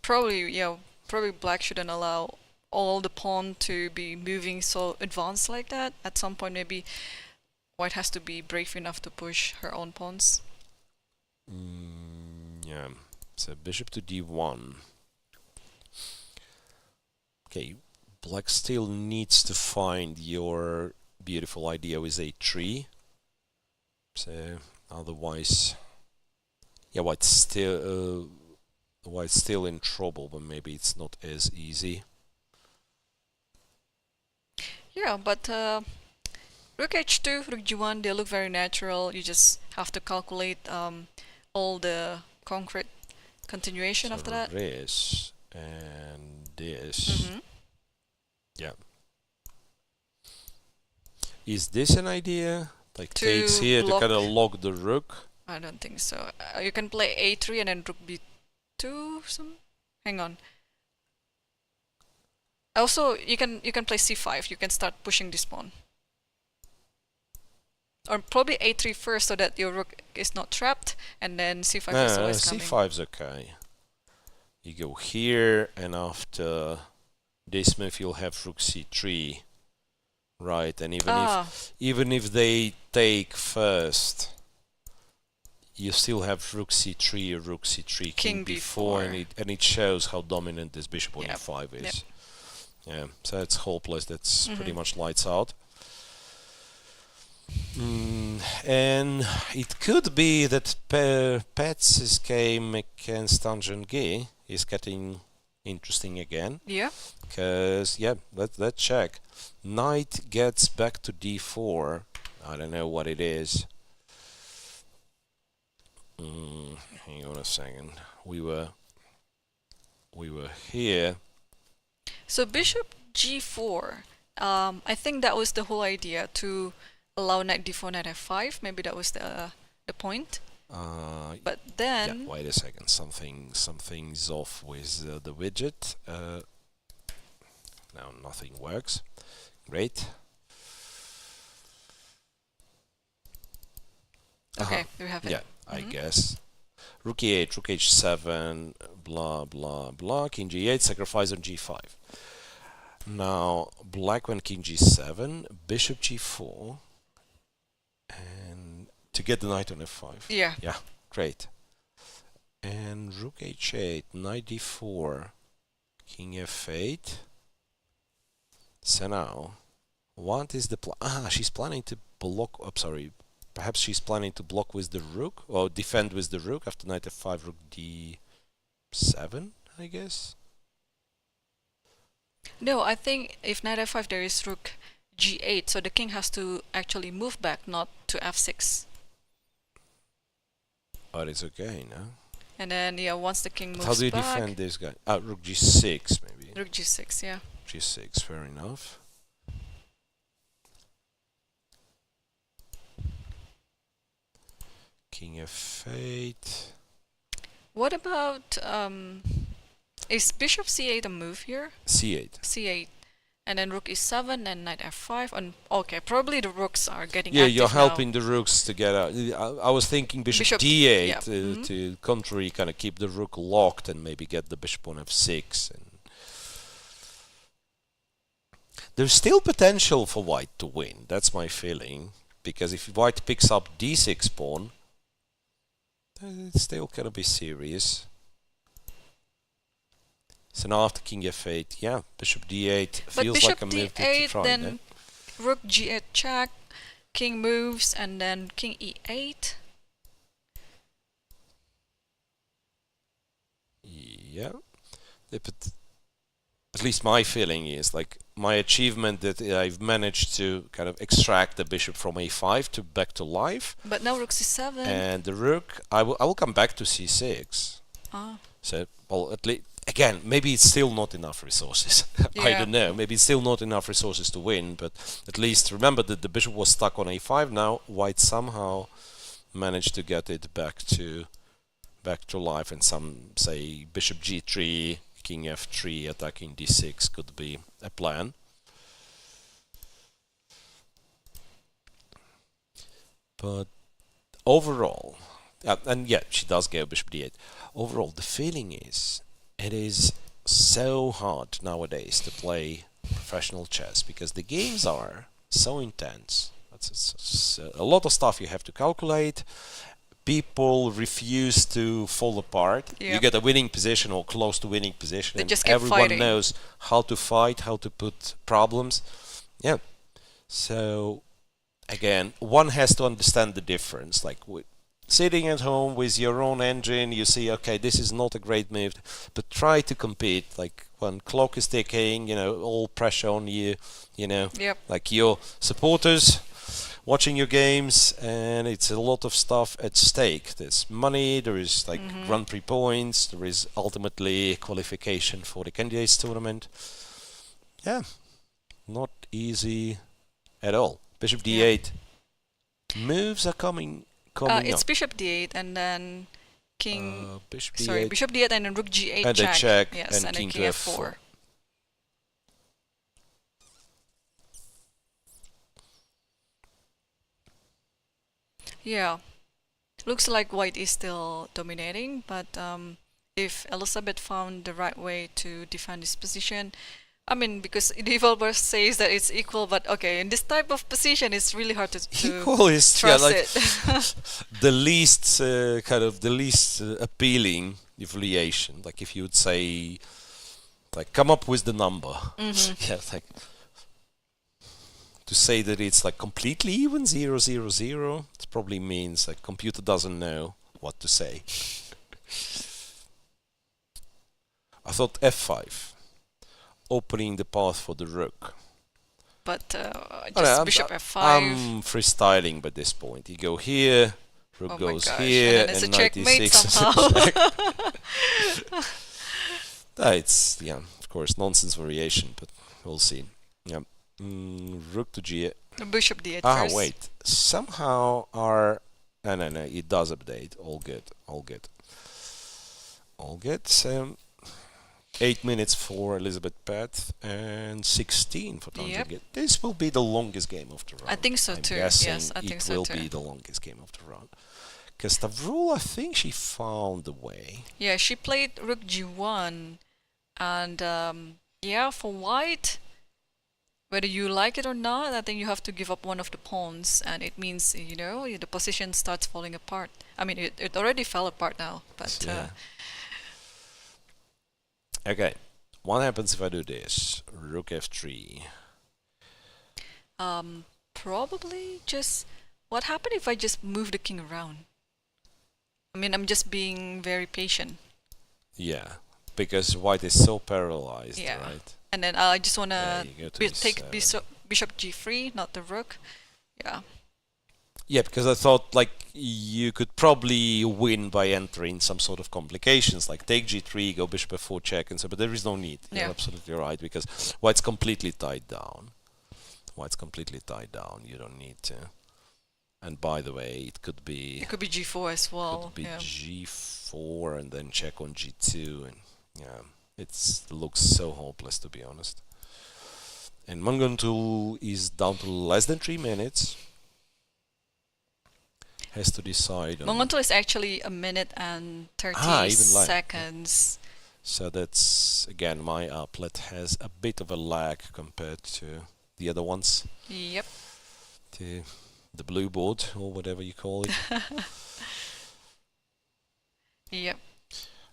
Probably black shouldn't allow all the pawn to be moving so advanced like that. At some point, maybe white has to be brave enough to push her own pawns. Yeah, so bishop to d1. Okay, black still needs to find your beautiful idea with a3. So otherwise, yeah, white's still in trouble, but maybe it's not as easy. Yeah, but rook h2, rook g1, they look very natural. You just have to calculate all the concrete continuation So after that. this and this. Yeah. Is this an idea? Like To takes here block- to kind of lock the rook? I don't think so. You can play a3 and then rook b2. Hang on. Also, you can play c5. You can start pushing this pawn. Or probably a3 first, so that your rook is not trapped, and then c5 is always coming. c5's okay. You go here, and after this move you'll have rook c3. Right, and even if they take first, you still have rook c3 or rook c3, king b4, and it shows how dominant this bishop on e5 is. Yeah, so it's hopeless. That's pretty much lights out. And it could be that Paetz's game against Tan Zhongyi is getting interesting again. Yeah. Because, yeah, let's check. Knight gets back to d4. I don't know what it is. Hang on a second. We were here. So bishop g4. I think that was the whole idea, to allow knight d4, knight f5. Maybe that was the point. But then, yeah, wait a second. Something's off with the widget. Now nothing works. Great. okay, we have it. Yeah, I guess. Rook e8, rook h7, blah blah blah. King g8, sacrifice on g5. Now black went king g7, bishop g4, and to get the knight on f5. Yeah. Yeah, great. And rook h8, knight d4, king f8. So now, what is the plan? She's planning to block. Oh, sorry. Perhaps she's planning to block with the rook, or defend with the rook after knight f5, rook d7, I guess. No, I think if knight f5 there is rook g8, so the king has to actually move back, not to f6. But it's okay, no? And then, yeah, once the king moves How do you back, defend this guy? Rook g6, maybe. rook g6, yeah. G6, fair enough. King f8. What about, is bishop c8 a move here? c8. c8. And then rook e7 and knight f5. And okay, probably the rooks are getting Yeah, active you're now. helping the rooks to get out. I was thinking bishop d8 yeah. to contrary, kind of keep the rook locked and maybe get the bishop on f6. And there's still potential for white to win. That's my feeling. Because if white picks up d6 pawn, it's still going to be serious. So now after king f8, yeah, bishop d8 But feels bishop like a move to d8, try. then rook g8 check, king moves, and then king e8. Yeah. But at least my feeling is, like, my achievement that I've managed to kind of extract the bishop from a5 to back to life. But now rook c7. And the rook, I will come back to c6. Ah. So, well, at least, again, maybe it's still not enough resources. I Yeah. don't know. Maybe it's still not enough resources to win, but at least remember that the bishop was stuck on a5. Now white somehow managed to get it back to life, and some say bishop g3, king f3, attacking d6 could be a plan. But overall, and yeah, she does go bishop d8. Overall, the feeling is it is so hard nowadays to play professional chess because the games are so intense. It's a lot of stuff you have to calculate. People refuse to fall apart. Yep. You get a winning position or close to winning position, They and just keep everyone fighting. knows how to fight, how to put problems. Yeah. So again, one has to understand the difference. Like sitting at home with your own engine, you see, okay, this is not a great move, but try to compete. Like when clock is ticking, you know, all pressure on you, you know, Yep. like your supporters watching your games, and it's a lot of stuff at stake. There's money, there is like Grand Prix points, there is ultimately qualification for the Candidates tournament. Yeah, not easy at all. Bishop d8. Moves are coming It's up. bishop d8 and then king. Bishop Sorry, d8, bishop d8 and then rook g8 and check. a check, Yes, and and then king king to f4. Yeah, looks like white is still dominating, but if Elisabeth found the right way to defend this position, I mean, because developer says that it's equal, but okay, in this type of position, it's really hard to Equal is trust like it. the least appealing evaluation. Like if you would say, like, come up with the number. Yeah, like to say that it's like completely even 0-0-0, it probably means that computer doesn't know what to say. I thought f5, opening the path for the rook. But Oh, just no, bishop f5. I'm freestyling by this point. You go here, rook Oh my goes gosh, here, and then it's and a checkmate 96 is a somehow. check. It's, yeah, of course, nonsense variation, but we'll see. Yeah. Rook to g8. Bishop d8 Ah, first. wait. Somehow our... No, it does update. All good, all good. All good. 8 minutes for Elisabeth Paehtz and 16 for Tan Zhongyi. This will be the longest game of the round. I think so I'm too. guessing Yes, I think it so will too. be the longest game of the round. Because Stavroula, I think she found the way. Yeah, she played rook g1, and yeah, for white, whether you like it or not, I think you have to give up one of the pawns, and it means, you know, the position starts falling apart. I mean, it already fell apart now, but Yeah. Okay, what happens if I do this? Rook f3. probably just what happened if I just move the king around? I mean, I'm just being very patient. Yeah, because white is so paralyzed, Yeah. right? And then I just want Yeah, to you go to take e7. bishop g3, not the rook. Yeah. Yeah, because I thought like you could probably win by entering some sort of complications, like take g3, go bishop f4 check, and so. But there is no need. You're Yeah. absolutely right, because white's completely tied down. White's completely tied down. You don't need to. And by the way, it could be It could be g4 as well. could be Yeah. g4 and then check on g2, and yeah, it looks so hopeless, to be honest. And Munguntuul is down to less than 3 minutes. Has to decide on... Munguntuul is actually 1 minute and 30 even less. seconds. So that's, again, my applet has a bit of a lag compared to the other ones. Yep. To the blue board, or whatever you call it. Yep.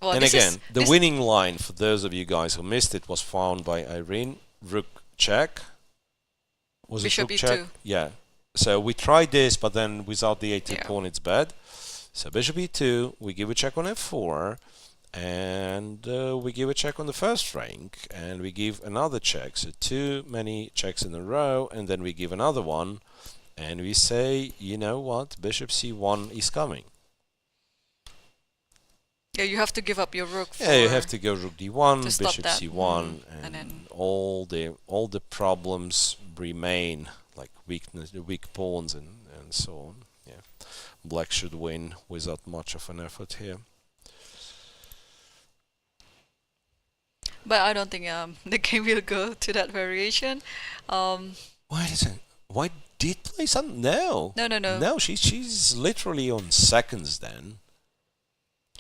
Well, And this again, the this- winning line, for those of you guys who missed it, was found by Irene. Rook check. Was Bishop it rook check? e2. Yeah. So we tried this, but then without the a2 Yeah. pawn, it's bad. So bishop e2, we give a check on f4, and we give a check on the first rank, and we give another check. So too many checks in a row, and then we give another one, and we say, you know what, bishop c1 is coming. Yeah, you have to give up your rook. Yeah, you for- have to go rook d1, to stop bishop that. c1, And and then- all the problems remain, like weak pawns and so on. Yeah, black should win without much of an effort here. But I don't think the game will go to that variation. Wait a second, White did play some? No. No. No, she's literally on seconds then.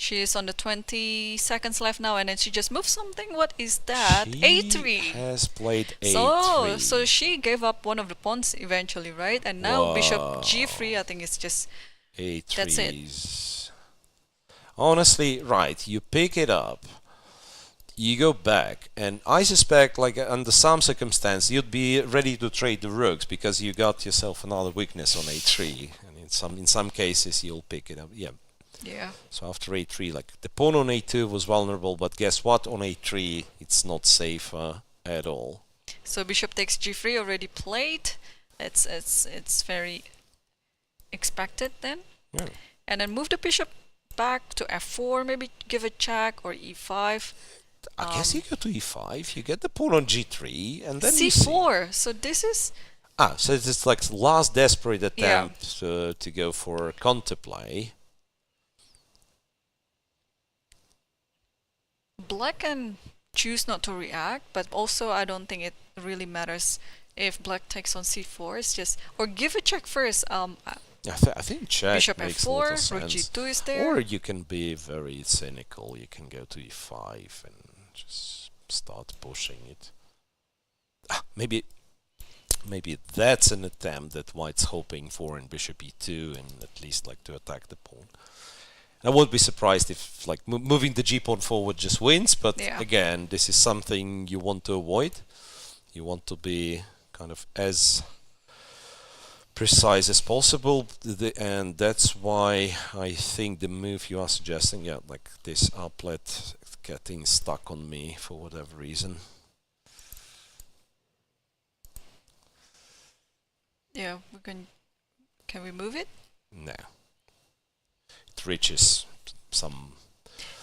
She is on the 20 seconds left now, and then she just moved something. What is that? She A3. has played A3. So she gave up one of the pawns eventually, right? And now bishop Wow. g3, I think it's just... A3 That's it. is... Honestly, right, you pick it up, you go back, and I suspect, like, under some circumstance, you'd be ready to trade the rooks, because you got yourself another weakness on A3, and in some cases you'll pick it up. Yeah. Yeah. So after A3, like, the pawn on A2 was vulnerable, but guess what? On A3, it's not safer at all. So bishop takes g3 already played. It's very expected then. Yeah. And then move the bishop back to f4, maybe give a check, or e5. I guess you go to E5, you get the pawn on G3, and then you see. c4. So this is... So it's like last desperate attempt to go for counterplay. Black can choose not to react, but also I don't think it really matters if black takes on c4. It's just... Or give a check first. I think check Bishop makes a little f4, rook sense. g2 is there. Or you can be very cynical. You can go to E5 and just start pushing it. Maybe that's an attempt that White's hoping for in bishop E2, and at least like to attack the pawn. I won't be surprised if like moving the g-pawn forward just wins, but Yeah. again, this is something you want to avoid. You want to be kind of as precise as possible, and that's why I think the move you are suggesting, yeah, like this uplet getting stuck on me for whatever reason. Yeah, can we move it? No. It reaches some.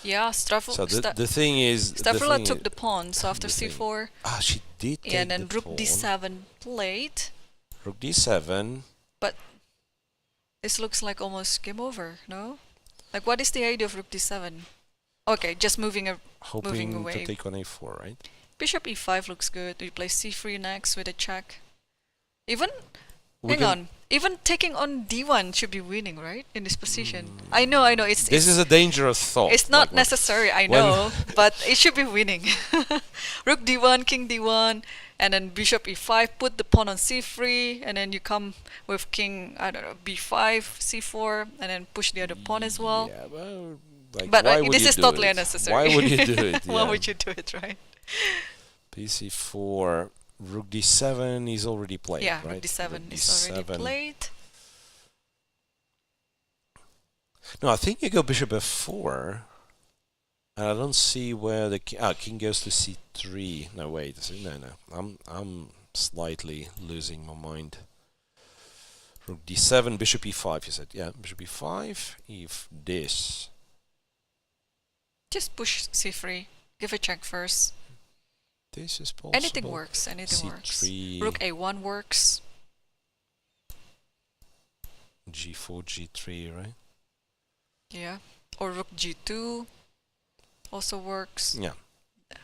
Yeah, So the thing is, Stavroula took the pawn, so after the thing- c4, Ah, she did take and then the rook pawn. d7 played. Rook d7. But this looks like almost game over, no? Like, what is the idea of rook d7? Okay, just moving Hoping away. to take on a4, right? Bishop e5 looks good. We play c3 next with a check. Even We hang can- on. Even taking on d1 should be winning, right? In this position. I know. This is a dangerous thought. It's not like what- necessary, I know, but it should be winning. Rook d1, king d1, and then bishop e5, put the pawn on c3, and then you come with king, I don't know, b5, c4, and then push the other pawn as well. Yeah, well, like, But why would this you is do totally it? unnecessary. Why would you do it? Why Yeah. would you do it, right? Bc4, rook d7 is already played, Yeah, right? rook d7 is already played. No, I think you go bishop f4. And I don't see where the king goes to c3. No, wait. No. I'm slightly losing my mind. Rook d7, bishop e5. You said, yeah, bishop e5. If this, Just push c3. Give a check first. this is possible. Anything works. Anything works. c3, Rook a1 works. g4, g3, right? Yeah. Or rook g2 also works. Yeah,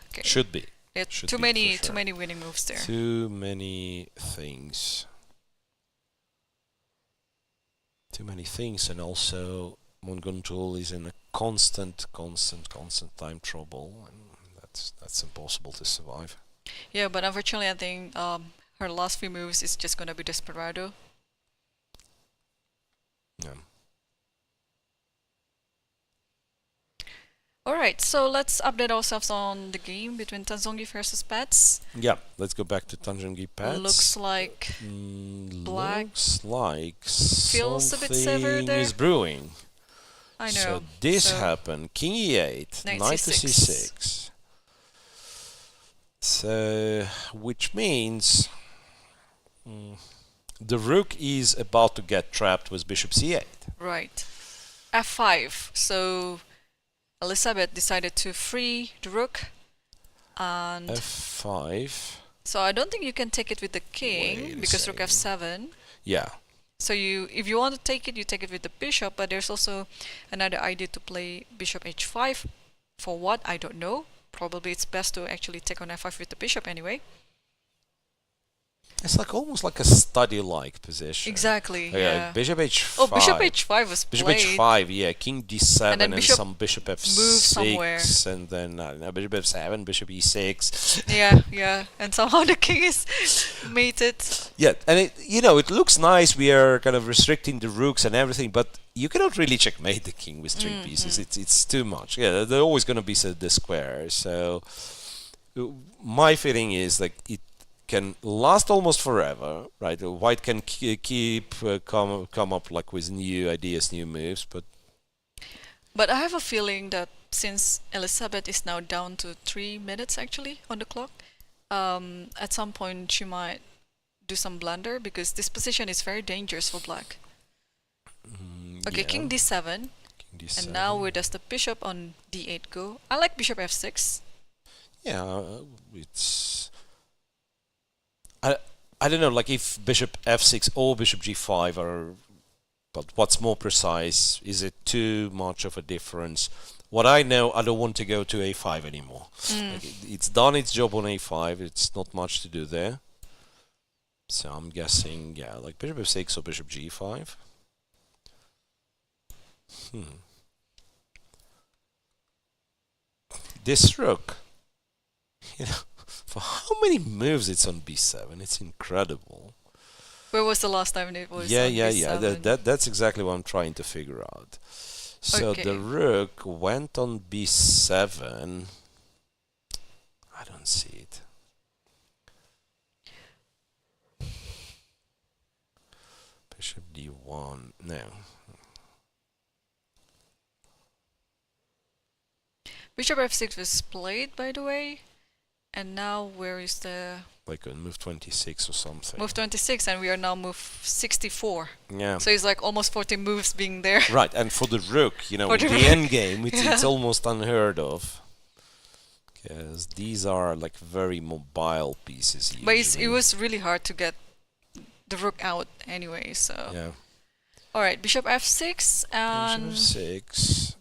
Okay. should be. Too be many for sure. too many winning moves there. Too many things. Too many things, and also Munguntuul is in a constant time trouble, and that's impossible to survive. Yeah, but unfortunately, I think her last few moves is just gonna be desperado. Yeah. Alright, so let's update ourselves on the game between Tan Zhongyi versus Paehtz. Yeah, let's go back to Tan Zhongyi Paehtz. Looks like black Looks like feels a bit severe something there. is brewing. I know. So this So, happened. King e8, Knight knight to c6. c6. So, which means the rook is about to get trapped with bishop c8. right. F5. So Elisabeth decided to free the rook, and f5. so I don't think you can take it with the Wait king a because rook second. f7. Yeah. So if you want to take it with the bishop, but there's also another idea to play bishop h5. For what? I don't know. Probably it's best to actually take on f5 with the bishop anyway. It's like almost like a study-like position. Exactly, Okay, yeah. bishop h5. Oh, bishop h5 was Bishop played. h5, yeah, king d7 And then bishop some bishop f6, move somewhere. and then I don't know, bishop f7, bishop e6. Yeah. And somehow the king is mated. Yeah, and it looks nice. We are kind of restricting the rooks and everything, but you cannot really checkmate the king with 3 pieces. It's too much. Yeah, they're always going to be the square. So my feeling is like it can last almost forever, right? White can keep come up like with new ideas, new moves, But I have a feeling that since Elisabeth is now down to 3 minutes actually on the clock, at some point she might do some blunder because this position is very dangerous for black. Okay, yeah. king d7, King d7. and now where does the bishop on d8 go? I like bishop f6. Yeah, it's. I don't know, like if bishop f6 or bishop g5 are, but what's more precise? Is it too much of a difference? What I know, I don't want to go to a5 anymore. Like it's done its job on a5. It's not much to do there. So I'm guessing, yeah, like bishop f6 or bishop g5. This rook, for how many moves it's on b7? It's incredible. Where was the last time it was Yeah. on b7? That's exactly what I'm trying to figure out. So Okay. the rook went on b7. I don't see it. one. No. Bishop f6 was played, by the way. And now where is the... Like on move 26 or something. Move 26, and we are now move 64. Yeah. So it's like almost 40 moves being there. Right, and for the rook, you know, For in the the rook. end game, it's almost unheard of. Because these are like very mobile pieces usually. But it was really hard to get the rook out anyway, so... Yeah. Alright, bishop f6, and Bishop f6.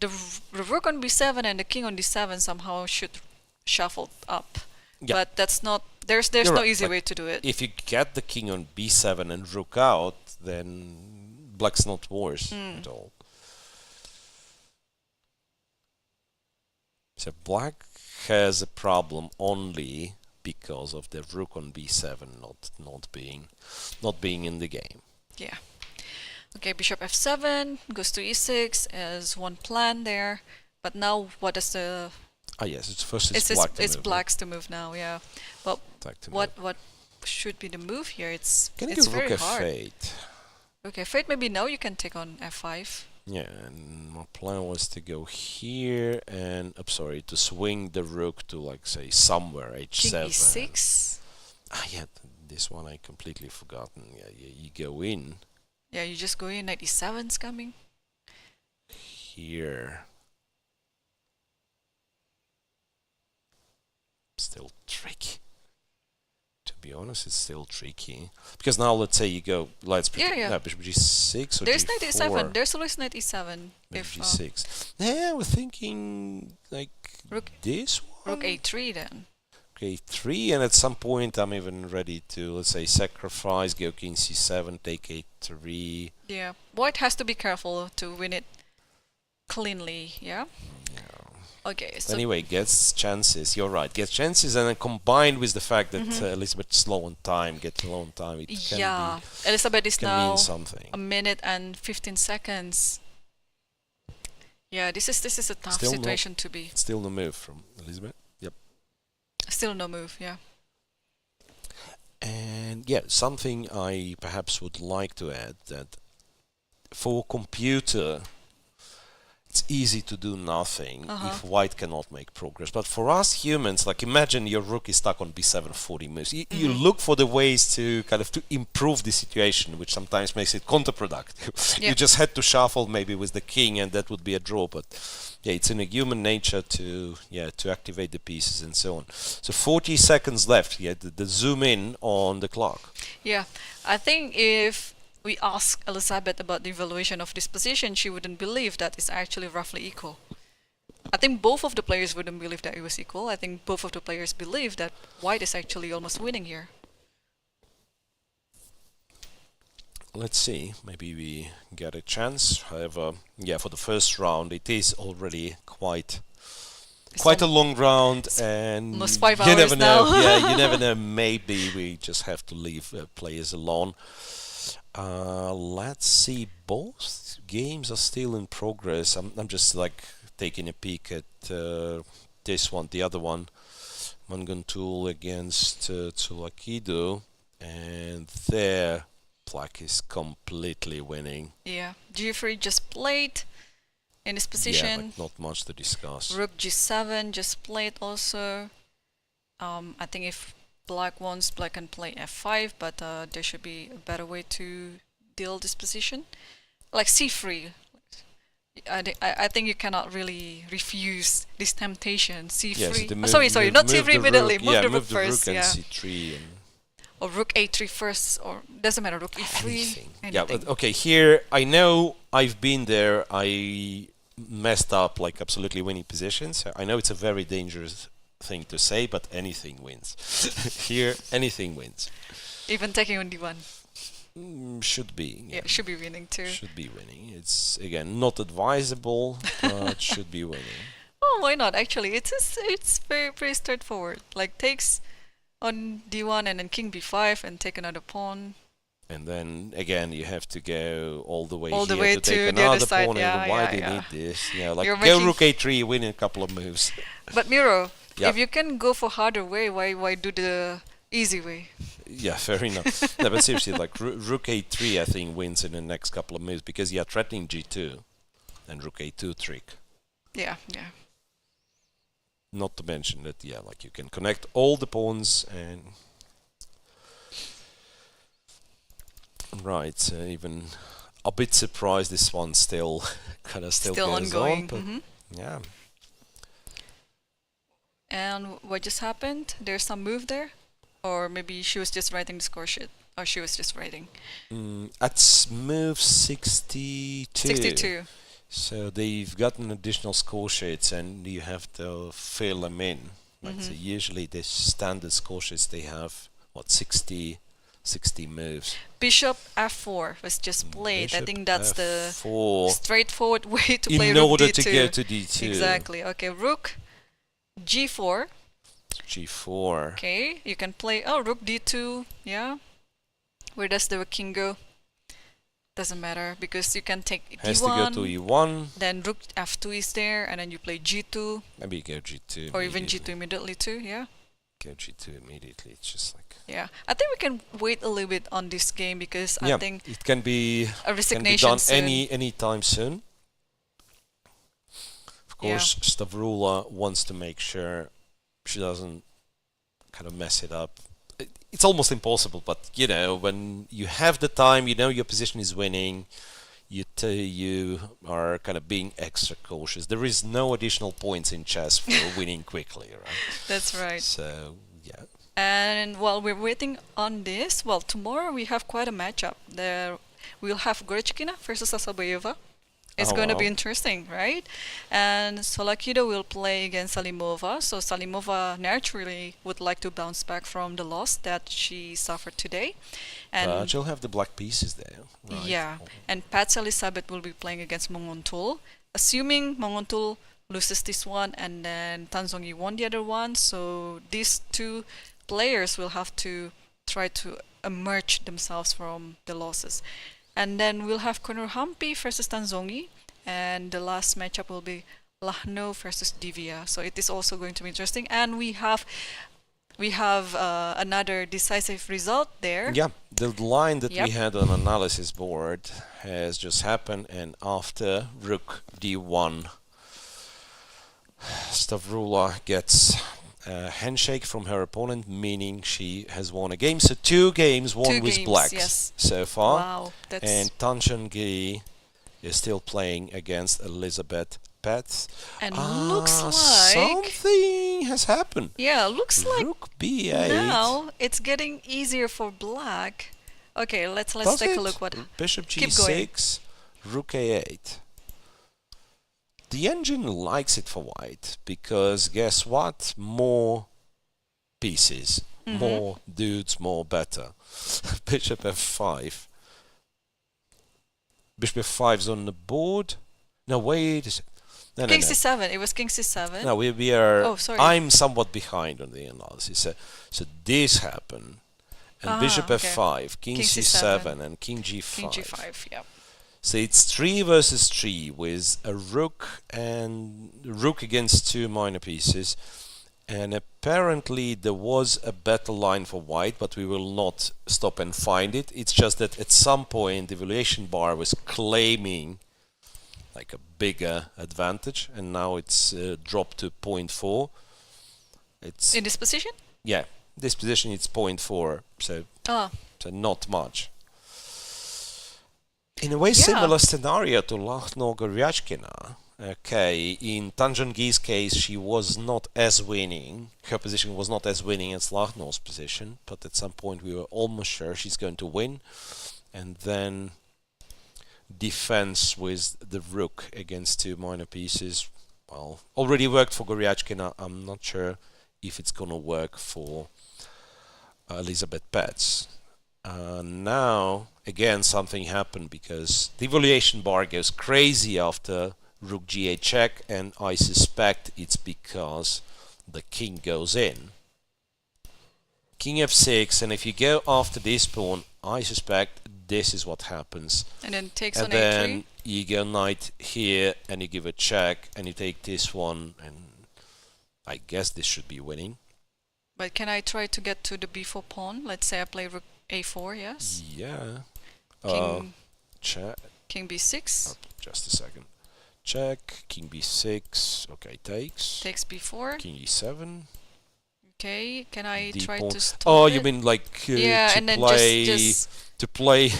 the rook on b7 and the king on d7 somehow should shuffle up. Yeah. But that's not... There's You're no right, easy like, way to do it. If you get the king on b7 and rook out, then black's not worse at all. So black has a problem only because of the rook on b7 not being in the game. Yeah. Okay, bishop f7 goes to e6 as one plan there. But now what is the... Ah yes, it's first it's black to it's move. black's to move now, yeah. But Black to what move. what should be the move here? It's Can you it's do very rook hard. f8? Okay, fate maybe now you can take on f5. Yeah, and my plan was to go here and, I'm sorry, to swing the rook to, like, say, somewhere, King h7. e6. Ah, yeah, this one I completely forgotten. Yeah, you go in Yeah, you just go in, knight e7's coming. here. Still tricky. To be honest, it's still tricky. Because now, let's say you go, bishop g6 or There's g4. knight e7. There's always knight e7. If g6. Yeah, we're thinking, like, Rook- this one? rook a3 then. Okay, 3, and at some point I'm even ready to, let's say, sacrifice, go king c7, take a3. Yeah, white has to be careful to win it cleanly. Yeah. Okay. So Anyway, gets chances, you're right, gets chances, and then combined with the fact that Elisabeth's slow on time, getting low on time, it can, yeah, Elisabeth is can now mean something. a minute and 15 seconds. Yeah, this is a tough Still situation to be. Still no move from Elisabeth. Yep. Still no move. Yeah. And yeah, something I perhaps would like to add, that for computer it's easy to do nothing if white cannot make progress. But for us humans, like, imagine your rook is stuck on b7 40 moves. You look for the ways to kind of to improve the situation, which sometimes makes it counterproductive. Yeah. You just had to shuffle maybe with the king, and that would be a draw. But yeah, it's in a human nature to activate the pieces and so on. So 40 seconds left. Yeah, the zoom in on the clock. Yeah, I think if we ask Elisabeth about the evaluation of this position, she wouldn't believe that it's actually roughly equal. I think both of the players wouldn't believe that it was equal. I think both of the players believe that white is actually almost winning here. Let's see, maybe we get a chance. However, yeah, for the first round it is already quite a long round, and almost 5 you hours never now. know. Yeah, you never know. Maybe we just have to leave players alone. Let's see. Both games are still in progress. I'm just like taking a peek at this one, the other one, Munguntuul against Tsolakidou, and there black is completely winning. Yeah, Geoffrey just played in this position. Yeah, like not much to discuss. Rook g7 just played also. I think if black wants, black can play f5, but there should be a better way to deal this position. Like c3. I think you cannot really refuse this temptation. c3. Yes, sorry, not c3 immediately. Move the rook first. Rook and Yeah. c3 and Or rook a3 first, or doesn't matter, rook e3. anything. Yeah, anything. but okay, here I know I've been there. I messed up like absolutely winning positions. I know it's a very dangerous thing to say, but anything wins. Here, anything wins. Even taking on d1. Should be. Yeah, should be winning too. Should be winning. It's again not advisable, but should be winning. Oh, why not? Actually, it's very straightforward. Like takes on d1 and then king b5 and take another pawn. And then again, you have to go all the way All the here way to to take the other another side, pawn. yeah, And why yeah, do you yeah. need this? Yeah, like You're go making- rook a3, win in a couple of moves. But Miro, Yeah. if you can go for harder way, why do the easy way? Yeah, fair enough. No, but seriously, like rook a3, I think wins in the next couple of moves because you are threatening g2 and rook a2 trick. Yeah, yeah. Not to mention that, yeah, like you can connect all the pawns and right. So even a bit surprised this one still kind of still goes ongoing. on, but yeah. And what just happened? There's some move there, or maybe she was just writing the score sheet, or she was just writing. At move 62. 62. So they've got an additional score sheets and you have to fill them in. Like, so usually the standard score sheets, they have, what, 60 moves. Bishop f4 was just played. I Bishop think that's F4. the straightforward way to play In rook order d2. to go to d2. Exactly. Okay, rook g4. g4. Okay, you can play, oh, rook d2, yeah. Where does the king go? Doesn't matter, because you can take Has d1, to go to e1. then rook f2 is there, and then you play g2, Maybe go g2. or even immediately. g2 immediately too, yeah. Go g2 immediately. It's just like... Yeah, I think we can wait a little bit on this game, because yeah, I think it can be a resignation done soon. any time soon. Of course, Stavroula wants to make sure she doesn't kind of mess it up. It's almost impossible, but you know, when you have the time, you know your position is winning, you are kind of being extra cautious. There is no additional points in chess for winning quickly, right? That's right. So, yeah. And while we're waiting on this, well, tomorrow we have quite a matchup. We'll have Goryachkina versus Assaubayeva. It's going to be interesting, right? And Tsolakidou will play against Salimova. So Salimova naturally would like to bounce back from the loss that she suffered today. And She'll have the black pieces there. Right? yeah, and Paehtz Elisabeth will be playing against Munguntuul. Assuming Munguntuul loses this one and then Tan Zhongyi won the other one, so these two players will have to try to emerge themselves from the losses. And then we'll have Koneru Humpy versus Tan Zhongyi, and the last matchup will be Lagno versus Divya. So it is also going to be interesting, and we have another decisive result there. Yeah, the line that Yep. we had on analysis board has just happened, and after rook d1, Stavroula gets a handshake from her opponent, meaning she has won a game. So 2 games won Two with games, blacks yes. so far. Wow, that's And Tan Zhongyi is still playing against Elisabeth Paehtz. and looks like something has happened. looks like Rook b8. now it's getting easier for black. Okay, let's Does take a it? look what Bishop Keep going. g6, rook a8. The engine likes it for white because guess what? More pieces, more dudes, more better. Bishop f5. Bishop f5's on the board. No, wait a second. No, King c7. It was King c7. No, we are. Oh, sorry. I'm somewhat behind on the analysis. So this happened, and Bishop okay. f5, King King c7, c7, and King g5. King g5. Yeah. So it's 3 versus 3 with a rook and rook against 2 minor pieces. And apparently there was a better line for white, but we will not stop and find it. It's just that at some point the evaluation bar was claiming like a bigger advantage, and now it's dropped to 0.4. It's In this position? yeah, this position it's 0.4, so not much. In a way, similar scenario to Lagno Goryachkina. Okay, in Tan Zhongyi's case, she was not as winning. Her position was not as winning as Lagno's position, but at some point we were almost sure she's going to win. And then defense with the rook against 2 minor pieces. Well, already worked for Goryachkina. I'm not sure if it's gonna work for Elisabeth Paehtz. Now, again, something happened because the evaluation bar goes crazy after rook g8 check, and I suspect it's because the king goes in. King f6, and if you go after this pawn, I suspect this is what happens. And then takes And on then a3. you go knight here, and you give a check, and you take this one, and I guess this should be winning. But can I try to get to the b4 pawn? Let's say I play rook a4, yes? Yeah. King, Check. king b6, Just a second. Check. King b6. Okay, takes. takes b4. King e7. Okay, can I D try pawn. to stop Oh, it? you mean like yeah, to and then play just to play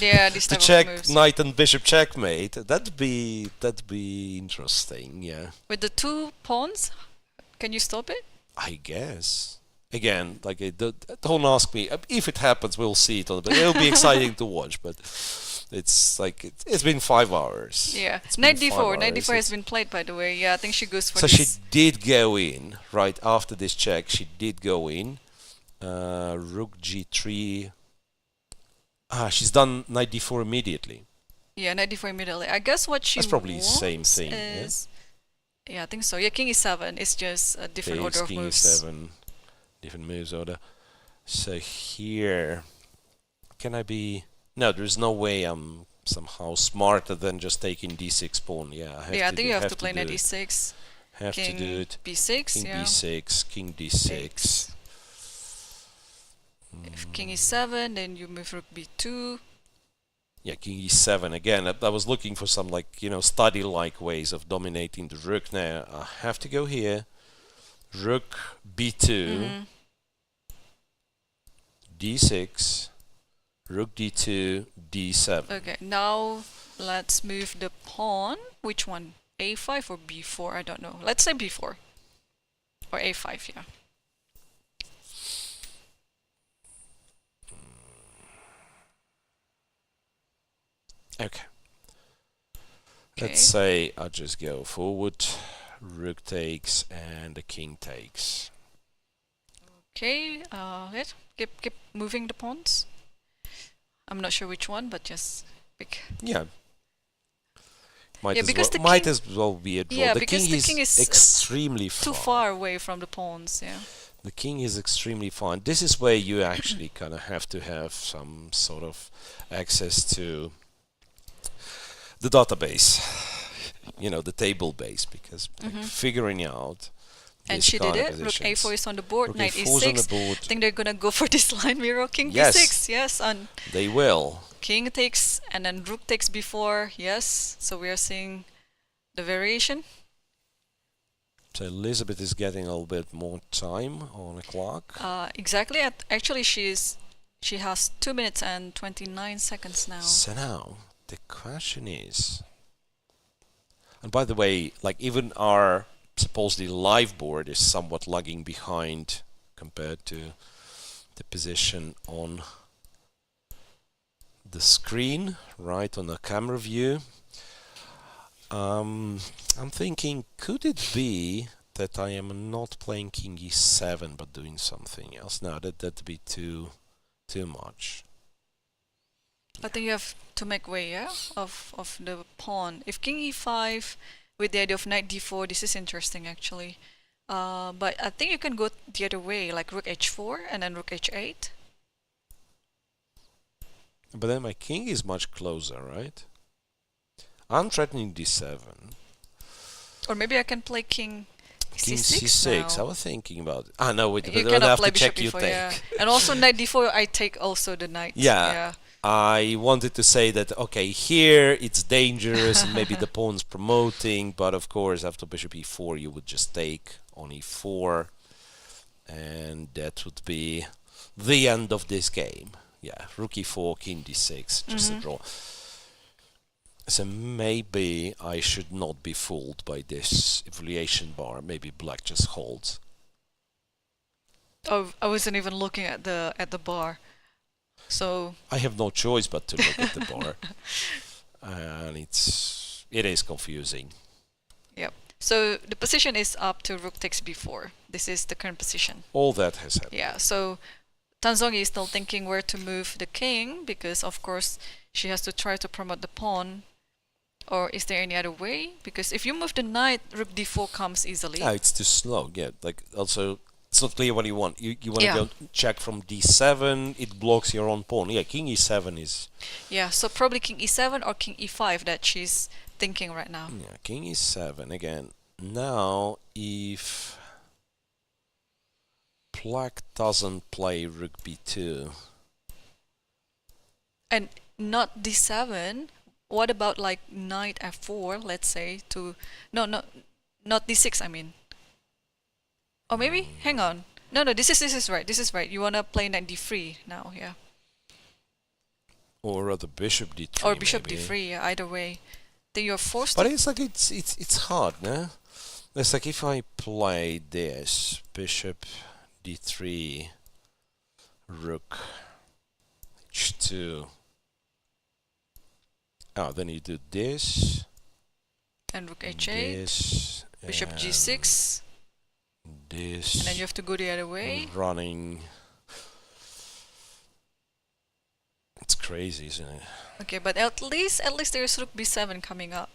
yeah, this to type check of moves. knight and bishop checkmate? That'd be interesting. Yeah. With the 2 pawns, can you stop it? I guess. Again, like don't ask me if it happens. We'll see it on. But it'll be exciting to watch. But it's like it's been 5 hours. Yeah, It's knight been 5 d4. Knight hours. d4 has been played, by the way. Yeah, I think she goes for So she this. did go in right after this check. She did go in. Rook g3. She's done knight d4 immediately. Yeah, knight d4 immediately. I guess what she That's probably the wants same thing, yeah? is, yeah, I think so. Yeah, king e7 is just a different Takes, order of king moves. e7, different moves order. So here, can I be? No, there's no way I'm somehow smarter than just taking d6 pawn. Yeah, I have Yeah, I to think do, you have have to play do knight it. d6, Have king to do it. b6, King yeah. b6, king d6. Takes. If king e7, then you move rook b2. Yeah, king e7 again. I was looking for some study-like ways of dominating the rook. Now I have to go here. Rook b2, d6, rook d2, d7. Okay, now let's move the pawn. Which one? a5 or b4? I don't know. Let's say b4 or a5. Yeah. Okay. Okay. Let's say I just go forward. Rook takes and the king takes. Okay. Let's keep moving the pawns. I'm not sure which one, but just pick. Yeah. Might, Yeah, as, because well, the might king- as well be a draw. Yeah, the because the king is extremely far. Too far away from the pawns. Yeah. The king is extremely fine. This is where you actually kind of have to have some sort of access to the database, the table base, because figuring out. And this she did kind of it. Rook positions. a4 is on the board. Rook Knight a4 's on the e6. board. I think they're gonna go for this line, Miro. King Yes. b6. Yes, and They will. king takes, and then rook takes b4. Yes. So we are seeing the variation. So Elizabeth is getting a little bit more time on the clock. Exactly. Actually, she has 2 minutes and 29 seconds now. So now the question is, and by the way, like even our supposedly live board is somewhat lagging behind compared to the position on the screen, right on the camera view. I'm thinking, could it be that I am not playing king e7 but doing something else? No, that'd be too much. I think you have to make way, yeah, of the pawn. If king e5 with the idea of knight d4, this is interesting actually. But I think you can go the other way, like rook h4 and then rook h8. But then my king is much closer, right? I'm threatening d7. Or maybe I can play king King c6 c6. I now. was thinking about it. No, wait. You But I cannot have play to check bishop you before, take. yeah. And also knight d4, I take also the knight. Yeah. I wanted to say that, okay, here it's dangerous and maybe the pawn's promoting, but of course after bishop e4 you would just take on e4 and that would be the end of this game. Yeah, rook e4, king d6, just a draw. So maybe I should not be fooled by this evaluation bar. Maybe black just holds. Oh, I wasn't even looking at the bar. So I have no choice but to look at the bar, and it is confusing. yep. So the position is up to rook takes b4. This is the current position. All that has happened. Yeah. So Tan Zhongyi is still thinking where to move the king because of course she has to try to promote the pawn. Or is there any other way? Because if you move the knight, rook d4 comes easily. Yeah, it's too slow. Yeah, like also it's not clear what you want. You want to Yeah. go check from d7. It blocks your own pawn. Yeah, king e7 is. Yeah. So probably king e7 or king e5 that she's thinking right now. Yeah, king e7 again. Now if black doesn't play rook b2. And not d7. What about like knight f4, let's say, to... No, not d6, I mean. Or maybe, hang on. No, this is right. This is right. You wanna play knight d3 now, yeah. Or rather bishop d3. Or bishop maybe. d3, yeah, either way. Then you're forced But to... it's like it's hard, no? It's like if I play this, bishop d3, rook h2. Oh, then you do this. And rook h8. This. Bishop and g6. This. And then you have to go the other way. Running. It's crazy, isn't it? Okay, but at least there's rook b7 coming up.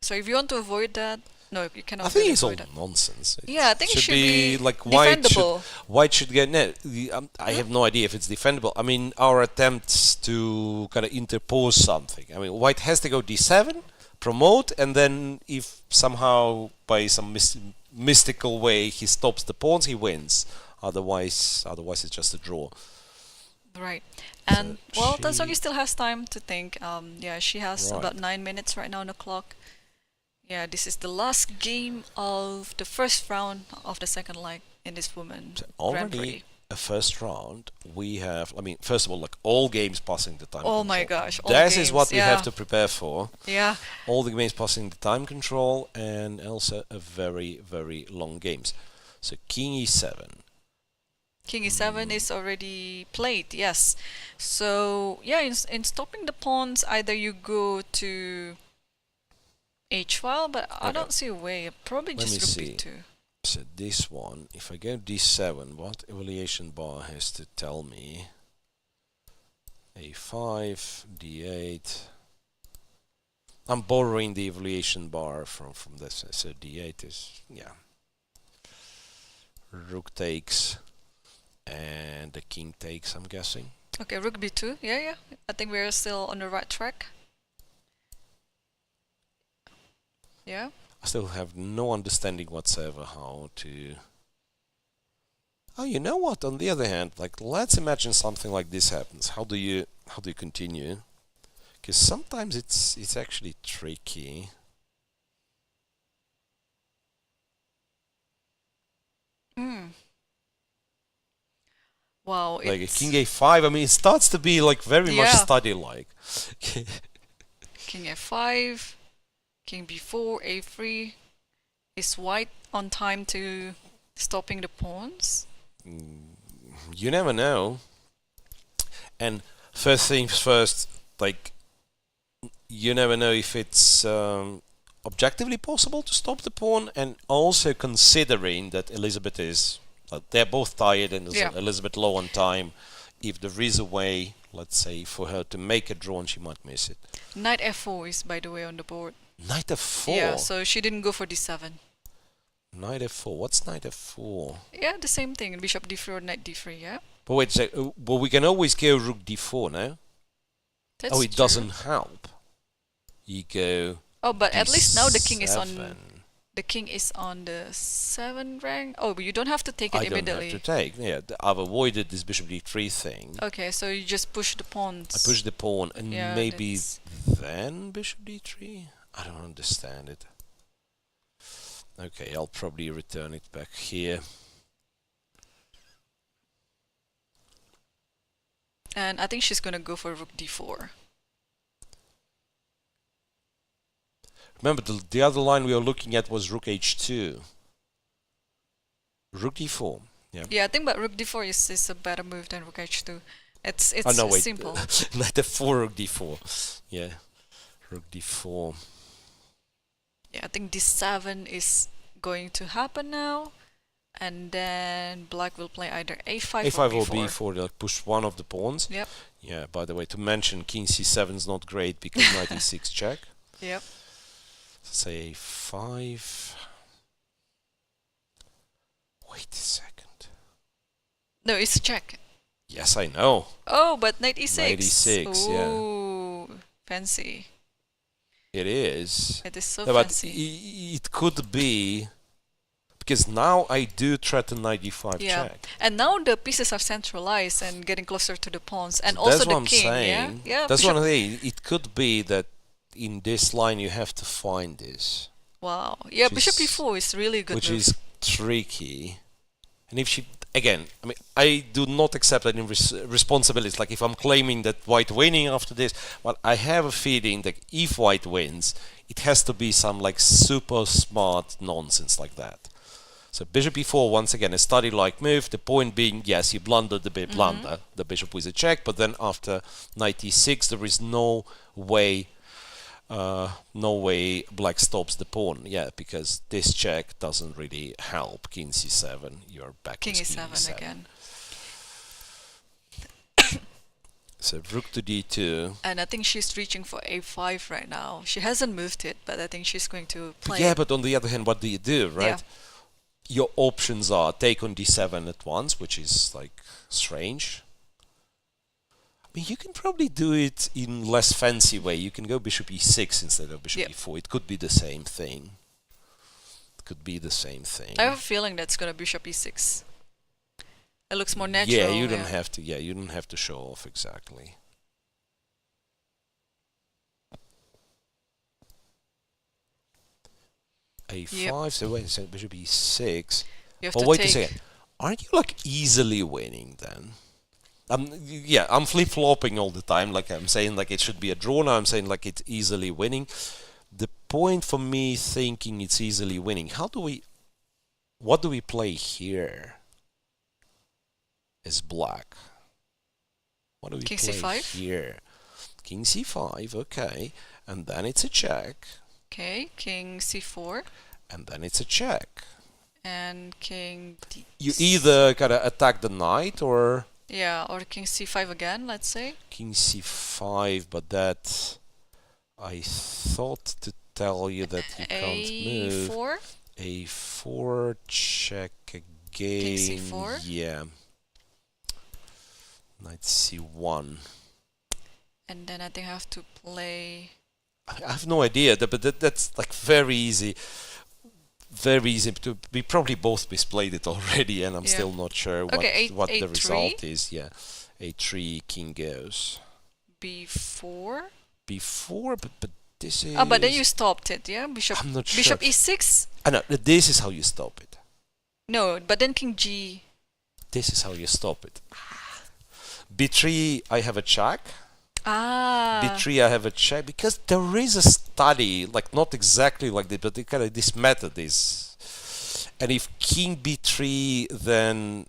So if you want to avoid that, no, you cannot. I think really it's all avoid that. nonsense. Yeah, I think it should be like defendable. white should get no. I have no idea if it's defendable. I mean, our attempts to kind of interpose something. I mean, white has to go d7, promote, and then if somehow by some mystical way he stops the pawns, he wins. Otherwise it's just a draw. Right. And So well, she- Tan Zhongyi still has time to think. Yeah, she has Right. about 9 minutes right now on the clock. Yeah, this is the last game of the first round of the second leg in this women So Grand Prix. already a first round, we have. I mean, first of all, like all games passing the time. Oh my control. gosh, all This is games, what we yeah. have to prepare for. Yeah. All the games passing the time control, and also a very, very long games. So King e7. King e7 is already played, yes. So yeah, in stopping the pawns, either you go to h-file, but I Okay. don't see a way. Probably Let just me rook see. b2. So this one, if I go d7, what evaluation bar has to tell me? a5, d8. I'm borrowing the evaluation bar from this. So d8 is, yeah. Rook takes, and the king takes, I'm guessing. Okay, rook b2. Yeah. I think we're still on the right track. Yeah. I still have no understanding whatsoever how to... Oh, you know what? On the other hand, like, let's imagine something like this happens. How do you continue? Because sometimes it's actually tricky. Wow. Like a it's king a5. I mean, it starts to be like very much Yeah. study-like. King f5, king b4, a3. Is white on time to stopping the pawns? You never know. And first things first, like, you never know if it's objectively possible to stop the pawn, and also considering that Elisabeth is, they're both tired and Yeah. Elisabeth low on time, if there is a way, let's say, for her to make a draw and she might miss it. Knight f4 is, by the way, on the board. Knight f4? Yeah, so she didn't go for d7. Knight f4, what's knight f4? Yeah, the same thing. Bishop d3 or knight d3, yeah? But wait a sec, well, we can always go rook d4 now. That's Oh, it true. doesn't help. You go Oh, but at least now the king is on d7. the 7 rank. Oh, but you don't have to take it I don't immediately. have to take. Yeah, I've avoided this bishop d3 thing. Okay, so you just push the pawns. I push the pawn and Yeah, maybe that's- then bishop d3? I don't understand it. Okay, I'll probably return it back here. And I think she's gonna go for rook d4. Remember, the other line we were looking at was rook h2. Rook d4. Yeah. Yeah, I think but rook d4 is a better move than rook h2. It's Oh, no, wait. simple. Knight f4, rook d4. Yeah. Rook d4. Yeah, I think d7 is going to happen now. And then black will play either a5 a5 or or b4. b4, like push one of the pawns. Yep. Yeah, by the way, to mention king c7 is not great because knight e6 check. Yep. Say a5. Wait a second. No, it's a check. Yes, I know. Oh, but knight e6. Knight e6, yeah. Ooh, fancy. It is. It is so Yeah, but fancy. it could be. Because now I do threaten knight d5 Yeah. check. And now the pieces are centralized and getting closer to the pawns, and So also that's the what I'm king. saying. Yeah. That's bishop- what I'm saying. It could be that in this line you have to find this, Wow. Yeah, which bishop is- e4 is really a good which move. is tricky. And if she, again, I mean, I do not accept any responsibilities. Like if I'm claiming that white winning after this, well, I have a feeling that if white wins, it has to be some like super smart nonsense like that. So bishop e4, once again, a study-like move. The point being, yes, you blundered a bit, blunder the bishop with a check, but then after knight e6, there is no way black stops the pawn. Yeah, because this check doesn't really help. King c7, you're back King with e7 again. So rook to d2. And I think she's reaching for a5 right now. She hasn't moved it, but I think she's going to play Yeah, it. but on the other hand, what do you do, right? Yeah. Your options are take on d7 at once, which is like strange. I mean, you can probably do it in less fancy way. You can go bishop e6 instead of bishop Yep. e4. It could be the same thing. It could be the same thing. I have a feeling that's going to bishop e6. It looks more natural. Yeah, you don't have to. Yeah, you don't have to show off exactly. a5. So wait a second, bishop e6. You have Oh, to wait take. a second. Aren't you like easily winning then? Yeah, I'm flip-flopping all the time. Like I'm saying, like it should be a draw. Now I'm saying like it's easily winning. The point for me thinking it's easily winning. What do we play here? Is black. What do we King play c5? here? King c5, okay, and then it's a check, Okay, king c4 and then it's a check. and king d. You either gotta attack the knight or Yeah, or king c5 again, let's say. King c5, but that I thought to tell you that you can't move. a4. a4 check again. c4? Yeah. Knight c1. And then I think I have to play. I have no idea, but that's like very easy. Very easy to. We probably both misplayed it already, and I'm Yeah. still not sure Okay, what the a3. result is. Yeah, a3 king goes b4. b4, but this is. Oh, but then you stopped it, yeah? Bishop. I'm not Bishop sure. e6. I know this is how you stop it. No, but then king g. This is how you stop it. b3, I have a check. Ah. b3, I have a check because there is a study, like not exactly like this, but kind of this method is. And if king b3, then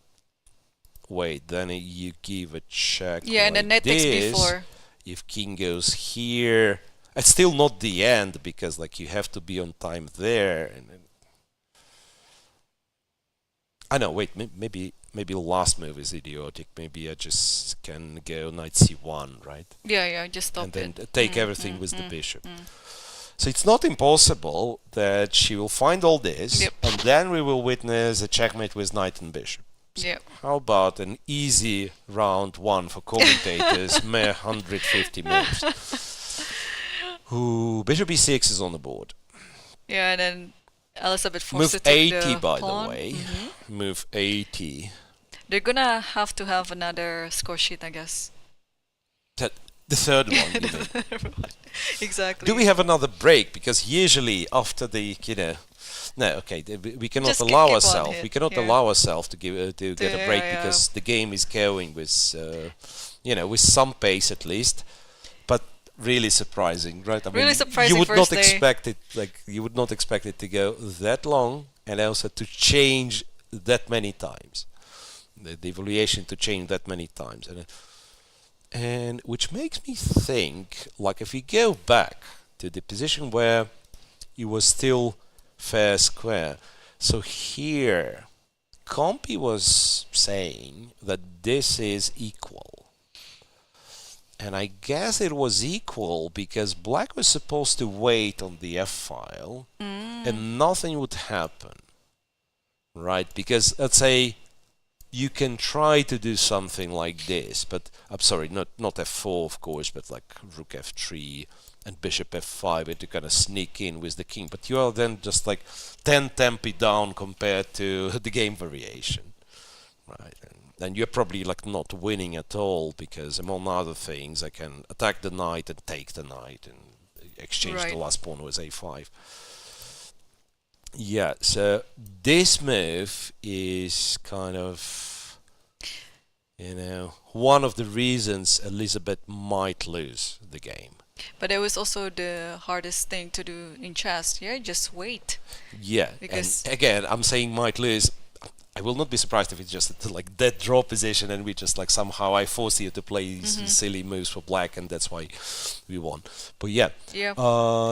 wait, then you give a check. Yeah, and then like knight takes this. b4. If king goes here, it's still not the end because like you have to be on time there. And I know. Wait, maybe the last move is idiotic. Maybe I just can go knight c1, right? Yeah, just stop and then it. take everything with the bishop. So it's not impossible that she will find all this, Yep. and then we will witness a checkmate with knight and bishop. Yeah. How about an easy round one for commentators, mere 150 moves? Ooh, bishop e6 is on the board. Yeah, and then Elisabeth forced Move to take 80, the by pawn. the way. Mhm. Move 80. They're gonna have to have another score sheet, I guess. The third one, you mean. Exactly. Do we have another break? Because usually after the, no, okay, we cannot Just allow keep on ourselves. it, We cannot yeah. allow ourselves to give to get a Yeah, break yeah. because the game is going with, with some pace at least. But really surprising, right? I mean, Really surprising You would first not day. expect it. Like you would not expect it to go that long, and also to change that many times. The evaluation to change that many times, and which makes me think, like if we go back to the position where it was still fair square. So here, Compy was saying that this is equal. And I guess it was equal because black was supposed to wait on the f-file and nothing would happen. Right? Because let's say you can try to do something like this, but I'm sorry, not f4 of course, but like rook f3 and bishop f5, and to kind of sneak in with the king. But you are then just like 10 tempi down compared to the game variation, right? And you're probably like not winning at all, because among other things, I can attack the knight and take the knight and exchange the last pawn with a5. Yeah, so this move is kind of, you know, one of the reasons Elisabeth might lose the game. But it was also the hardest thing to do in chess, yeah? Just wait. Yeah, Because and again, I'm saying might lose. I will not be surprised if it's just like dead draw position and we just like somehow I force you to play silly moves for black, and that's why we won. But yeah. Yeah.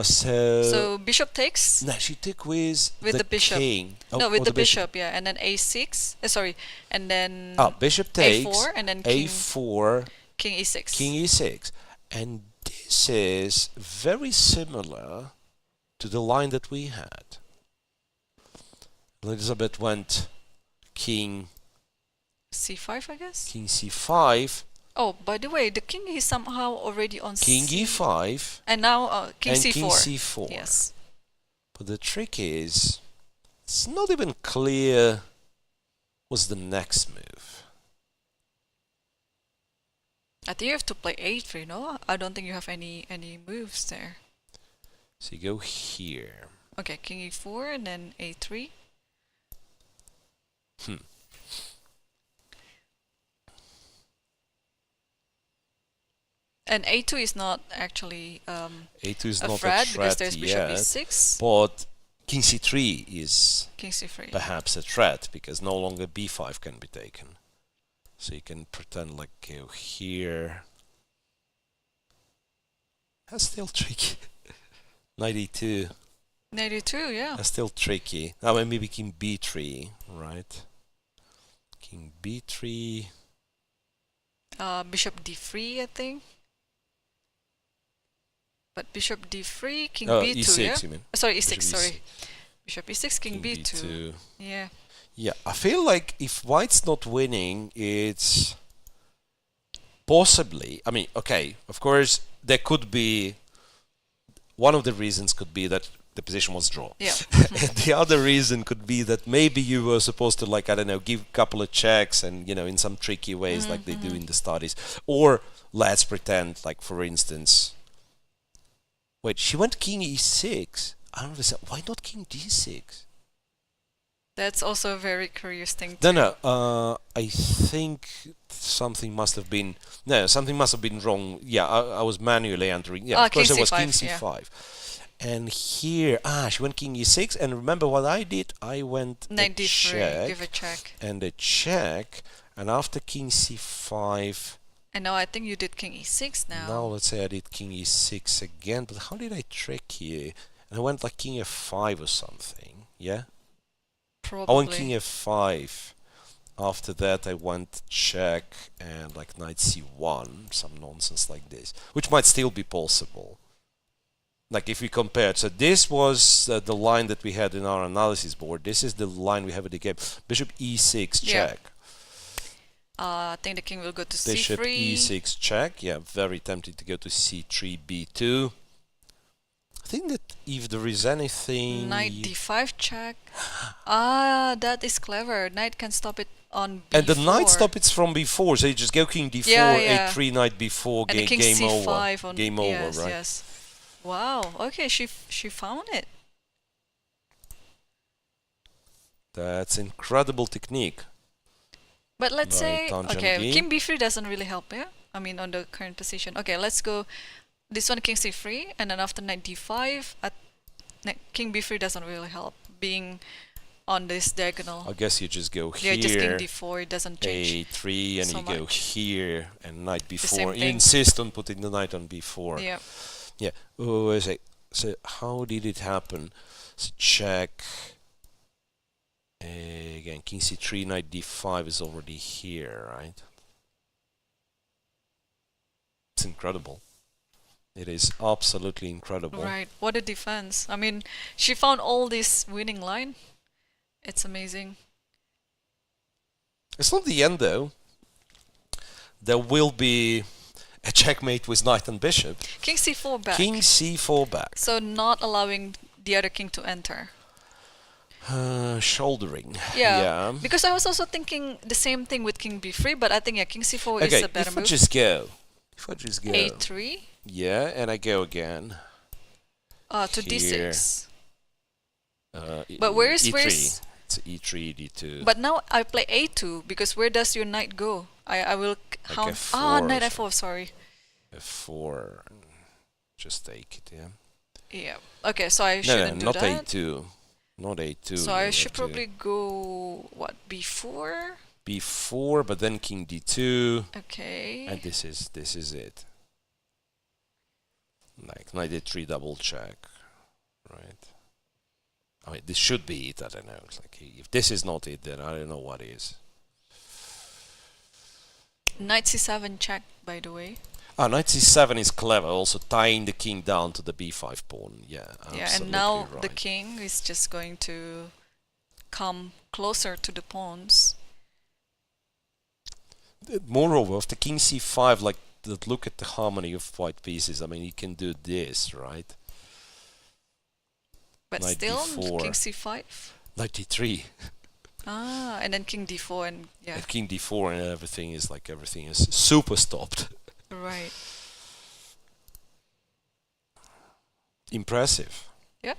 So bishop takes? No, she took with the bishop. king. No, with the bishop, yeah. And then a6. Sorry. And then bishop takes. a4 and then king, a4. King e6. King e6. And this is very similar to the line that we had. Elisabeth went king c5, I guess? King c5. Oh, by the way, the king is somehow already on King e5. And now king and c4. King c4. Yes. But the trick is, it's not even clear what's the next move. I think you have to play a3, no? I don't think you have any moves there. So you go here. Okay, king e4 and then a3. And a2 is not actually a2 is a not threat a because threat there's bishop yet, e6. but king c3 is King c3. perhaps a threat, because no longer b5 can be taken. So you can pretend like go here. That's still tricky. Knight e2. Knight e2, yeah. That's still tricky. Now maybe king b3, right? King b3. Bishop d3, I think. But bishop d3, king Oh, b2, e6, yeah? you mean? Sorry, e6, Bishop sorry. Bishop e6, king b2. b2. Yeah. Yeah, I feel like if white's not winning, it's possibly, I mean, okay, of course, there could be, one of the reasons could be that the position was drawn. Yeah. And the other reason could be that maybe you were supposed to, like, I don't know, give a couple of checks and, you know, in some tricky ways like they do in the studies. Or let's pretend, like, for instance, wait, she went king e6. I don't understand. Why not king d6? That's also a very curious thing. No, I think something must have been wrong. Yeah, I was manually entering. Yeah, of course it was king c5. And here, she went king e6. And remember what I did? I went Knight d3, check, give a check. and a check. And after king c5. And now I think you did king e6 now. Now let's say I did king e6 again. But how did I trick you? And I went like king f5 or something. Yeah? Probably. I went king f5. After that I went check and like knight c1, some nonsense like this, which might still be possible. Like if we compared, so this was the line that we had in our analysis board. This is the line we have in the game. Bishop e6 check. I think the king will go to Bishop c3. e6 check. Yeah, very tempted to go to c3 b2. I think that if there is anything... Knight d5 check. That is clever. Knight can stop it on b4. And the knight stop it from b4, so you just go king d4, a3, knight b4, and game c5 over. On, Game yes, over, right? Yes. Wow. Okay, she found it. That's incredible technique. But let's say, Tan okay, Zhongyi. king b3 doesn't really help, yeah? I mean, on the current position. Okay, let's go. This one, king c3, and then after knight d5, king b3 doesn't really help, being on this diagonal. I guess you just go here. Yeah, just king d4, it doesn't change a3, and so you go much. here, and knight same b4. You thing. insist on putting the knight on b4. Yeah. Yeah. Oh, so how did it happen? So check. Again, king c3, knight d5 is already here, right? It's incredible. It is absolutely incredible. Right. What a defense. I mean, she found all this winning line. It's amazing. It's not the end though. There will be a checkmate with knight and bishop. King c4 back. King c4 back. So not allowing the other king to enter. Shouldering. Yeah. Because I was also thinking the same thing with king b3, but I think king c4 is a better if move. I just go. a3. Yeah, and I go again. To Here. d6. But where's e3? It's e3, d2. But now I play a2 because where does your knight go? I will count. f4 knight or f4. Sorry. f4. Just take it. Yeah. Yeah. Okay, so I shouldn't do not that. a2. Not a2. So I should probably go what, b4? b4, but then king d2. Okay. And this is it. Like knight a3 double check, right? I mean, this should be it. I don't know. It's like if this is not it, then I don't know what is. Knight c7 check, by the way. Knight c7 is clever. Also tying the king down to the b5 pawn. Yeah, absolutely. Yeah, and now right. the king is just going to come closer to the pawns. Moreover, if the king c5, like, look at the harmony of white pieces. I mean, you can do this, right? But Knight still, d4. king c5. Knight d3. And then king d4 and yeah. And king d4 and everything is super stopped. Right. Impressive. Yeah.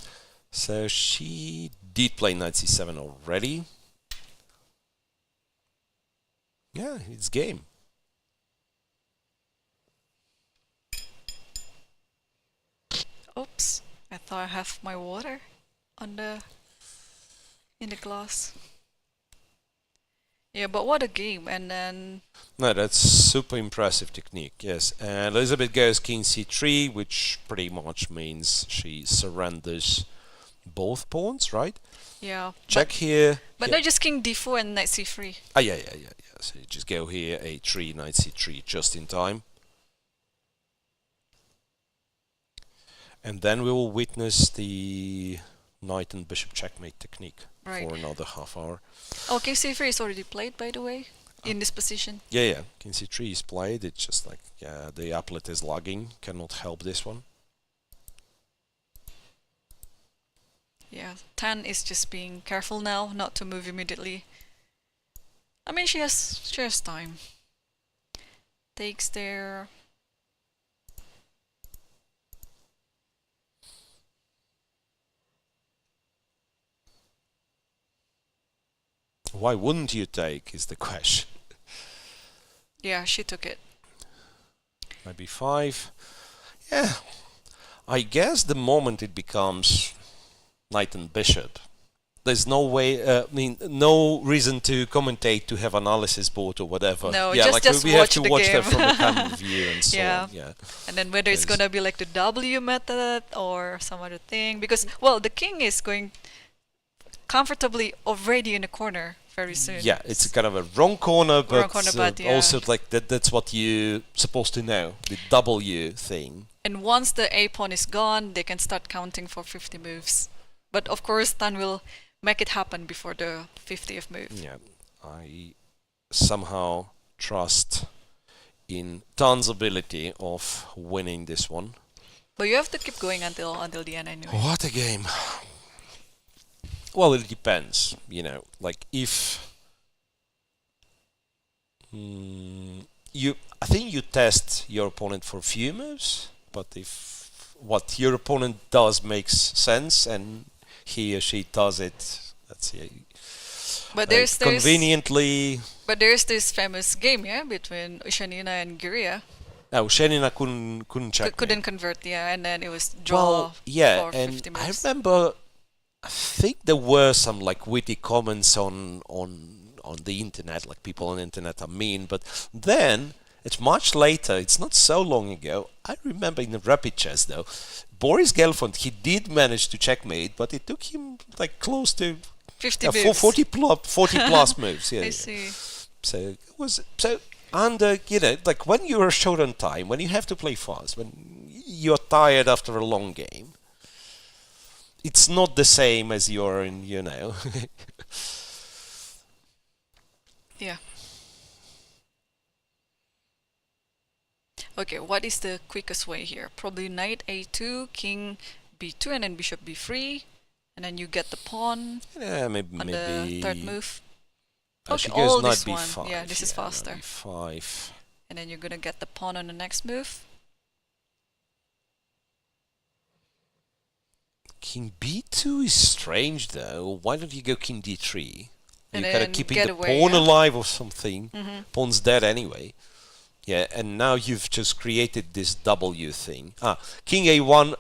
So she did play knight c7 already. Yeah, it's game. Oops. I thought I have my water in the glass. Yeah, but what a game. And then No, that's super impressive technique, yes. And Elisabeth goes king c3, which pretty much means she surrenders both pawns, right? yeah. Check here. But yeah. no, just king d4 and knight c3. Yeah. So you just go here, a3, knight c3, just in time. And then we will witness the knight and bishop checkmate technique for another half hour. Oh, king c3 is already played, by the way, in this position. Yeah. King c3 is played. It's just like, the applet is lagging. Cannot help this one. Yeah, Tan is just being careful now, not to move immediately. I mean, she has time. Takes there. Why wouldn't you take, is the question. Yeah, she took it. Maybe 5. Yeah. I guess the moment it becomes knight and bishop, there's no way, no reason to commentate, to have analysis board or whatever. No, yeah, just we have watch to the watch game. that from the camera view and so Yeah. on. Yeah. And then whether it's Because- gonna be like the W method or some other thing, because well, the king is going comfortably already in the corner very soon. Yeah, it's kind of a wrong corner, but, yeah. also like that's what you're supposed to know, the W thing. And once the A pawn is gone, they can start counting for 50 moves. But of course, Tan will make it happen before the 50th move. Yeah, I somehow trust in Tan's ability of winning this one. But you have to keep going until the end anyway. What a game. Well, it depends, like if I think you test your opponent for a few moves, but if what your opponent does makes sense and he or she does it, that's it. But there's conveniently. But there's this famous game, yeah, between Ushanina and Giria. No, Ushanina couldn't check. Couldn't convert, yeah, and then it was draw Well, yeah, for 50 and I moves. remember. I think there were some like witty comments on the internet, like people on the internet are mean, but then it's much later, it's not so long ago. I remember in the rapid chess though, Boris Gelfand, he did manage to checkmate, but it took him like close to 50 moves. 40 plus moves. Yeah, I see. So it was under like when you are short on time, when you have to play fast, when you're tired after a long game. It's not the same as you're in, Yeah. Okay, what is the quickest way here? Probably knight a2, king b2, and then bishop b3, and then you get the pawn Yeah, maybe on the third move. Okay, she all goes knight this one. b5. Yeah, this is faster. Knight b5. And then you're gonna get the pawn on the next move. King b2 is strange though. Why don't you go king d3? And You gotta then keeping get the away, pawn yeah. alive or something. Mm-hmm. Pawn's dead anyway. Yeah, and now you've just created this W thing. King a1,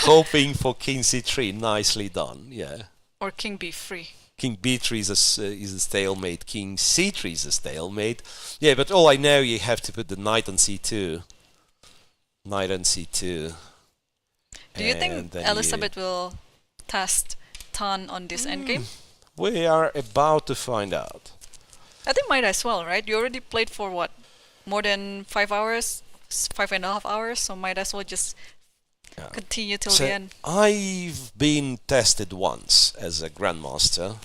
hoping for king c3. Nicely done. Yeah. Or king b3. King b3 is a stalemate. King c3 is a stalemate. Yeah, but all I know, you have to put the knight on c2. Knight on c2. Do you And think then Elisabeth will test Tan on this endgame? We are about to find out. I think might as well, right? You already played for what? More than 5 hours? 5.5 hours? So might as well just Yeah. continue till So the end. I've been tested once as a grandmaster.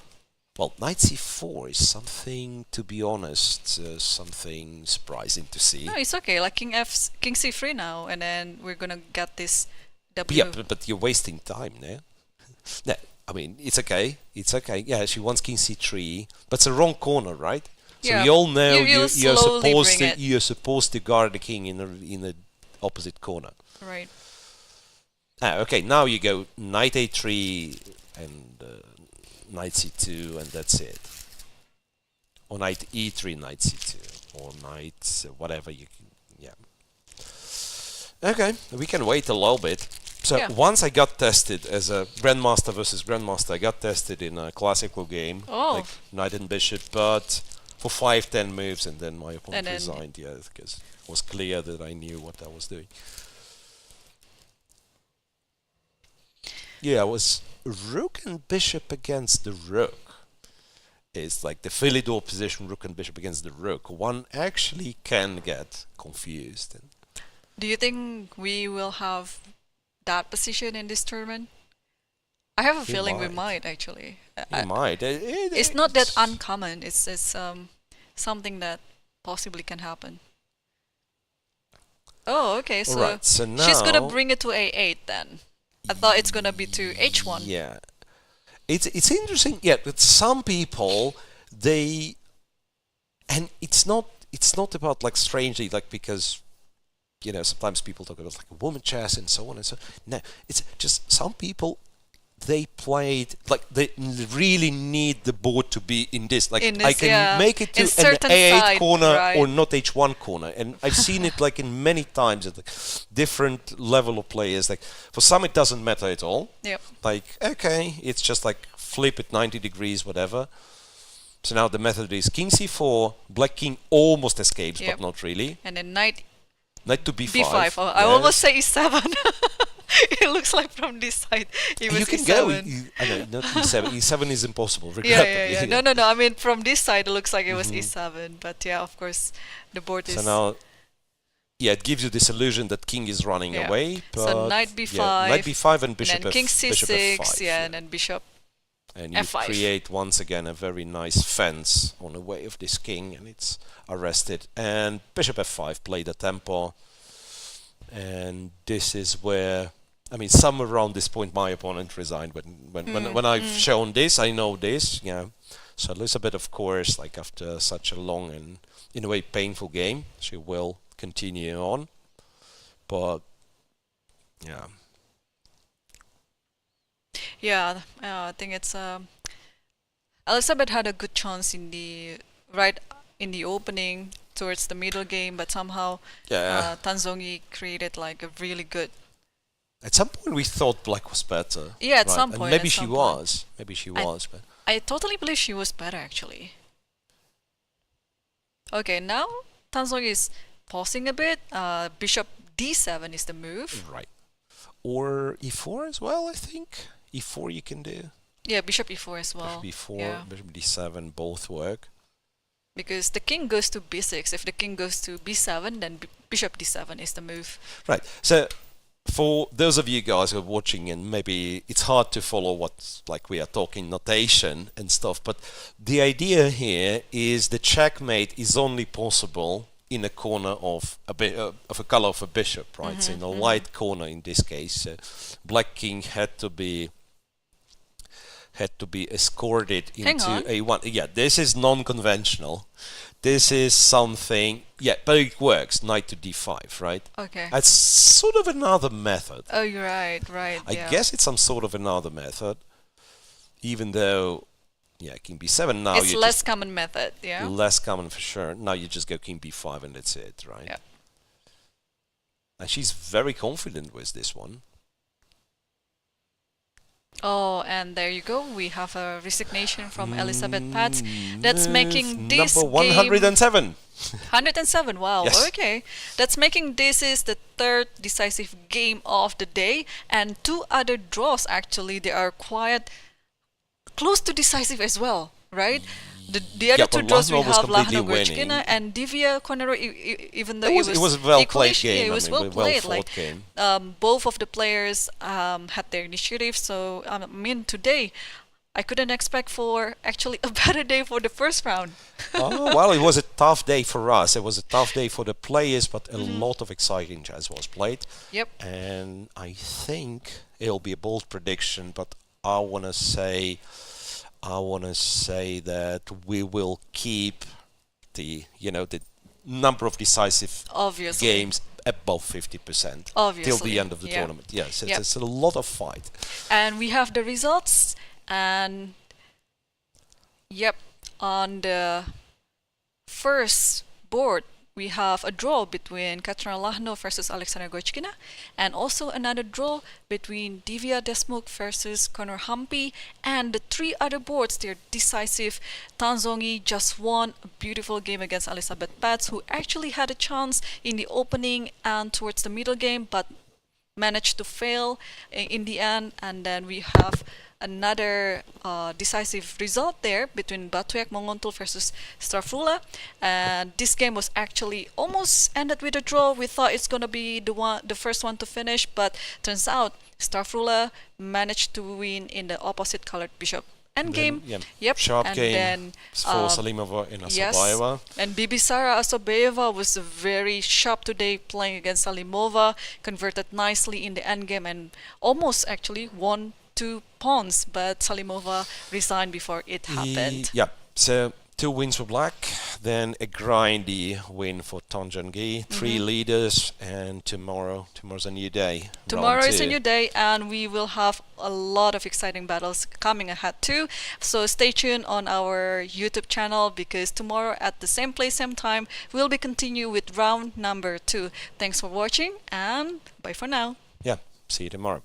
Well, knight c4 is something, to be honest, something surprising to see. No, it's okay. Like king c3 now, and then we're gonna get this W. Yeah, but you're wasting time now. No, I mean, it's okay. It's okay. Yeah, she wants king c3, but it's a wrong corner, right? So Yeah, we all know you'll slowly bring it. you're supposed to guard the king in the opposite corner. Right. Okay, now you go knight a3 and knight c2, and that's it. Or knight e3, knight c2, or knight whatever you can. Yeah. Okay, we can wait a little bit. So Yeah. once I got tested as a grandmaster versus grandmaster, I got tested in a classical game, Oh. like knight and bishop, but for 5-10 moves, and then my opponent And then- resigned. Yeah, because it was clear that I knew what I was doing. Yeah, it was rook and bishop against the rook. It's like the Philidor position, rook and bishop against the rook. One actually can get confused. And Do you think we will have that position in this tournament? I have a We feeling we might. might actually. you might. It's not that uncommon. It's something that possibly can happen. Oh, okay. So Alright, so now she's gonna bring it to a8 then. I thought it's gonna be to h1. Yeah, it's interesting. Yeah, but some people and it's not about like strangely like because sometimes people talk about like woman chess and so on and so. No, it's just some people they played like they really need the board to be in this. Like In this, I can yeah, make it to in an certain A8 side, corner right. or not H1 corner, and I've seen it like in many times at different level of players. Like for some it doesn't matter at all. Yep. Like okay, it's just like flip it 90 degrees, whatever. So now the method is king c4, black king almost escapes, Yep. but not really. And then knight Knight to b5. b5. Oh, I yes. almost say e7. It looks like from this side it was You can e7. go. I know, not e7. E7 is impossible. Yeah. regrettably. No. I mean, from this side it looks like it was e7. But yeah, of course, the board is. So now, yeah, it gives you this illusion that king is running Yeah. away. But So knight b5. yeah, knight b5 and and bishop then king bishop c6. f5. Yeah, and then bishop. And you f5. create once again a very nice fence on the way of this king, and it's arrested. And bishop f5 played a tempo. And this is where, I mean, somewhere around this point, my opponent resigned. When I've shown this, I know this. Yeah. So Elisabeth, of course, like after such a long and in a way painful game, she will continue on. But yeah. Yeah, I think it's Elisabeth had a good chance in the opening towards the middle game, but somehow Yeah. Tan Zhongyi created like a really good. At some point, we thought black was better. Yeah, at right? some And point, maybe at she some point. was. Maybe she was. But I totally believe she was better actually. Okay, now Tan Zhongyi is pausing a bit. Bishop d7 is the move. right. Or e4 as well, I think. E4 you can do. Yeah, bishop e4 as well. Bishop e4, Yeah. bishop d7, both work. Because the king goes to b6. If the king goes to b7, then bishop d7 is the move. Right. So for those of you guys who are watching, and maybe it's hard to follow what like we are talking notation and stuff, but the idea here is the checkmate is only possible in a corner of a color of a bishop, right? So in a light corner in this case, Black King had to be escorted into a1. Yeah, this is non-conventional. This is something, but it works. Knight to d5, right? Okay. It's sort of another method. Oh, you're right. I guess it's some sort of another method, even though, king b7 now. It's less common method, yeah. Less common for sure. Now you just go king b5 and that's it, right? Yeah. And she's very confident with this one. Oh, and there you go. We have a resignation from Elisabeth Paehtz. That's making this number 107. game 107. Wow. Yes. Okay. That's making this is the third decisive game of the day, and 2 other draws actually. They are quite close to decisive as well, right? The other 2 draws we have Lagno Goryachkina and Divya Koneru, even though it was a well played equally, game. it was well played. Like game. both of the players had their initiative. So I mean, today I couldn't expect for actually a better day for the first round. Oh, well, it was a tough day for us. It was a tough day for the players, but a lot of exciting chess was played. Yep. And I think it'll be a bold prediction, but I want to say that we will keep the number of decisive games above 50% till the end of the tournament. Yes, it's a lot of fight. And we have the results, and on the first board we have a draw between Kateryna Lagno versus Aleksandra Goryachkina, and also another draw between Divya Deshmukh versus Humpy, and the 3 other boards, they're decisive. Tan Zhongyi just won a beautiful game against Elisabeth Paehtz, who actually had a chance in the opening and towards the middle game, but managed to fail in the end. And then we have another decisive result there between Batkhuyag Munguntuul versus Stavroula, and this game was actually almost ended with a draw. We thought it's gonna be the first one to finish, but turns out Stavroula managed to win in the opposite colored bishop endgame. Sharp and game then for Salimova in Assaubayeva. And Bibisara Assaubayeva was very sharp today, playing against Salimova, converted nicely in the endgame and almost actually won 2 pawns, but Salimova resigned before it happened. So 2 wins for Black, then a grindy win for Tan Zhongyi, 3 leaders, and tomorrow's a new day. Tomorrow is a new day, and we will have a lot of exciting battles coming ahead too. So stay tuned on our YouTube channel, because tomorrow at the same place, same time, we'll be continue with round number 2. Thanks for watching, and bye for now. Yeah, see you tomorrow.